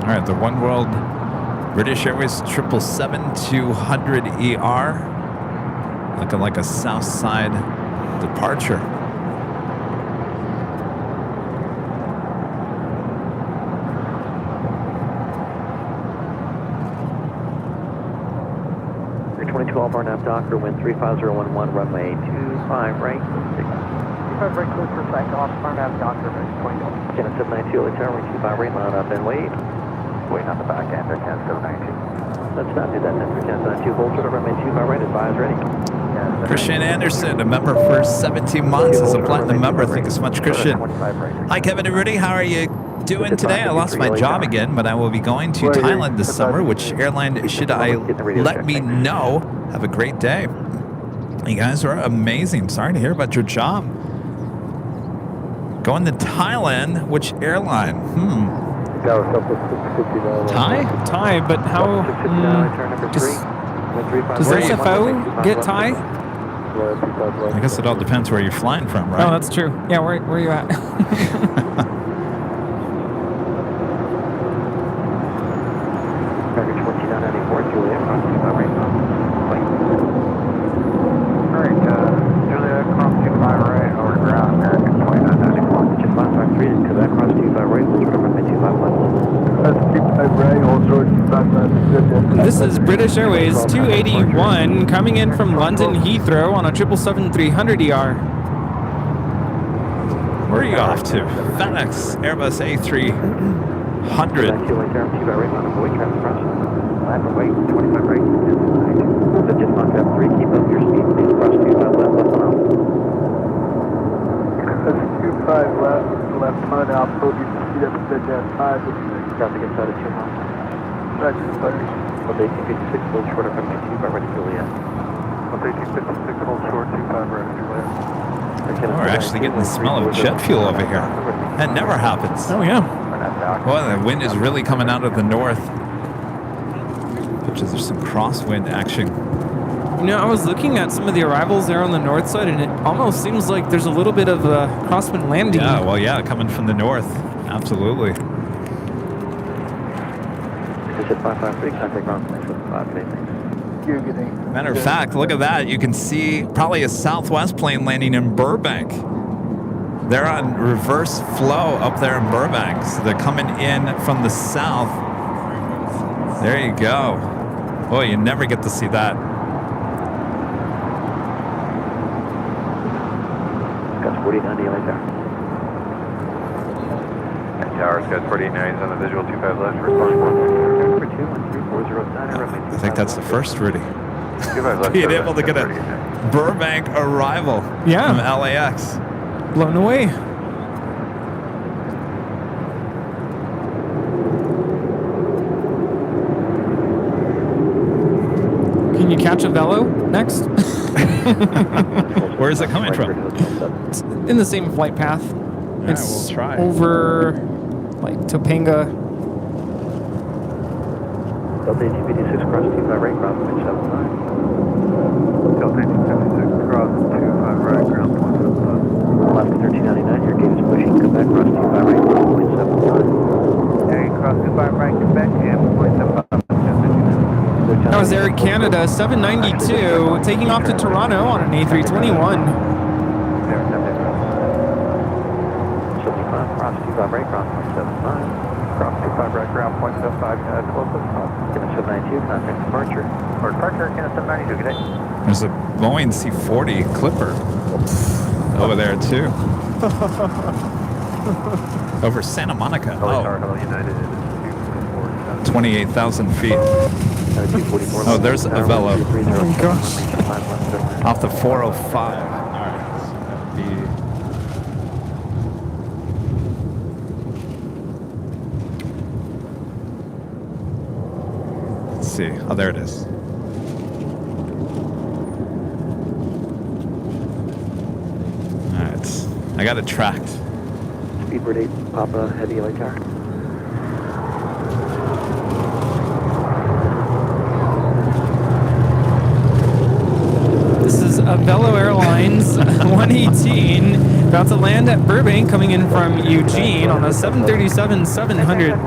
All right, the One World British Airways 777-200ER. Looking like a south side departure. RNAV Docker, wind 35011, runway 25 right, 25 right, clear for takeoff, RNAV Docker, 20. Channel 792, LA Tower, 25 right, line up and wait. Wait on the back end, or 10792. Let's not do that, then for 10792, hold short of runway 25 right, advise ready. Christian Anderson, a member for 17 months, as a platinum member. Thank you so much, Christian. Hi, Kevin and Rudy. How are you doing today? I lost my job again, but I will be going to Thailand this summer. Which airline should I let me know? Have a great day. You guys are amazing. Sorry to hear about your job. Going to Thailand. Which airline? Thai? Thai, but how? Does SFO get Thai? I guess it all depends where you're flying from, right? Oh, that's true. Yeah, where are you at? This is British Airways 281 coming in from London Heathrow on a 777-300ER. Where are you off to? FedEx Airbus A300. Left turn out, so you can see that the jet 5 is got to get started 2 miles. Right, Well, 1856, hold short of runway 25 ready, Juliet. Well, 1856, hold short, 25 ready, Juliet. Oh, we're actually getting the smell of jet fuel over here. That never happens. Oh, yeah. Well, the wind is really coming out of the north. There's some crosswind action. You know, I was looking at some of the arrivals there on the north side, and it almost seems like there's a little bit of a crosswind landing. Yeah, well, yeah, coming from the north. Absolutely. Matter of fact, look at that. You can see probably a Southwest plane landing in Burbank. They're on reverse flow up there in Burbank. So they're coming in from the south. There you go. Boy, you never get to see that. Got 49 LA Tower. Tower, Scott 49 is on the visual 25 left. I think that's the first, Rudy. Being able to get a Burbank arrival from LAX. Blown away. Can you catch a Velo next? Where is it coming from? It's in the same flight path. Yeah, It's we'll try. over like Topanga. Delta HBD 6 cross 25 right, ground 0.79. Delta HBD 6 cross 25 right, ground 0.75. Alaska 1399, your gate is pushing Quebec, cross 25 right, ground 0.75. Area cross 25 right, Quebec, and 0.75. That was Air Canada 792 taking off to Toronto on an A321. 75, cross 25 right, ground 0.79. Cross 25 right, ground 0.75, close up. Canada 792, contact departure. Or departure, Canada 792, good day. There's a Boeing C-40 Clipper over there too. Over Santa Monica. Oh, 28,000 feet. Oh, there's a Velo. Oh my gosh. Off the 405. All right. Let's see. Oh, there it is. All right. I got it tracked. Speedbird 8, Papa, heavy light tower. This is a Velo Airlines 118 about to land at Burbank, coming in from Eugene on a 737-700.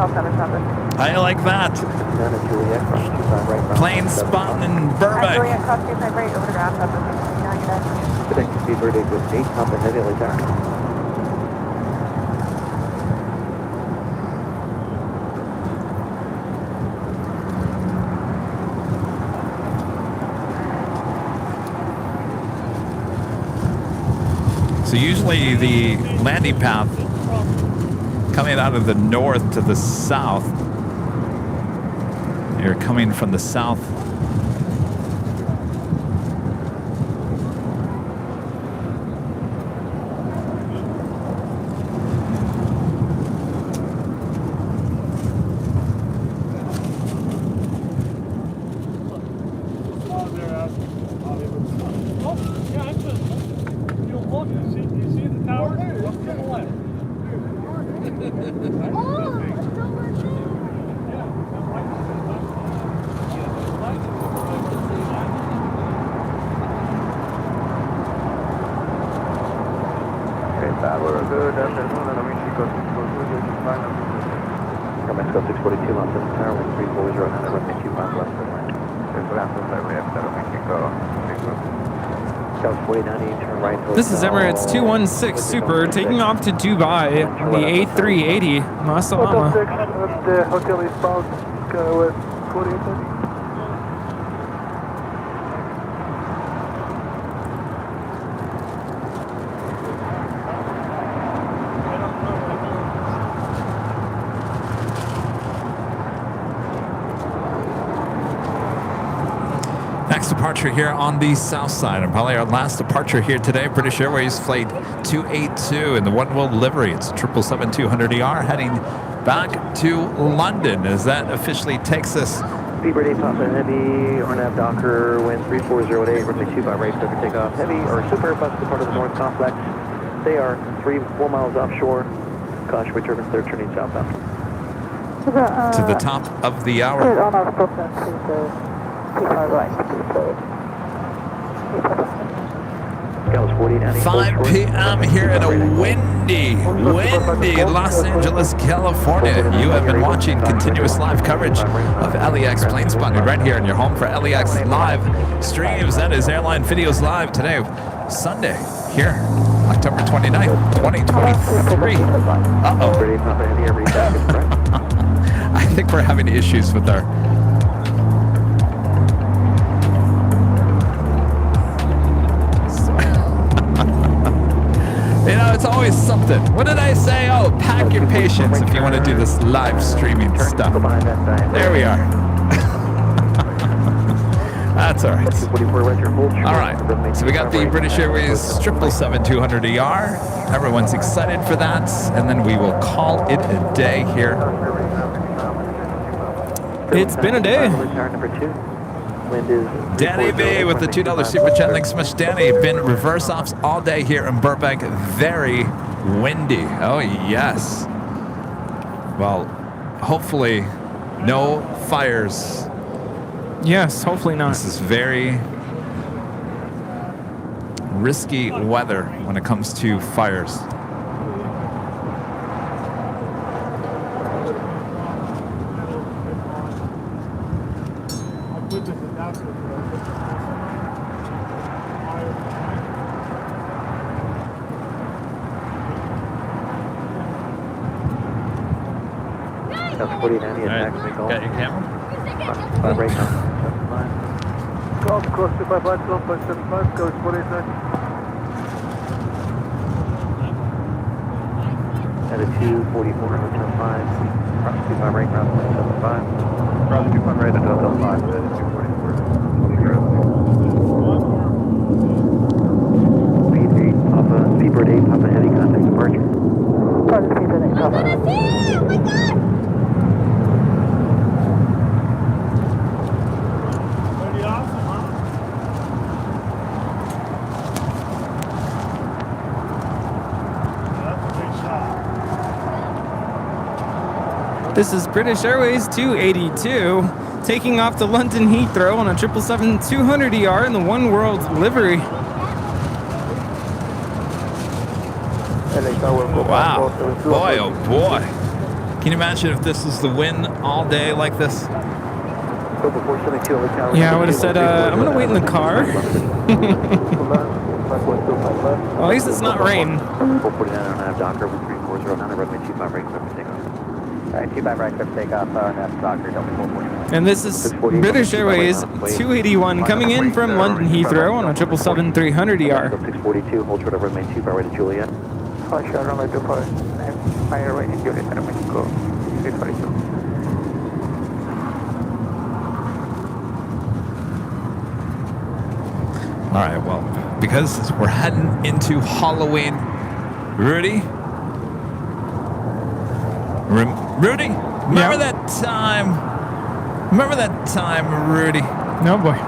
I like that. Plane spotting in Burbank. Speedbird 8 with 8, Papa, heavy light tower. So usually the landing path coming out of the north to the south, you're coming from the south. Mexico 642, Los Angeles Tower, 13409, runway 25 left of line. Scout 4090, turn right. This is Emirates 216 Super taking off to Dubai on the A380 Masalama. The hotel is bound with 4830. Departure here on the south side, and probably our last departure here today. British Airways flight 282 in the one-wheel livery. It's 777-200ER heading back to London as that officially takes us. Speedbird 8 Papa Heavy, RNAV Docker, wind 3408, runway 25 right, clear for takeoff. Heavy or Super Airbus is part of the North Complex. They are 4 miles offshore. Caution, wind turbines, they're turning southbound. To the top of the hour. 5 p.m. here in a windy Los Angeles, California. You have been watching continuous live coverage of LAX Planespotting right here in your home for LAX live streams. That is Airline Videos Live today, Sunday, here, October 29th, 2023. Uh-oh. I think we're having issues with our... You know, it's always something. What did I say? Oh, pack your patience if you want to do this live streaming stuff. There we are. That's all right. All right. So we got the British Airways 777-200ER. Everyone's excited for that. And then we will call it a day here. It's been a day. Wind is Danny B with the $2 super chat. Thanks so much, Danny. Been reverse offs all day here in Burbank. Very windy. Oh, yes. Well, hopefully no fires. Yes, hopefully not. This is very risky weather when it comes to fires. That's 49, Got your camera? Right now. Golf course 255, Golf 575, coach 489. At a 244, hotel 5. Cross 25 right, ground 175. Cross 25 right into hotel 5, 244. Speed 8, Papa, Seabird 8, Papa heavy contact departure. Positive Seabird 8, Papa. Pretty awesome, huh? That's a big shot. This is British Airways 282 taking off to London Heathrow on a 777-200ER in the One World livery. Wow. Boy, oh boy. Can you imagine if this was the win all day like this? Yeah, I would have said, I'm going to wait in the car. Well, at least it's not rain. 449.5 Docker with 3409, runway 25 right, clear for takeoff. Alright, 25 right, clear for takeoff, RNF Docker, double 449. And this is British Airways 281 coming in from London Heathrow on a 777-300ER. 642, hold short of runway 25 right to Juliet. Hold short runway 25, higher right in Juliet, Mexico, 342. All right, well, because we're heading into Halloween, Rudy? Rudy? Remember that time? Remember that time, Rudy? No, boy.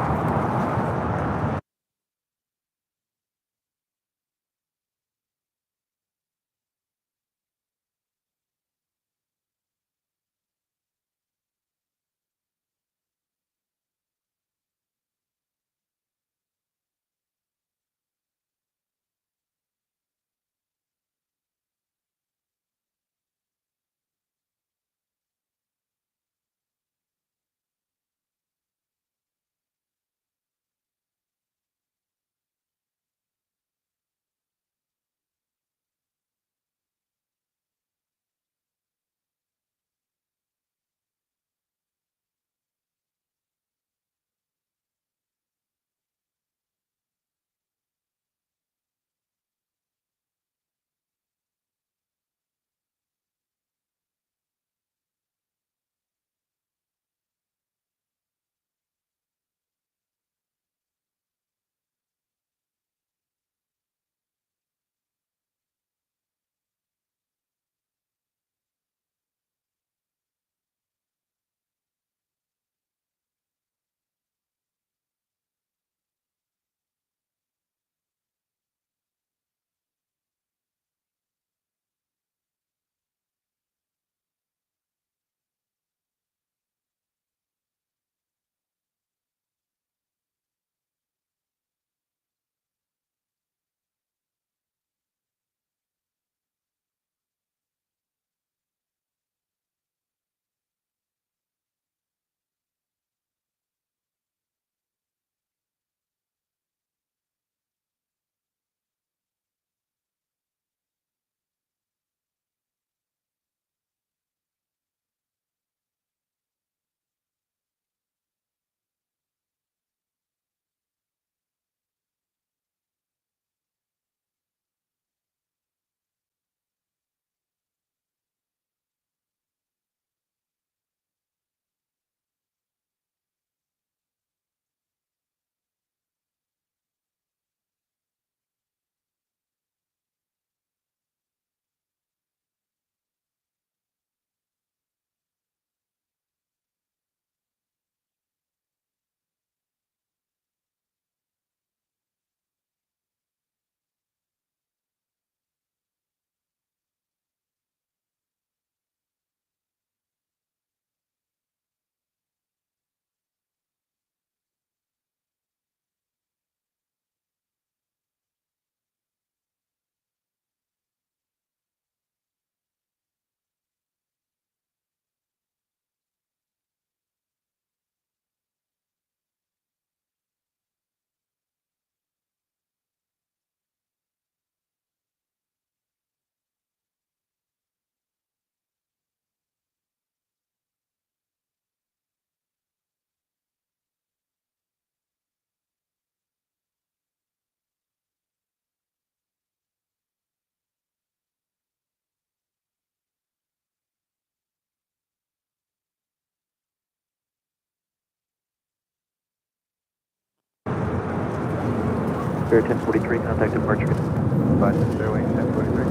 Spirit 1043, contact departure. 560 Airwing 1043.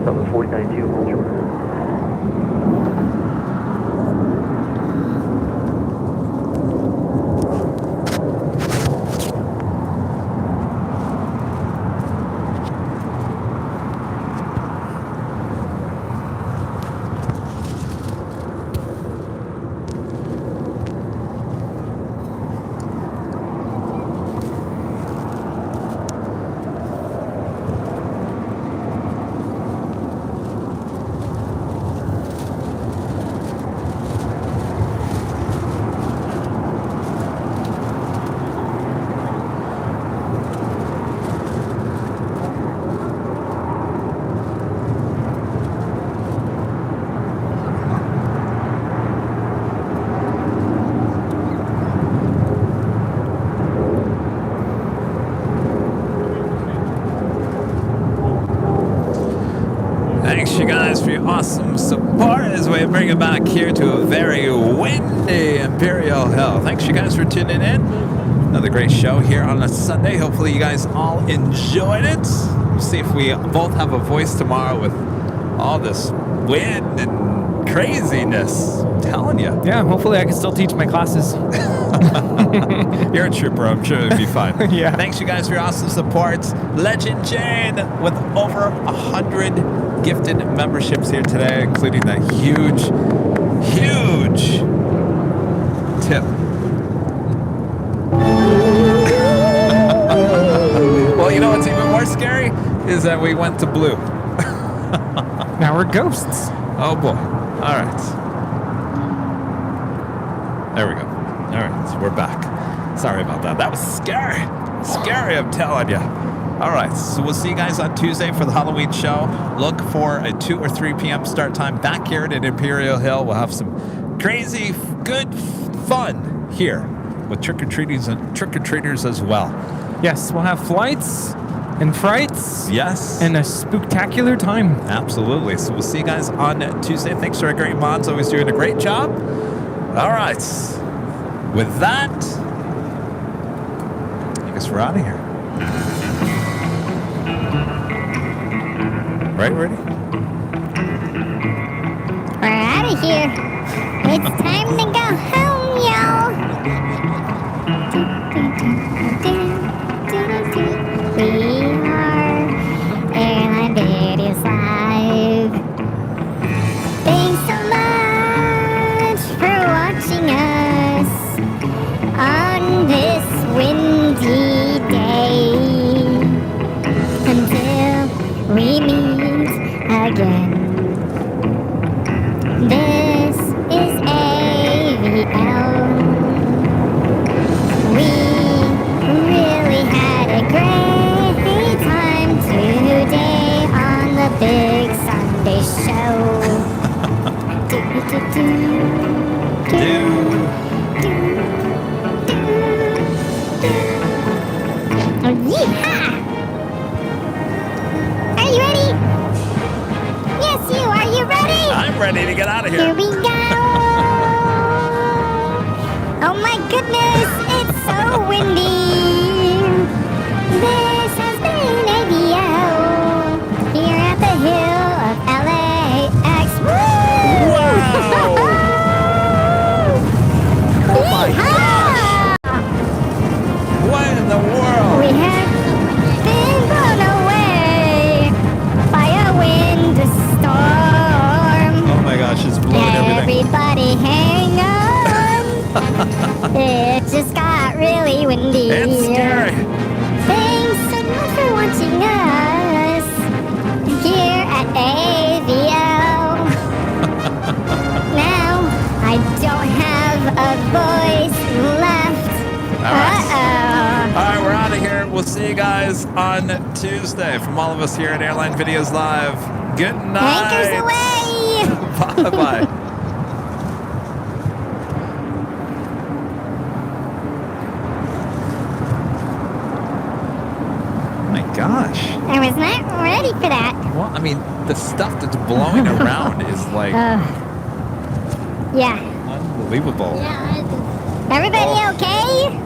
Southwest 4092, hold short. Thanks, you guys, for your awesome support as we bring it back here to a very windy Imperial Hill. Thanks, you guys, for tuning in. Another great show here on a Sunday. Hopefully, you guys all enjoyed it. We'll see if we both have a voice tomorrow with all this wind and craziness. I'm telling you. Yeah, hopefully I can still teach my classes. You're a trooper. I'm sure it'll be fine. Yeah. Thanks, you guys, for your awesome support. Legend Jane with over 100 gifted memberships here today, including that huge tip. Well, you know what's even more scary is that we went to blue. Now we're ghosts. Oh boy. All right. There we go. All right, so we're back. Sorry about that. That was scary. Scary, I'm telling you. All right, so we'll see you guys on Tuesday for the Halloween show. Look for a 2 or 3 p.m. start time back here at Imperial Hill. We'll have some crazy, good fun here with trick-or-treaters as well. Yes, we'll have flights and frights. Yes. And a spooktacular time. Absolutely. So we'll see you guys on Tuesday. Thanks to our great mods, always doing a great job. All right. With that, I guess we're out of here. Right, Rudy? We're out of here. It's time to go home, y'all. We are Airline Videos Live. Thanks so much for watching us on this windy day. Until we meet again. This is AVL. We really had a great time today on the big Sunday show. Yeehaw! Are you ready? Yes, you. Are you ready? I'm ready to get out of here. Here we go. Oh my goodness, it's so windy. This has been AVL here at the hill of LAX. Woo! Wow! Oh my gosh! What in the world? We have been blown away by a windstorm. Oh my gosh, it's blowing everything. Everybody hang on. It just got really windy. It's scary. Thanks so much for watching us here at AVL. Now I don't have a voice left. All right. Uh-oh. All right, we're out of here. We'll see you guys on Tuesday. From all of us here at Airline Videos Live, good night. Anchors away. Bye-bye. Oh my gosh. I was not ready for that. Well, I mean, the stuff that's blowing around is like Yeah. unbelievable. Everybody okay?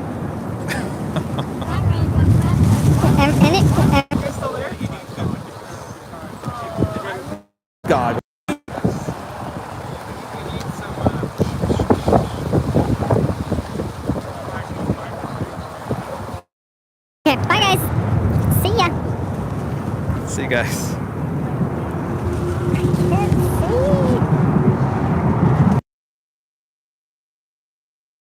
See you guys.